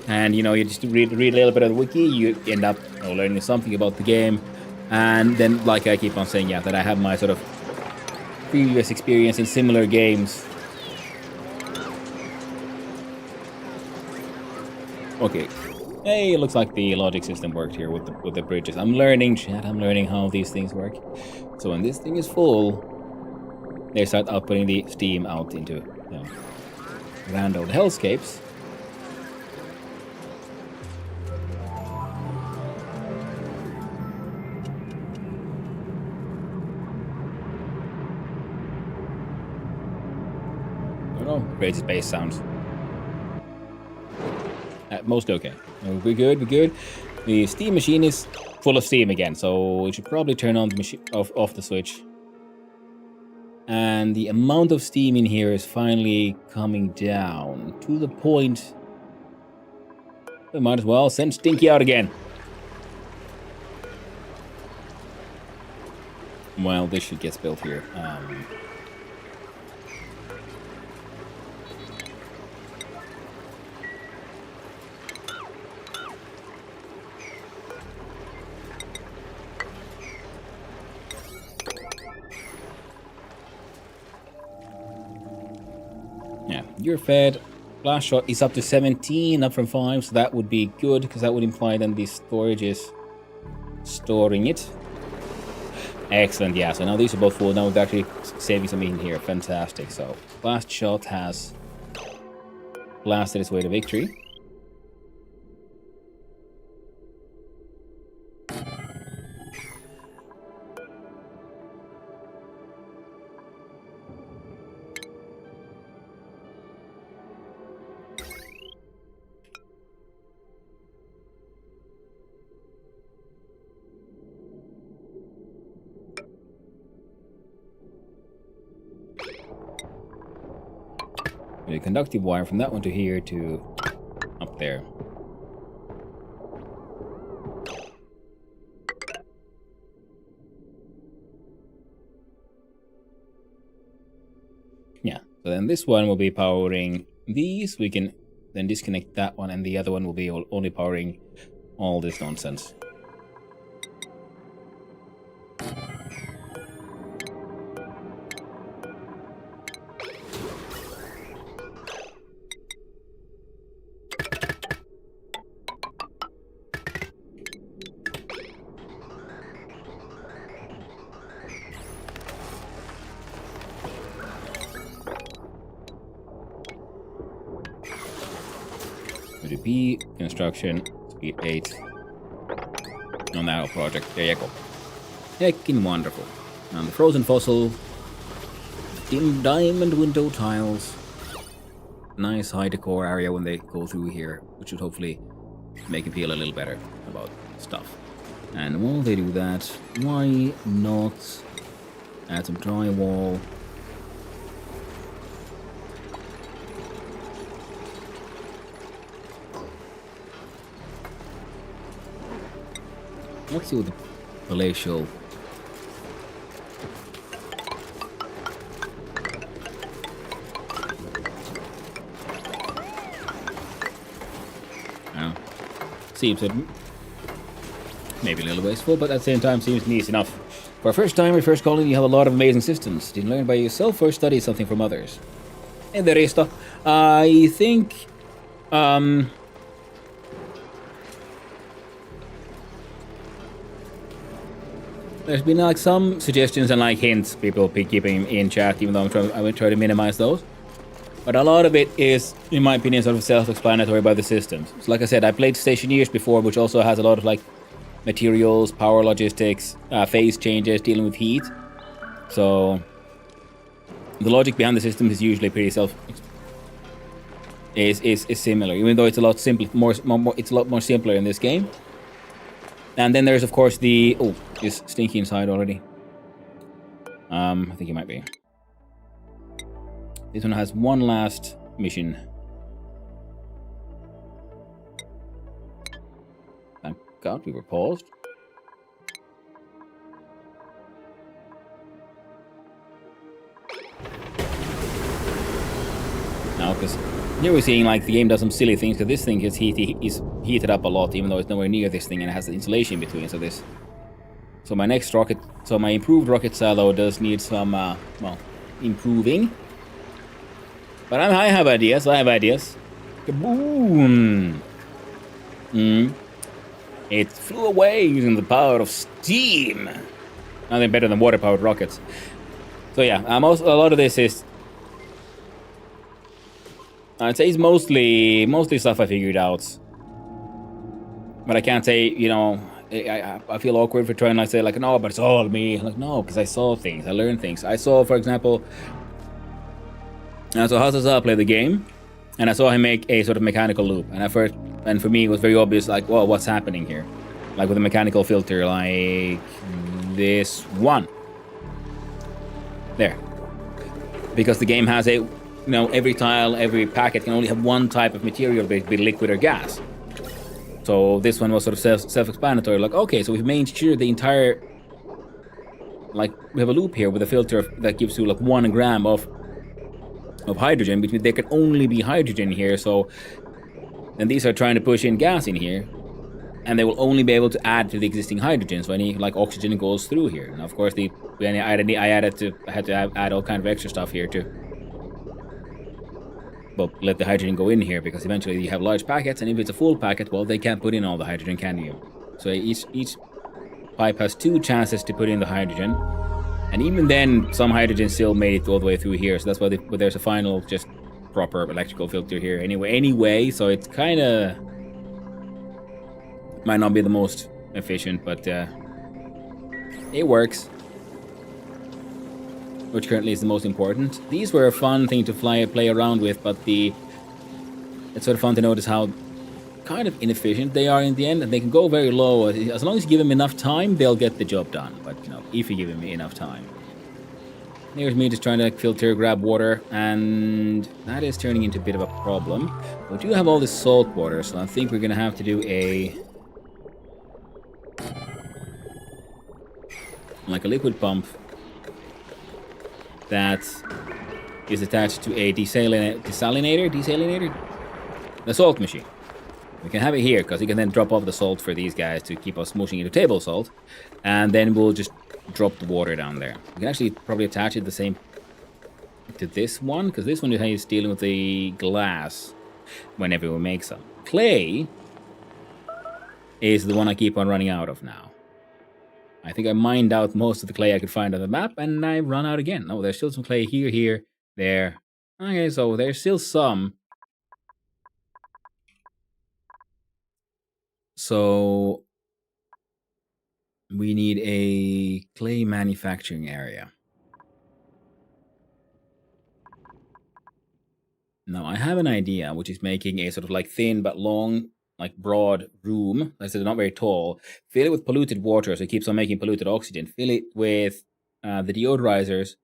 And you just read a little bit of the wiki, you end up learning something about the game. And then, like I keep on saying, yeah, that I have my sort of previous experience in similar games. Okay. Hey, it looks like the logic system worked here with the bridges. I'm learning, chat. I'm learning how these things work. So when this thing is full, they start outputting the steam out into grand old hellscapes. Great space sounds. Mostly okay. We're good, we're good. The steam machine is full of steam again, so we should probably turn on the machine off the switch. And the amount of steam in here is finally coming down to the point we might as well send Stinky out again. Well, this should get spilled here. Yeah, you're fed. Blast shot is up to 17, up from 5, so that would be good, because that would imply then the storage is storing it. Excellent, yeah, so now these are both full. Now we're actually saving some in here. Fantastic. So, blast shot has blasted its way to victory. A conductive wire from that one to here to up there. Yeah, so then this one will be powering these. We can then disconnect that one, and the other one will be only powering all this nonsense. B construction speed 8 on that project. There you go. Heckin' wonderful. And the frozen fossil, dim diamond window tiles. Nice high decor area when they go through here, which should hopefully make it feel a little better about stuff. And while they do that, why not add some drywall? Let's see what the palatial. Seems maybe a little wasteful, but at the same time seems nice enough. For a first time or first calling, you have a lot of amazing systems. Did you learn by yourself or study something from others? And the rest, I think, there's been like some suggestions and like hints people be keeping in chat, even though I would try to minimize those. But a lot of it is, in my opinion, sort of self-explanatory by the systems. So like I said, I played Stationeers before, which also has a lot of like materials, power logistics, phase changes, dealing with heat. So the logic behind the system is usually pretty is similar, even though it's a lot simpler, it's a lot more simpler in this game. And then there's of course the is Stinky inside already. I think he might be. This one has one last mission. Thank God we were paused. Now, because here we're seeing like the game does some silly things, because this thing is heated up a lot, even though it's nowhere near this thing, and it has the insulation between. So my next rocket, so my improved rocket silo does need some, well, improving. But I have ideas. Kaboom! It flew away using the power of steam. Nothing better than water-powered rockets. So yeah, a lot of this is, I'd say, it's mostly stuff I figured out. But I can't say, you know, I feel awkward for trying to say like, no, but it's all me. Like, no, because I saw things, I learned things. I saw, for example, I saw Hazaza play the game, and I saw him make a sort of mechanical loop. And for me, it was very obvious, like, well, what's happening here? Like with a mechanical filter, like this one. There. Because the game has every tile, every packet can only have one type of material, be it liquid or gas. So this one was sort of self-explanatory, like, okay, so we've made sure the entire, like, we have a loop here with a filter that gives you like 1 gram of hydrogen, between there can only be hydrogen here, so then these are trying to push in gas in here, and they will only be able to add to the existing hydrogen, so any like oxygen goes through here. And of course I had to add all kind of extra stuff here too. But let the hydrogen go in here, because eventually you have large packets, and if it's a full packet, well, they can't put in all the hydrogen, can you? So each pipe has 2 chances to put in the hydrogen. And even then, some hydrogen still made it all the way through here, so that's why there's a final, just proper electrical filter here anyway, so it's kind of might not be the most efficient, but it works. Which currently is the most important. These were a fun thing to play around with, but it's sort of fun to notice how kind of inefficient they are in the end, and they can go very low. As long as you give them enough time, they'll get the job done. But, you know, if you give them enough time. Here's me just trying to filter, grab water, and that is turning into a bit of a problem. We do have all this salt water, so I think we're gonna have to do like a liquid pump that is attached to a desalinator? The salt machine. We can have it here, because we can then drop off the salt for these guys to keep us smooshing into table salt. And then we'll just drop the water down there. We can actually probably attach it the same to this one, because this one is dealing with the glass whenever we make some. Clay is the one I keep on running out of now. I think I mined out most of the clay I could find on the map, and I run out again. Oh, there's still some clay here, there. Okay, so there's still some. So we need a clay manufacturing area. Now I have an idea, which is making a sort of like thin but long, like broad room. I said not very tall. Fill it with polluted water, so it keeps on making polluted oxygen. Fill it with the deodorizers,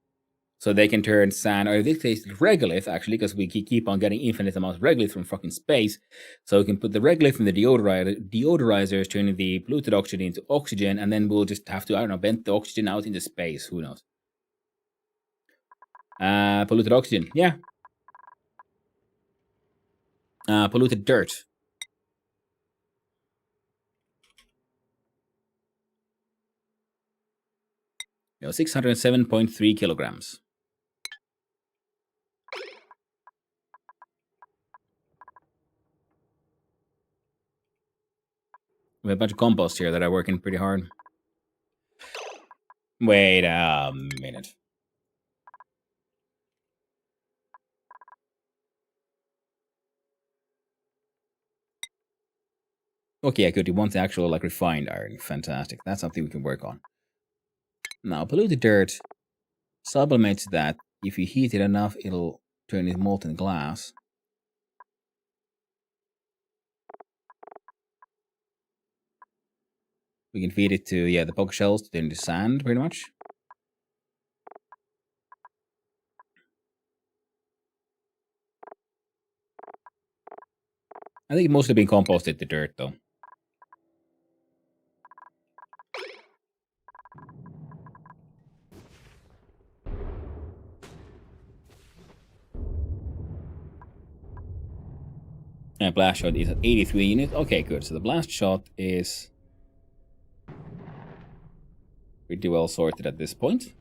so they can turn sand, or in this case, regolith, actually, because we keep on getting infinite amounts of regolith from fucking space. So we can put the regolith from the deodorizers, turning the polluted oxygen into oxygen, and then we'll just have to, I don't know, vent the oxygen out into space. Who knows? Polluted oxygen, yeah. Polluted dirt. 607.3 kilograms. We have a bunch of compost here that are working pretty hard. Wait a minute. Okay, I could do one actual like refined iron. Fantastic. That's something we can work on. Now, polluted dirt sublimates that. If you heat it enough, it'll turn into molten glass. We can feed it to, the poker shells to turn into sand, pretty much. I think it's mostly been composted to dirt, though. And blast shot is at 83 units. Okay, good. So the blast shot is pretty well sorted at this point.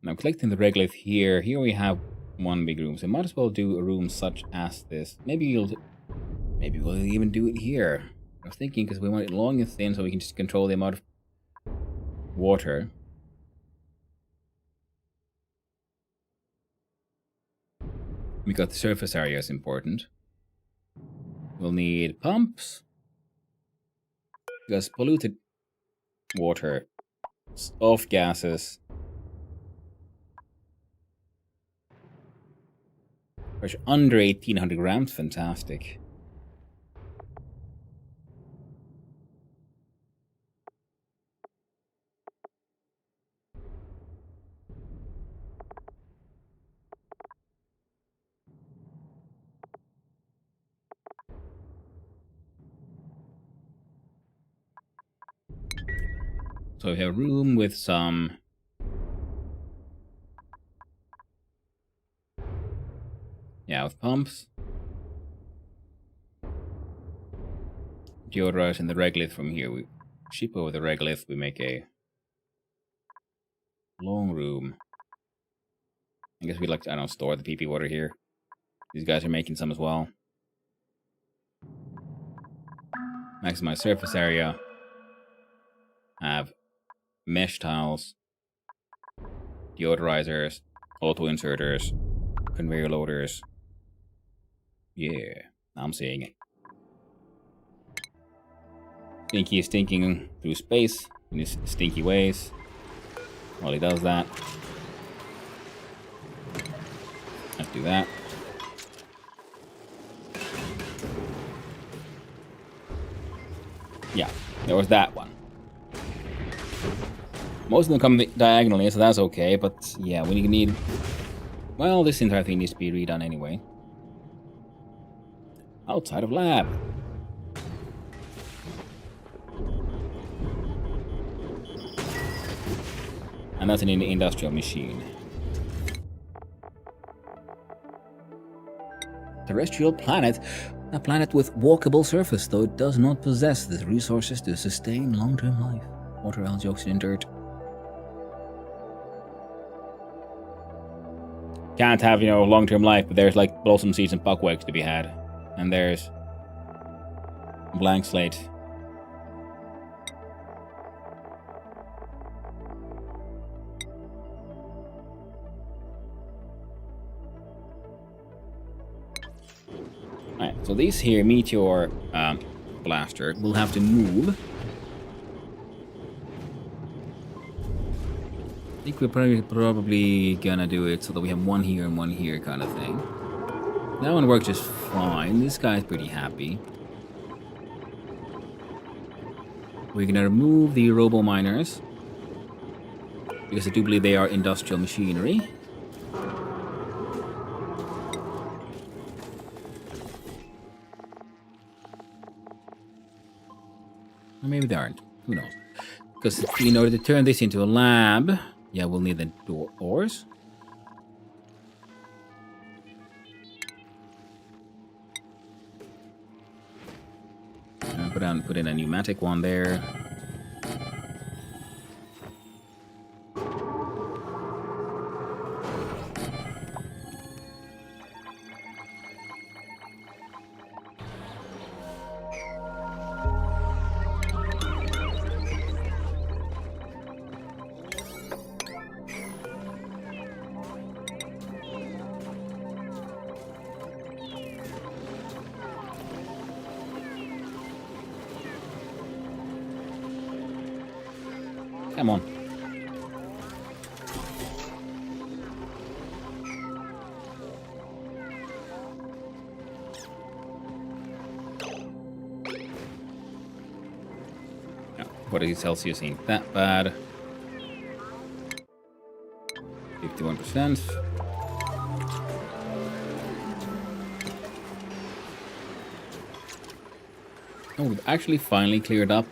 Now collecting the regolith here. Here we have one big room, so might as well do a room such as this. Maybe we'll even do it here. I was thinking, because we want it long and thin, so we can just control the amount of water. Because the surface area is important. We'll need pumps. Because polluted water, off gases. Pressure under 1800 grams, fantastic. So we have a room with some with pumps. Deodorize and the regolith from here. We ship over the regolith, we make a long room. I guess we'd like to, I don't know, store the PP water here. These guys are making some as well. Maximize surface area. Have mesh tiles, deodorizers, auto inserters, conveyor loaders. Yeah, I'm seeing it. Stinky is stinking through space in his stinky ways. While he does that, let's do that. Yeah, there was that one. Most of them come diagonally, so that's okay. But yeah, we need. Well, this entire thing needs to be redone anyway. Outside of lab. And that's an industrial machine. Terrestrial planet. A planet with walkable surface, though it does not possess the resources to sustain long-term life. Water, algae, oxygen, dirt. Can't have, long-term life, but there's like blossom seeds and buckwheats to be had. And there's blank slate. Alright, so these here meteor blaster will have to move. I think we're probably gonna do it so that we have one here and one here kind of thing. That one works just fine. This guy's pretty happy. We're gonna remove the robo miners because I do believe they are industrial machinery. Or maybe they aren't. Who knows? Because in order to turn this into a lab, yeah, we'll need the doors. Put in a pneumatic one there. Come on. No, what is Celsius ain't that bad. 51%. Oh, we've actually finally cleared up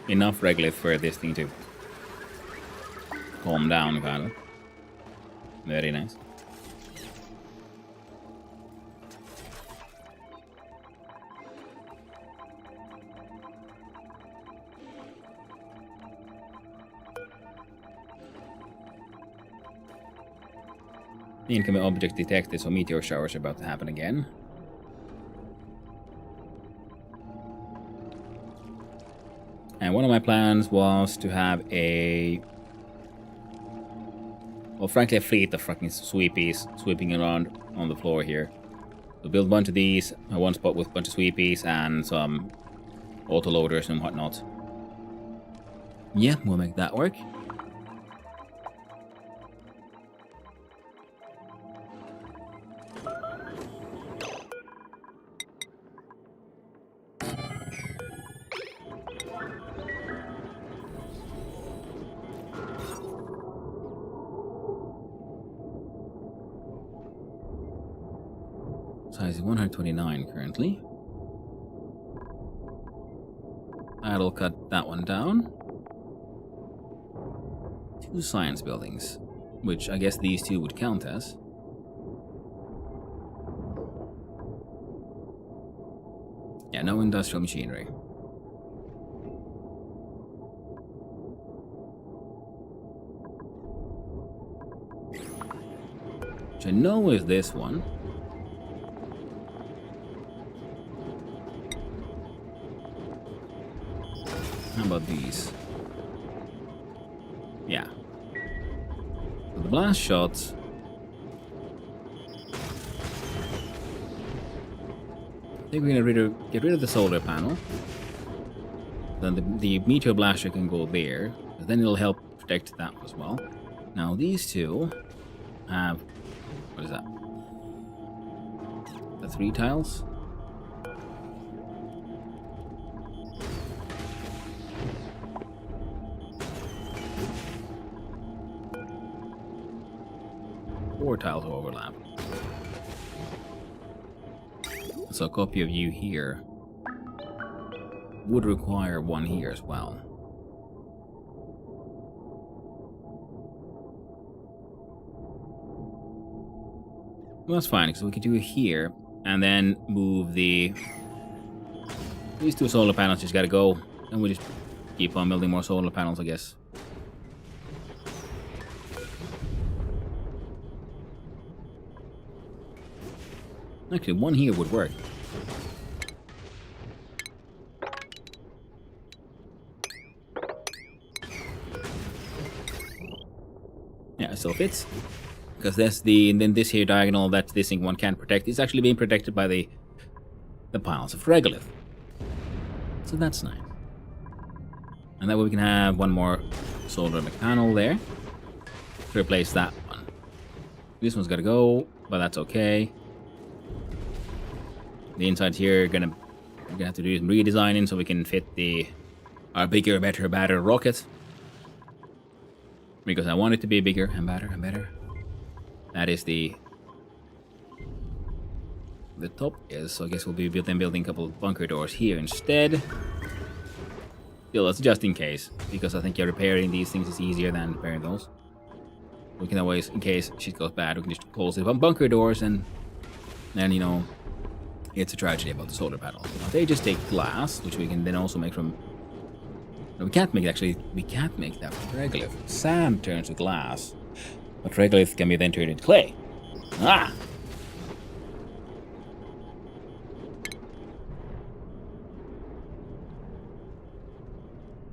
enough regolith for this thing to calm down, kind of. Very nice. The incoming object detected, so meteor showers are about to happen again. And one of my plans was to have a... well, frankly, a fleet of fucking sweepies sweeping around on the floor here. So build a bunch of these, one spot with a bunch of sweepies and some autoloaders and whatnot. Yeah, we'll make that work. Size is 129 currently. That'll cut that one down. 2 science buildings, which I guess these 2 would count as. Yeah, no industrial machinery. Which I know is this one. How about these? Yeah. So the blast shots. I think we're gonna get rid of the solar panel. Then the meteor blaster can go there. But then it'll help protect that as well. Now these 2 have, what is that? The 3 tiles? 4 tiles of overlap. So a copy of you here would require one here as well. Well, that's fine, because we can do it here, and then move these 2 solar panels just gotta go, and we just keep on building more solar panels, I guess. Actually, one here would work. Yeah, it still fits. Because that's and then this here diagonal that this thing one can't protect is actually being protected by the piles of regolith. So that's nice. And that way we can have one more solar panel there to replace that one. This one's gotta go, but that's okay. The inside here we're gonna have to do some redesigning so we can fit our bigger, better, badder rocket. Because I want it to be bigger and badder and better. That is the top is, so I guess we'll be building a couple of bunker doors here instead. Still, that's just in case, because I think repairing these things is easier than repairing those. We can always, in case shit goes bad, we can just close the bunker doors and then, you know, it's a tragedy about the solar panels. Now, they just take glass, which we can then also make from... No, we can't make that regolith. Sand turns to glass, but regolith can be then turned into clay. Ah!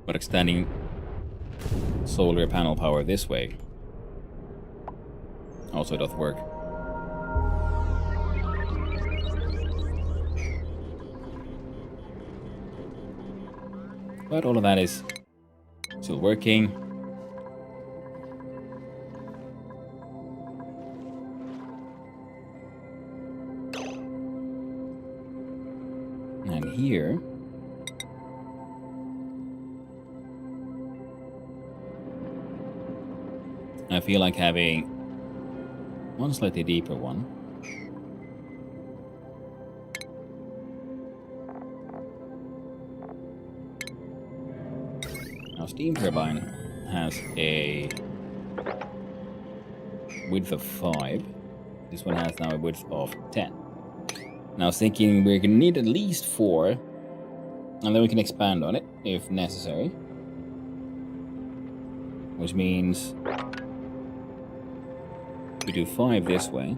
But extending solar panel power this way also does work. But all of that is still working. And here I feel like having one slightly deeper one. Now, steam turbine has a width of 5. This one has now a width of 10. Now I was thinking we're gonna need at least 4, and then we can expand on it if necessary. Which means we do 5 this way.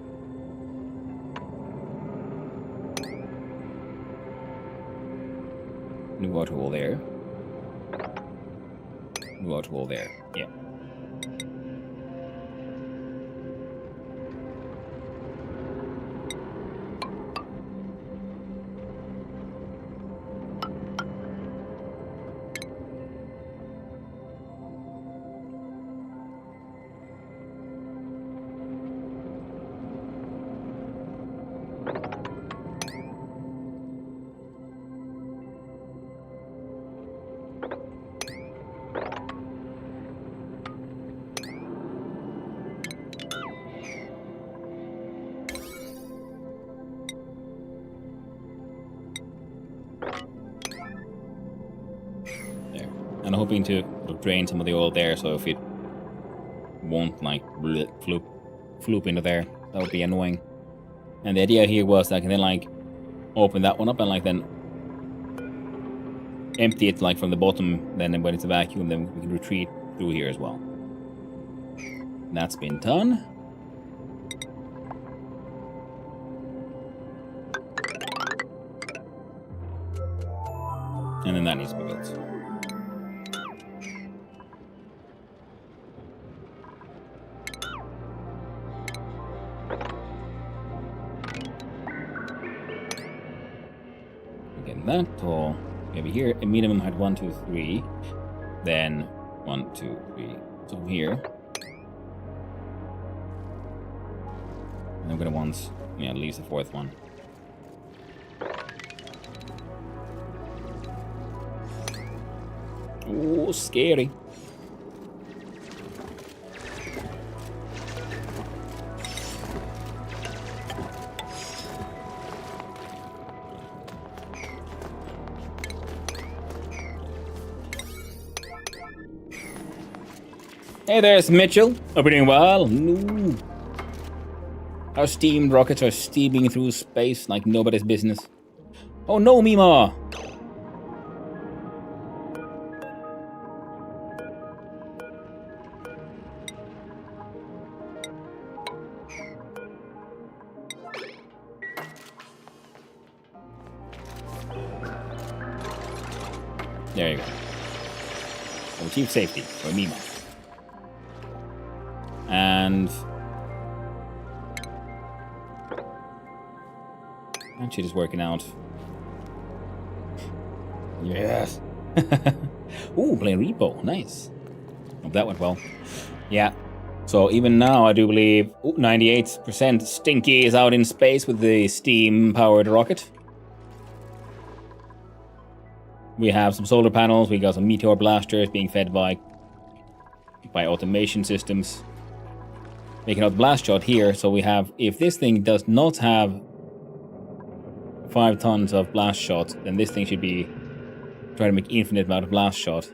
New water hole there. New water hole there. Yeah. And I'm hoping to drain some of the oil there, so if it won't like floop into there, that would be annoying. And the idea here was that I can then like open that one up and like then empty it like from the bottom. Then when it's a vacuum, then we can retreat through here as well. That's been done. And then that needs to be built. That tall. Maybe here a minimum had 1, 2, 3. Then 1, 2, 3. So here. And I'm gonna want at least the 4th one. Oh, scary. Hey there's Mitchell. Hope you're doing well. Ooh. Our steamed rockets are steaming through space like nobody's business. Oh no, Mima! There you go. We'll achieve safety for Mima. And shit is working out. Yes. Ooh, playing repo. Nice. Hope that went well. Yeah. So even now, I do believe 98% Stinky is out in space with the steam-powered rocket. We have some solar panels. We got some meteor blasters being fed by automation systems. Making out the blast shot here. So we have, if this thing does not have 5 tons of blast shot, then this thing should be trying to make infinite amount of blast shot.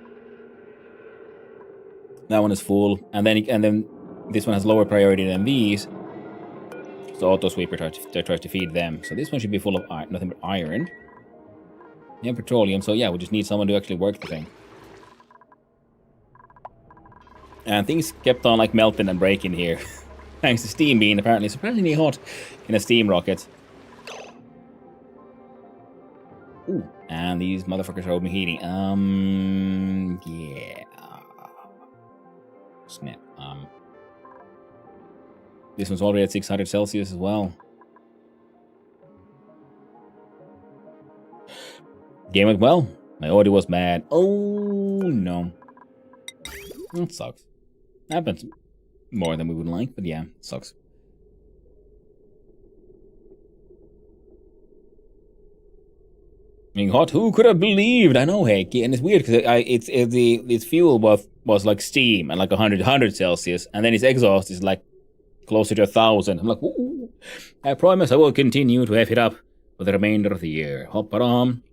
That one is full, and then this one has lower priority than these. So auto sweeper tries to feed them. So this one should be full of nothing but iron. And petroleum. So yeah, we just need someone to actually work the thing. And things kept on like melting and breaking here, thanks to steam being apparently surprisingly hot in a steam rocket. Ooh, and these motherfuckers are overheating. Yeah. Snap. This one's already at 600 Celsius as well. Game went well. My audio was bad. Oh no. That sucks. Happens more than we would like, but yeah, sucks. Being hot, who could have believed? I know, heck, and it's weird because its fuel was like steam and like 100 Celsius, and then its exhaust is like closer to 1,000. I'm like, ooh, I promise I will continue to F it up for the remainder of the year. Hop-a-dom.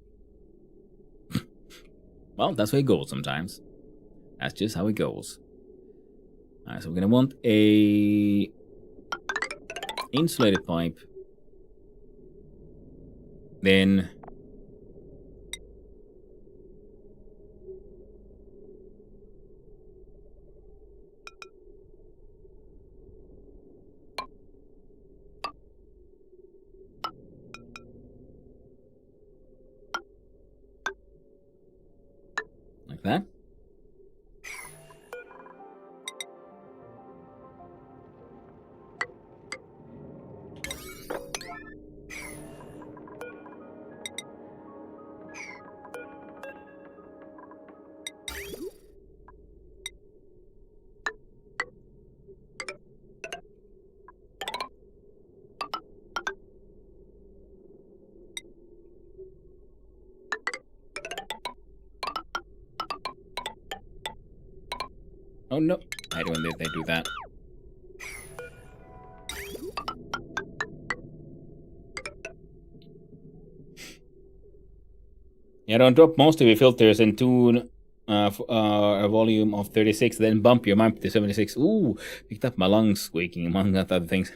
Well, that's how it goes sometimes. That's just how it goes. Alright, so we're gonna want a insulated pipe. Then like that. Oh no, I hate when they do that. Yeah, don't drop most of your filters and tune a volume of 36, then bump your mic to 76. Ooh, picked up my lungs squeaking among other things.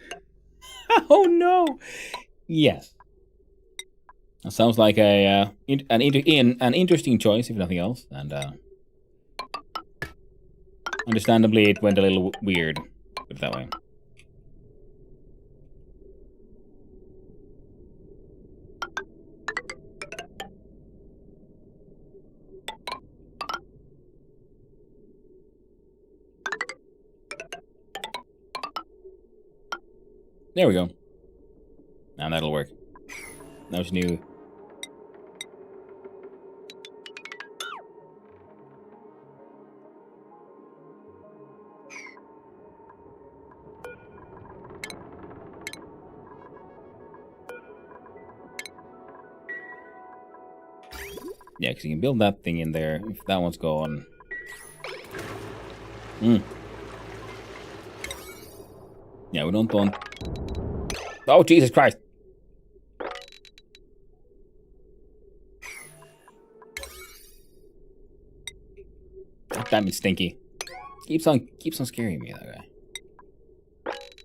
Oh no! Yes. That sounds like an interesting choice, if nothing else, and understandably it went a little weird, put it that way. There we go. Now that'll work. That was new. Yeah, because you can build that thing in there if that one's gone. Yeah, we don't want... Oh, Jesus Christ! God damn it, Stinky. Keeps on scaring me, that guy.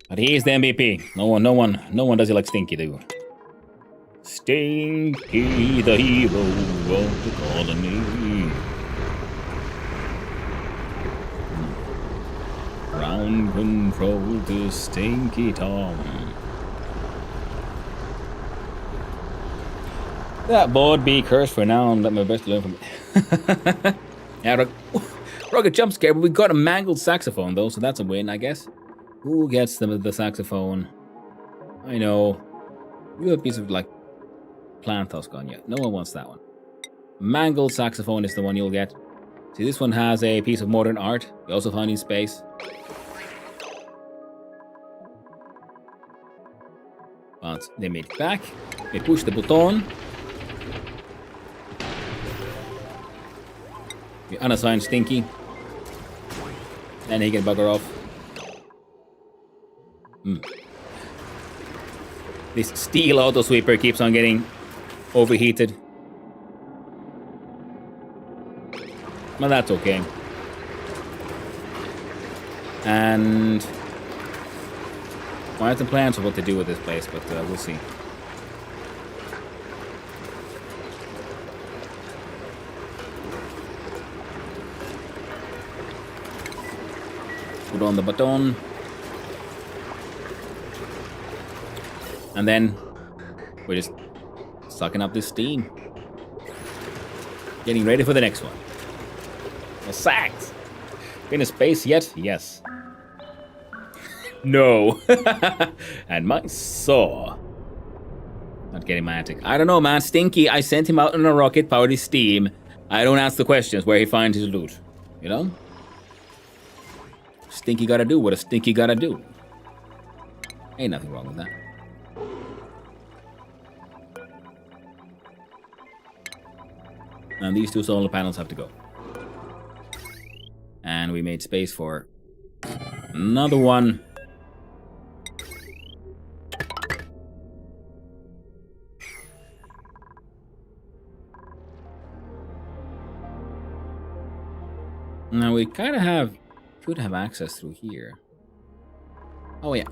But he's the MVP. No one does it like Stinky do. Stinky, the hero of the colony. Ground control to Stinky Tom. That board be cursed for now and let my best learn from it. Yeah, rugged jump scare, but we got a mangled saxophone though, so that's a win, I guess. Who gets the saxophone? I know. You have a piece of like plant husk on you. No one wants that one. Mangled saxophone is the one you'll get. See, this one has a piece of modern art. You also find in space. But they made it back. They push the button. We unassign Stinky. Then he can bugger off. This steel auto sweeper keeps on getting overheated. But that's okay. And I have some plans for what to do with this place, but we'll see. Put on the button. And then we're just sucking up this steam. Getting ready for the next one. The sax. Been in space yet? Yes. No. And my saw. Not getting my attic. I don't know, man. Stinky, I sent him out on a rocket powered with steam. I don't ask the questions where he finds his loot. You know? Stinky gotta do what a stinky gotta do. Ain't nothing wrong with that. And these two solar panels have to go. And we made space for another one. Now we kind of could have access through here. Oh yeah.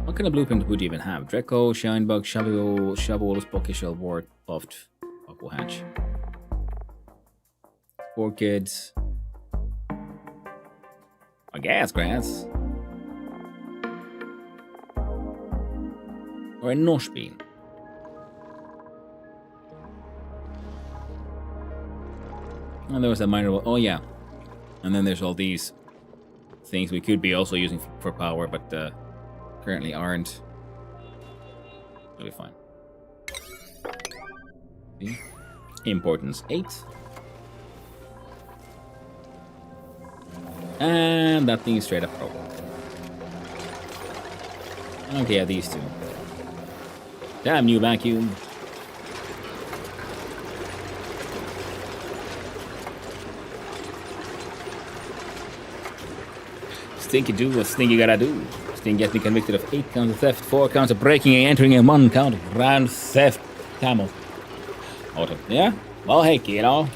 What kind of blueprint would you even have? Draco, Shinebug, Shovel, Spocky Shell, Wart, Puffed, Buckle Hatch. Orchids. A gas grass. Or a nosh bean. And there was a minor. Oh yeah. And then there's all these things we could be also using for power, but currently aren't. It'll be fine. See? Importance 8. And that thing is straight up broken. Okay, yeah, these two. Damn you, vacuum. Stinky do what Stinky gotta do. Stinky gets me convicted of 8 counts of theft, 4 counts of breaking and entering, and 1 count of grand theft. Camel. Auto. Yeah? Well, hey, you know.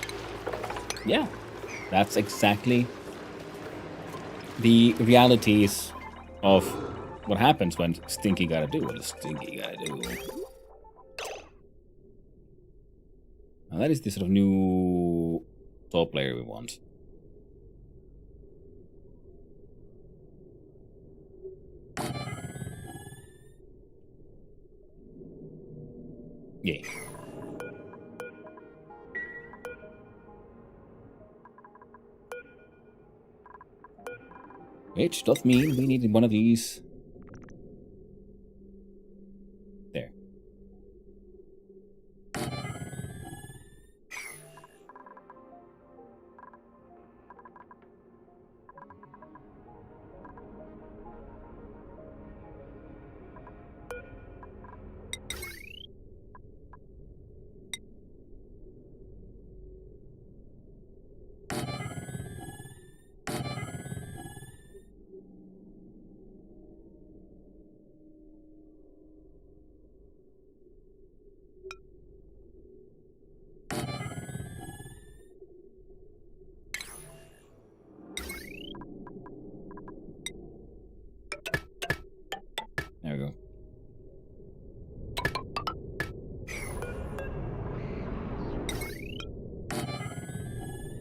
Yeah. That's exactly the realities of what happens when Stinky gotta do what a Stinky gotta do. Now that is the sort of new top player we want. Yeah. Which does mean we needed one of these. There.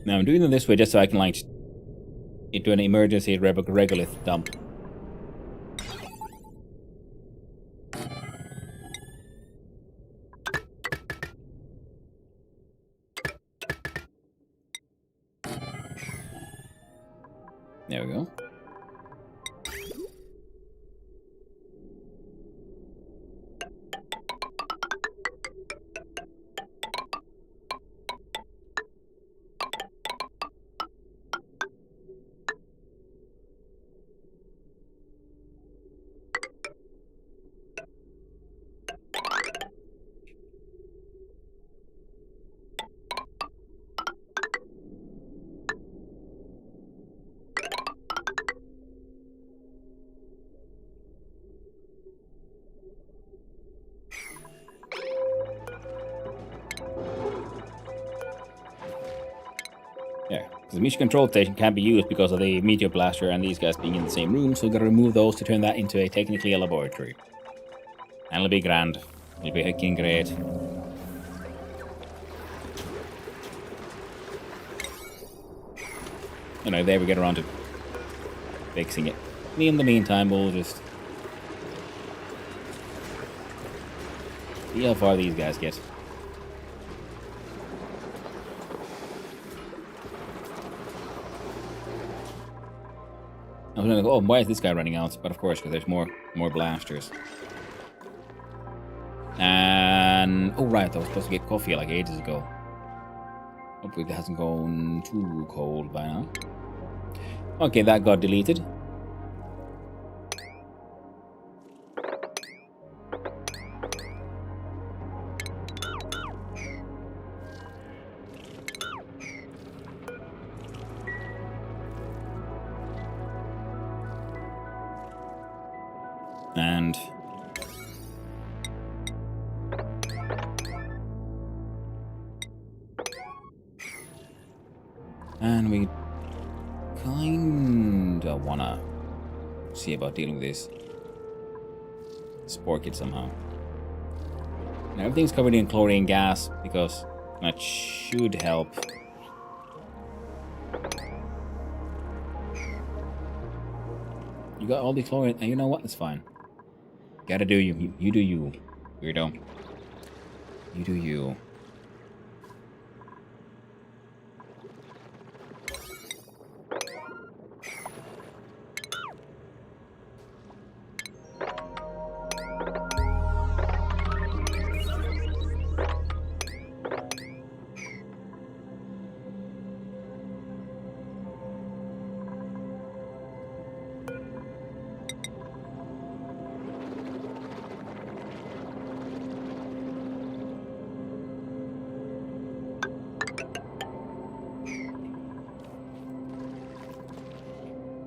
Now I'm doing them this way just so I can like do an emergency regolith dump. There we go. Yeah, because the mission control station can't be used because of the meteor blaster and these guys being in the same room, so we've got to remove those to turn that into a technically a laboratory. And it'll be grand. It'll be hecking great. You know, there we get around to fixing it. In the meantime, we'll just see how far these guys get. I was gonna go, oh, why is this guy running out? But of course, because there's more blasters. And oh right, I was supposed to get coffee like ages ago. Hopefully it hasn't gone too cold by now. Okay, that got deleted. And we kinda wanna see about dealing with this spore kit somehow. Now everything's covered in chlorine gas because that should help. You got all the chlorine, and you know what? That's fine. Gotta do you. You do you, weirdo. You do you.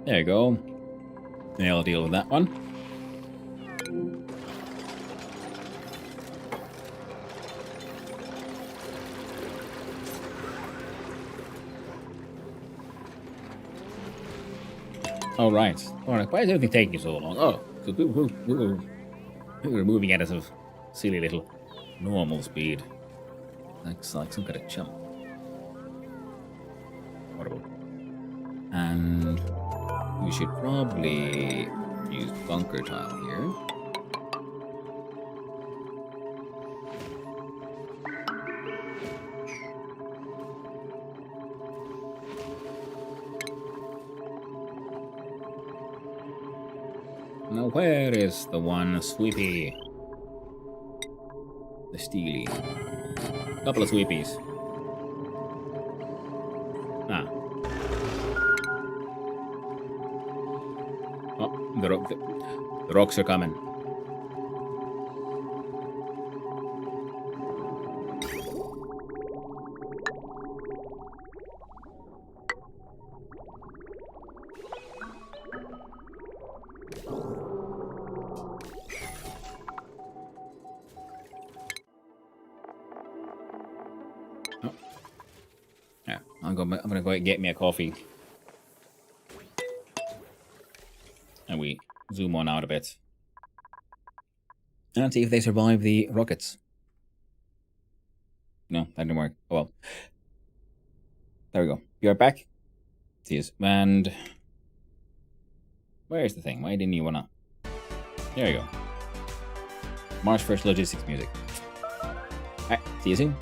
There you go. And I'll deal with that one. Oh, right. Alright, why is everything taking so long? Oh, because we were moving at a sort of silly little normal speed. Like some kind of chump. Horrible. And we should probably use bunker tile here. Now where is the one sweepy? The steely. Couple of sweepies. Ah. Oh, the rocks are coming. Oh. Yeah, I'm gonna go get me a coffee. And we zoom on out a bit. And see if they survive the rockets. No, that didn't work. Oh well. There we go. Be right back. See you. And where's the thing? Why didn't you wanna? There you go. March 1st logistics music. Alright, see you soon.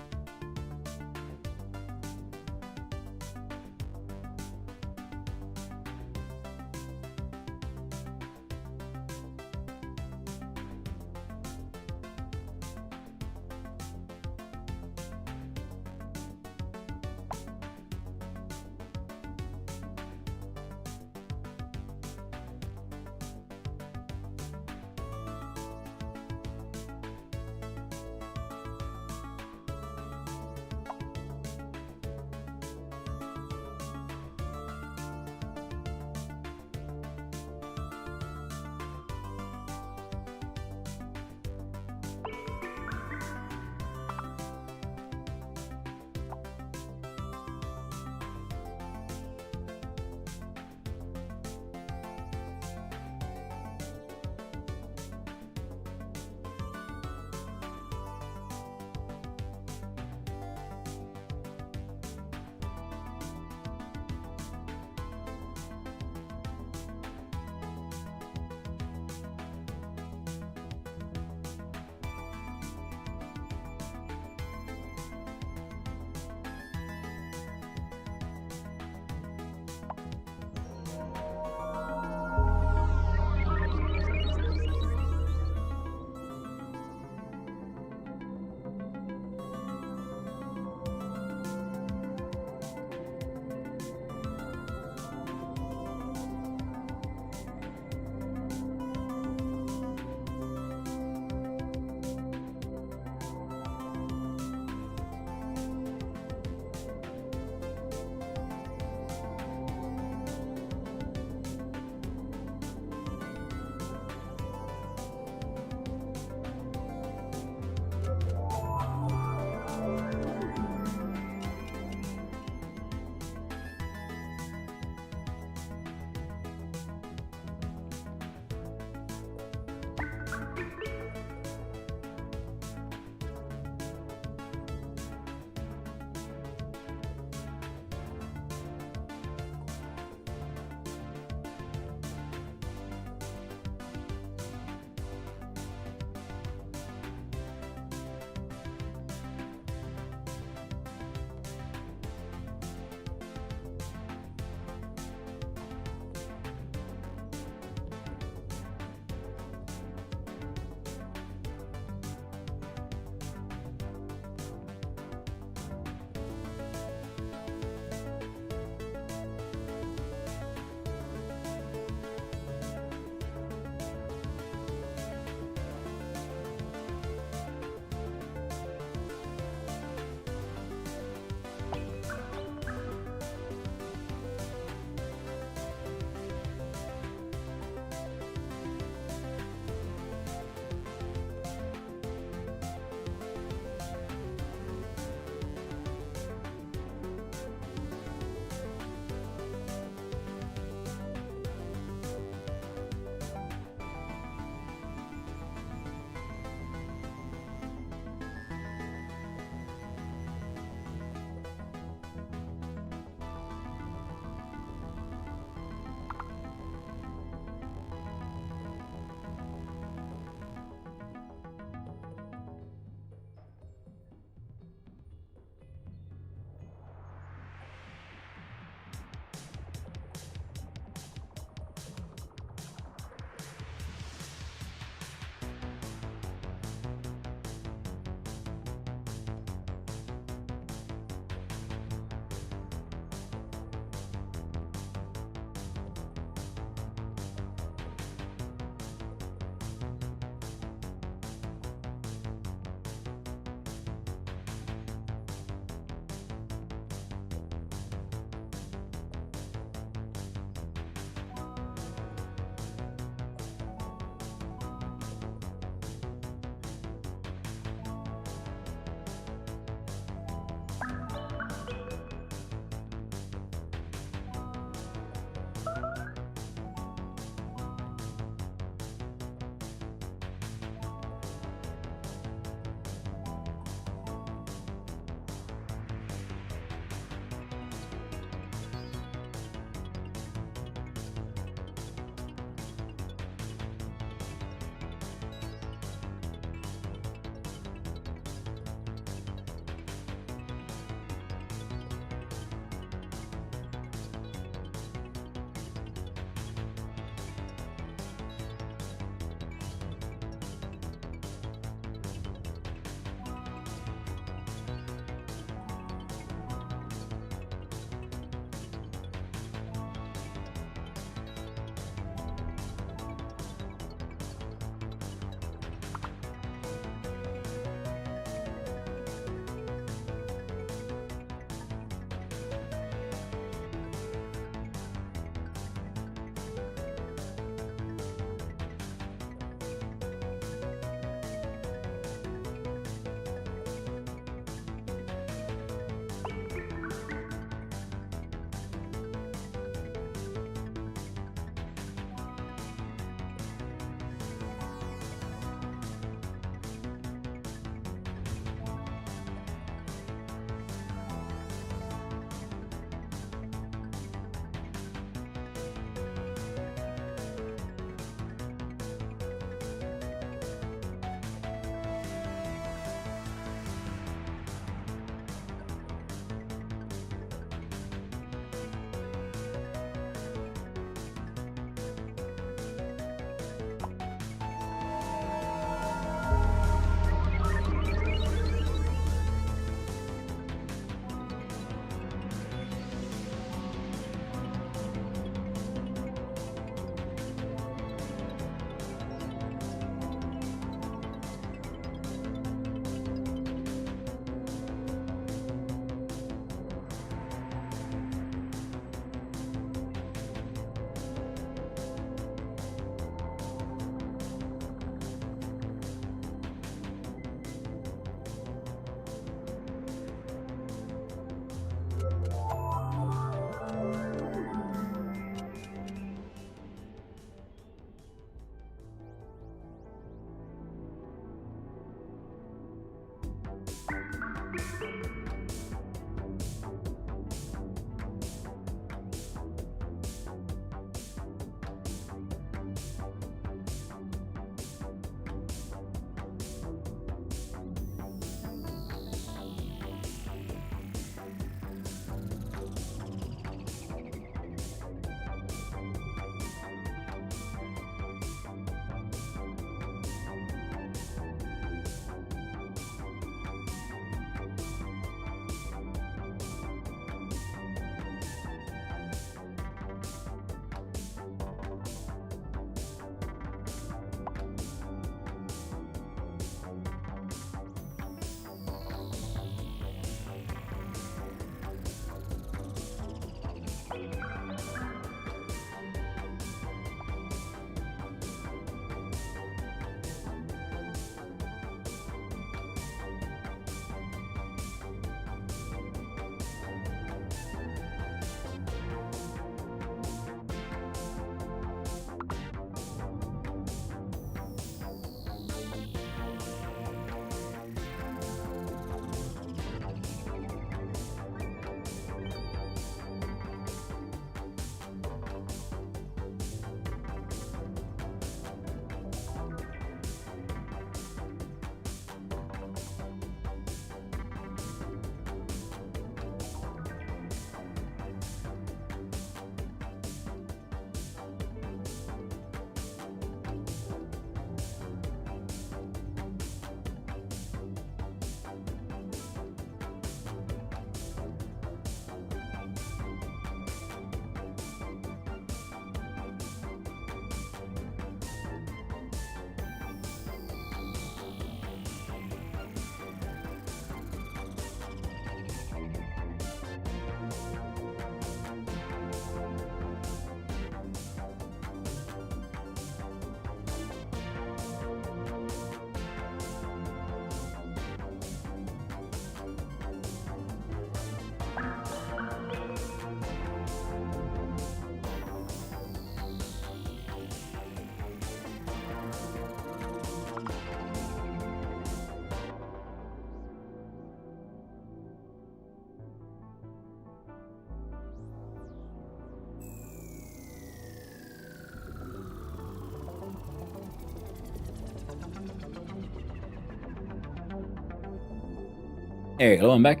Hey, hello, I'm back.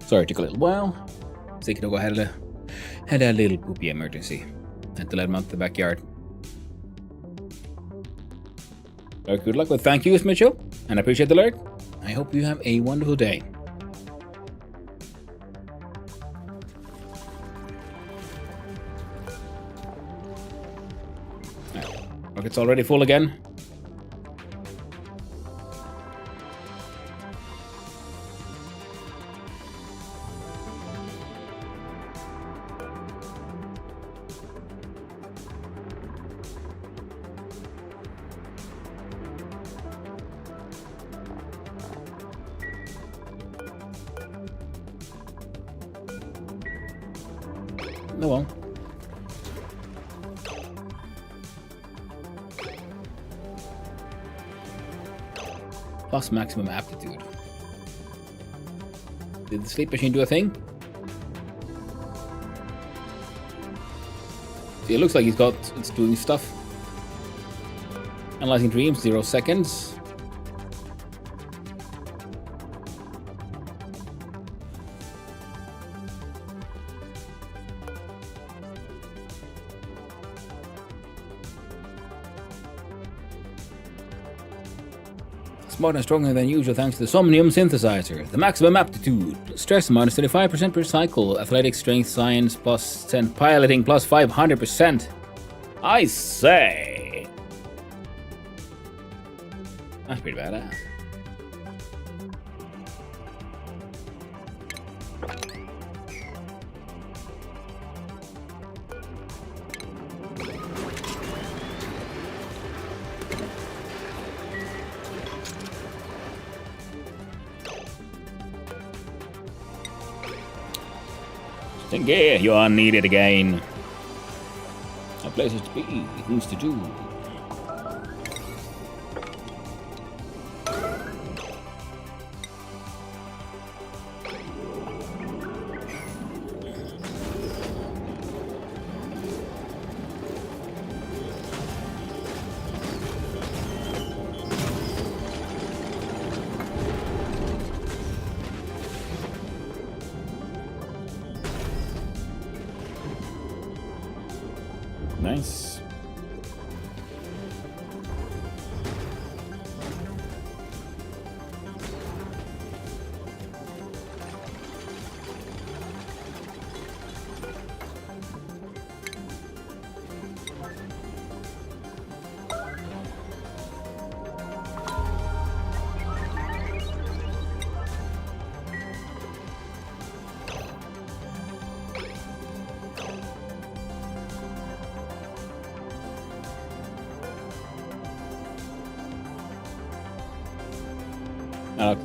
Sorry it took a little while. Sikkinogo had a little poopy emergency. Had to let him out the backyard. Good luck with thank yous, Mitchell, and I appreciate the alert. I hope you have a wonderful day. Rocket's already full again. Oh well. Plus maximum aptitude. Did the sleep machine do a thing? See, it looks like it's doing stuff. Analyzing dreams, 0 seconds. Smarter and stronger than usual thanks to the Somnium synthesizer. The maximum aptitude. Stress minus 35% per cycle. Athletic strength science plus 10. Piloting plus 500%. I say. That's pretty badass. Yeah, you are needed again. A places to be, things to do. Nice.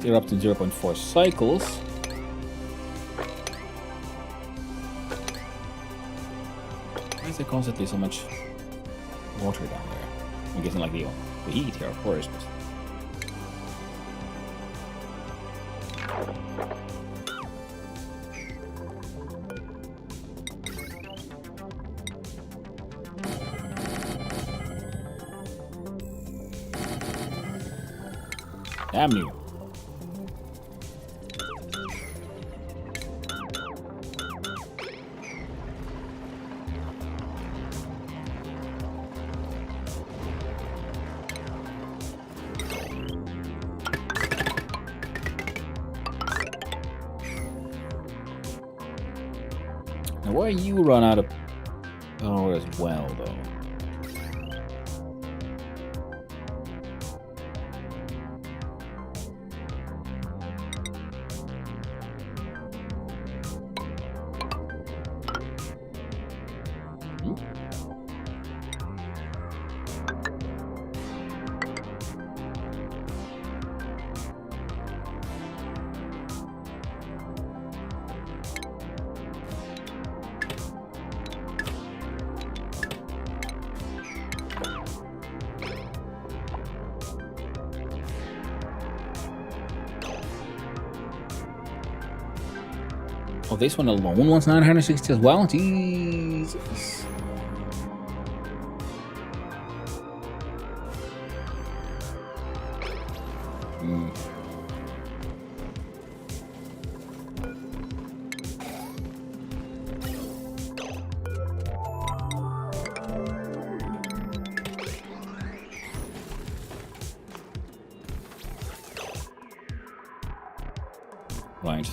You're up to 0.4 cycles. Why is there constantly so much water down there? I'm guessing like the heat here, of course. But... damn you. Now, why you run out of power as well, though? Oh, this one alone wants 960 as well? Jesus. Right.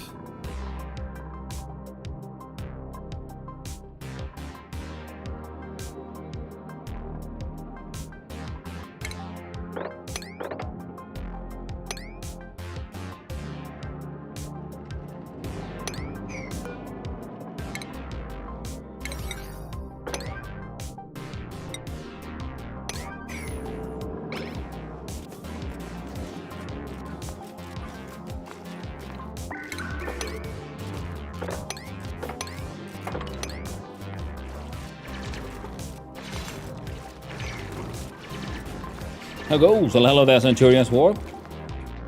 How goes? Well, hello there, Centurion's War.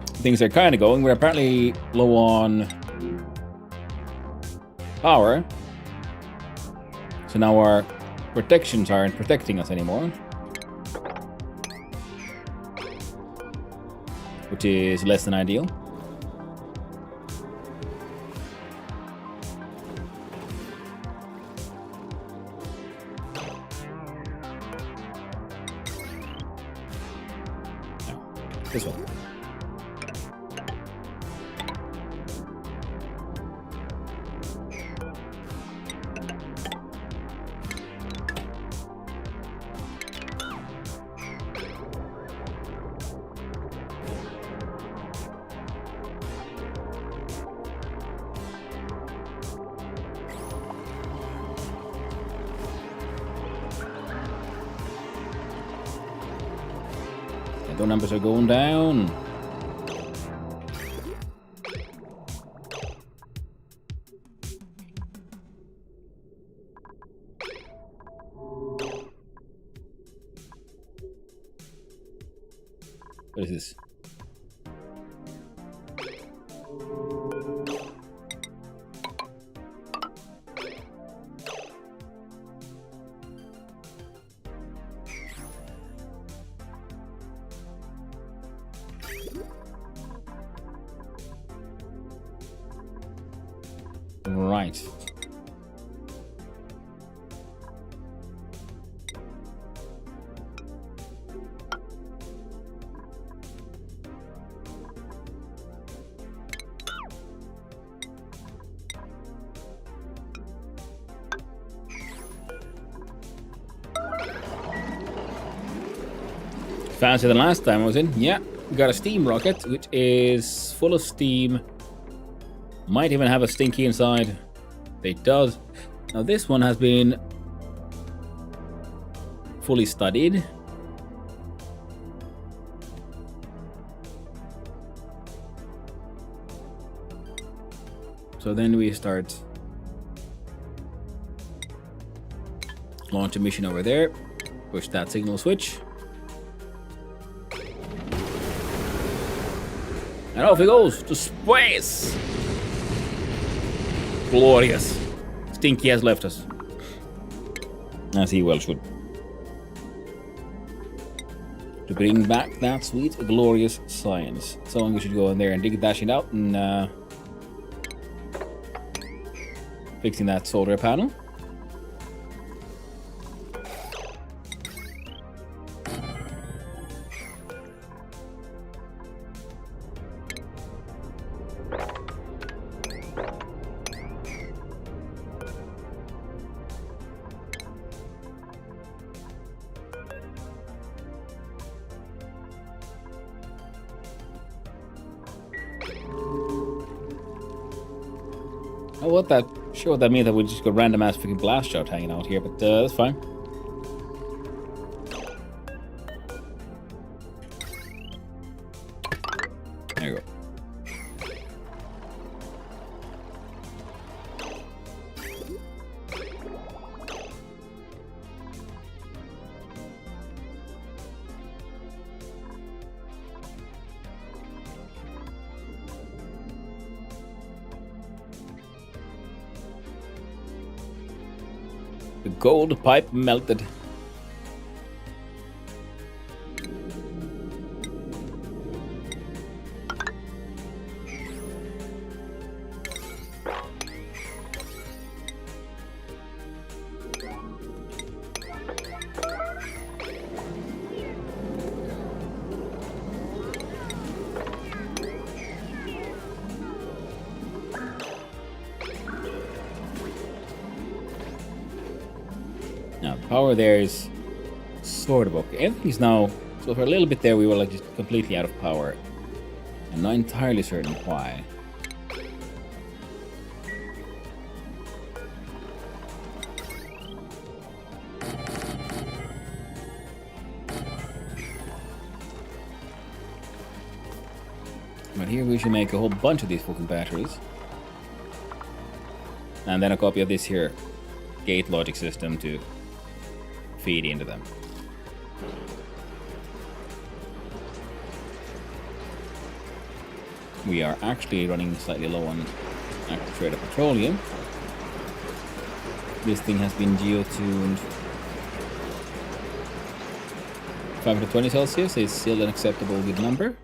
Things are kind of going. We're apparently low on power. So now our protections aren't protecting us anymore. Which is less than ideal. This one. The numbers are going down. What is this? Right. Faster than last time I was in. Yeah, we got a steam rocket, which is full of steam. Might even have a stinky inside. It does. Now this one has been fully studied. So then we start launch a mission over there. Push that signal switch. And off it goes to space! Glorious. Stinky has left us. As he well should. To bring back that sweet, glorious science. So we should go in there and dig that shit out and fixing that solar panel. Oh, sure what that means, that we just got random ass freaking blast shot hanging out here, but that's fine. There you go. The gold pipe melted. Now, the power there is sort of okay. Everything's now... So for a little bit there, we were like just completely out of power. I'm not entirely certain why. But here we should make a whole bunch of these fucking batteries. And then a copy of this here gate logic system to feed into them. We are actually running slightly low on activated petroleum. This thing has been geotuned. 520 Celsius is still an acceptable good number.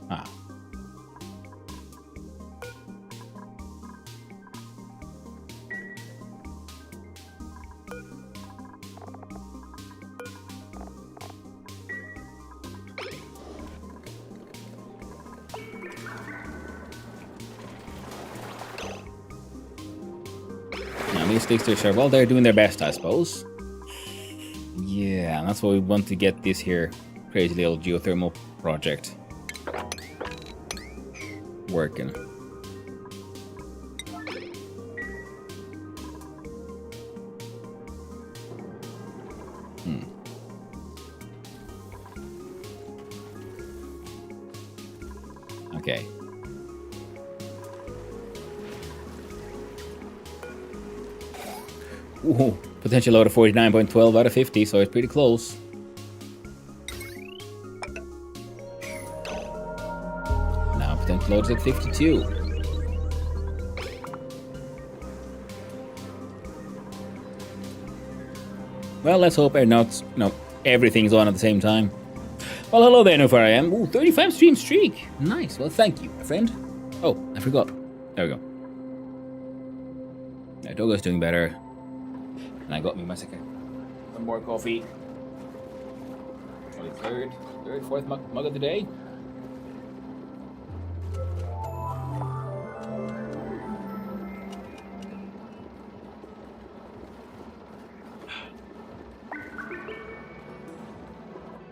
Ah. Now these sticks are, well, they're doing their best, I suppose. Yeah, that's why we want to get this here crazy little geothermal project working. Okay. Ooh, potential load of 49.12 out of 50, so it's pretty close. Now potential load is at 52. Well, let's hope everything's on at the same time. Well, hello there, Nufar I am. Ooh, 35 stream streak. Nice. Well, thank you, my friend. Oh, I forgot. There we go. Yeah, Dogo's doing better. And I got me my second. Some more coffee. Only fourth mug of the day.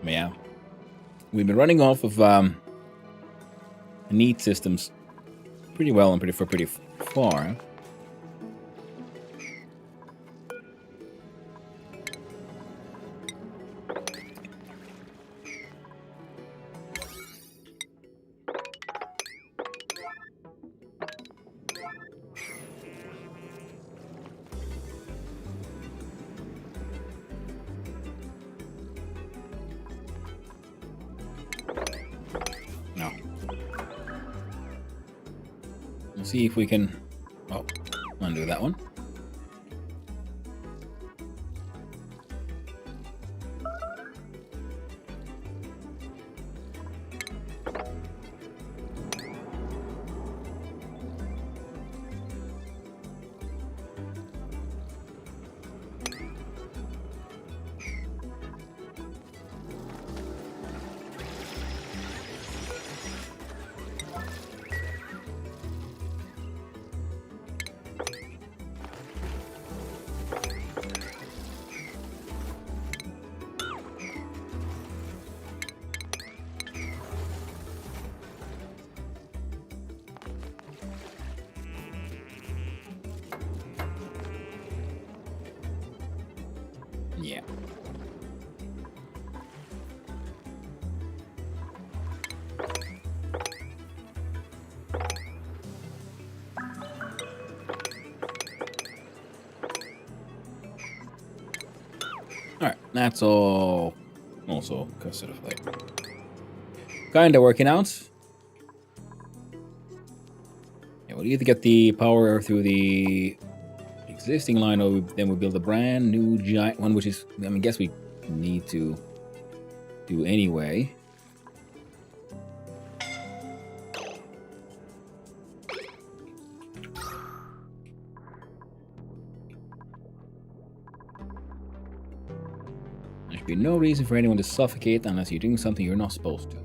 Yeah. We've been running off of neat systems pretty well and pretty far. No. We'll see if we can... Oh, undo that one. Yeah. Alright, that's all also sort of like kinda working out. Yeah, we'll either get the power through the existing line, or then we build a brand new giant one, which is, I guess we need to do anyway. Should be no reason for anyone to suffocate unless you're doing something you're not supposed to.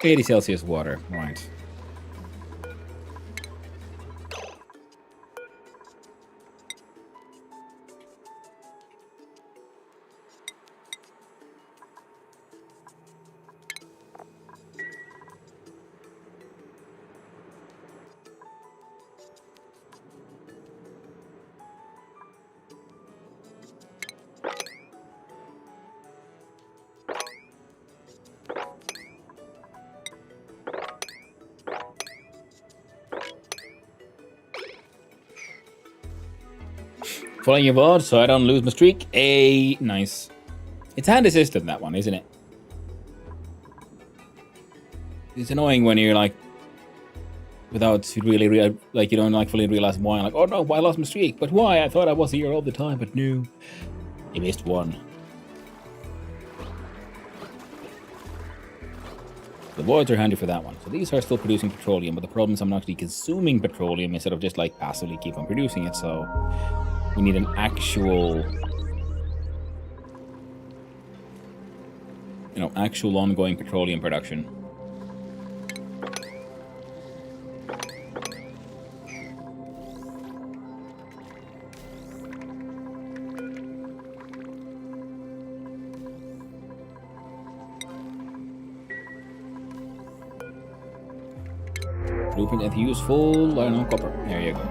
$80 C water, right. Following your VOD so I don't lose my streak. Nice. It's hand assisted, that one, isn't it? It's annoying when you're like, without really, like, you don't like fully realize why. Like, oh no, I lost my streak. But why? I thought I was here all the time, but no. You missed one. The voids are handy for that one. So these are still producing petroleum, but the problem is I'm actually consuming petroleum instead of just like passively keep on producing it. So we need an actual, actual ongoing petroleum production. Blueprint and useful iron and copper. There you go.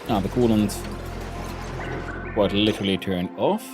Now the coolant quite literally turned off.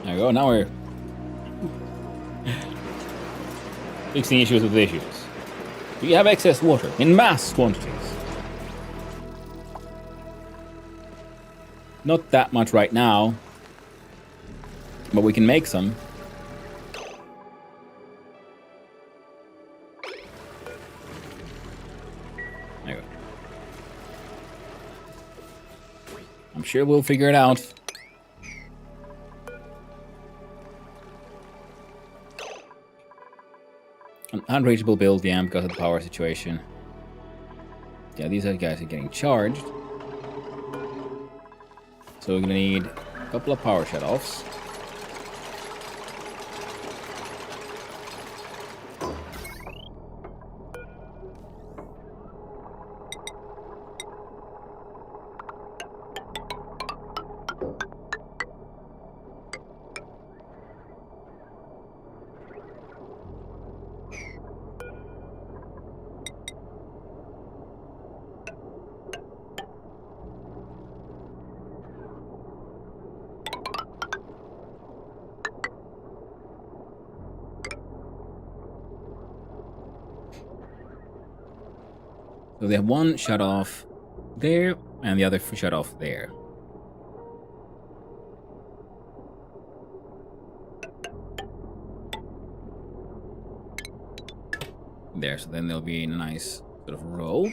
There we go, now we're fixing issues with issues. Do you have excess water in mass quantities? Not that much right now, but we can make some. There you go. I'm sure we'll figure it out. An unreachable build, yeah, because of the power situation. Yeah, these guys are getting charged. So we're gonna need a couple of power shutoffs. So they have one shut off there and the other shut off there. There, so then there'll be a nice sort of row.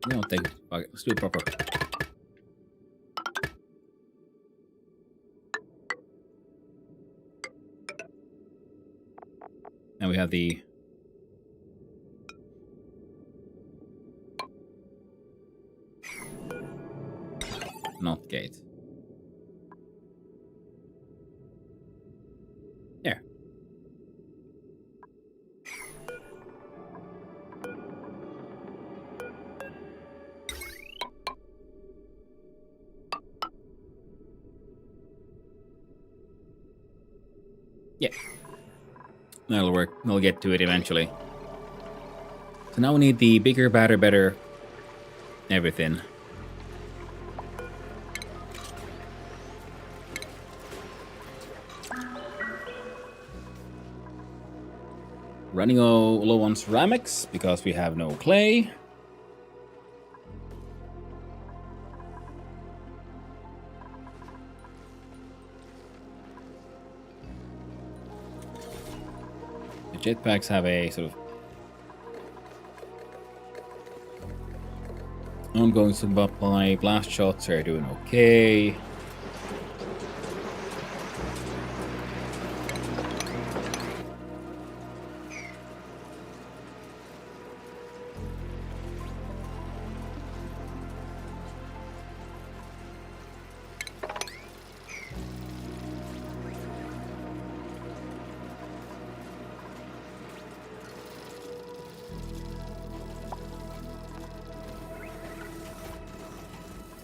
No, take it. Let's do it proper. we have the... Not gate. There. Yeah. That'll work. We'll get to it eventually. So now we need the bigger, badder, better everything. Running low on ceramics because we have no clay. The jetpacks have a sort of ongoing supply. Blast shots are doing okay.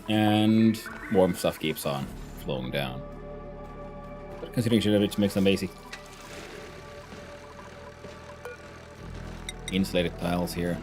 And warm stuff keeps on flowing down. But considering should have it to make some basic insulated tiles here.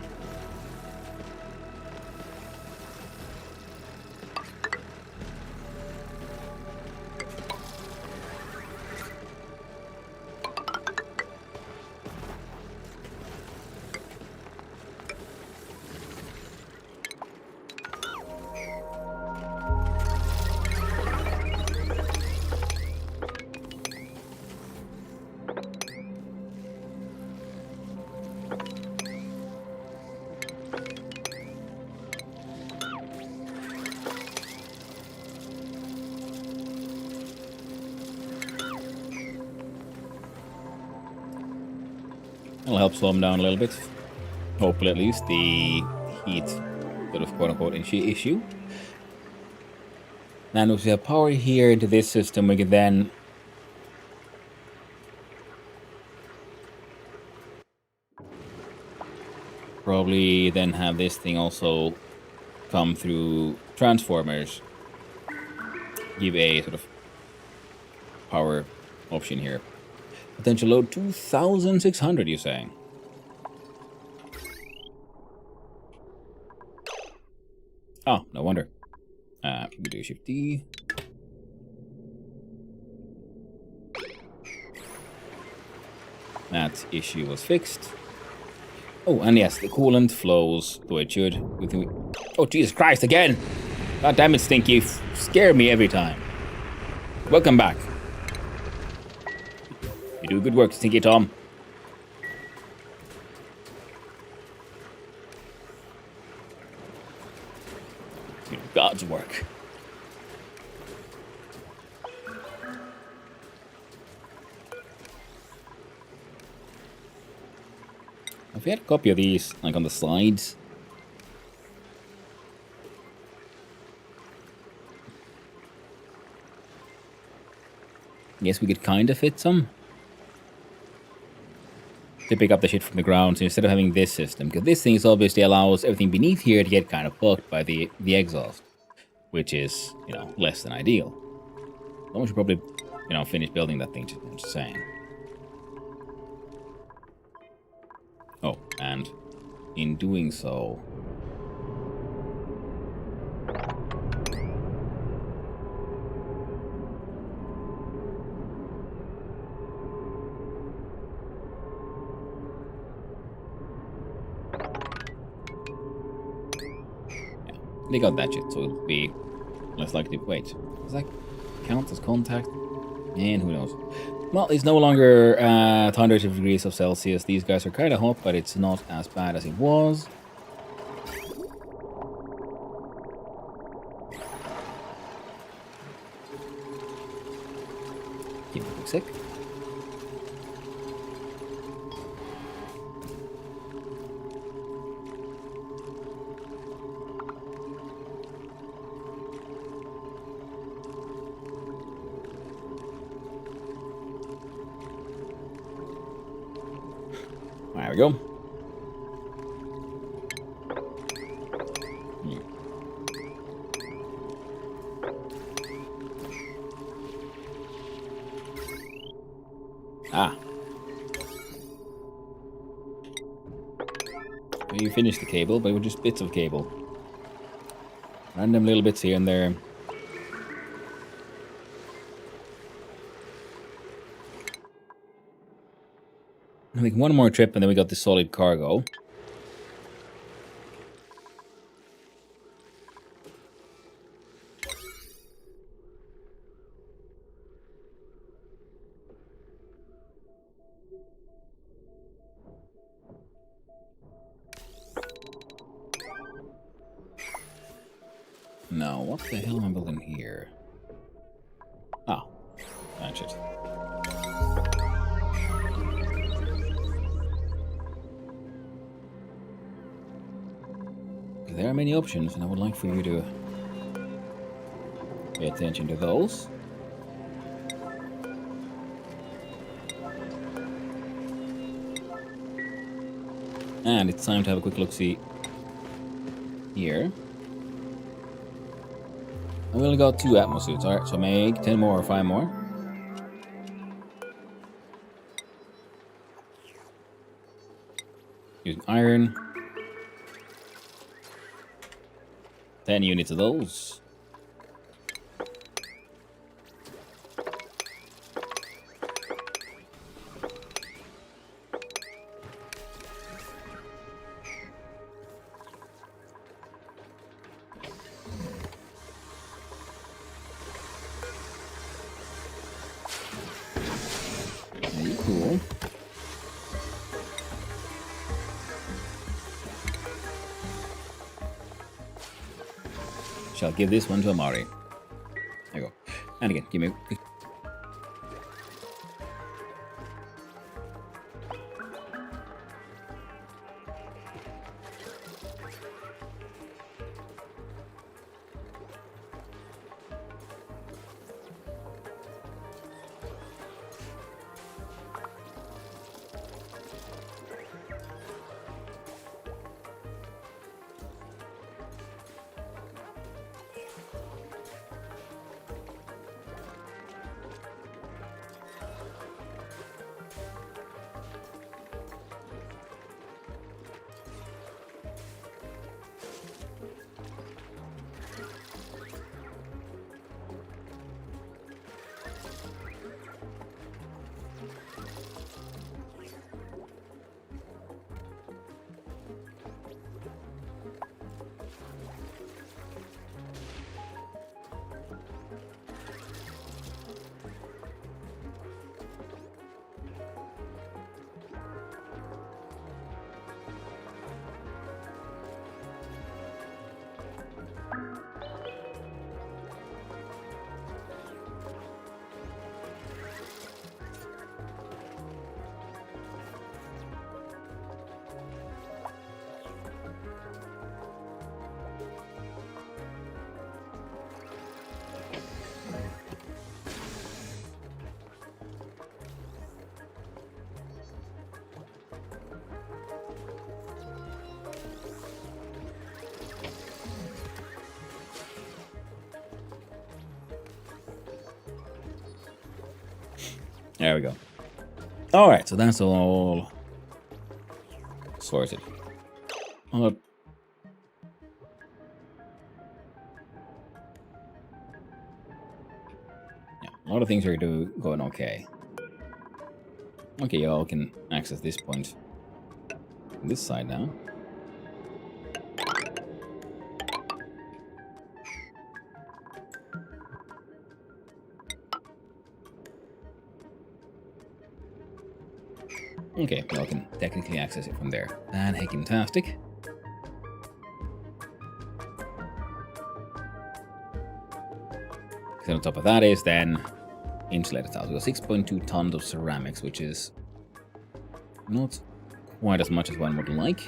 It'll help slow them down a little bit. Hopefully, at least, the heat sort of quote-unquote issue. And if we have power here into this system, we can then probably then have this thing also come through transformers. Give a sort of power option here. Potential load 2,600, you're saying? Oh, no wonder. We do Shift D. That issue was fixed. Oh, and yes, the coolant flows the way it should. Oh, Jesus Christ, again! God damn it, Stinky. You scare me every time. Welcome back. You do good work, Stinky Tom. You do God's work. If we had a copy of these, like on the slides. Guess we could kind of fit some. To pick up the shit from the ground, so instead of having this system, because this thing obviously allows everything beneath here to get kind of fucked by the exhaust, which is, you know, less than ideal. Someone should probably, you know, finish building that thing, I'm just saying. Oh, and in doing so, they got that shit, so it'll be less likely to wait. Does that count as contact? And who knows? Well, it's no longer 100 degrees of Celsius. These guys are kind of hot, but it's not as bad as it was. Give me a quick sec. There we go. Ah. You finished the cable, but it was just bits of cable. Random little bits here and there. I think one more trip and then we got the solid cargo. Now, what the hell am I building here? Ah, that's it. There are many options, and I would like for you to pay attention to those. And it's time to have a quick look-see here. We only got 2 Atmos suits, alright, so make 10 more or 5 more. Using iron. 10 units of those. Very cool. Shall give this one to Amari. There you go. And again, give me a... There we go. Alright, so that's all sorted. Yeah, a lot of things are going okay. Okay, y'all can access this point. This side now. Okay, y'all can technically access it from there. And heckin-tastic. So on top of that is then insulated tiles. We got 6.2 tons of ceramics, which is not quite as much as one would like.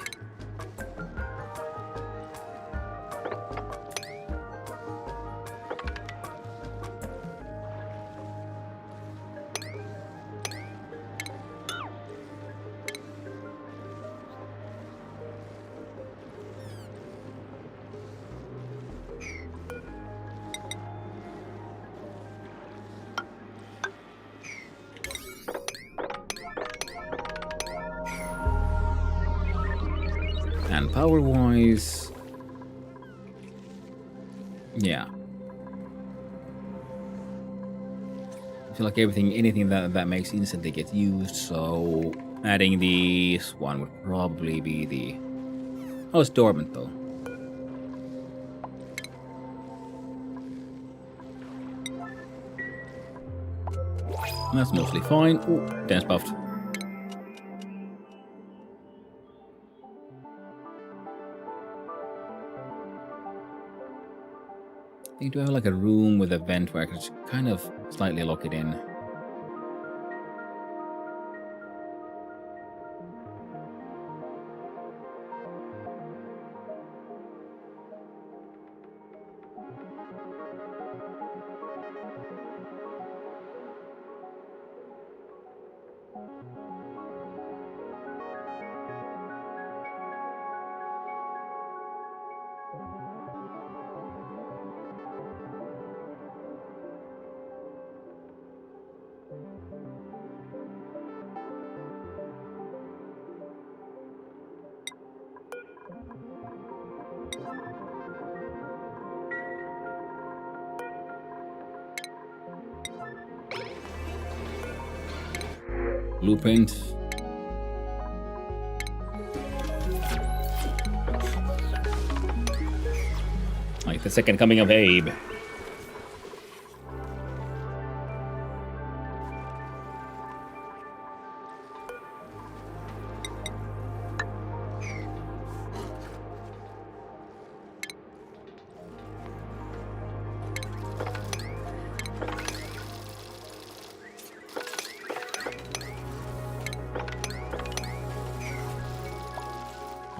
And power-wise, yeah. I feel like anything that makes instantly get used, so adding this one would probably be the... Oh, it's dormant though. That's mostly fine. Ooh, dance buffed. I think do have like a room with a vent where I can just kind of slightly lock it in. Blueprint. Like the second coming of Abe.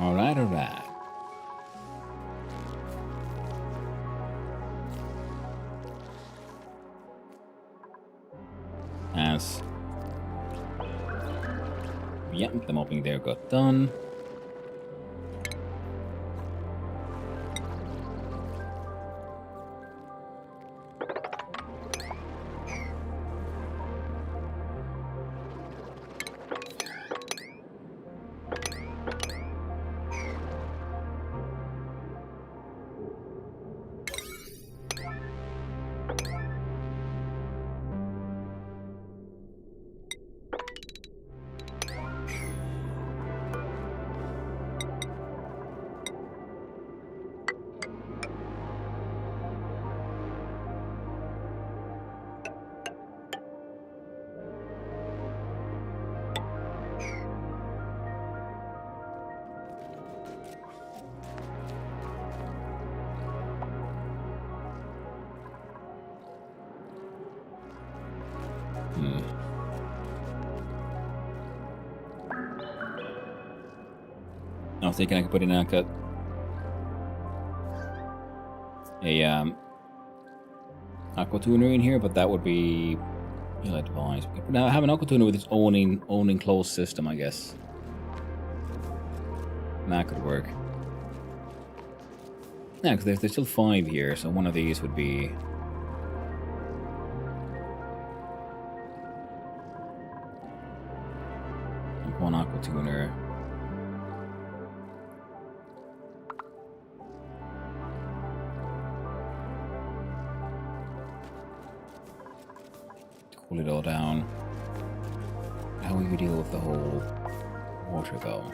Alright, alright. As... Yep, the mopping there got done. I was thinking I could put in like a aqua tuner in here, but that would be ill-advised. Now have an aqua tuner with its own enclosed system, I guess. That could work. Yeah, because there's still 5 here, so one of these would be... one aqua tuner. Cool it all down. How will you deal with the whole water though?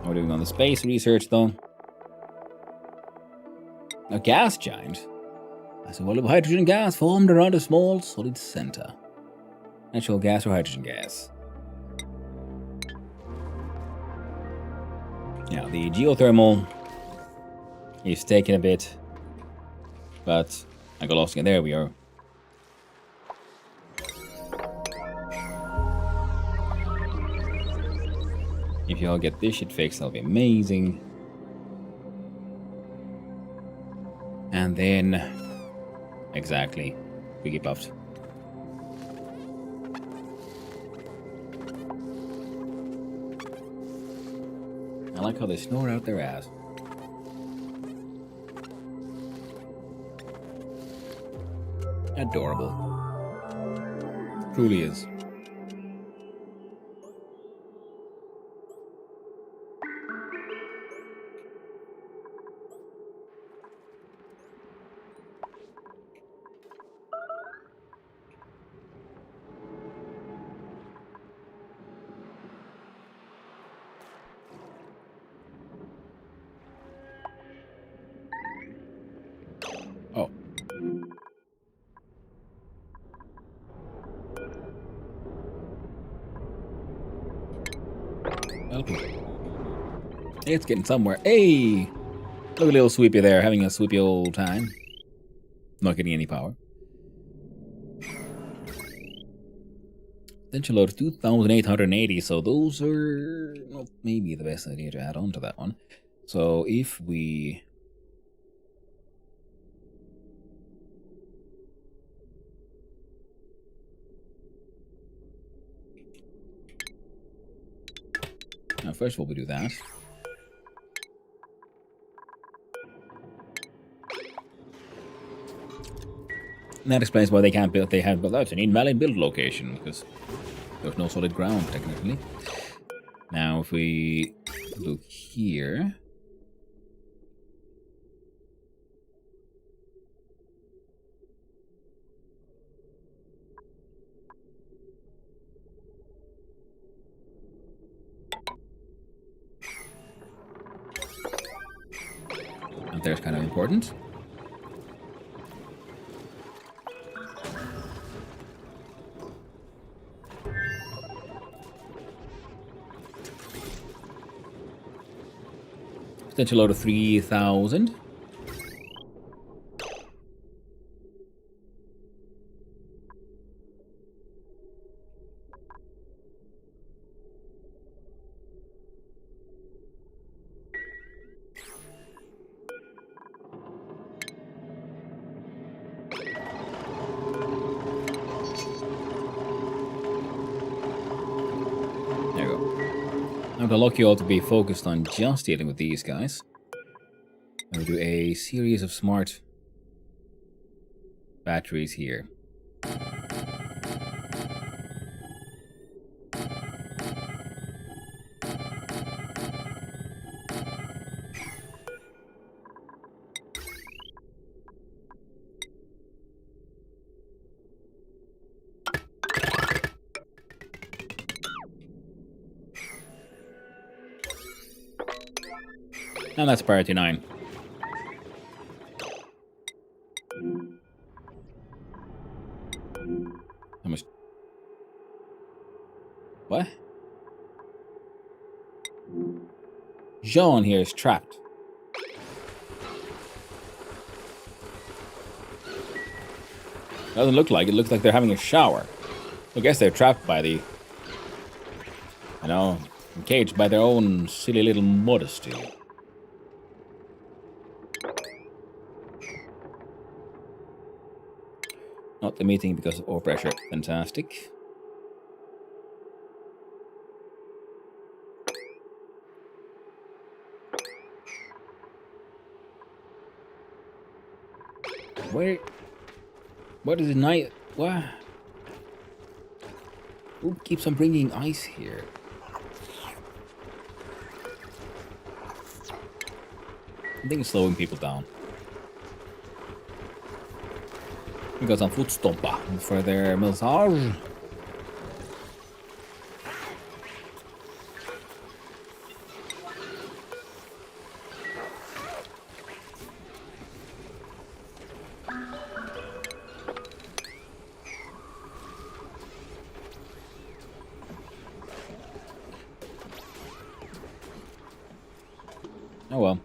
What are we doing on the space research though? A gas giant? As a wall of hydrogen gas formed around a small solid center. Natural gas or hydrogen gas? Yeah, the geothermal is taking a bit, but I got lost again. There we are. If y'all get this shit fixed, that'll be amazing. And then, exactly, we get buffed. like how they snore out their ass. Adorable. Truly is. Oh. Okay. It's getting somewhere. Hey! Look at little Sweepy there, having a sweepy old time. Not getting any power. Potential load 2,880, so those are not maybe the best idea to add on to that one. So if we... Now first of all we do that. And that explains why they can't build. They have, but that's an invalid build location because there's no solid ground technically. Now, if we look here, and there's kind of important. Potential load of 3,000. There we go. I'm gonna lock you all to be focused on just dealing with these guys. And we do a series of smart batteries here. And that's priority 9. How much? What? Jean here is trapped. Doesn't look like it. Looks like they're having a shower. I guess they're trapped by the, you know, encaged by their own silly little modesty. Not the meeting because of overpressure. Fantastic. Where? What is it night? What? Who keeps on bringing ice here? I think it's slowing people down. We got some footstompa for their massage. Oh well.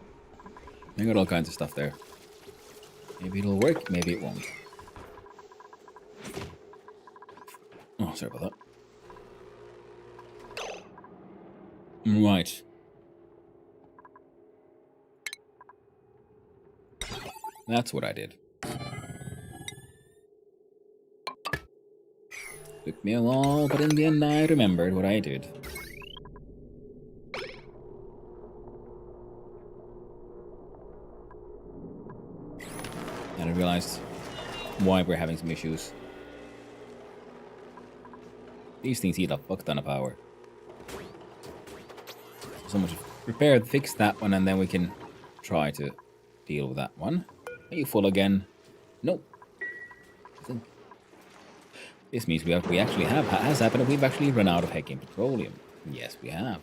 I got all kinds of stuff there. Maybe it'll work, maybe it won't. Oh, sorry about that. Right. That's what I did. Took me a while, but in the end I remembered what I did. realized why we're having some issues. These things eat a fuck ton of power. So much repair, fix that one, and then we can try to deal with that one. Are you full again? Nope. This means we actually have, has happened, we've actually run out of heckin' petroleum. Yes, we have.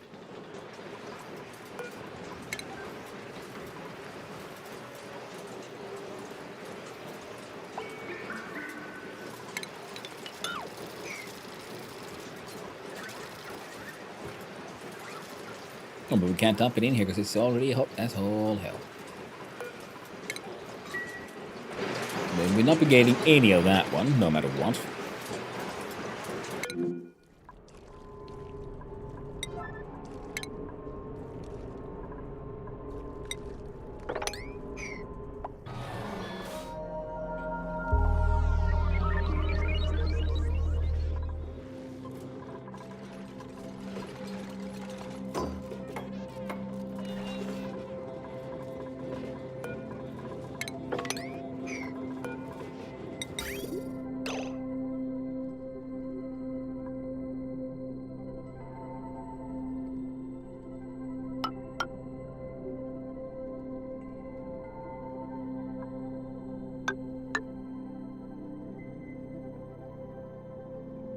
Oh, but we can't dump it in here because it's already hot as all hell. We'll not be getting any of that one, no matter what.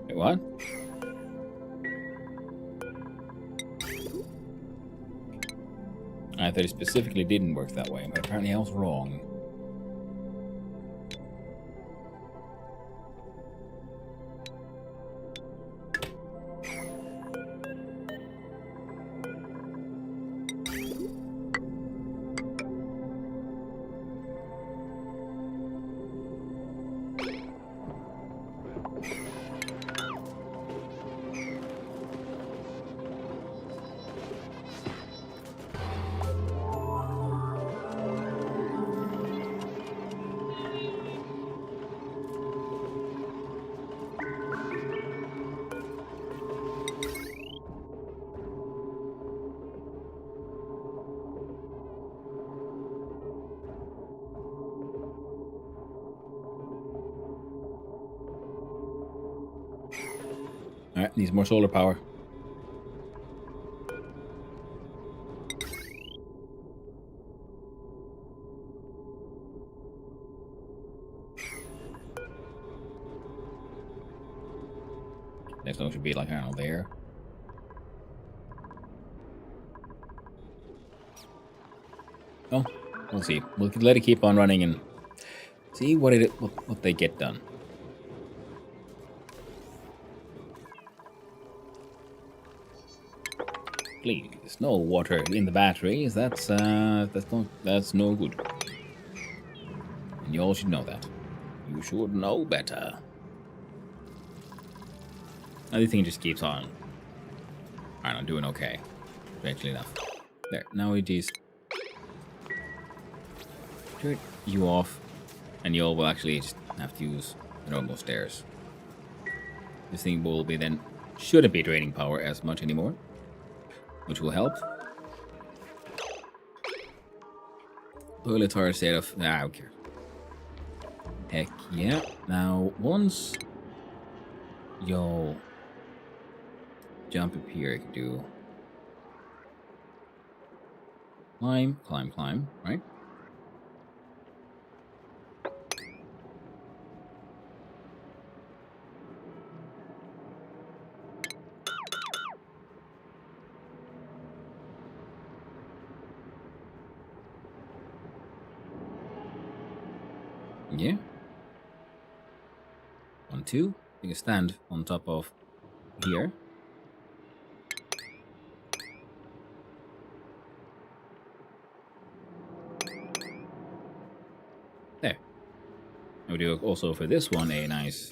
Wait, what? I thought it specifically didn't work that way, but apparently I was wrong. Alright, needs more solar power. Next one should be like, I don't know, there. Oh, we'll see. We'll let it keep on running and see what they get done. Please, no water in the batteries. That's no good. And you all should know that. You should know better. Now this thing just keeps on. I don't know, doing okay. Eventually enough. There. Now we just turn you off, and you all will actually just have to use the normal stairs. This thing will be then shouldn't be draining power as much anymore, which will help. Toilets are a set of... I don't care. Heck yeah. Now, once you'll jump up here, you can do... Climb, climb, climb, right? Yeah. 1, 2. You can stand on top of here. There. And we do also for this one a nice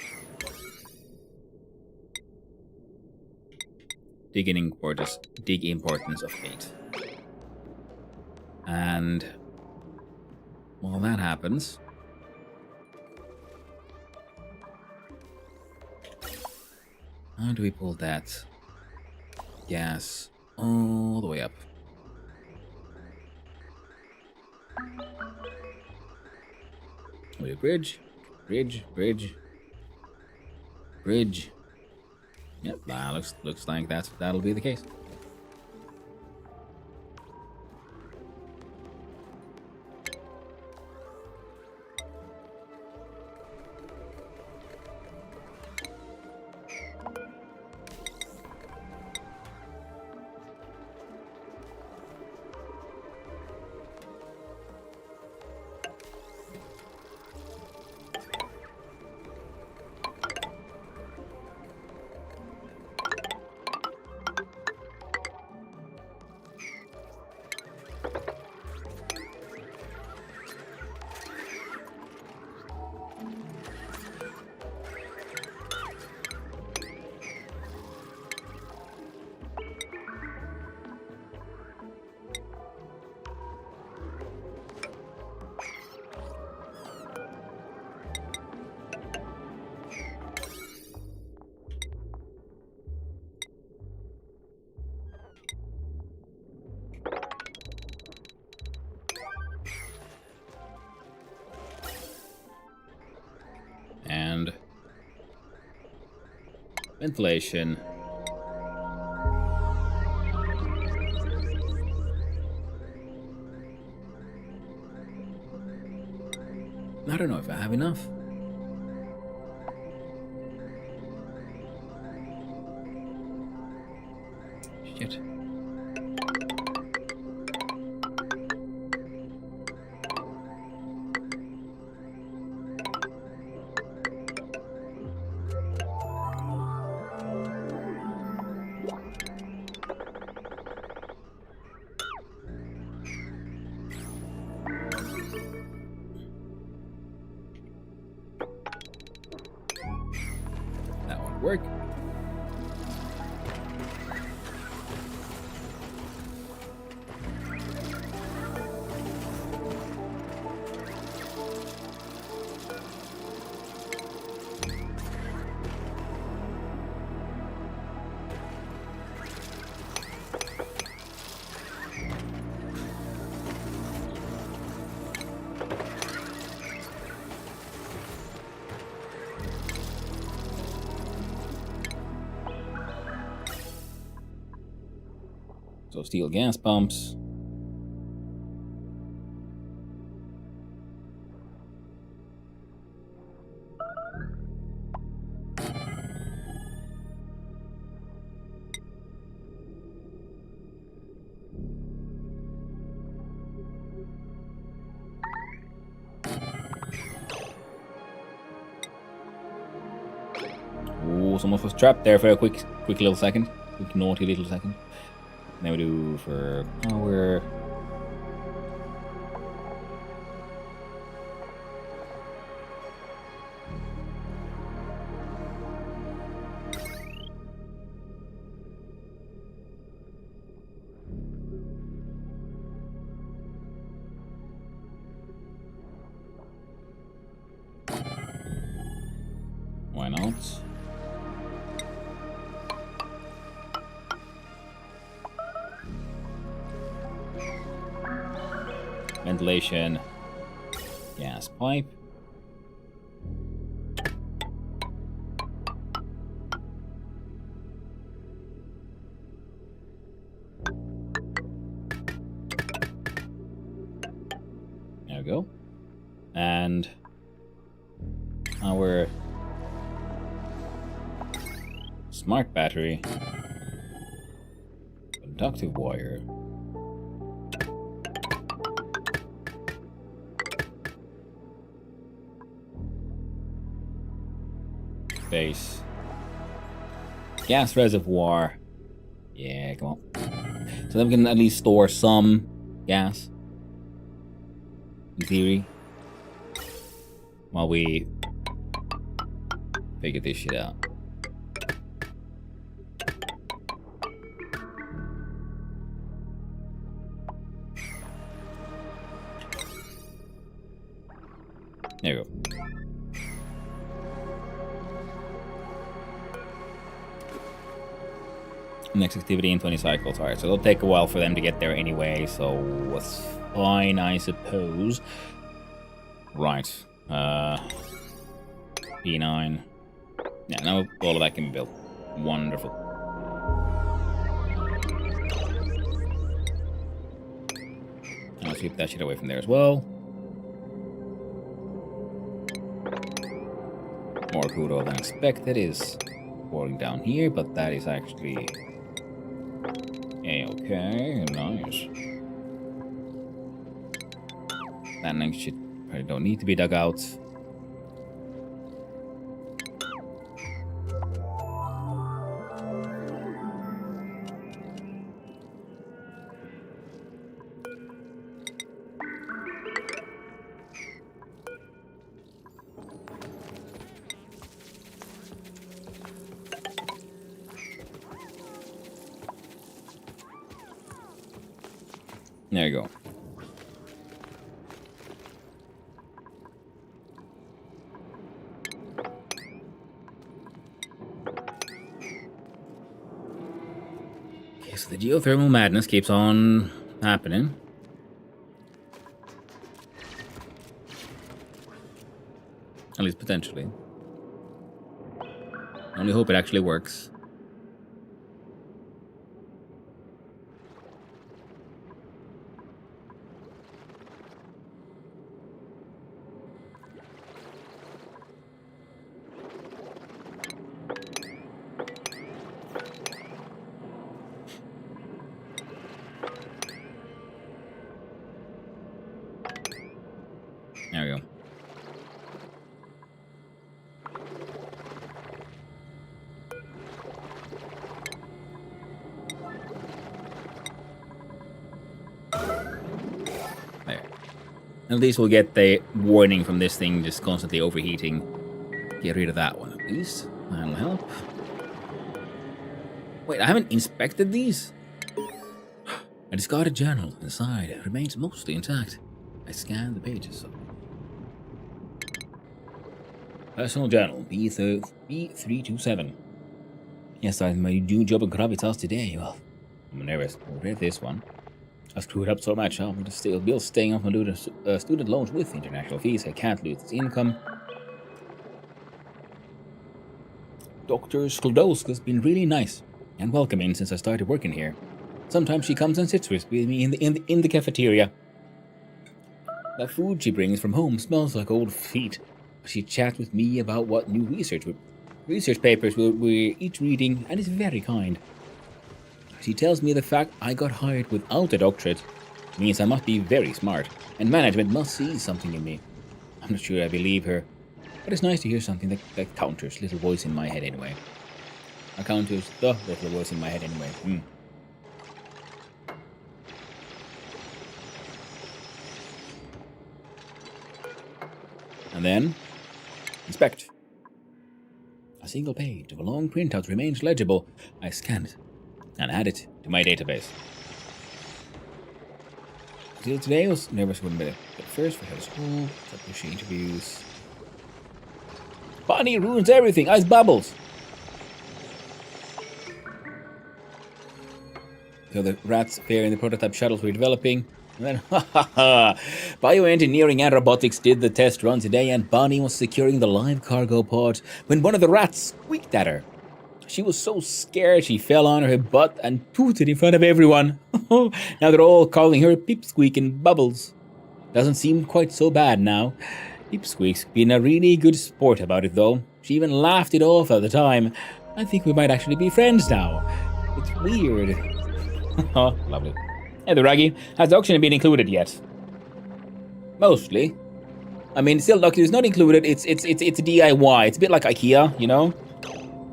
dig importance of 8. And while that happens, how do we pull that gas all the way up? We we do bridge, bridge, bridge, bridge. Yep, that looks like that'll be the case. And ventilation. I don't know if I have enough. Shit. That won't work. So steel gas pumps. Ooh, someone was trapped there for a quick little second. Quick naughty little second. Then we do for power. Why not? Ventilation, gas pipe. There we go. And our smart battery, conductive wire. Base. Gas reservoir. Yeah, come on. So then we can at least store some gas. In theory. While we figure this shit out. There we go. Next activity in 20 cycles. Alright, so it'll take a while for them to get there anyway, so it's fine, I suppose. Right. P9. Yeah, now all of that can be built. Wonderful. I'll sweep that shit away from there as well. More crude oil than expected is pouring down here, but that is actually okay. Nice. That next shit probably don't need to be dug out. There you go. Okay, so the geothermal madness keeps on happening. At least potentially. I only hope it actually works. There we go. There. At least we'll get the warning from this thing just constantly overheating. Get rid of that one at least. That'll help. Wait, I haven't inspected these? A discarded journal inside remains mostly intact. I scanned the pages. Personal journal, B327. Yes, I had my new job in Gravitas today. Well, I'm nervous. I read this one. I screwed up so much. I'm still staying up on student loans with international fees. I can't lose this income. Dr. Sklodowska's been really nice and welcoming since I started working here. Sometimes she comes and sits with me in the cafeteria. The food she brings from home smells like old feet. She chats with me about what new research papers we're each reading, and is very kind. She tells me the fact I got hired without a doctorate means I must be very smart, and management must see something in me. I'm not sure I believe her, but it's nice to hear something that counters little voice in my head anyway. Counters the little voice in my head anyway. And then, inspect. A single page of a long printout remains legible. I scan it and add it to my database. Today I was nervous for a minute, but first we had a school, pushy interviews. Bonnie ruins everything, ice bubbles. So the rats appear in the prototype shuttles we're developing. And then, bioengineering and robotics did the test run today, and Bonnie was securing the live cargo pod when one of the rats squeaked at her. She was so scared she fell on her butt and tooted in front of everyone. Now they're all calling her Pipsqueak and Bubbles. Doesn't seem quite so bad now. Pipsqueak's been a really good sport about it though. She even laughed it off at the time. I think we might actually be friends now. It's weird. Oh, lovely. Hey, the Raggy. Has the auction been included yet? Mostly. I mean, still, look, it's not included. It's a DIY. It's a bit like IKEA, you know?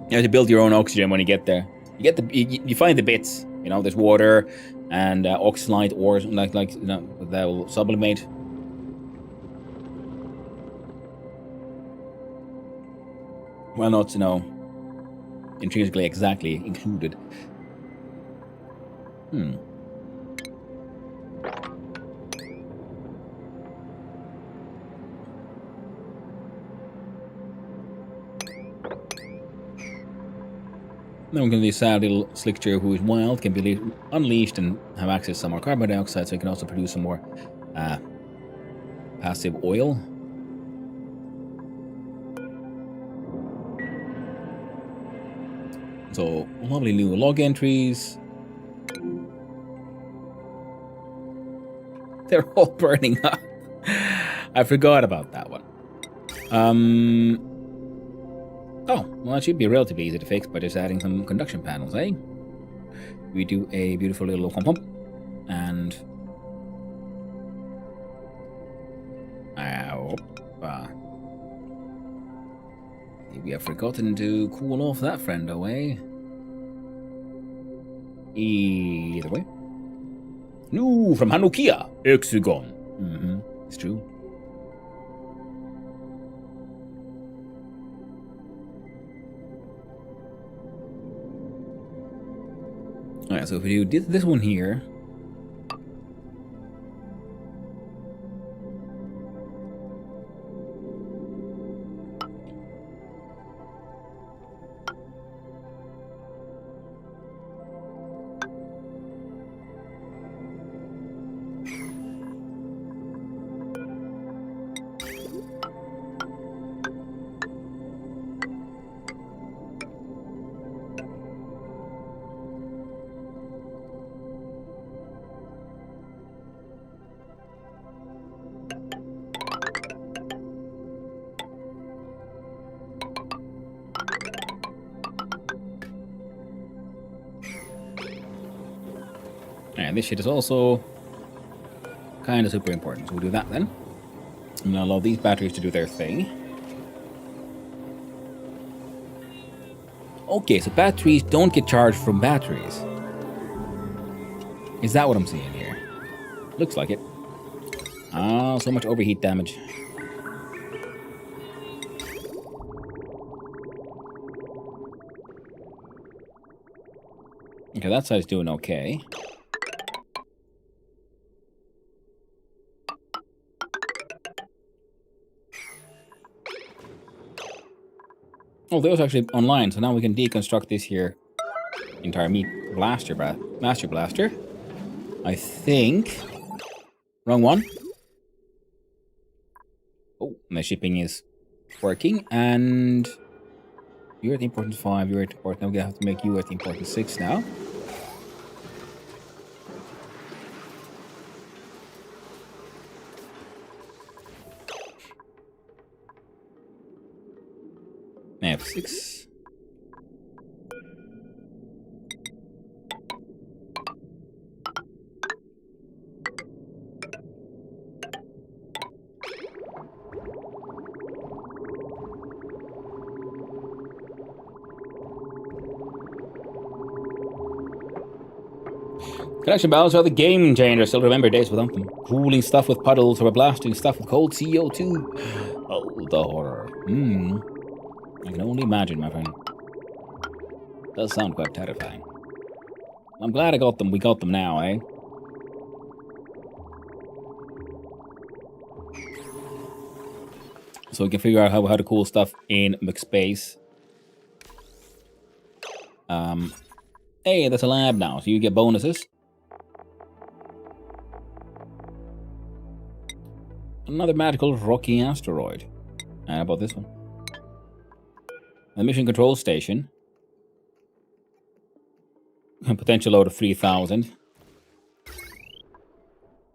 You have to build your own oxygen when you get there. You find the bits. You know, there's water and oxalite ore, like you know, that will sublimate. Well, not, you know, intrinsically exactly included. Then we're going to be a sad little slicker who is wild, can be unleashed and have access to some more carbon dioxide, so it can also produce some more passive oil. So, lovely new log entries. They're all burning up. I forgot about that one. Oh, well, it should be relatively easy to fix by just adding some conduction panels, eh? We do a beautiful little pump, and we have forgotten to cool off that friend away. Either way. No, from Hanukia, Hexagon. It's true. Alright, so if we do this one here. And this shit is also kind of super important. So we'll do that then. And I'll allow these batteries to do their thing. Okay, so batteries don't get charged from batteries. Is that what I'm seeing here? Looks like it. Ah, so much overheat damage. Okay, that side's doing okay. Oh, those are actually online, so now we can deconstruct this here entire meat blaster blaster. I think. Wrong one. Oh, my shipping is working, and you're at importance 5, you're at importance. Now we're gonna have to make you at importance 6 now. F6. Connection balance are the game changer. Still remember days without them. Cooling stuff with puddles or blasting stuff with cold CO2. Oh, the horror. I can only imagine, my friend. Does sound quite terrifying. I'm glad I got them. We got them now, eh? So we can figure out how to cool stuff in McSpace. Hey, that's a lab now, so you get bonuses. Another magical rocky asteroid. How about this one? The mission control station. A potential load of 3,000.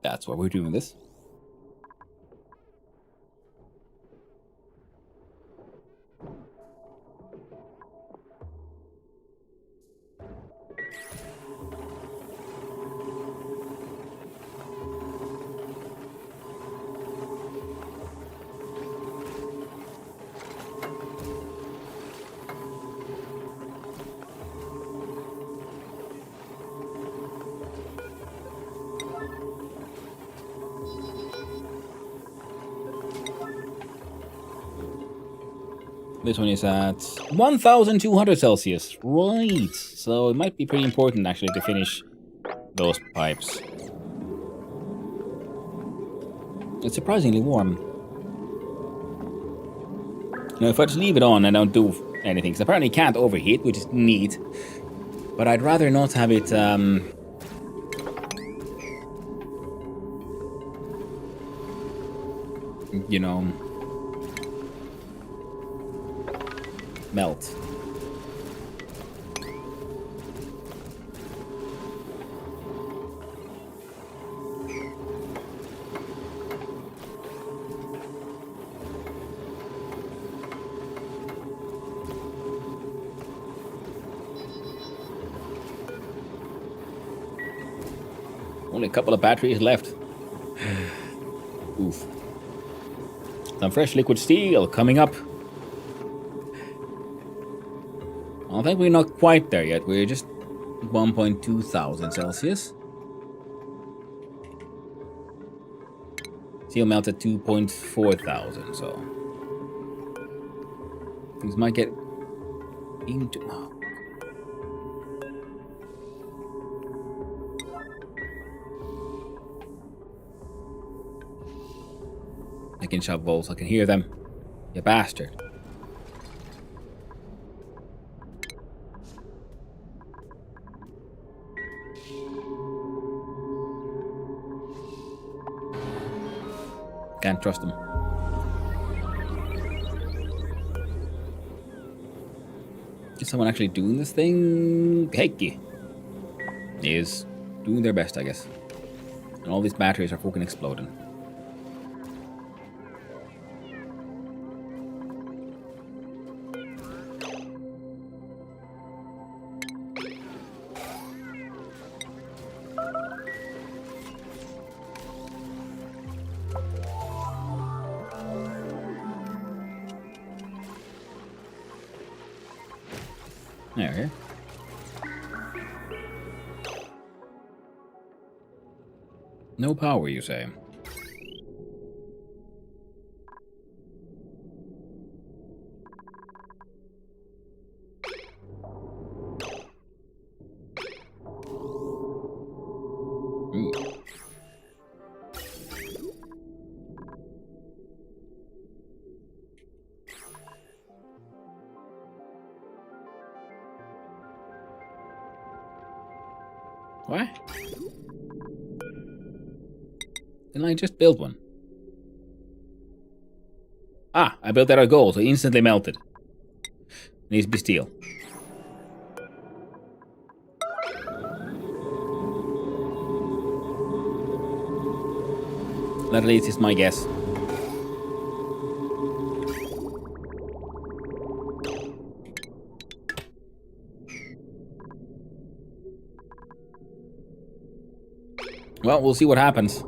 That's why we're doing this. This one is at 1,200 Celsius. Right. So it might be pretty important, actually, to finish those pipes. It's surprisingly warm. Now, if I just leave it on and don't do anything, because apparently it can't overheat, which is neat. But I'd rather not have it, you know, Only a couple of batteries left. Oof. Some fresh liquid steel coming up. I think we're not quite there yet. We're just 1.2 thousand Celsius. Steel melts at 2.4 thousand, so things might get into. Oh. I can shove bolts. I can hear them. You bastard. Can't trust them. Is someone actually doing this thing? Heike is doing their best, I guess. And all these batteries are fucking exploding. There, here. No power, you say? What? Didn't I just build one? Ah, I built that out of gold, so it instantly melted. Needs to be steel. That at least is my guess. Well, we'll see what happens.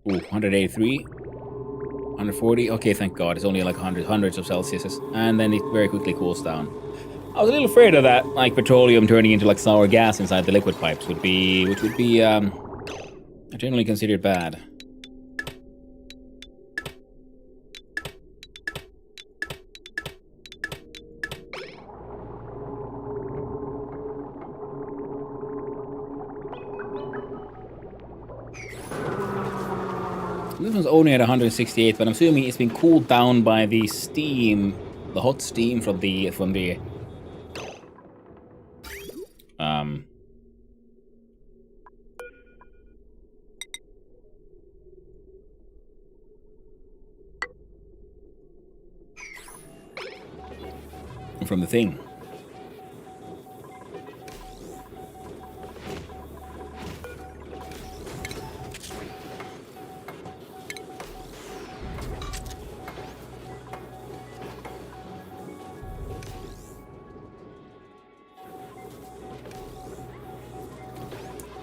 Ooh, 183. 140. Okay, thank God. It's only like hundreds of Celsius. And then it very quickly cools down. I was a little afraid of that, like petroleum turning into like sour gas inside the liquid pipes which would be generally considered bad. This one's only at 168, but I'm assuming it's been cooled down by the steam, the hot steam from the from the thing.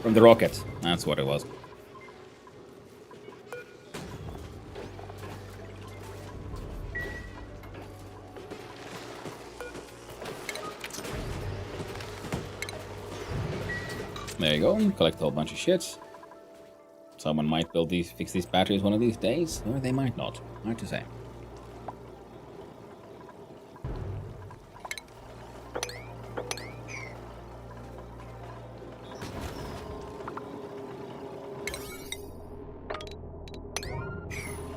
From the rocket. That's what it was. There you go. Collect a whole bunch of shit. Someone might fix these batteries one of these days, or they might not. Hard to say.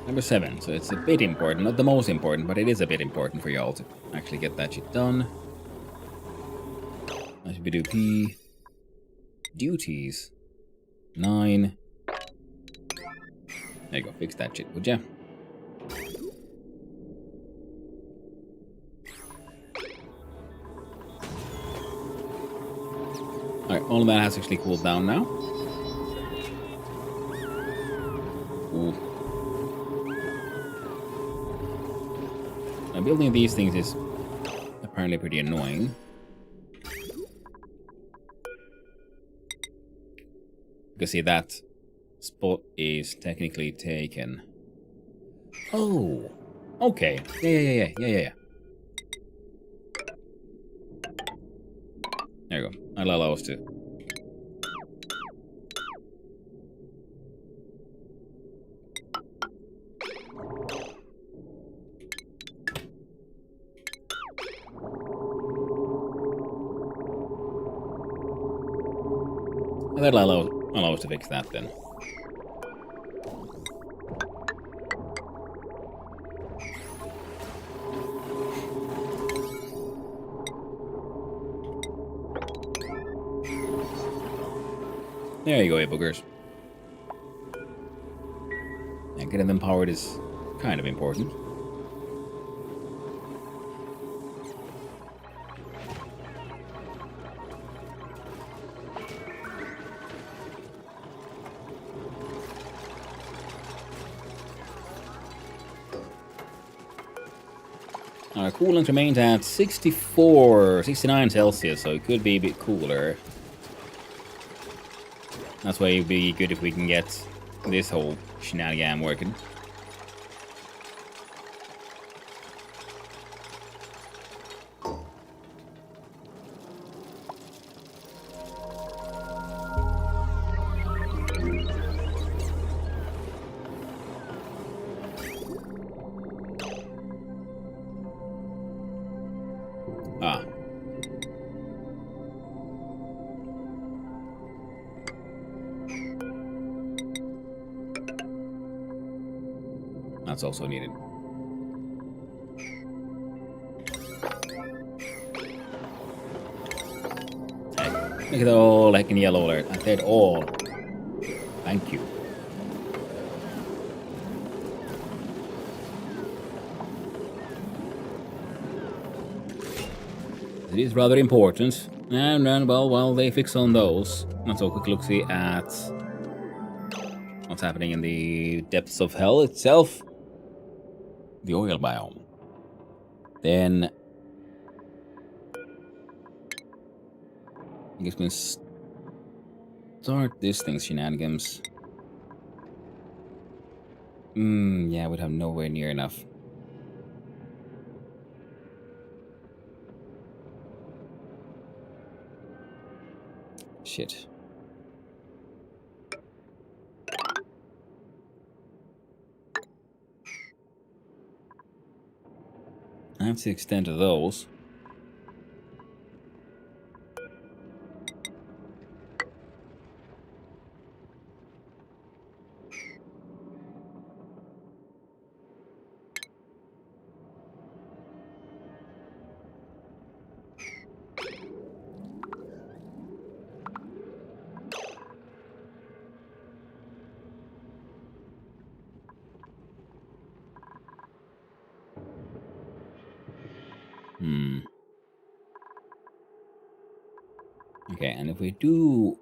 Number 7, so it's a bit important, not the most important, but it is a bit important for y'all to actually get that shit done. That should be do P. Duties. 9. There you go, fix that shit, would ya? Alright, all of that has actually cooled down now. Ooh. Now, building these things is apparently pretty annoying. Because see, that spot is technically taken. Oh, okay. Yeah. There you go. I'll allow us to. That'll allow us to fix that then. There you go, you boogers. And getting them powered is kind of important. Our coolant remains at 69 Celsius, so it could be a bit cooler. That's why it'd be good if we can get this whole shenanigan working. Ah. That's also needed. Hey, look at all heckin' yellow alert. I said all. Thank you. It is rather important. And well, while they fix on those, let's have a quick look-see at what's happening in the depths of hell itself. The oil biome. Then I guess we can start this thing's shenanigans. Yeah, we'd have nowhere near enough. Shit. That's the extent of those. Okay, and if we do...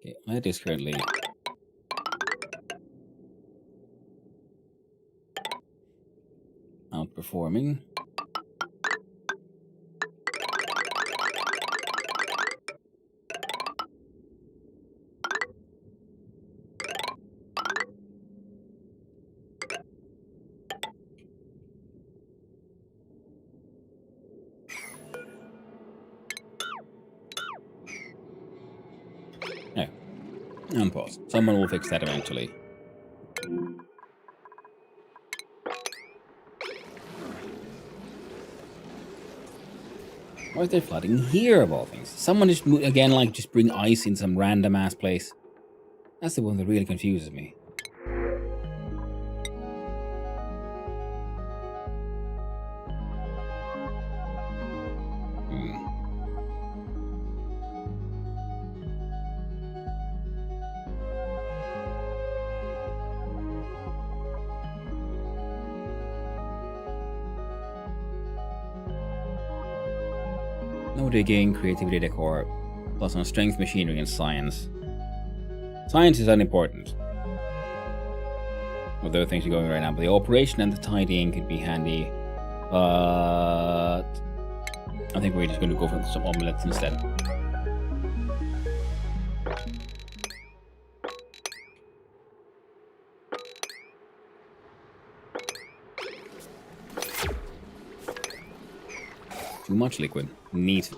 Okay, that is currently... outperforming. Yeah. And pause. Someone will fix that eventually. Why is there flooding here of all things? Someone just, again, like, just bring ice in some random ass place. That's the one that really confuses me. No digging, creativity, decor, plus on strength, machinery, and science. Science is unimportant. Well, there are things going right now, but the operation and the tidying could be handy. But I think we're just going to go for some omelets instead. Too much liquid. Neat.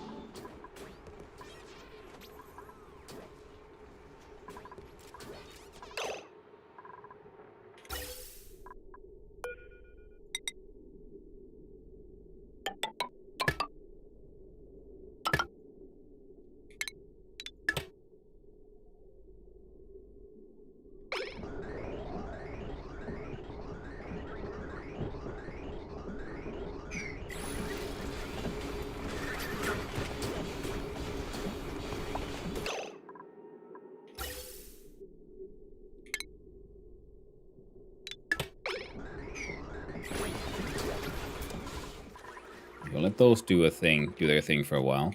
We'll let those do their thing for a while.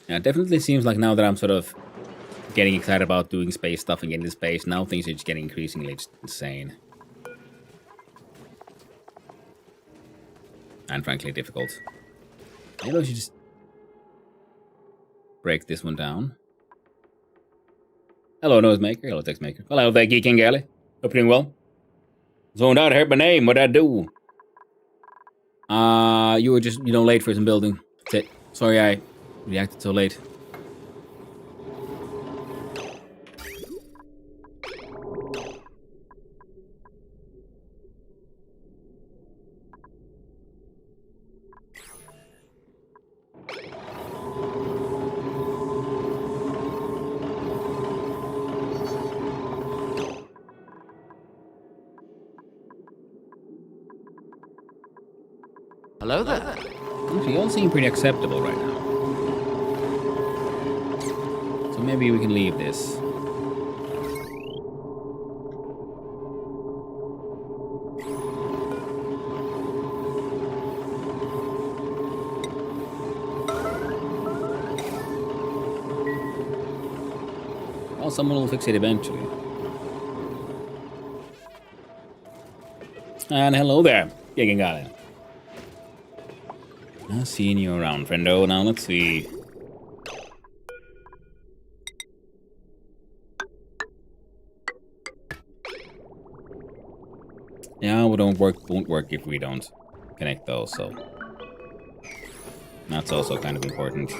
Yeah, it definitely seems like now that I'm sort of getting excited about doing space stuff and getting to space, now things are just getting increasingly just insane. And frankly difficult. Maybe I should just break this one down. Hello, Nose Maker. Hello, Text Maker. Hello there, Geeking Galley. Hope you're doing well. Zoned out, I heard my name. What'd I do? You were just, late for some building. That's it. Sorry I reacted so late. Hello there. Actually, you all seem pretty acceptable right now. So maybe we can leave this. Well, someone will fix it eventually. And hello there, Gigging Garden. I've seen you around, friendo. Now let's see. Yeah, won't work if we don't connect those, so that's also kind of important.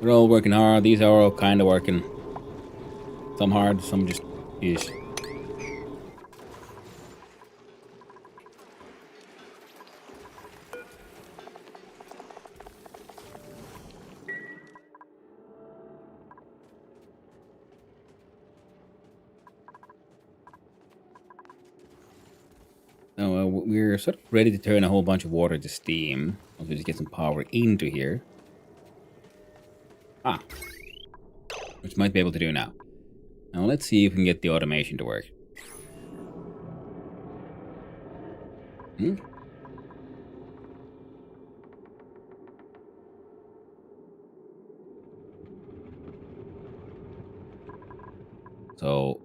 We're all working hard. These are all kind of working. Some hard, some just ish. So we're sort of ready to turn a whole bunch of water to steam. Once we just get some power into here. Which might be able to do now. Now let's see if we can get the automation to work. So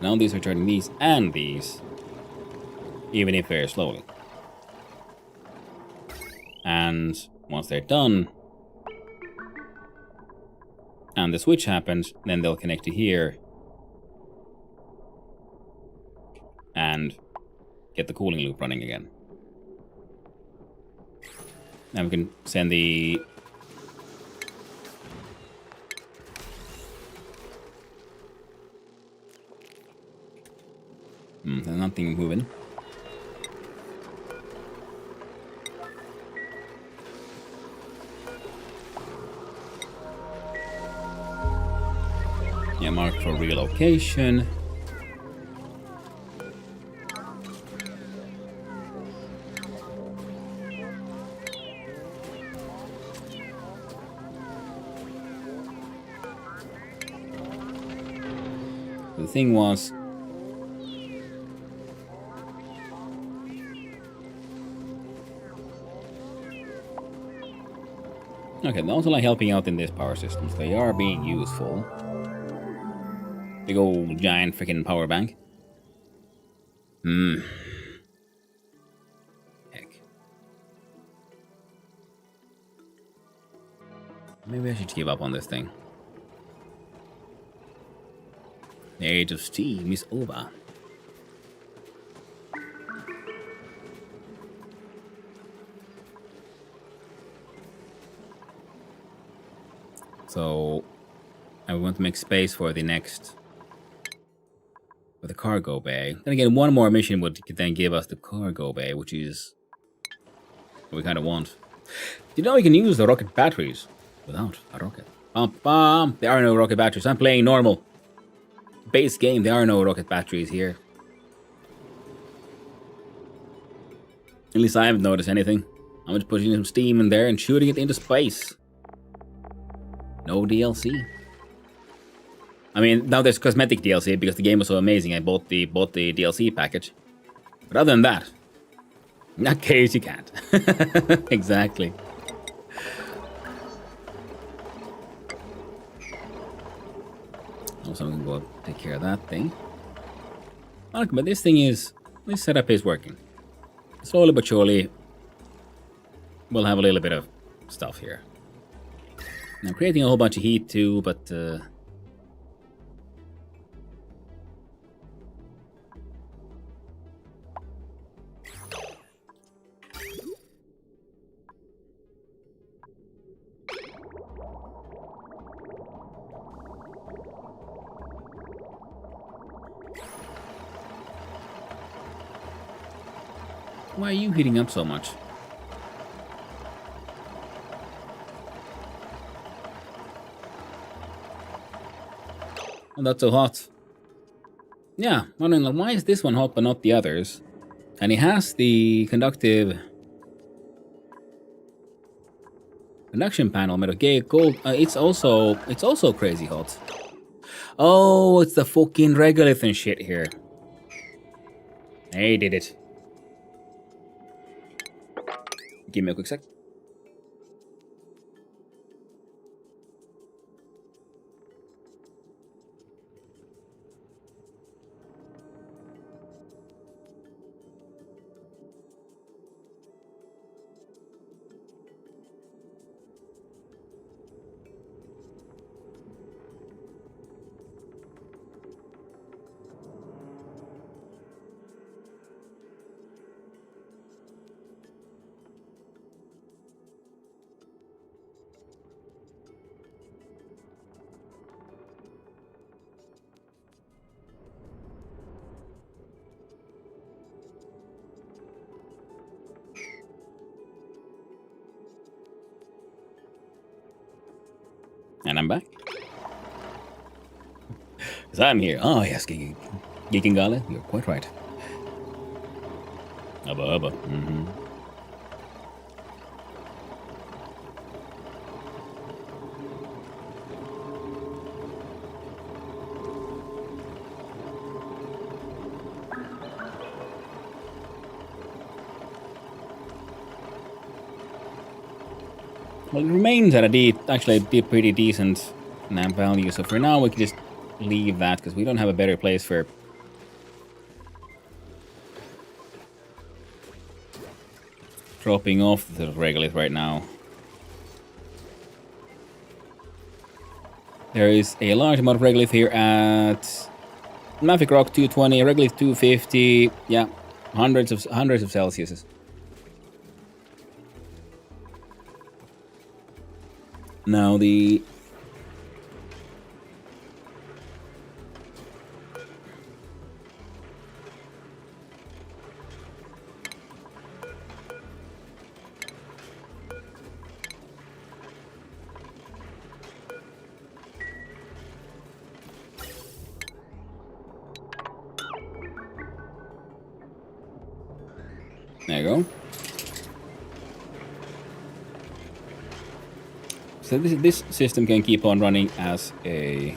now these are turning these and these, even if very slowly. And once they're done, and the switch happens, then they'll connect to here and get the cooling loop running again. Now we can send the there's nothing moving. for relocation. The thing was, okay, they're also like helping out in these power systems. They are being useful. Big old giant freaking power bank. Heck. Maybe I should give up on this thing. The age of steam is over. So I want to make space for the next, for the cargo bay. Then again, one more mission would then give us the cargo bay, which is what we kind of want. You know, we can use the rocket batteries without a rocket. There are no rocket batteries. I'm playing normal. Base game, there are no rocket batteries here. At least I haven't noticed anything. I'm just putting some steam in there and shooting it into space. No DLC. I mean, now there's cosmetic DLC because the game was so amazing. I bought the DLC package. But other than that, in that case, you can't. Exactly. Also, I'm gonna go take care of that thing. Okay, but this setup is working. Slowly but surely, we'll have a little bit of stuff here. I'm creating a whole bunch of heat too, but why are you heating up so much? Oh, that's so hot. Yeah, wondering why is this one hot but not the others? And it has the conduction panel made of gay gold. It's also crazy hot. Oh, it's the fucking regolith and shit here. They did it. Give me a quick sec. And I'm back. Because I'm here. Oh, yes, Gigingale, you're quite right. Abba. Mm-hmm. Well, it remains at actually a pretty decent NAMP value, so for now we can just leave that, because we don't have a better place for dropping off the regolith right now. There is a large amount of regolith here at Mafic Rock 220, regolith 250, yeah, hundreds of Celsiuses. Now the There you go. So this system can keep on running as a...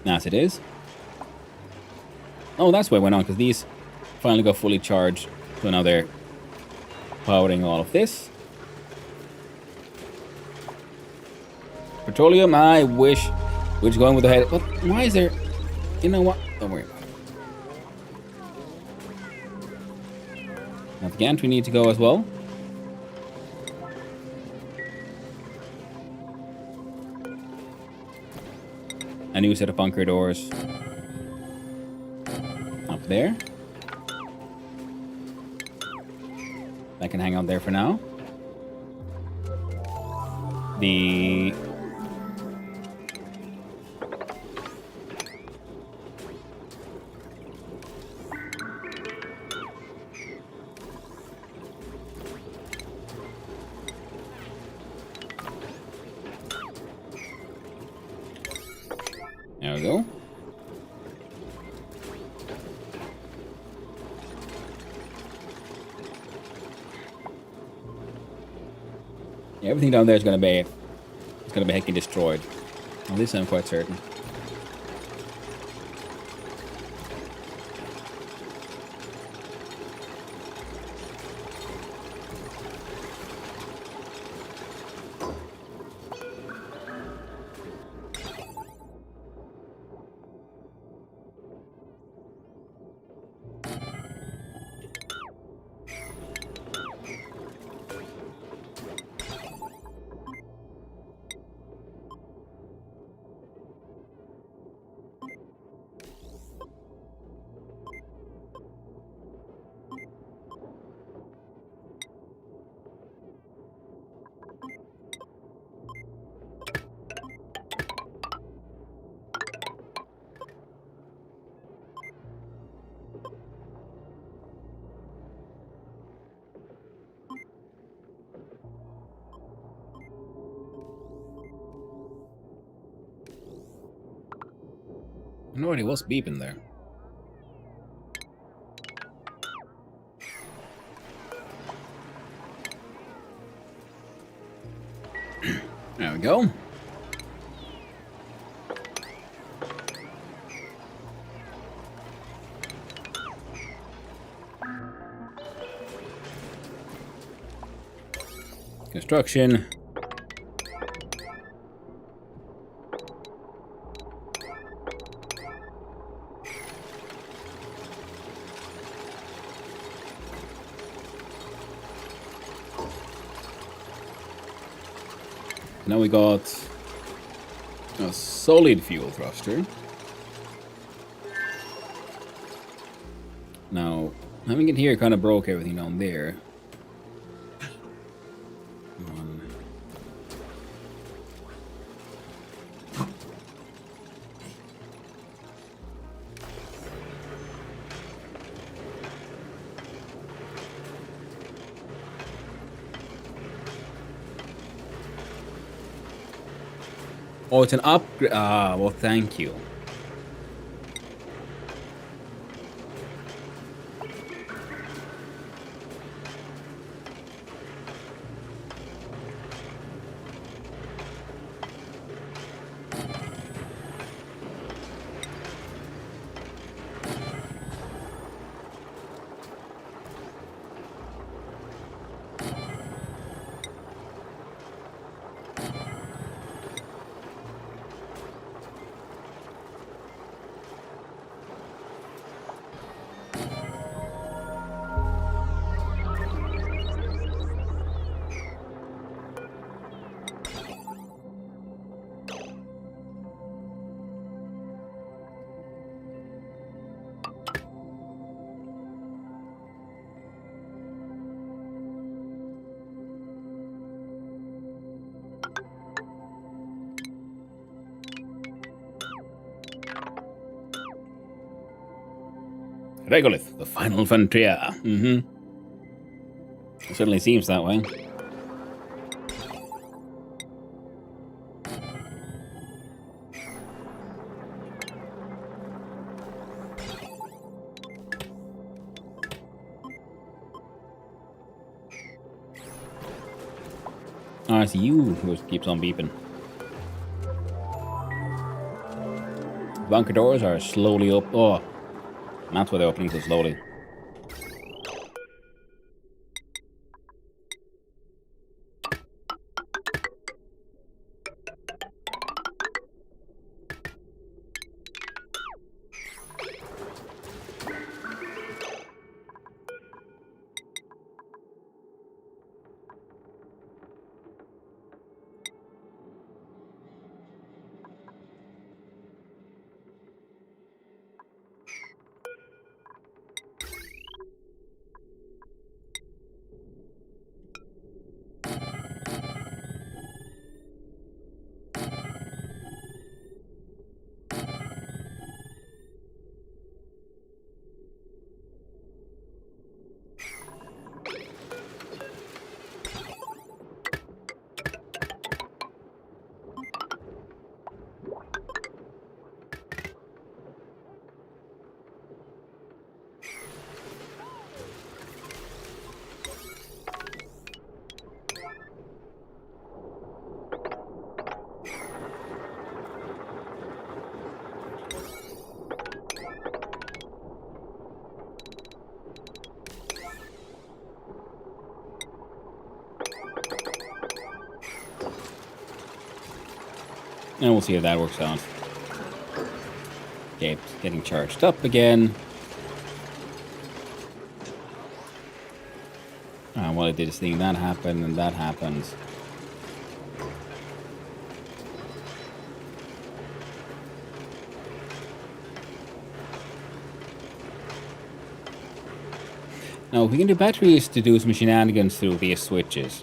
as it is. Oh, that's why it went on, because these finally got fully charged. So now they're powering all of this. Petroleum, I wish. We're just going with the head. But why is there... You know what? Don't worry about it. Now the gantry need to go as well. A new set of bunker doors. Up there. That can hang out there for now. The... There we go. Yeah, everything down there is gonna be heckin' destroyed. At least I'm quite certain. I know it was beeping there. There we go. Construction. Now we got a solid fuel thruster. Now, having it here kind of broke everything down there. Oh, it's an upgrade. Ah, well, thank you. Regolith, the final frontier. It certainly seems that way. Oh, it's you who keeps on beeping. Bunker doors are slowly up. Oh, that's why they're opening so slowly. And we'll see how that works out. Okay, it's getting charged up again. While I did this thing, that happened, and that happens. Now, we can do batteries to do some shenanigans through these switches.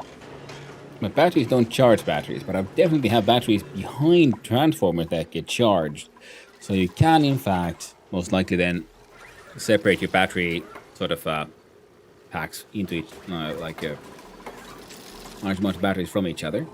But batteries don't charge batteries, but I definitely have batteries behind transformers that get charged. So you can, in fact, most likely then separate your battery sort of packs into each, like a large amount of batteries from each other.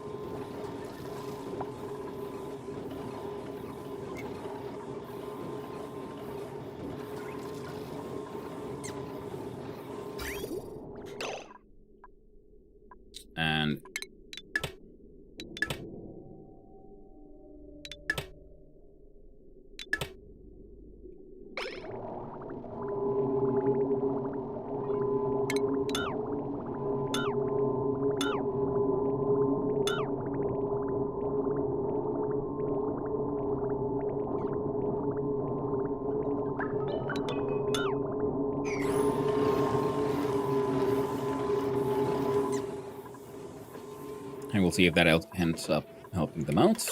And we'll see if that ends up helping them out.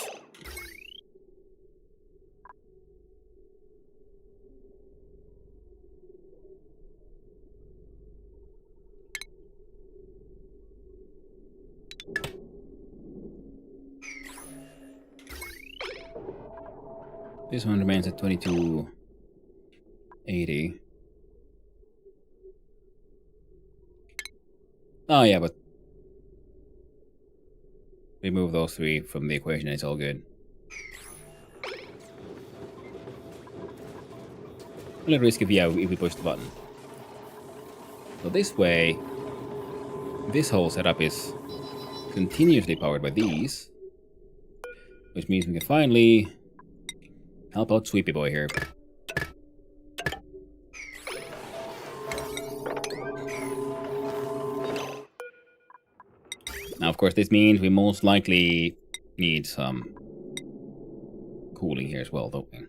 This one remains at 2280. Oh yeah, but remove those three from the equation, it's all good. A little risk if we push the button. So this way, this whole setup is continuously powered by these, which means we can finally help out Sweepy Boy here. Now, of course, this means we most likely need some cooling here as well, don't we?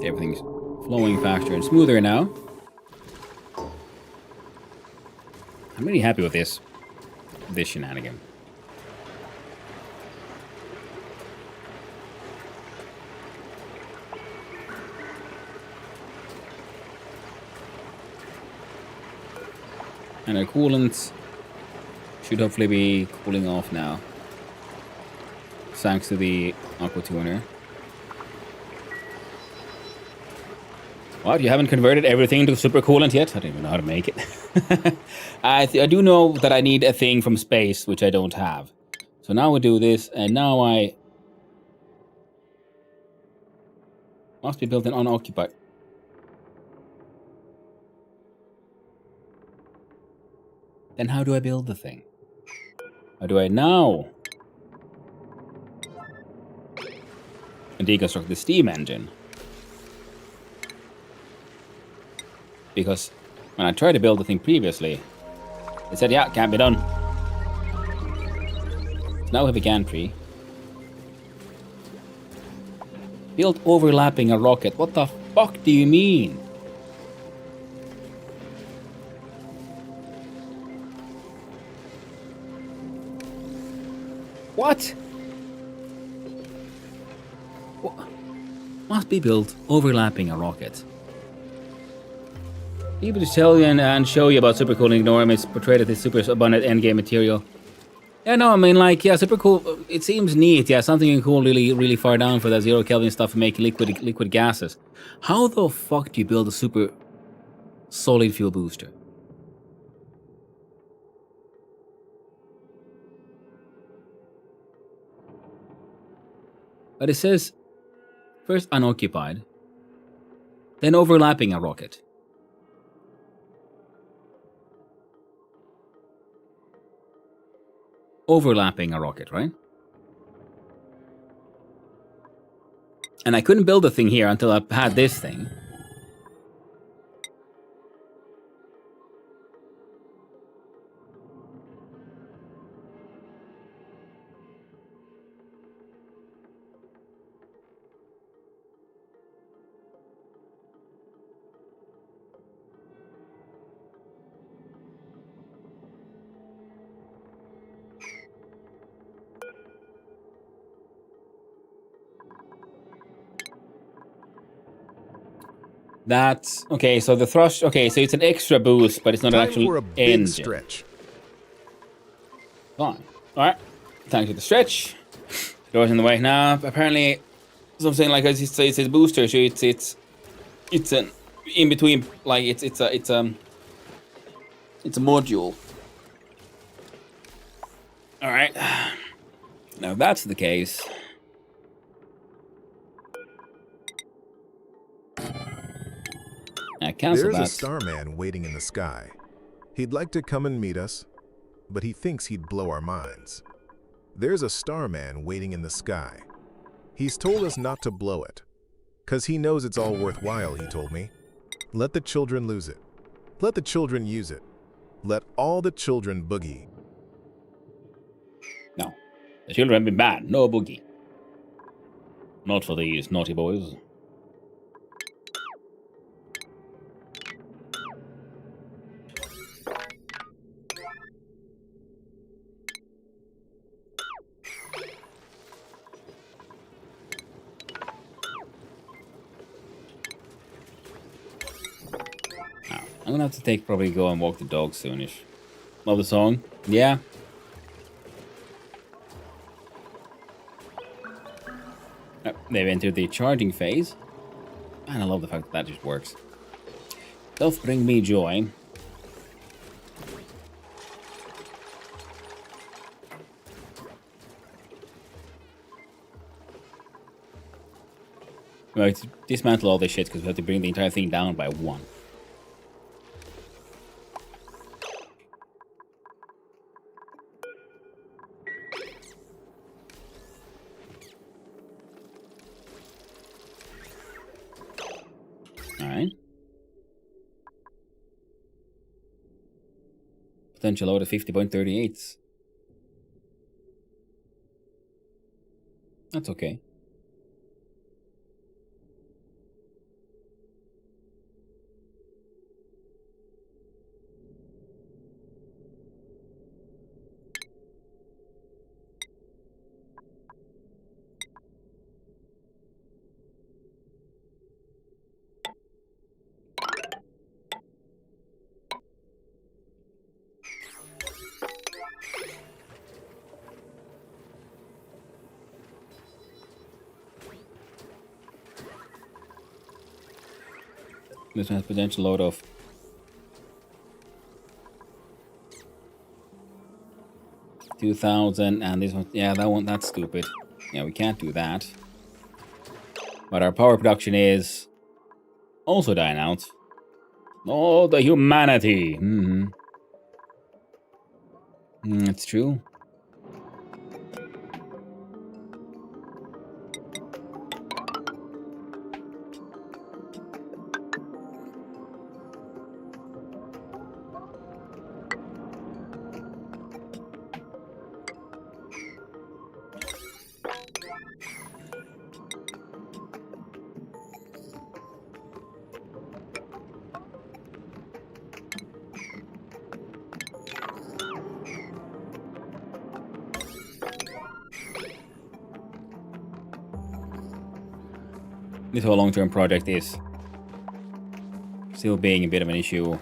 Everything's flowing faster and smoother now. I'm really happy with this shenanigan. And our coolant should hopefully be cooling off now. Thanks to the aqua tuner. What? You haven't converted everything to super coolant yet? I don't even know how to make it. I do know that I need a thing from space, which I don't have. So now we do this, and now I... Must be built in unoccupied. Then how do I build the thing? How do I now deconstruct the steam engine? Because when I tried to build the thing previously, it said, yeah, can't be done. So now we have a gantry. Build overlapping a rocket. What the fuck do you mean? What? Must be built overlapping a rocket. People to tell you and show you about supercool and ignore them. It's portrayed as this super abundant endgame material. Yeah, no, I mean, like, yeah, super cool. It seems neat. Yeah, something you can cool really far down for that 0 Kelvin stuff and make liquid gases. How the fuck do you build a super solid fuel booster? But it says first unoccupied, then overlapping a rocket. Overlapping a rocket, right? And I couldn't build a thing here until I had this thing. That's okay. So the thrust. Okay, so it's an extra boost, but it's not an Time actual for a big engine. stretch. Fine. All right. Thanks for the stretch. Doors in the way now. Apparently, something like as it says booster. So it's an in between. Like it's a module. All right. Now if that's the case. Cancel There's that. a starman waiting in the sky. He'd like to come and meet us, but he thinks he'd blow our minds. There's a starman waiting in the sky. He's told us not to blow it, 'cause he knows it's all worthwhile, he told me. Let the children lose it. Let the children use it. Let all the children boogie. No. The children have been bad. No boogie. Not for these naughty boys. I'm gonna have to probably go and walk the dog soonish. Love the song. Yeah. They've entered the charging phase. And I love the fact that that just works. Doth bring me joy. We have to dismantle all this shit because we have to bring the entire thing down by 1. Alright. Potential load of 50.38. That's okay. This one has potential load of 2,000, and this one, yeah, that's stupid. Yeah, we can't do that. But our power production is also dying out. Oh, the humanity! It's true. This whole long-term project is still being a bit of an issue.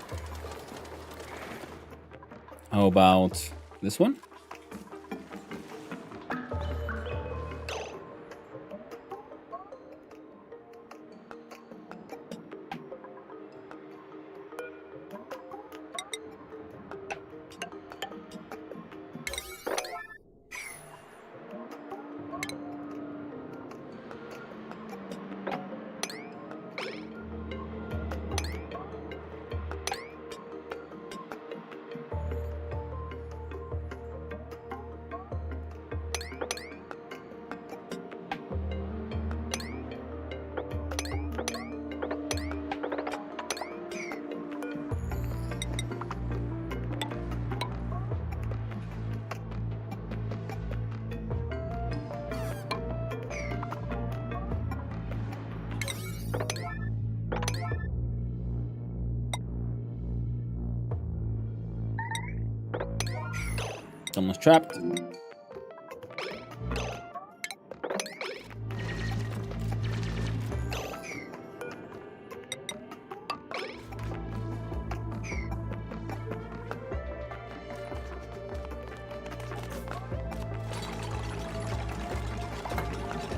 How about this one? Someone's trapped.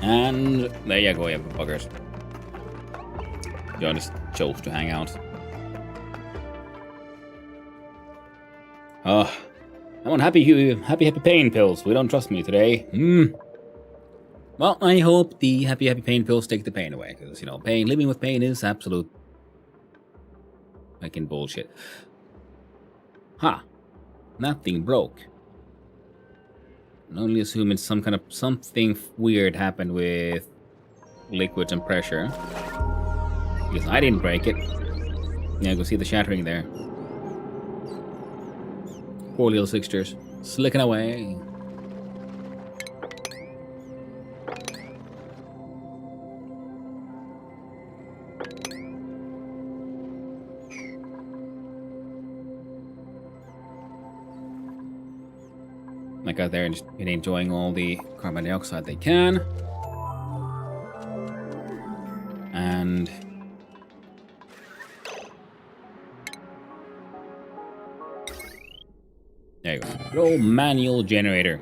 And there you go, you buggers. John just chose to hang out. Oh, I'm on happy pain pills. We don't trust me today. Well, I hope the happy pain pills take the pain away, because, you know, living with pain is absolute fucking bullshit. Ha! That thing broke. I can only assume it's something weird happened with liquids and pressure. Because I didn't break it. Yeah, go see the shattering there. Poor little fixtures. Slicking away. My God, they're just enjoying all the carbon dioxide they can. And there you go. Good old manual generator.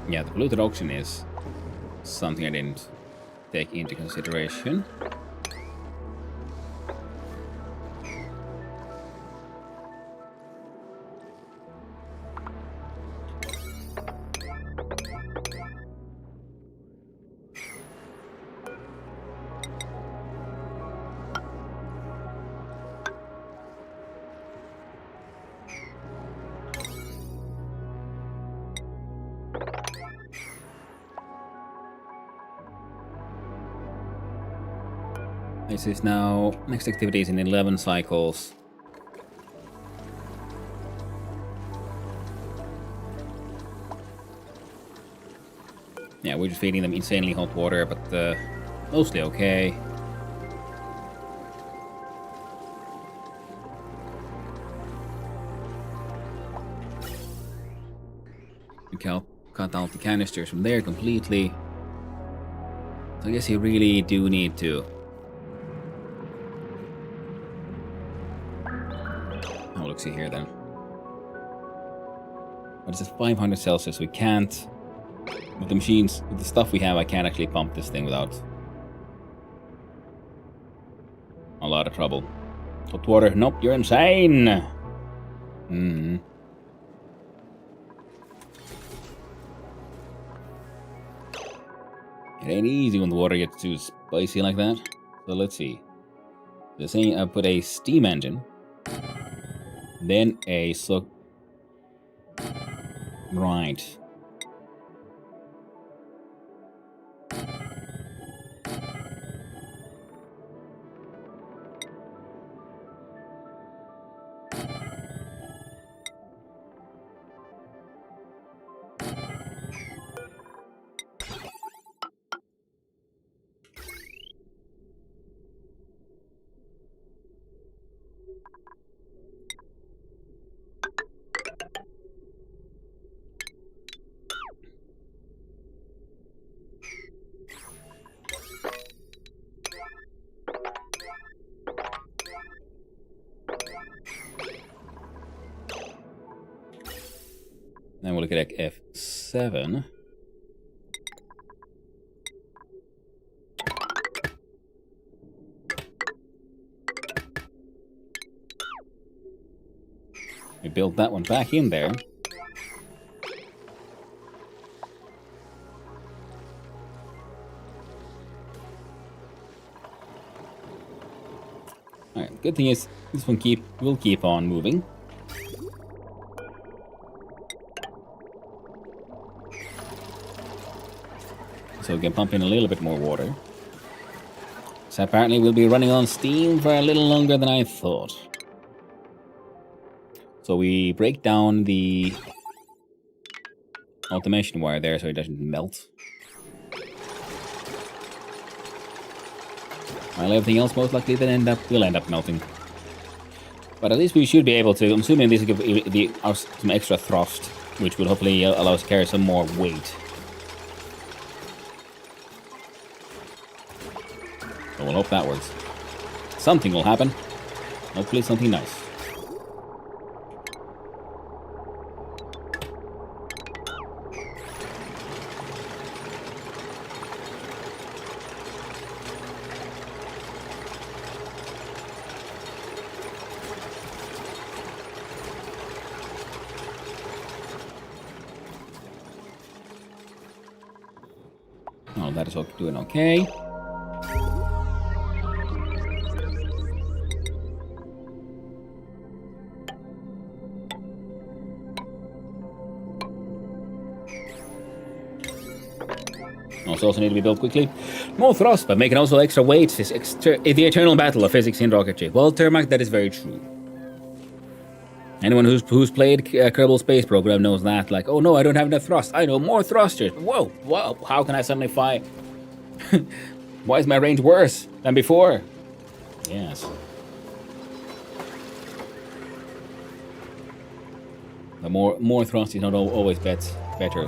Yeah, the polluted oxygen is something I didn't take into consideration. This is now, next activity is in 11 cycles. Yeah, we're just feeding them insanely hot water, but mostly okay. We can cut out the canisters from there completely. So I guess you really do need to. Oh, look, see here then. What is it? 500 Celsius. We can't. With the machines, with the stuff we have, I can't actually pump this thing without a lot of trouble. Hot water. Nope, you're insane. It ain't easy when the water gets too spicy like that. So let's see. They're saying I put a steam engine, then a right. Then we'll look at F7. We built that one back in there. Alright, good thing is this one will keep on moving. So we can pump in a little bit more water. So apparently we'll be running on steam for a little longer than I thought. So we break down the automation wire there so it doesn't melt. While everything else most likely then will end up melting. But at least we should be able to, I'm assuming this will give us some extra thrust, which will hopefully allow us to carry some more weight. So we'll hope that works. Something will happen. Hopefully something nice. Oh, that is doing okay. Also need to be built quickly. More thrust, but making also extra weight is the eternal battle of physics in rocketry. Well, Termac, that is very true. Anyone who's played Kerbal Space Program knows that. Like, oh no, I don't have enough thrust. I know more thrusters. Whoa, whoa, how can I suddenly fly? Why is my range worse than before? Yes. The more thrust is not always better.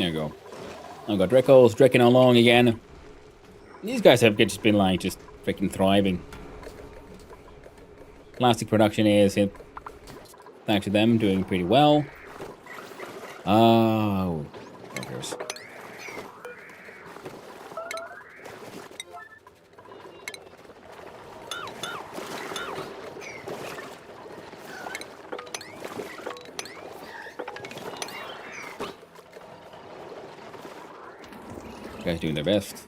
you go. I've got Drekos drekking along again. These guys have just been like just freaking thriving. Plastic production is, thanks to them, doing pretty well. Oh, buggers. Guys doing their best.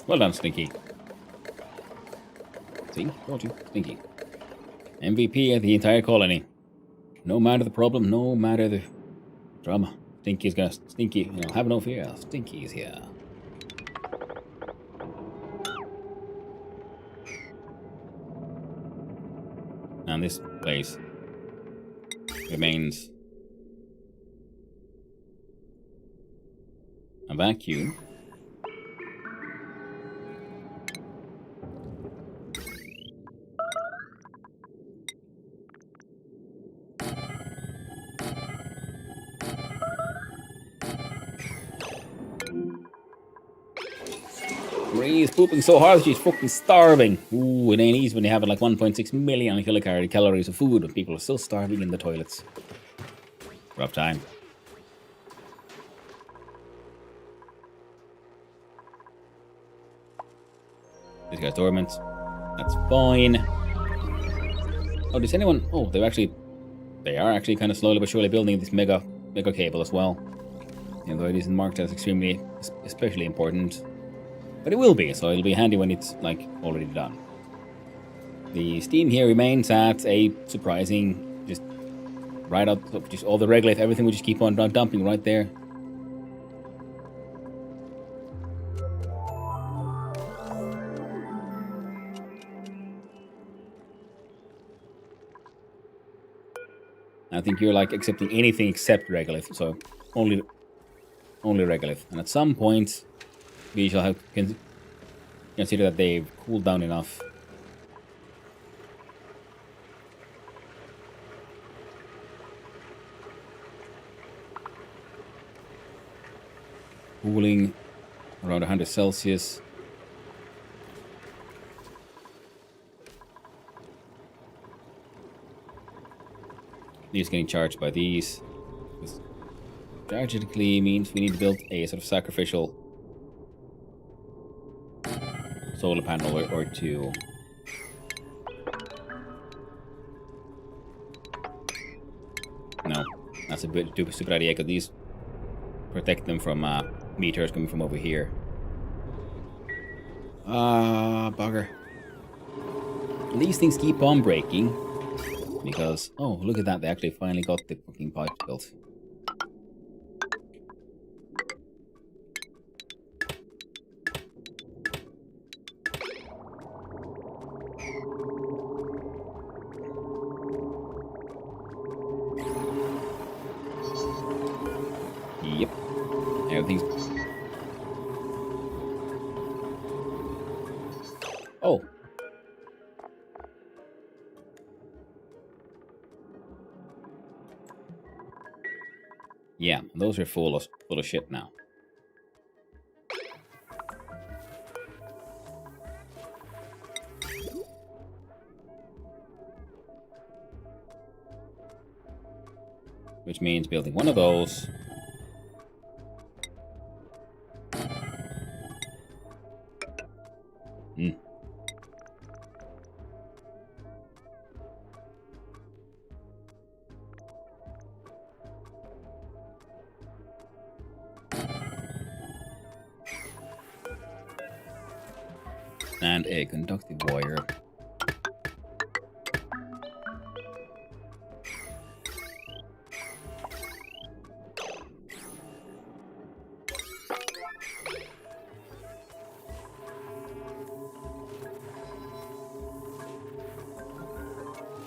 Well done, Stinky. See? Told you. Stinky. MVP of the entire colony. No matter the problem, no matter the drama. Stinky's gonna... Stinky, have no fear. Stinky's here. And this place remains a vacuum. Ray's pooping so hard she's fucking starving. Ooh, it ain't easy when you have like 1.6 million kilocalories of food and people are still starving in the toilets. Rough time. This guy's dormant. That's fine. Oh, does anyone... Oh, they are actually kind of slowly but surely building this mega cable as well. Even though it isn't marked as especially important. But it will be, so it'll be handy when it's, like, already done. The steam here remains at a surprising, just right out, just all the regolith, everything will just keep on dumping right there. I think you're, like, accepting anything except regolith, so only regolith. And at some point, we shall have consider that they've cooled down enough. Cooling around 100 Celsius. These getting charged by these. This tragically means we need to build a sort of sacrificial solar panel or two. No, that's a bit stupid idea because these protect them from meteors coming from over here. Bugger. These things keep on breaking because, oh, look at that, they actually finally got the fucking pipe built. Yep. Everything's... Oh. Yeah, those are full of shit now. Which means building one of those. And a conductive wire.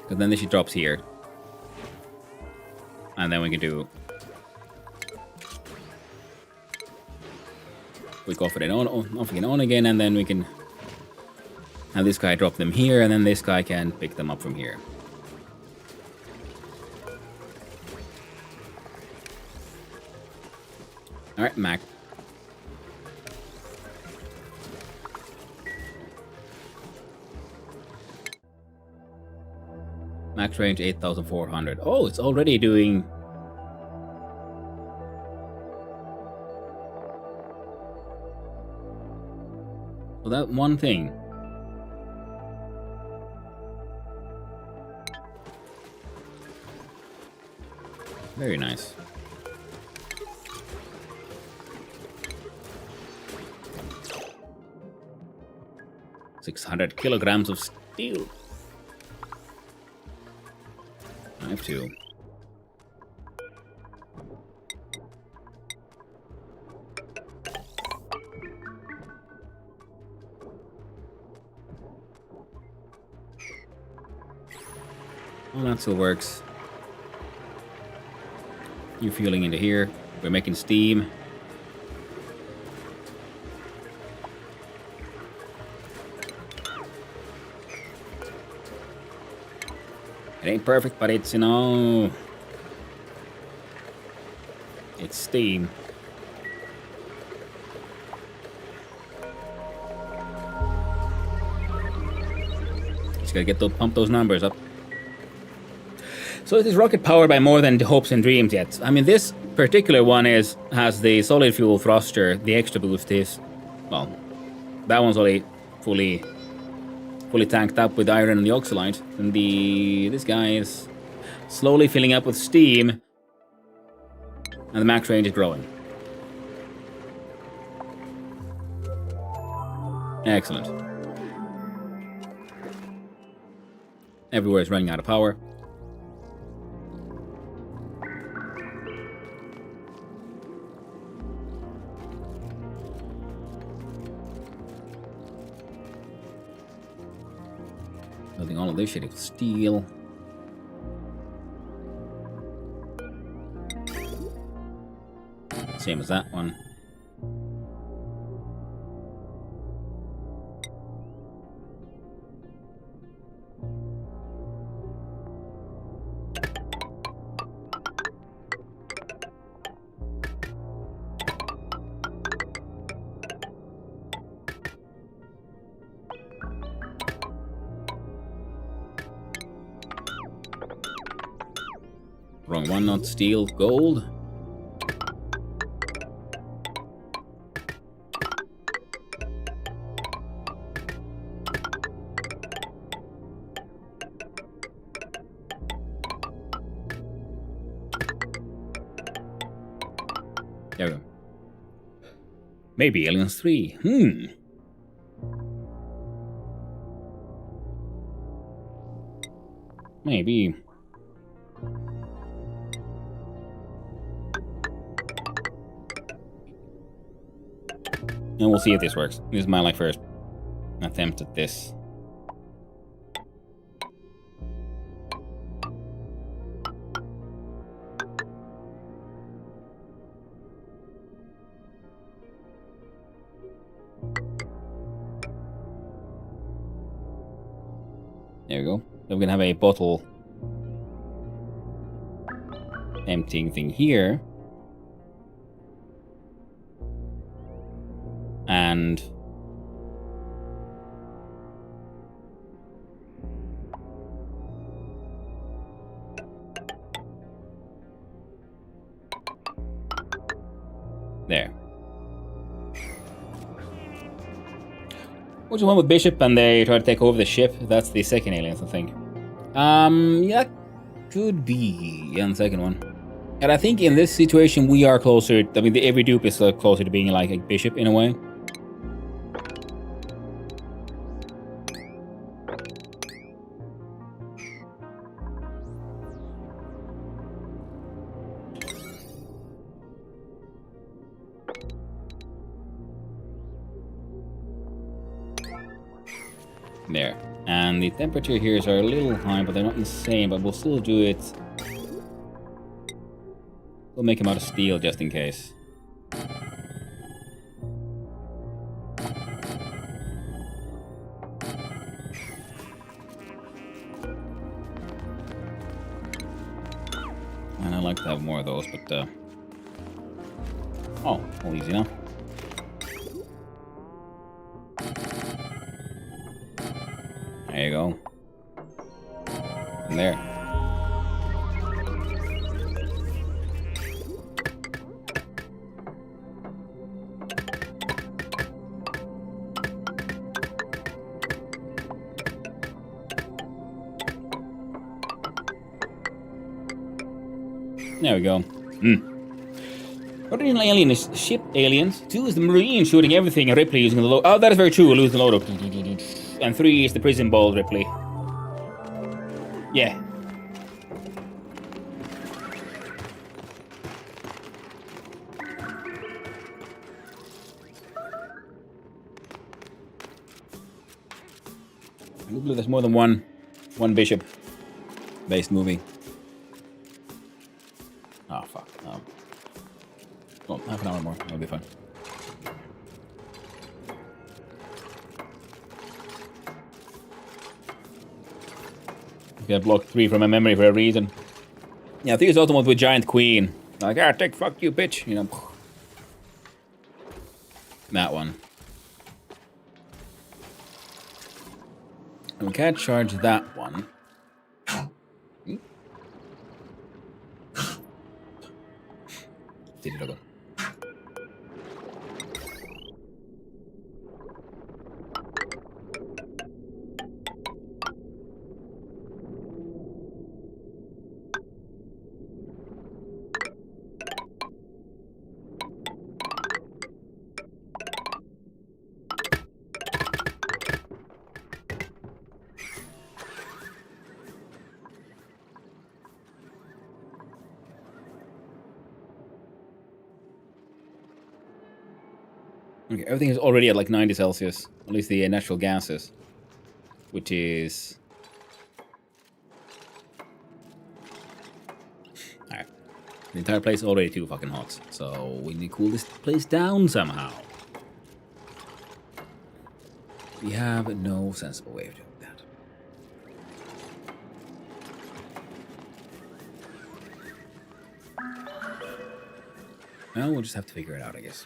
Because then she drops here. And then we can do... We go for it on again, and then we can have this guy drop them here, and then this guy can pick them up from here. Alright, Mac. Max range 8,400. Oh, it's already doing... Well, that one thing. Very nice. 600 kilograms of steel. I have to. Well, that still works. You fueling into here. We're making steam. It ain't perfect, but it's, you know... It's steam. Just gotta get to pump those numbers up. So is this rocket powered by more than hopes and dreams yet? I mean, this particular one has the solid fuel thruster. The extra boost is, well, that one's already fully tanked up with iron and the oxalite. And this guy is slowly filling up with steam, and the max range is growing. Excellent. Everywhere is running out of power. Building all of this shit with steel. Same as that one. Wrong one, not steel, gold. There we go. Maybe Aliens 3. Maybe. And we'll see if this works. This is my first attempt at this. There we go. Then we're gonna have a bottle emptying thing here. And there. Which one with Bishop and they try to take over the ship? That's the second Aliens, I think. Yeah, could be. Yeah, the second one. And I think in this situation we are closer. I mean, every dupe is closer to being like a Bishop in a way. There. And the temperature here is a little high, but they're not insane, but we'll still do it. We'll make them out of steel just in case. And I like to have more of those, but oh, all easy now. There you go. And there. There we go. Original alien is ship aliens. 2 is the marine shooting everything, and Ripley using the load. Oh, that is very true. Lose the load. And 3 is the prison ball, Ripley. Yeah. I do believe there's more than one bishop based movie. Oh fuck. Well, half an hour more. That'll be fine. I blocked 3 from my memory for a reason. Yeah, I think it's ultimate with Giant Queen. Like, take fuck you, bitch. You know. That one. And we can't charge that one. Did it go? Okay, everything is already at like 90 Celsius. At least the natural gases. Which is... Alright. The entire place is already too fucking hot. So we need to cool this place down somehow. We have no sensible way of doing that. Well, we'll just have to figure it out, I guess.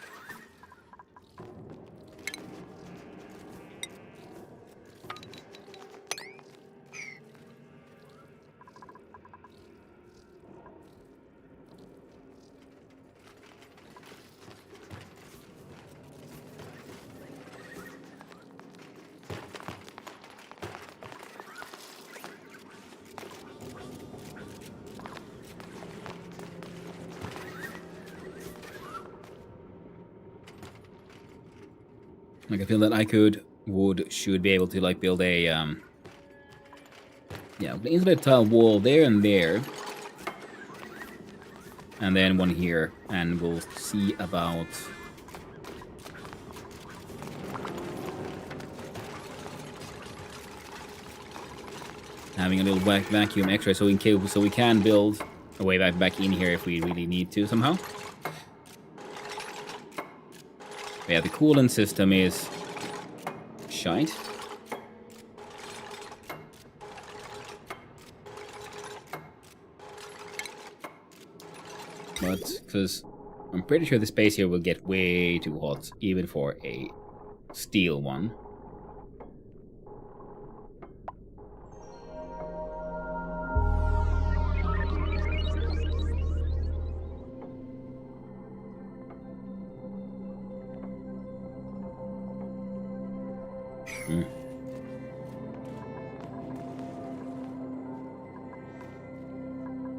Like, I feel that I should be able to, like, build a, yeah, insulated tile wall there and there. And then one here. And we'll see about... having a little vacuum extra so we can build a way back in here if we really need to somehow. Yeah, the coolant system is shite. But, because I'm pretty sure the space here will get way too hot, even for a steel one.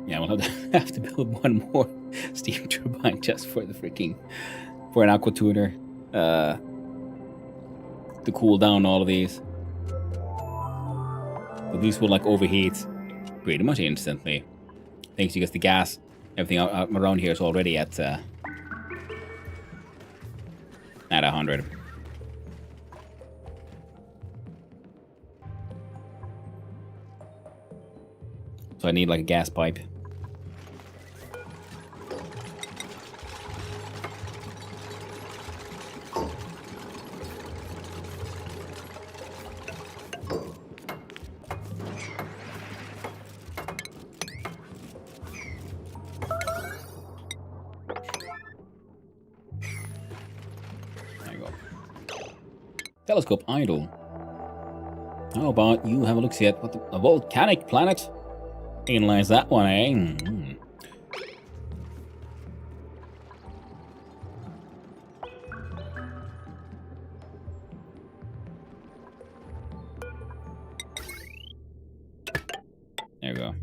Yeah, we'll have to build one more steam turbine just for the for an aqua tuner to cool down all of these. But these will like overheat pretty much instantly, thanks because the gas, everything out around here is already at 100. So I need like a gas pipe. There you go. Telescope idle. How about you have a look see at what a volcanic planet? Analyze that one, eh? Mm. There we go.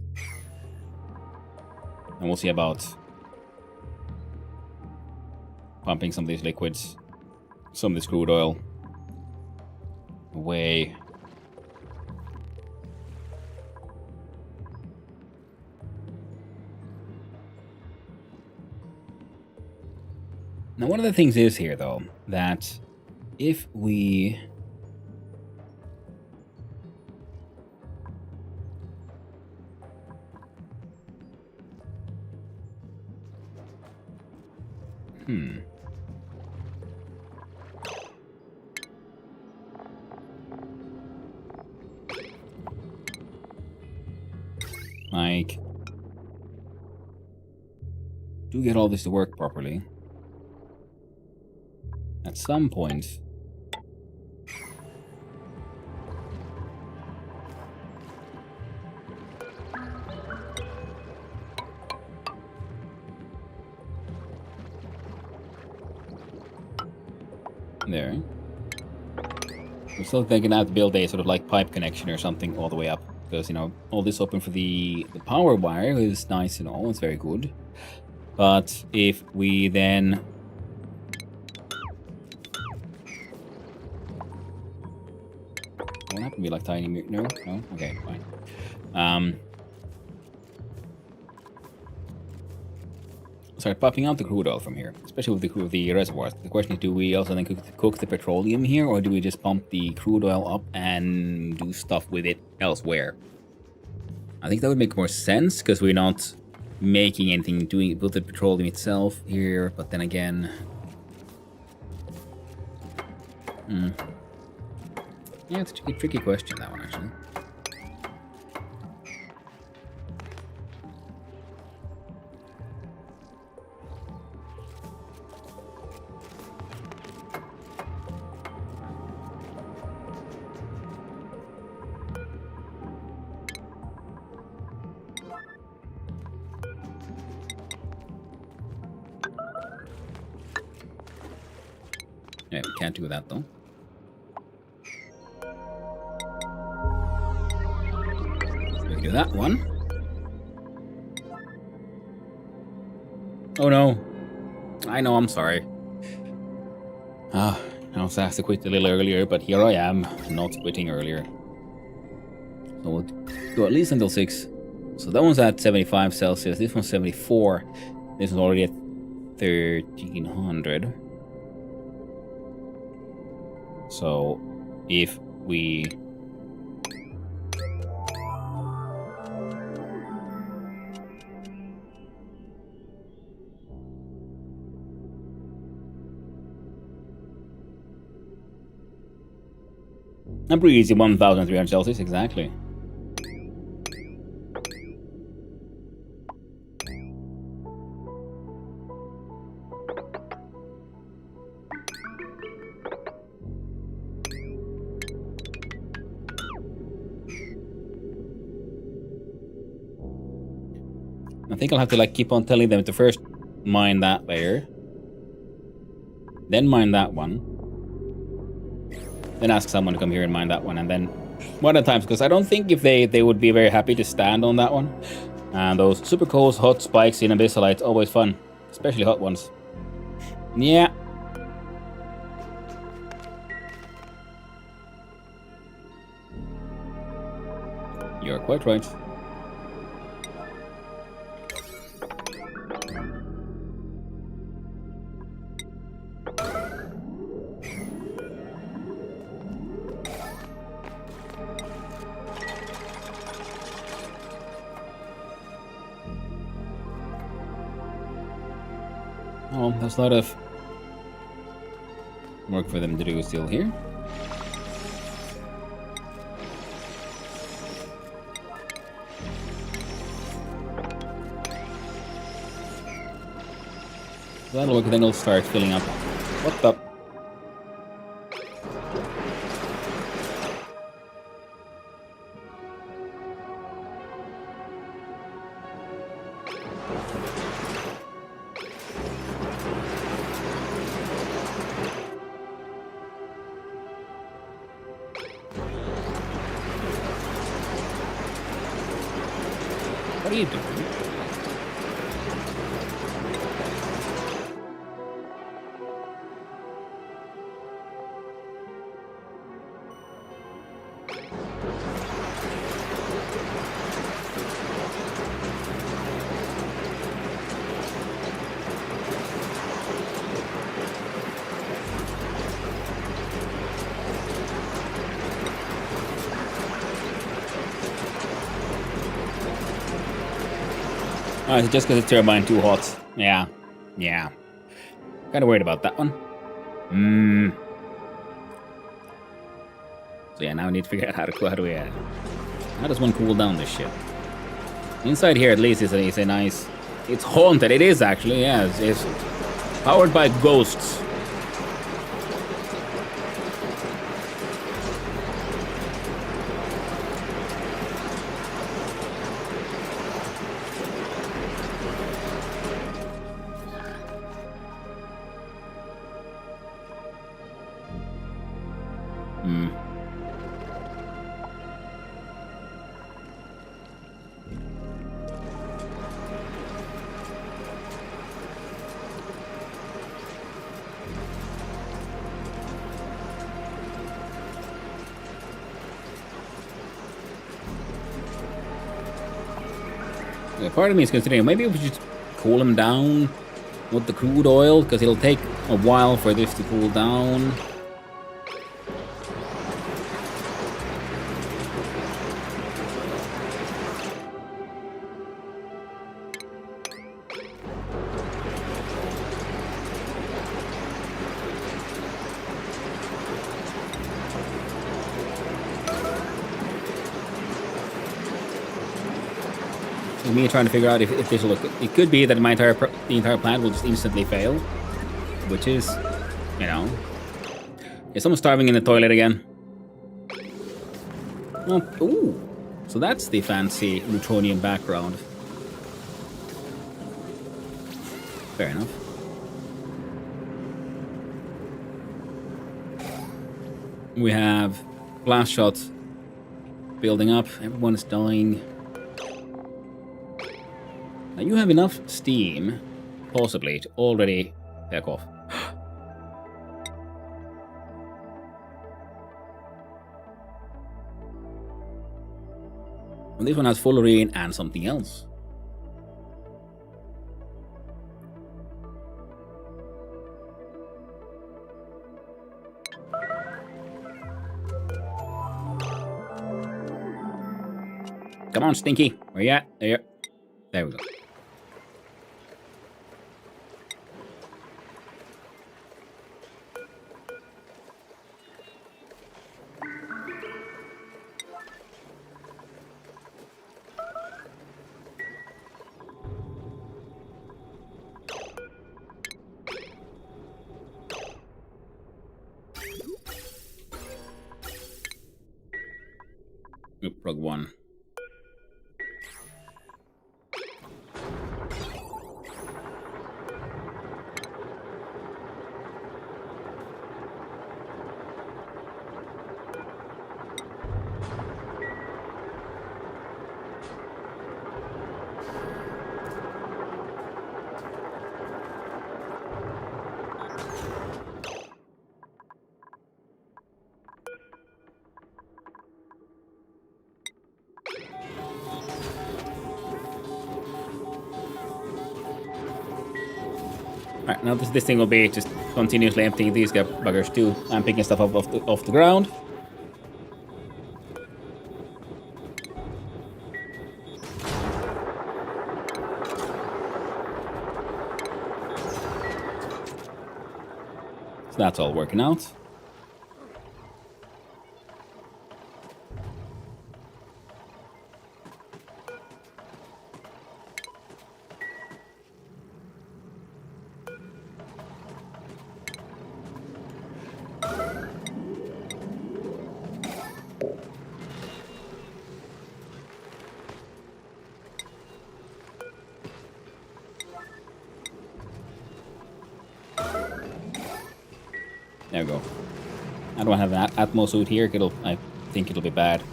And we'll see about pumping some of these liquids, some of this crude oil away. Now, one of the things is here, though, that if we... Like... do get all this to work properly. At some point... there. I'm still thinking I have to build a sort of like pipe connection or something all the way up. Because, you know, all this open for the power wire is nice and all, it's very good. But if we then... won't have to be like tiny... no? No? Okay, fine. Start popping out the crude oil from here, especially with the reservoirs. The question is, do we also then cook the petroleum here, or do we just pump the crude oil up and do stuff with it elsewhere? I think that would make more sense, because we're not making anything doing with the petroleum itself here, but then again... yeah, it's a tricky question, that one, actually. Yeah, we can't do that, though. We do that one. Oh no. I know, I'm sorry. I was asked to quit a little earlier, but here I am, not quitting earlier. So we'll go at least until 6. So that one's at 75 Celsius, this one's 74. This one's already at 1300. So, if we... I'm pretty easy, 1300 Celsius, exactly. I think I'll have to like keep on telling them to first mine that layer, then mine that one, then ask someone to come here and mine that one, and then one at a time, because I don't think if they would be very happy to stand on that one. And those super cool hot spikes in Abyssalites, always fun, especially hot ones. Yeah. You're quite right. Oh, there's a lot of work for them to do still here. That'll work, then it'll start filling up. What the? What are you doing? Oh, it's just because the turbine too hot. Yeah. Yeah. Kinda worried about that one. So yeah, now we need to figure out how does one cool down this ship? Inside here at least is a nice... It's haunted, it is actually, yeah. It's powered by ghosts. Yeah, part of me is considering maybe we should cool him down with the crude oil, because it'll take a while for this to cool down. Me trying to figure out if this will look. It could be that the entire plant will just instantly fail, which is, you know, is someone starving in the toilet again? Oh, ooh, so that's the fancy Newtonian background. Fair enough. We have blast shots building up. Everyone is dying. Now you have enough steam, possibly, to already back off. And this one has fullerene and something else. Come on, Stinky. Where you at? There. There we go. Oop, plug one. Alright, now this thing will be just continuously emptying these buggers too, and picking stuff up off the ground. that's all working out. There we go. I don't have an Atmos suit here. I think it'll be bad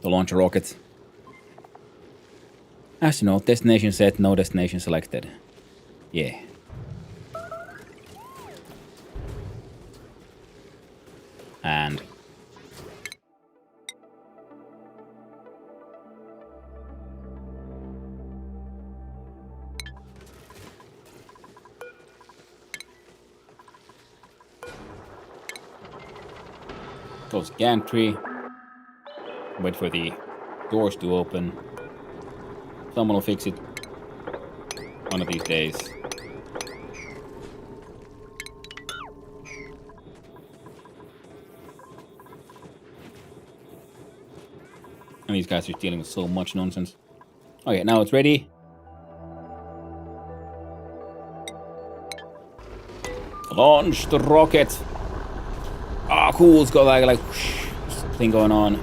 to launch a rocket. As you know, destination set, no destination selected. Yeah. And close the gantry. Wait for the doors to open. Someone will fix it one of these days. And these guys are dealing with so much nonsense. Okay, now it's ready. Launch the rocket. Ah, cool. It's got like whoosh, thing going on.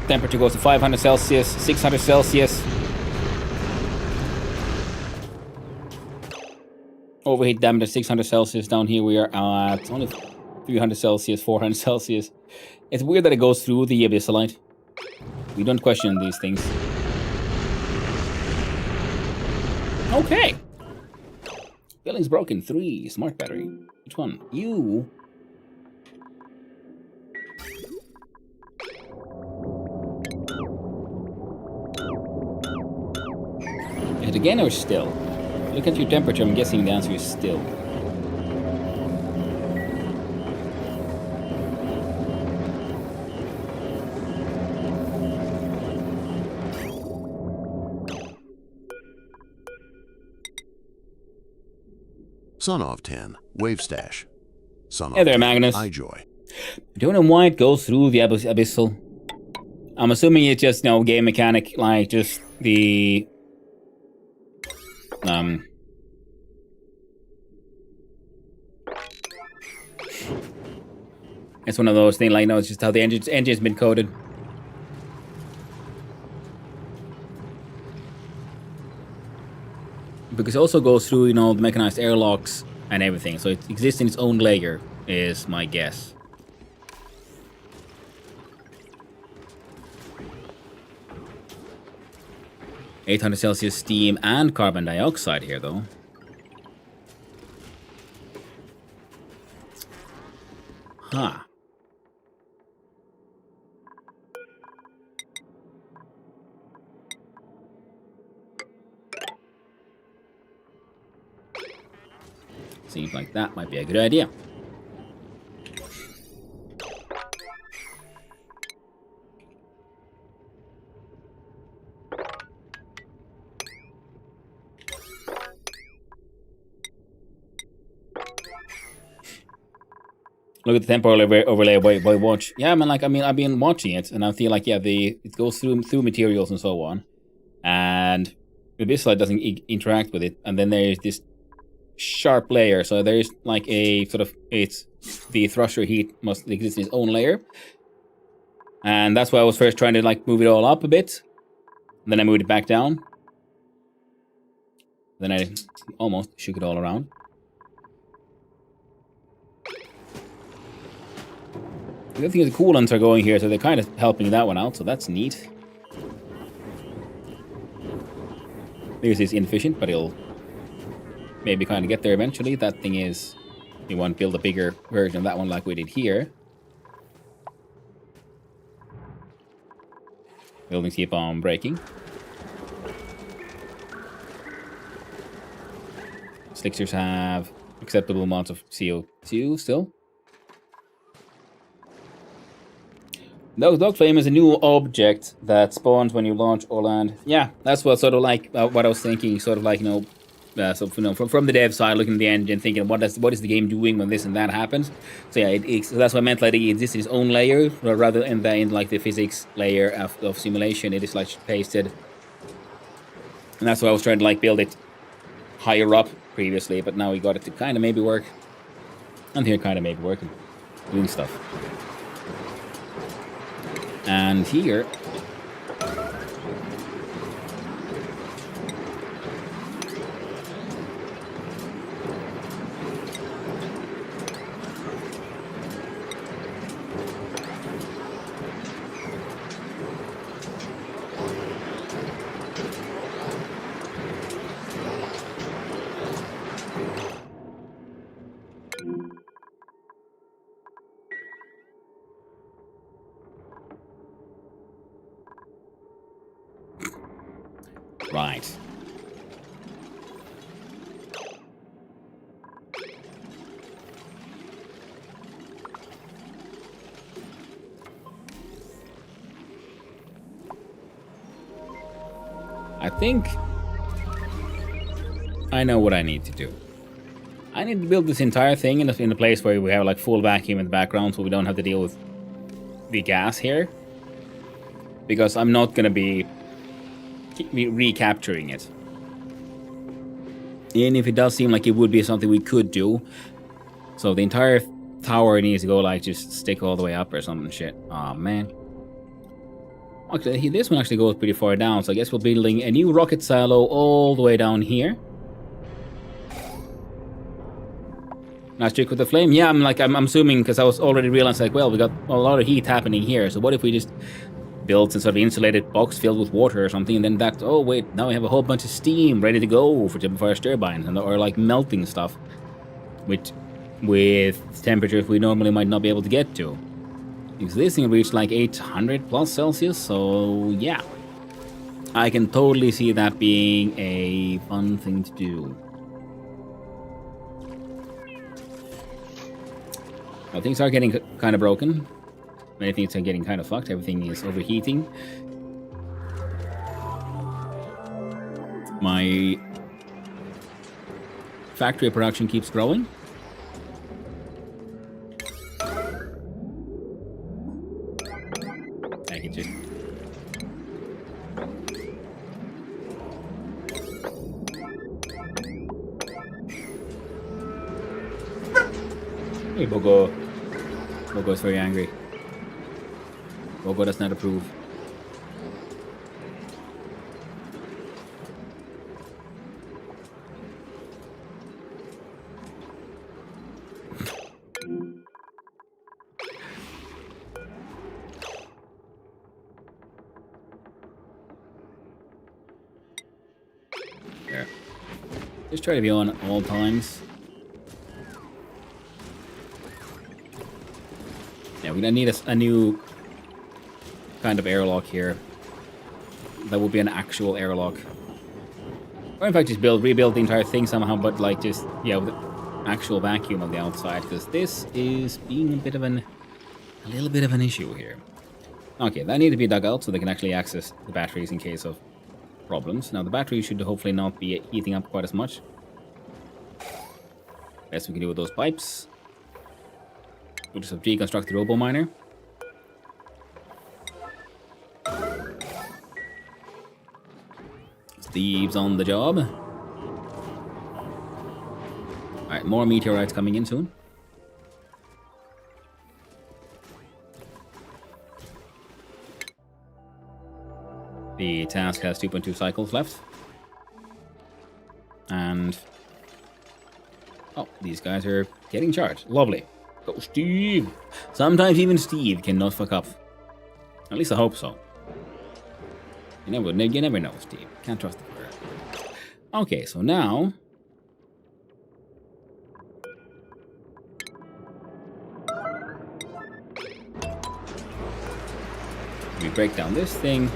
Temperature goes to 500 Celsius, 600 Celsius. Overheat damage at 600 Celsius. Down here we are at only 300 Celsius, 400 Celsius. It's weird that it goes through the abyssalite. We don't question these things. Okay. Building's broken. 3. Smart battery. Which one? You. Is it again or still? Look at your temperature. I'm guessing the answer is still. Son of 10, Wave Stash. Son Hey of there, 10, Magnus. iJoy. I don't know why it goes through the abyssal. I'm assuming it's just, game mechanic, like just the... It's one of those things, like, it's just how the engine's been coded. Because it also goes through, the mechanized airlocks and everything. So it exists in its own layer, is my guess. (800 Celsius steam and carbon dioxide here, though. Huh. Seems like that might be a good idea. Look at the temporal overlay by watch. Yeah, man, I've been watching it, and I feel like, it goes through materials and so on, and the Abyssal doesn't interact with it, and then there's this sharp layer, so there's like a sort of, it's the thruster heat must exist in its own layer, and that's why I was first trying to move it all up a bit, and then I moved it back down, then I almost shook it all around. The other thing is the coolants are going here, so they're kind of helping that one out, so that's neat. This is inefficient, but it'll maybe kind of get there eventually. That thing is, you want to build a bigger version of that one like we did here. Buildings keep on breaking. Slicksters have acceptable amounts of CO2 still. Dog flame is a new object that spawns when you launch or land. Yeah, that's what sort of what I was thinking. Sort of So from the dev side, looking at the engine, thinking what is the game doing when this and that happens. So yeah, so that's what I meant. Like it exists in its own layer, rather than in like the physics layer of simulation. It is like pasted, and that's why I was trying to like build it higher up previously. But now we got it to kind of maybe work, and here kind of maybe working, doing stuff. And here. Right. I think I know what I need to do. I need to build this entire thing in a place where we have like full vacuum in the background, so we don't have to deal with the gas here. Because I'm not gonna be recapturing it. And if it does seem like it would be something we could do, so the entire tower needs to go like just stick all the way up or something shit. Aw, man. Okay, this one actually goes pretty far down, so I guess we're building a new rocket silo all the way down here. Nice trick with the flame. Yeah, I'm assuming, because I was already realizing like, well, we got a lot of heat happening here, so what if we just built some sort of insulated box filled with water or something, and then that, oh wait, now we have a whole bunch of steam ready to go for our turbines, or like melting stuff, which with temperatures we normally might not be able to get to. Because this thing reached like 800 plus Celsius, so yeah. I can totally see that being a fun thing to do. Well, things are getting kind of broken. Many things are getting kind of fucked. Everything is overheating. My factory production keeps growing. I can just... Hey, Bogo. Bogo is very angry. Bogo does not approve. There. Just try to be on at all times. Yeah, we're gonna need a new kind of airlock here. That would be an actual airlock. Or in fact just rebuild the entire thing somehow, but like just, yeah, with actual vacuum on the outside, because this is being a little bit of an issue here. Okay, that need to be dug out so they can actually access the batteries in case of problems. Now the batteries should hopefully not be heating up quite as much. Best we can do with those pipes. We'll just deconstruct the robo miner. Steve's on the job. Alright, more meteorites coming in soon. The task has 2.2 cycles left. And... oh, these guys are getting charged. Lovely. Go, Steve! Sometimes even Steve cannot fuck up. At least I hope so. You never know, Steve. Can't trust the bird. Okay, so now... we break down this thing.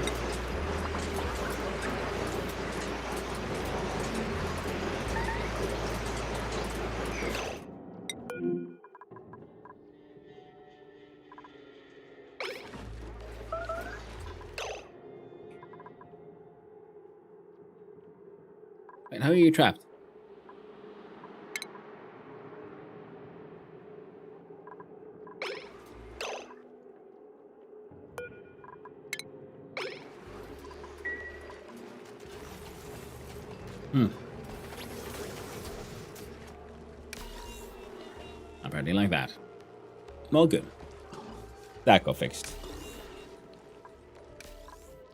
Wait, how are you trapped? Apparently like that. Well, good. That got fixed.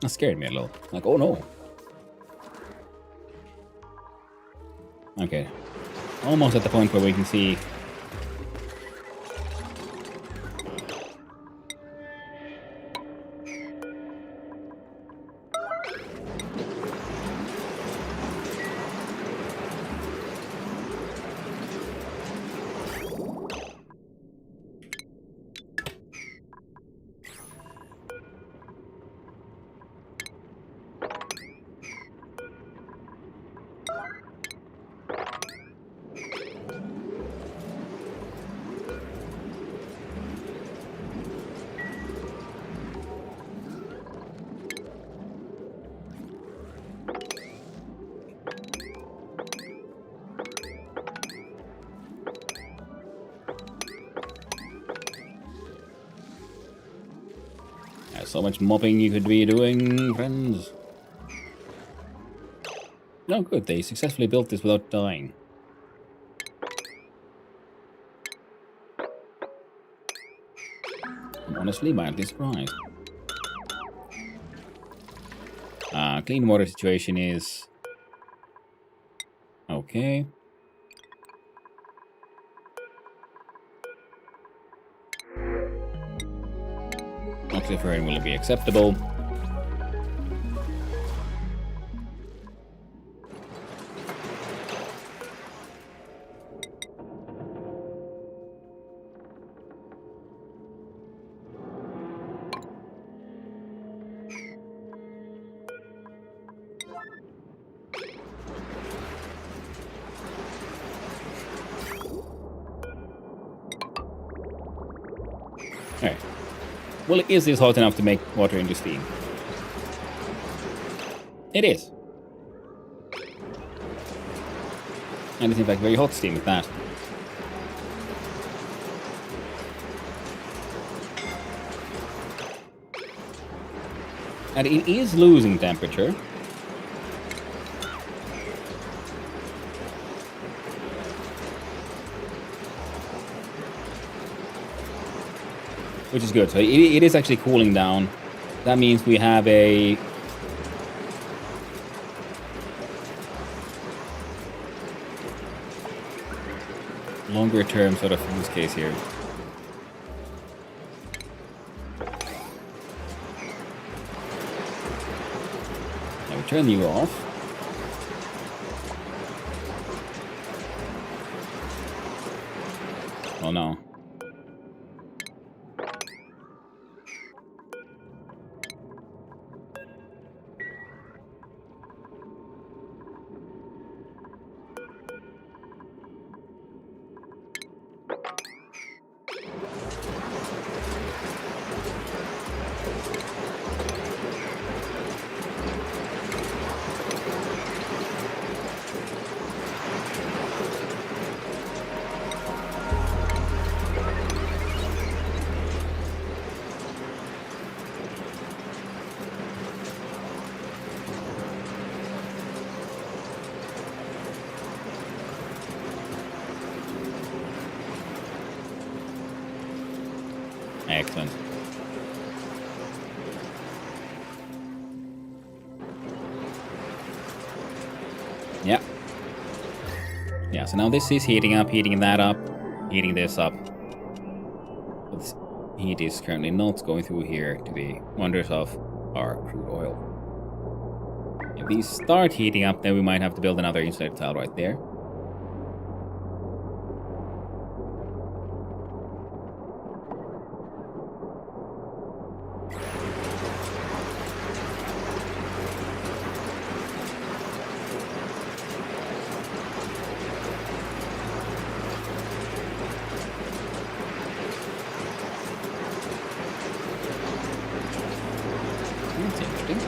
That scared me a little. Like, oh no. Okay. Almost at the point where we can see... There's so much mopping you could be doing, friends. No, good. They successfully built this without dying. I'm honestly mildly surprised. Clean water situation is... okay. Oxyferrin will be acceptable. Alright. Well, is this hot enough to make water into steam? It is. And it's in fact very hot steam with that. And it is losing temperature. Which is good. So it is actually cooling down. That means we have a... longer term sort of use case here. Now we turn you off. Oh no. Excellent. Yeah. Yeah, so now this is heating up, heating that up, heating this up. But this heat is currently not going through here to the wonders of our crude oil. If these start heating up, then we might have to build another insulated tile right there. That's interesting.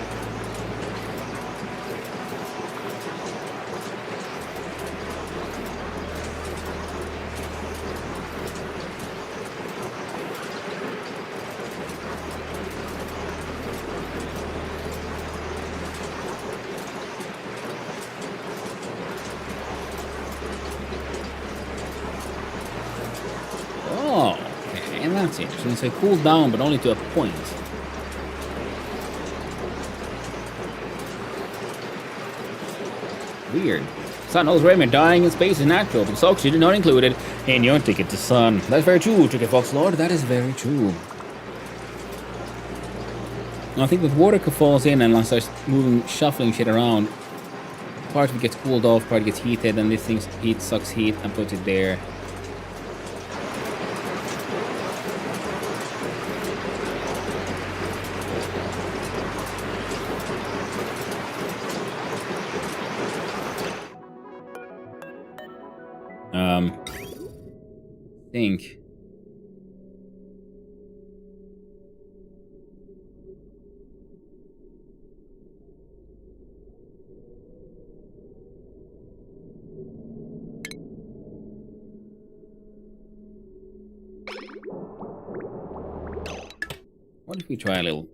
That's interesting. So it cooled down, but only to a point. Weird. Sun knows Raymond dying in space is natural, because oxygen not included in your ticket to Sun. That's very true, Tricky Fox Lord. That is very true. I think if water falls in and starts moving, shuffling shit around, part of it gets cooled off, part gets heated, and this thing sucks heat and puts it there. Think. What if we try a little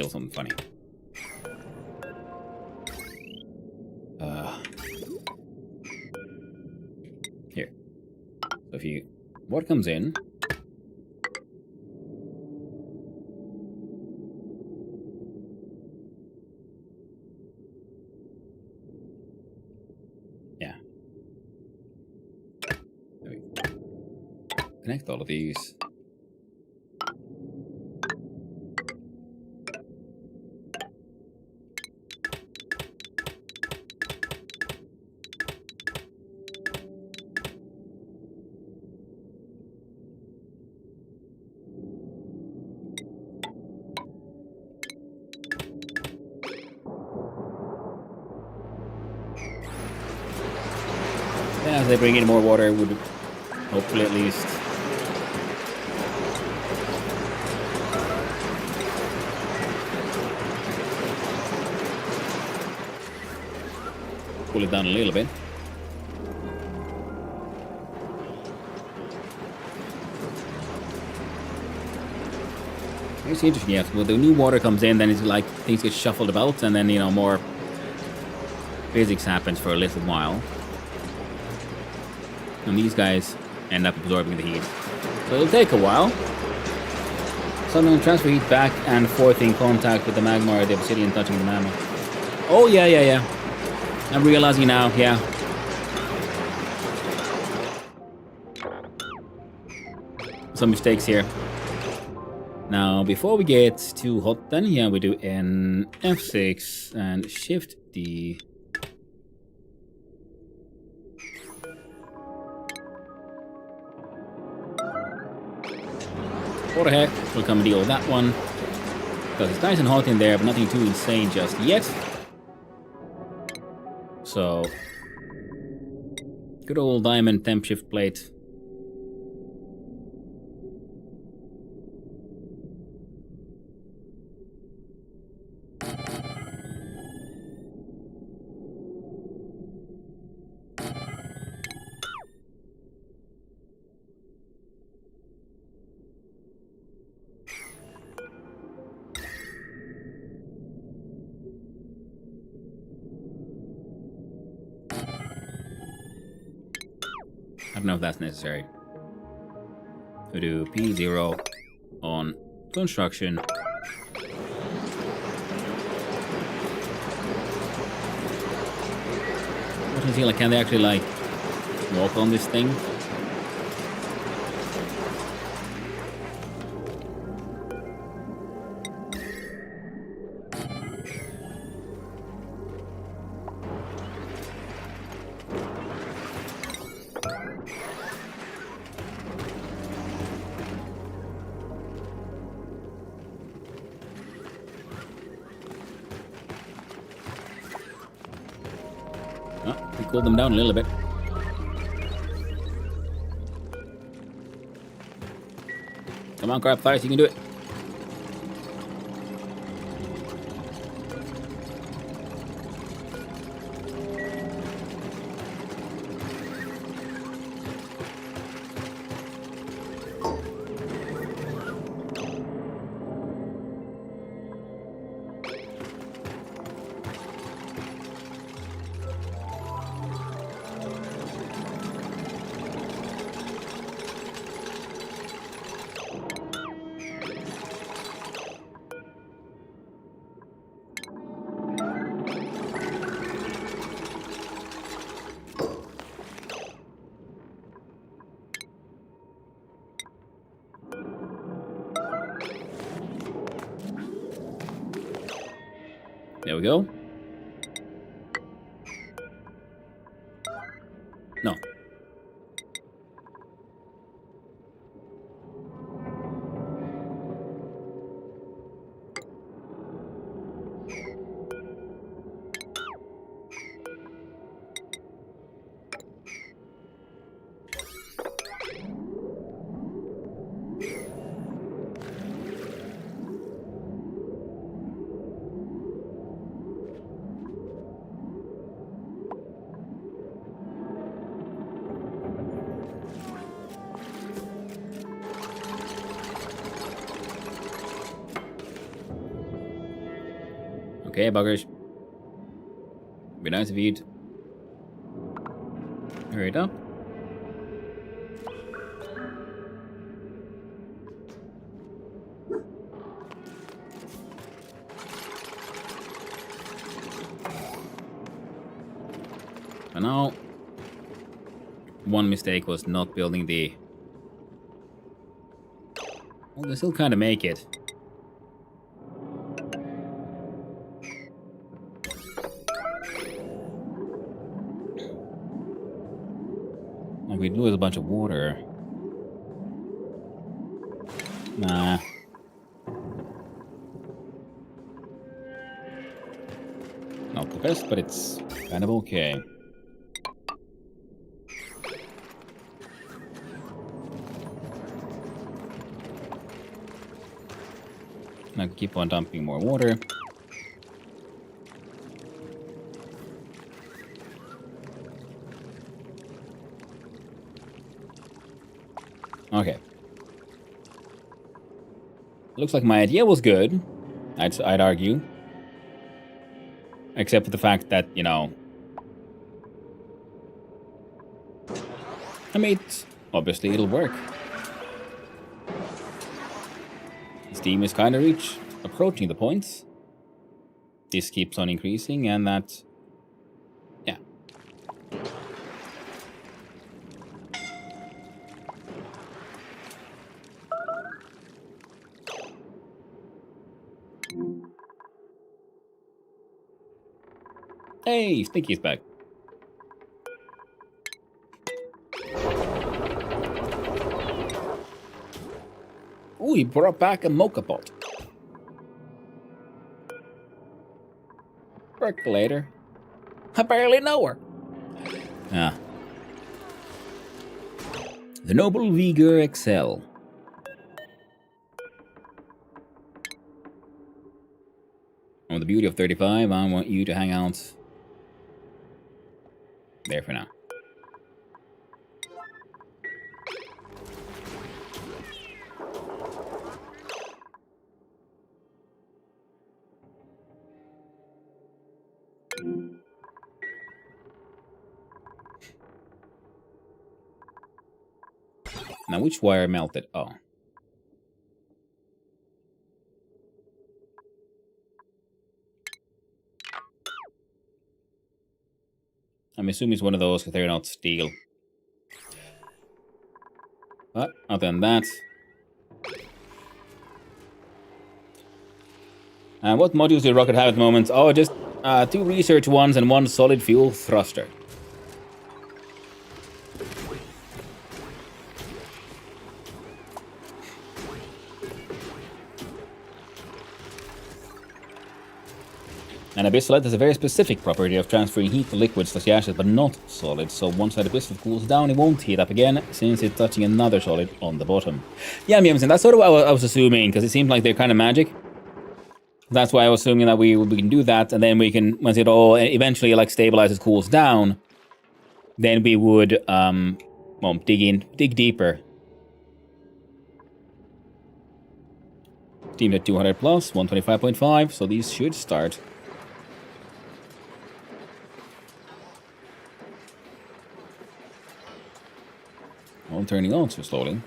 something funny? Here. So if what comes in? Yeah. There we go. Connect all of these. As they bring in more water, would hopefully at least cool it down a little bit. It's interesting, yes. When the new water comes in, then it's like things get shuffled about, and then more physics happens for a little while. And these guys end up absorbing the heat. So it'll take a while. Suddenly transfer heat back and forth in contact with the magma or the obsidian touching the magma. Oh, yeah. I'm realizing now, yeah. Some mistakes here. Now, before we get too hot then, we do an F6 and Shift D. What the heck? We'll come and deal with that one. Because it's nice and hot in there, but nothing too insane just yet. So, good old diamond temp shift plate. I don't know if that's necessary. We do P0 on construction. What do you feel like? Can they actually walk on this thing? We cooled them down a little bit. Come on, crab thighs, you can do it. There we go. No. Okay, buggers. Be nice if you'd hurry it up. And now, one mistake was not building the... Well, they still kind of make it. Like we lose a bunch of water. Nah. Not the best, but it's kind of okay. I keep on dumping more water. Okay. Looks like my idea was good. I'd argue. Except for the fact that, you know... I mean, obviously it'll work. Steam is kind of approaching the points. This keeps on increasing, and that... Yeah. Hey, Stinky's back. Ooh, he brought back a mocha pot. Percolator. I barely know her. Ah. The Noble Vigor XL. On the beauty of 35, I want you to hang out there for now. Now, which wire melted? Oh. I'm assuming it's one of those because they're not steel. But, other than that... what modules do Rocket have at the moment? Oh, just 2 research ones and 1 solid fuel thruster. And Abyssal has a very specific property of transferring heat to liquids slash gases, but not solids. So once that Abyssal cools down, it won't heat up again, since it's touching another solid on the bottom. Yeah, Miamson, that's sort of what I was assuming, because it seems like they're kind of magic. That's why I was assuming that we can do that, and then we can, once it all eventually like stabilizes, cools down, then we would well, dig deeper. Steamed at 200 plus, 125.5, so these should start. All turning on so slowly.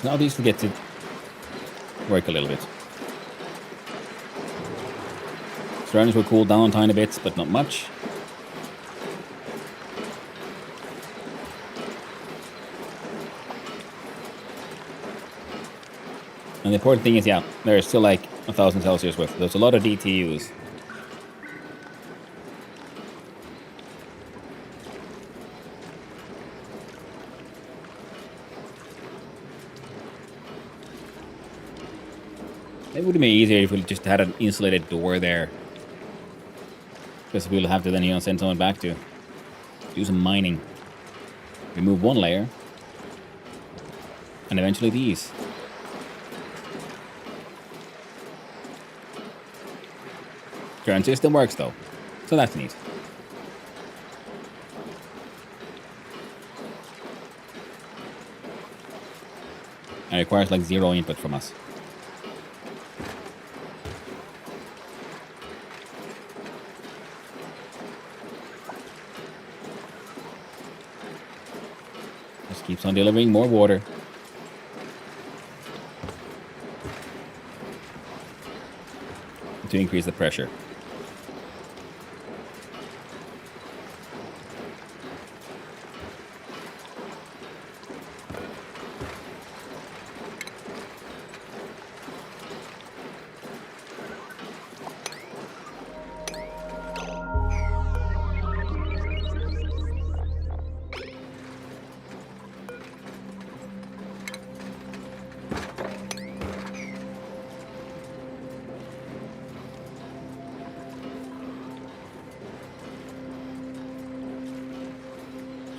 So now these will get to work a little bit. Surroundings will cool down a tiny bit, but not much. And the important thing is, yeah, there's still like 1,000 Celsius worth. There's a lot of DTUs. It would be easier if we just had an insulated door there. Because we'll have to then, you know, send someone back to do some mining. Remove one layer. And eventually these. Current system works though. So that's neat. It requires like 0 input from us. Just keeps on delivering more water. To increase the pressure.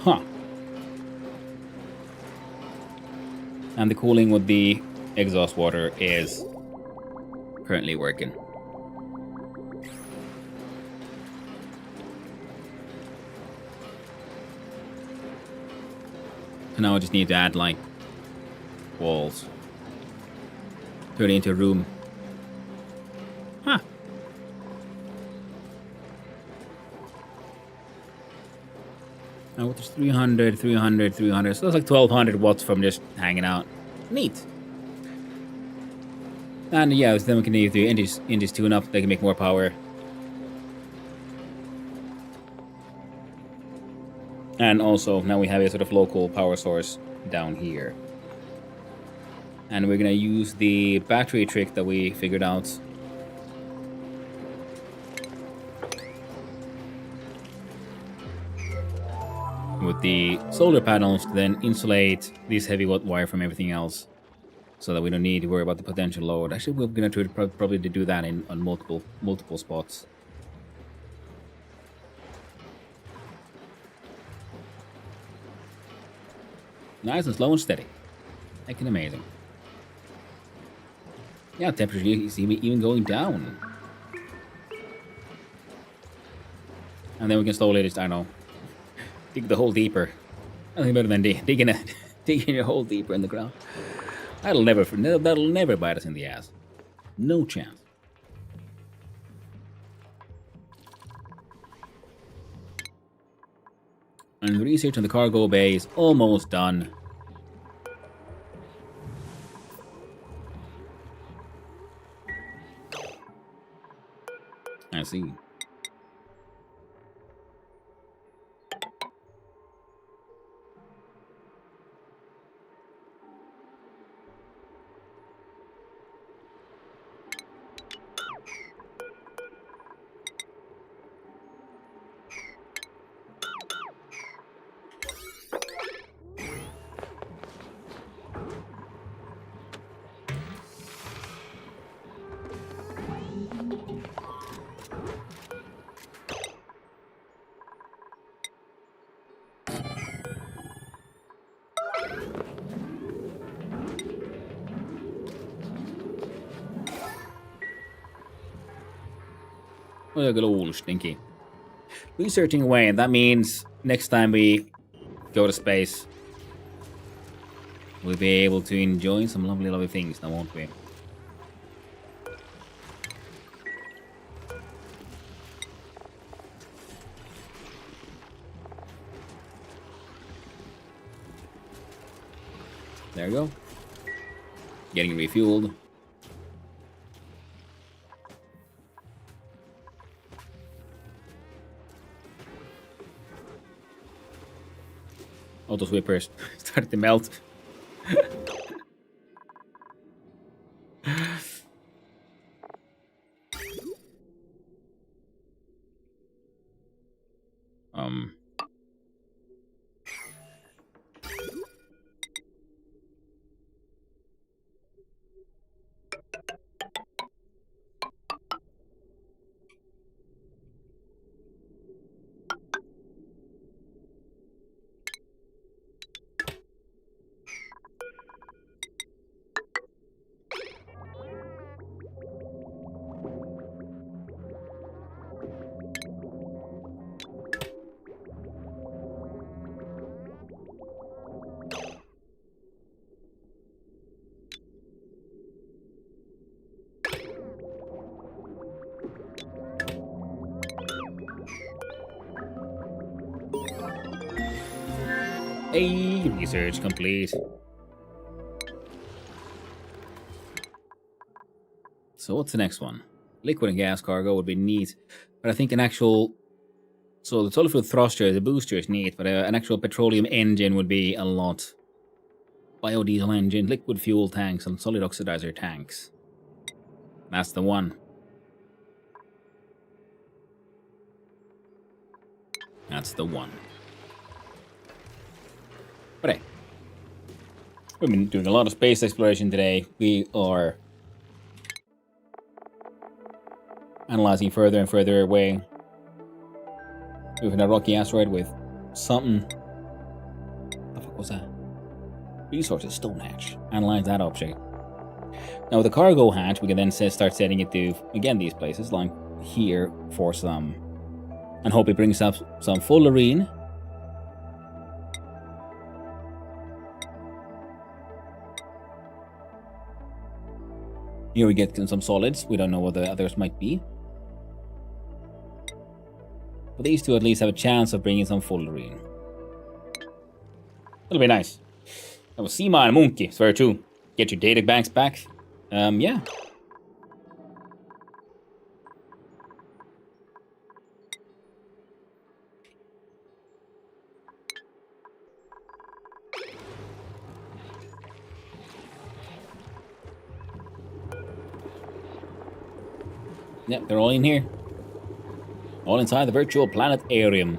Huh. And the cooling with the exhaust water is currently working. So now I just need to add like walls. Turn it into a room. Huh. Oh, there's 300, 300, 300. So that's like 1,200 watts from just hanging out. Neat. And yeah, then we can use the engines tune up. They can make more power. And also, now we have a sort of local power source down here. And we're going to use the battery trick that we figured out. With the solar panels to then insulate this heavy wire from everything else, so that we don't need to worry about the potential load. Actually, we're gonna try to probably to do that on multiple spots. Nice and slow and steady. Heck, amazing. Yeah, temperature is even going down. And then we can slowly just, I don't know, dig the hole deeper. Nothing better than digging a hole deeper in the ground. That'll never bite us in the ass. No chance. And the research on the cargo bay is almost done. I see. Look at all stinky. Researching away, and that means next time we go to space, we'll be able to enjoy some lovely things now, won't we? There we go. Getting refueled. Auto sweepers started to melt. um. Hey, research complete. So what's the next one? Liquid and gas cargo would be neat, but I think an actual... So the solid fuel thruster, the booster is neat, but an actual petroleum engine would be a lot. Biodiesel engine, liquid fuel tanks, and solid oxidizer tanks. That's the one. That's the one. But hey, we've been doing a lot of space exploration today. We are analyzing further and further away. We've hit a rocky asteroid with something. What the fuck was that? Resources, stone hatch. Analyze that object. Now with the cargo hatch, we can then start setting it to, again, these places, like here for some. And hope it brings up some fullerene. Here we get some solids. We don't know what the others might be. But these two at least have a chance of bringing some fullerene. That'll be nice. That was Seema and Monkey. It's very true. Get your data banks back. Yeah. Yep, they're all in here. All inside the virtual planetarium.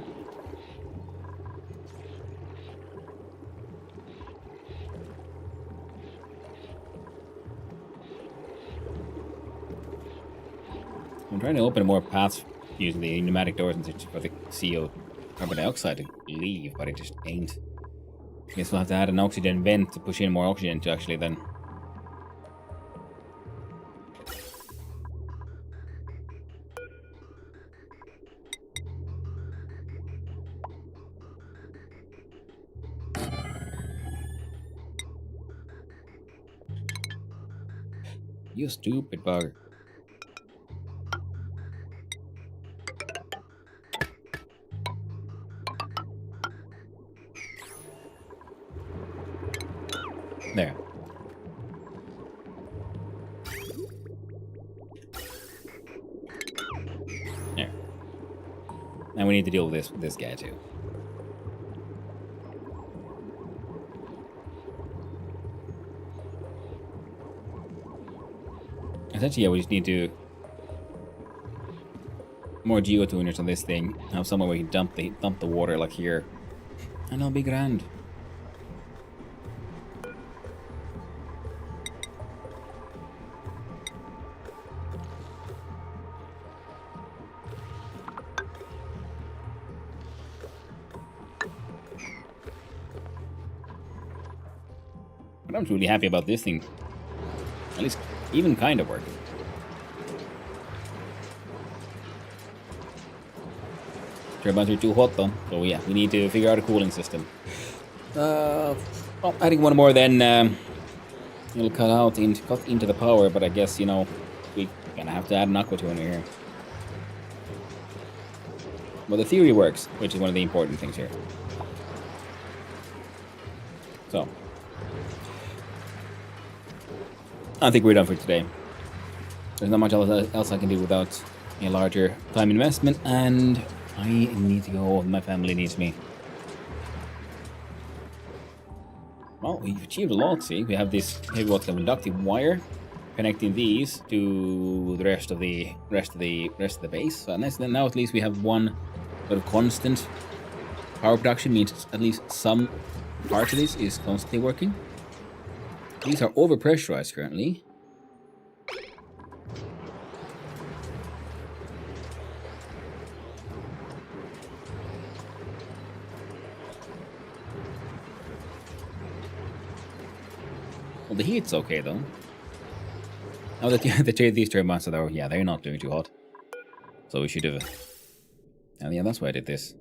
I'm trying to open more paths using the pneumatic doors and such for the CO carbon dioxide to leave, but it just ain't. I guess we'll have to add an oxygen vent to push in more oxygen to actually then. You stupid bugger. There. There. Now we need to deal with this guy too. Essentially, yeah, we just need to more geotuners on this thing. Have somewhere we can dump the water like here, and it'll be grand. But I'm truly happy about this thing. At least even kind of working. Turbines are too hot though, so yeah, we need to figure out a cooling system. Well, adding one more then it'll cut into the power, but I guess, you know, we're gonna have to add an aqua tuner here. Well, the theory works, which is one of the important things here. So I think we're done for today. There's not much else I can do without a larger time investment, and I need to go. My family needs me. Well, we've achieved a lot. See, we have this heavy what's a conductive wire connecting these to the rest of the base. So now at least we have one sort of constant power production. Means at least some part of this is constantly working. These are overpressurized currently. Well, the heat's okay though. Oh, these turbines are, yeah, they're not doing too hot. So we should have. And yeah, that's why I did this.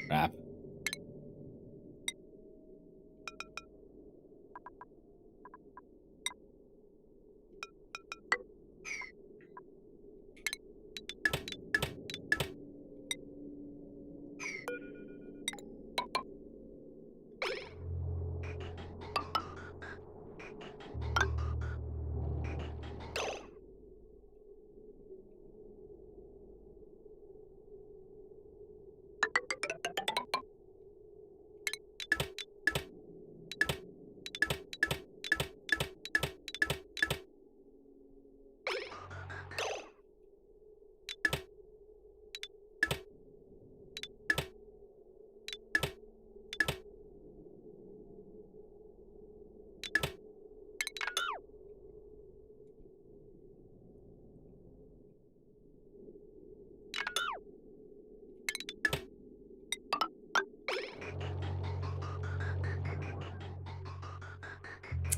Crap.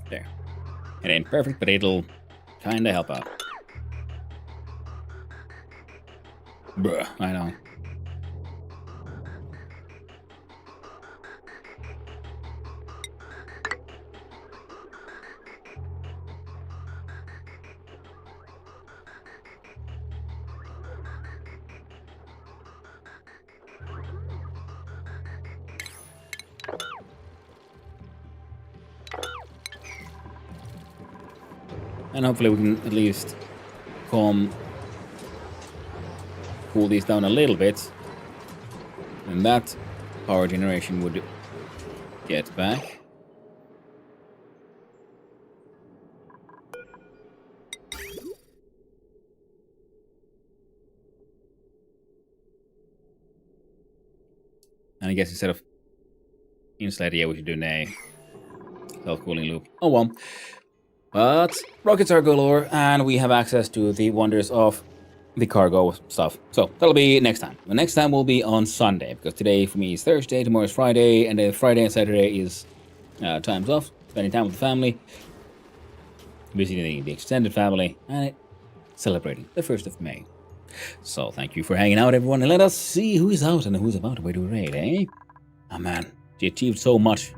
There. It ain't perfect, but it'll kinda help out. Bruh, I know. And hopefully we can at least cool these down a little bit. And that power generation would get back. And I guess instead of inside here, we should do a self-cooling loop. Oh well. But rockets are galore, and we have access to the wonders of the cargo stuff. So that'll be next time. The next time will be on Sunday, because today for me is Thursday, tomorrow is Friday, and then Friday and Saturday is times off, spending time with the family, visiting the extended family, and celebrating the 1st of May. So thank you for hanging out, everyone, and let us see who is out and who's about to do a raid, eh? Oh man, she achieved so much.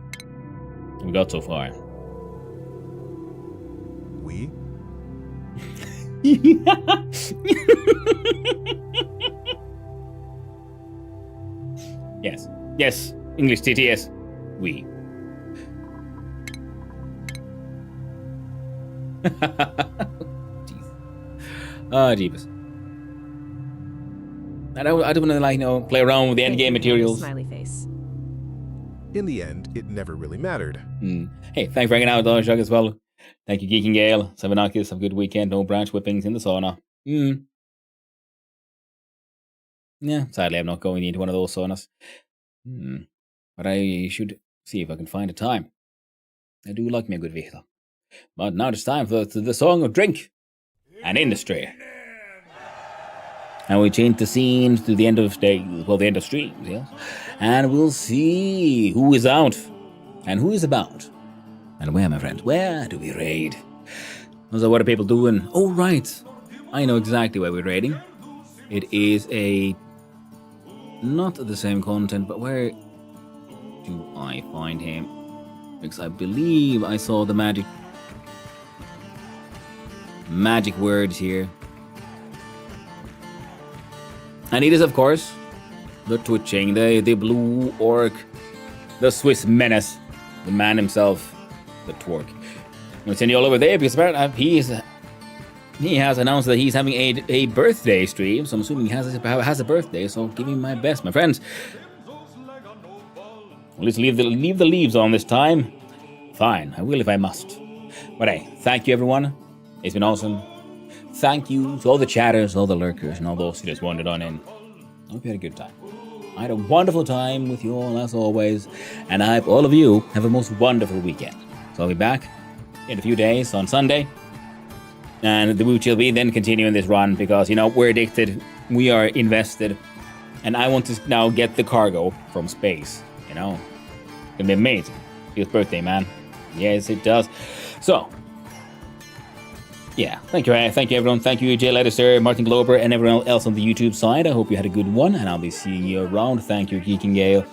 We got so far. We? Yes. Yes. English TTS. We. Jeez. Oh, jeebus. I don't want to, like, play around with the endgame materials. Smiley face. In the end, it never really mattered. Hey, thanks for hanging out with us, Shug, as well. Thank you, Geeking Gale. Sabanakis, have a good weekend. No branch whippings in the sauna. Yeah, sadly, I'm not going into one of those saunas. But I should see if I can find a time. I do like me a good vehicle. But now it's time for the song of drink and industry. And we change the scenes to the end of day, well, the end of streams, yes. And we'll see who is out and who is about. And where, my friends, where do we raid? So what are people doing? Oh, right. I know exactly where we're raiding. It is not the same content, but where do I find him? Because I believe I saw the magic words here. And it is, of course, the twitching, the blue orc, the Swiss menace, the man himself, the twerk. I'm going to send you all over there because apparently he has announced that he's having a birthday stream, so I'm assuming he has a birthday, so give him my best, my friends. Let's leave the leaves on this time. Fine, I will if I must. But hey, thank you everyone. It's been awesome. Thank you to all the chatters, all the lurkers, and all those who just wandered on in. I hope you had a good time. I had a wonderful time with you all, as always, and I hope all of you have a most wonderful weekend. So I'll be back in a few days on Sunday, and we will be then continuing this run because, we're addicted, we are invested, and I want to now get the cargo from space, It's going to be amazing. His birthday, man. Yes, it does. So, yeah, thank you everyone. Thank you, Jay Leddister, Martin Glober, and everyone else on the YouTube side. I hope you had a good one, and I'll be seeing you around. Thank you, Geeking Gale,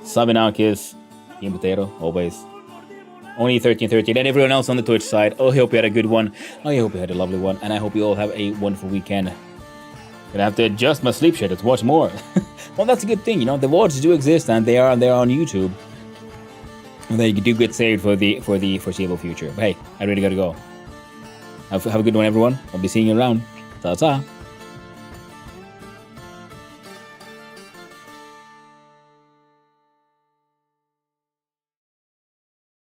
Sabinakis, Ian Potato, always. ONI 1313, and everyone else on the Twitch side. Oh, I hope you had a good one. I hope you had a lovely one, and I hope you all have a wonderful weekend. Gonna have to adjust my sleep schedule to watch more. Well, that's a good thing, the VODs do exist, and they are on YouTube. They do get saved for the foreseeable future. But hey, I really gotta go. Have a good one, everyone. I'll be seeing you around. Ta-ta.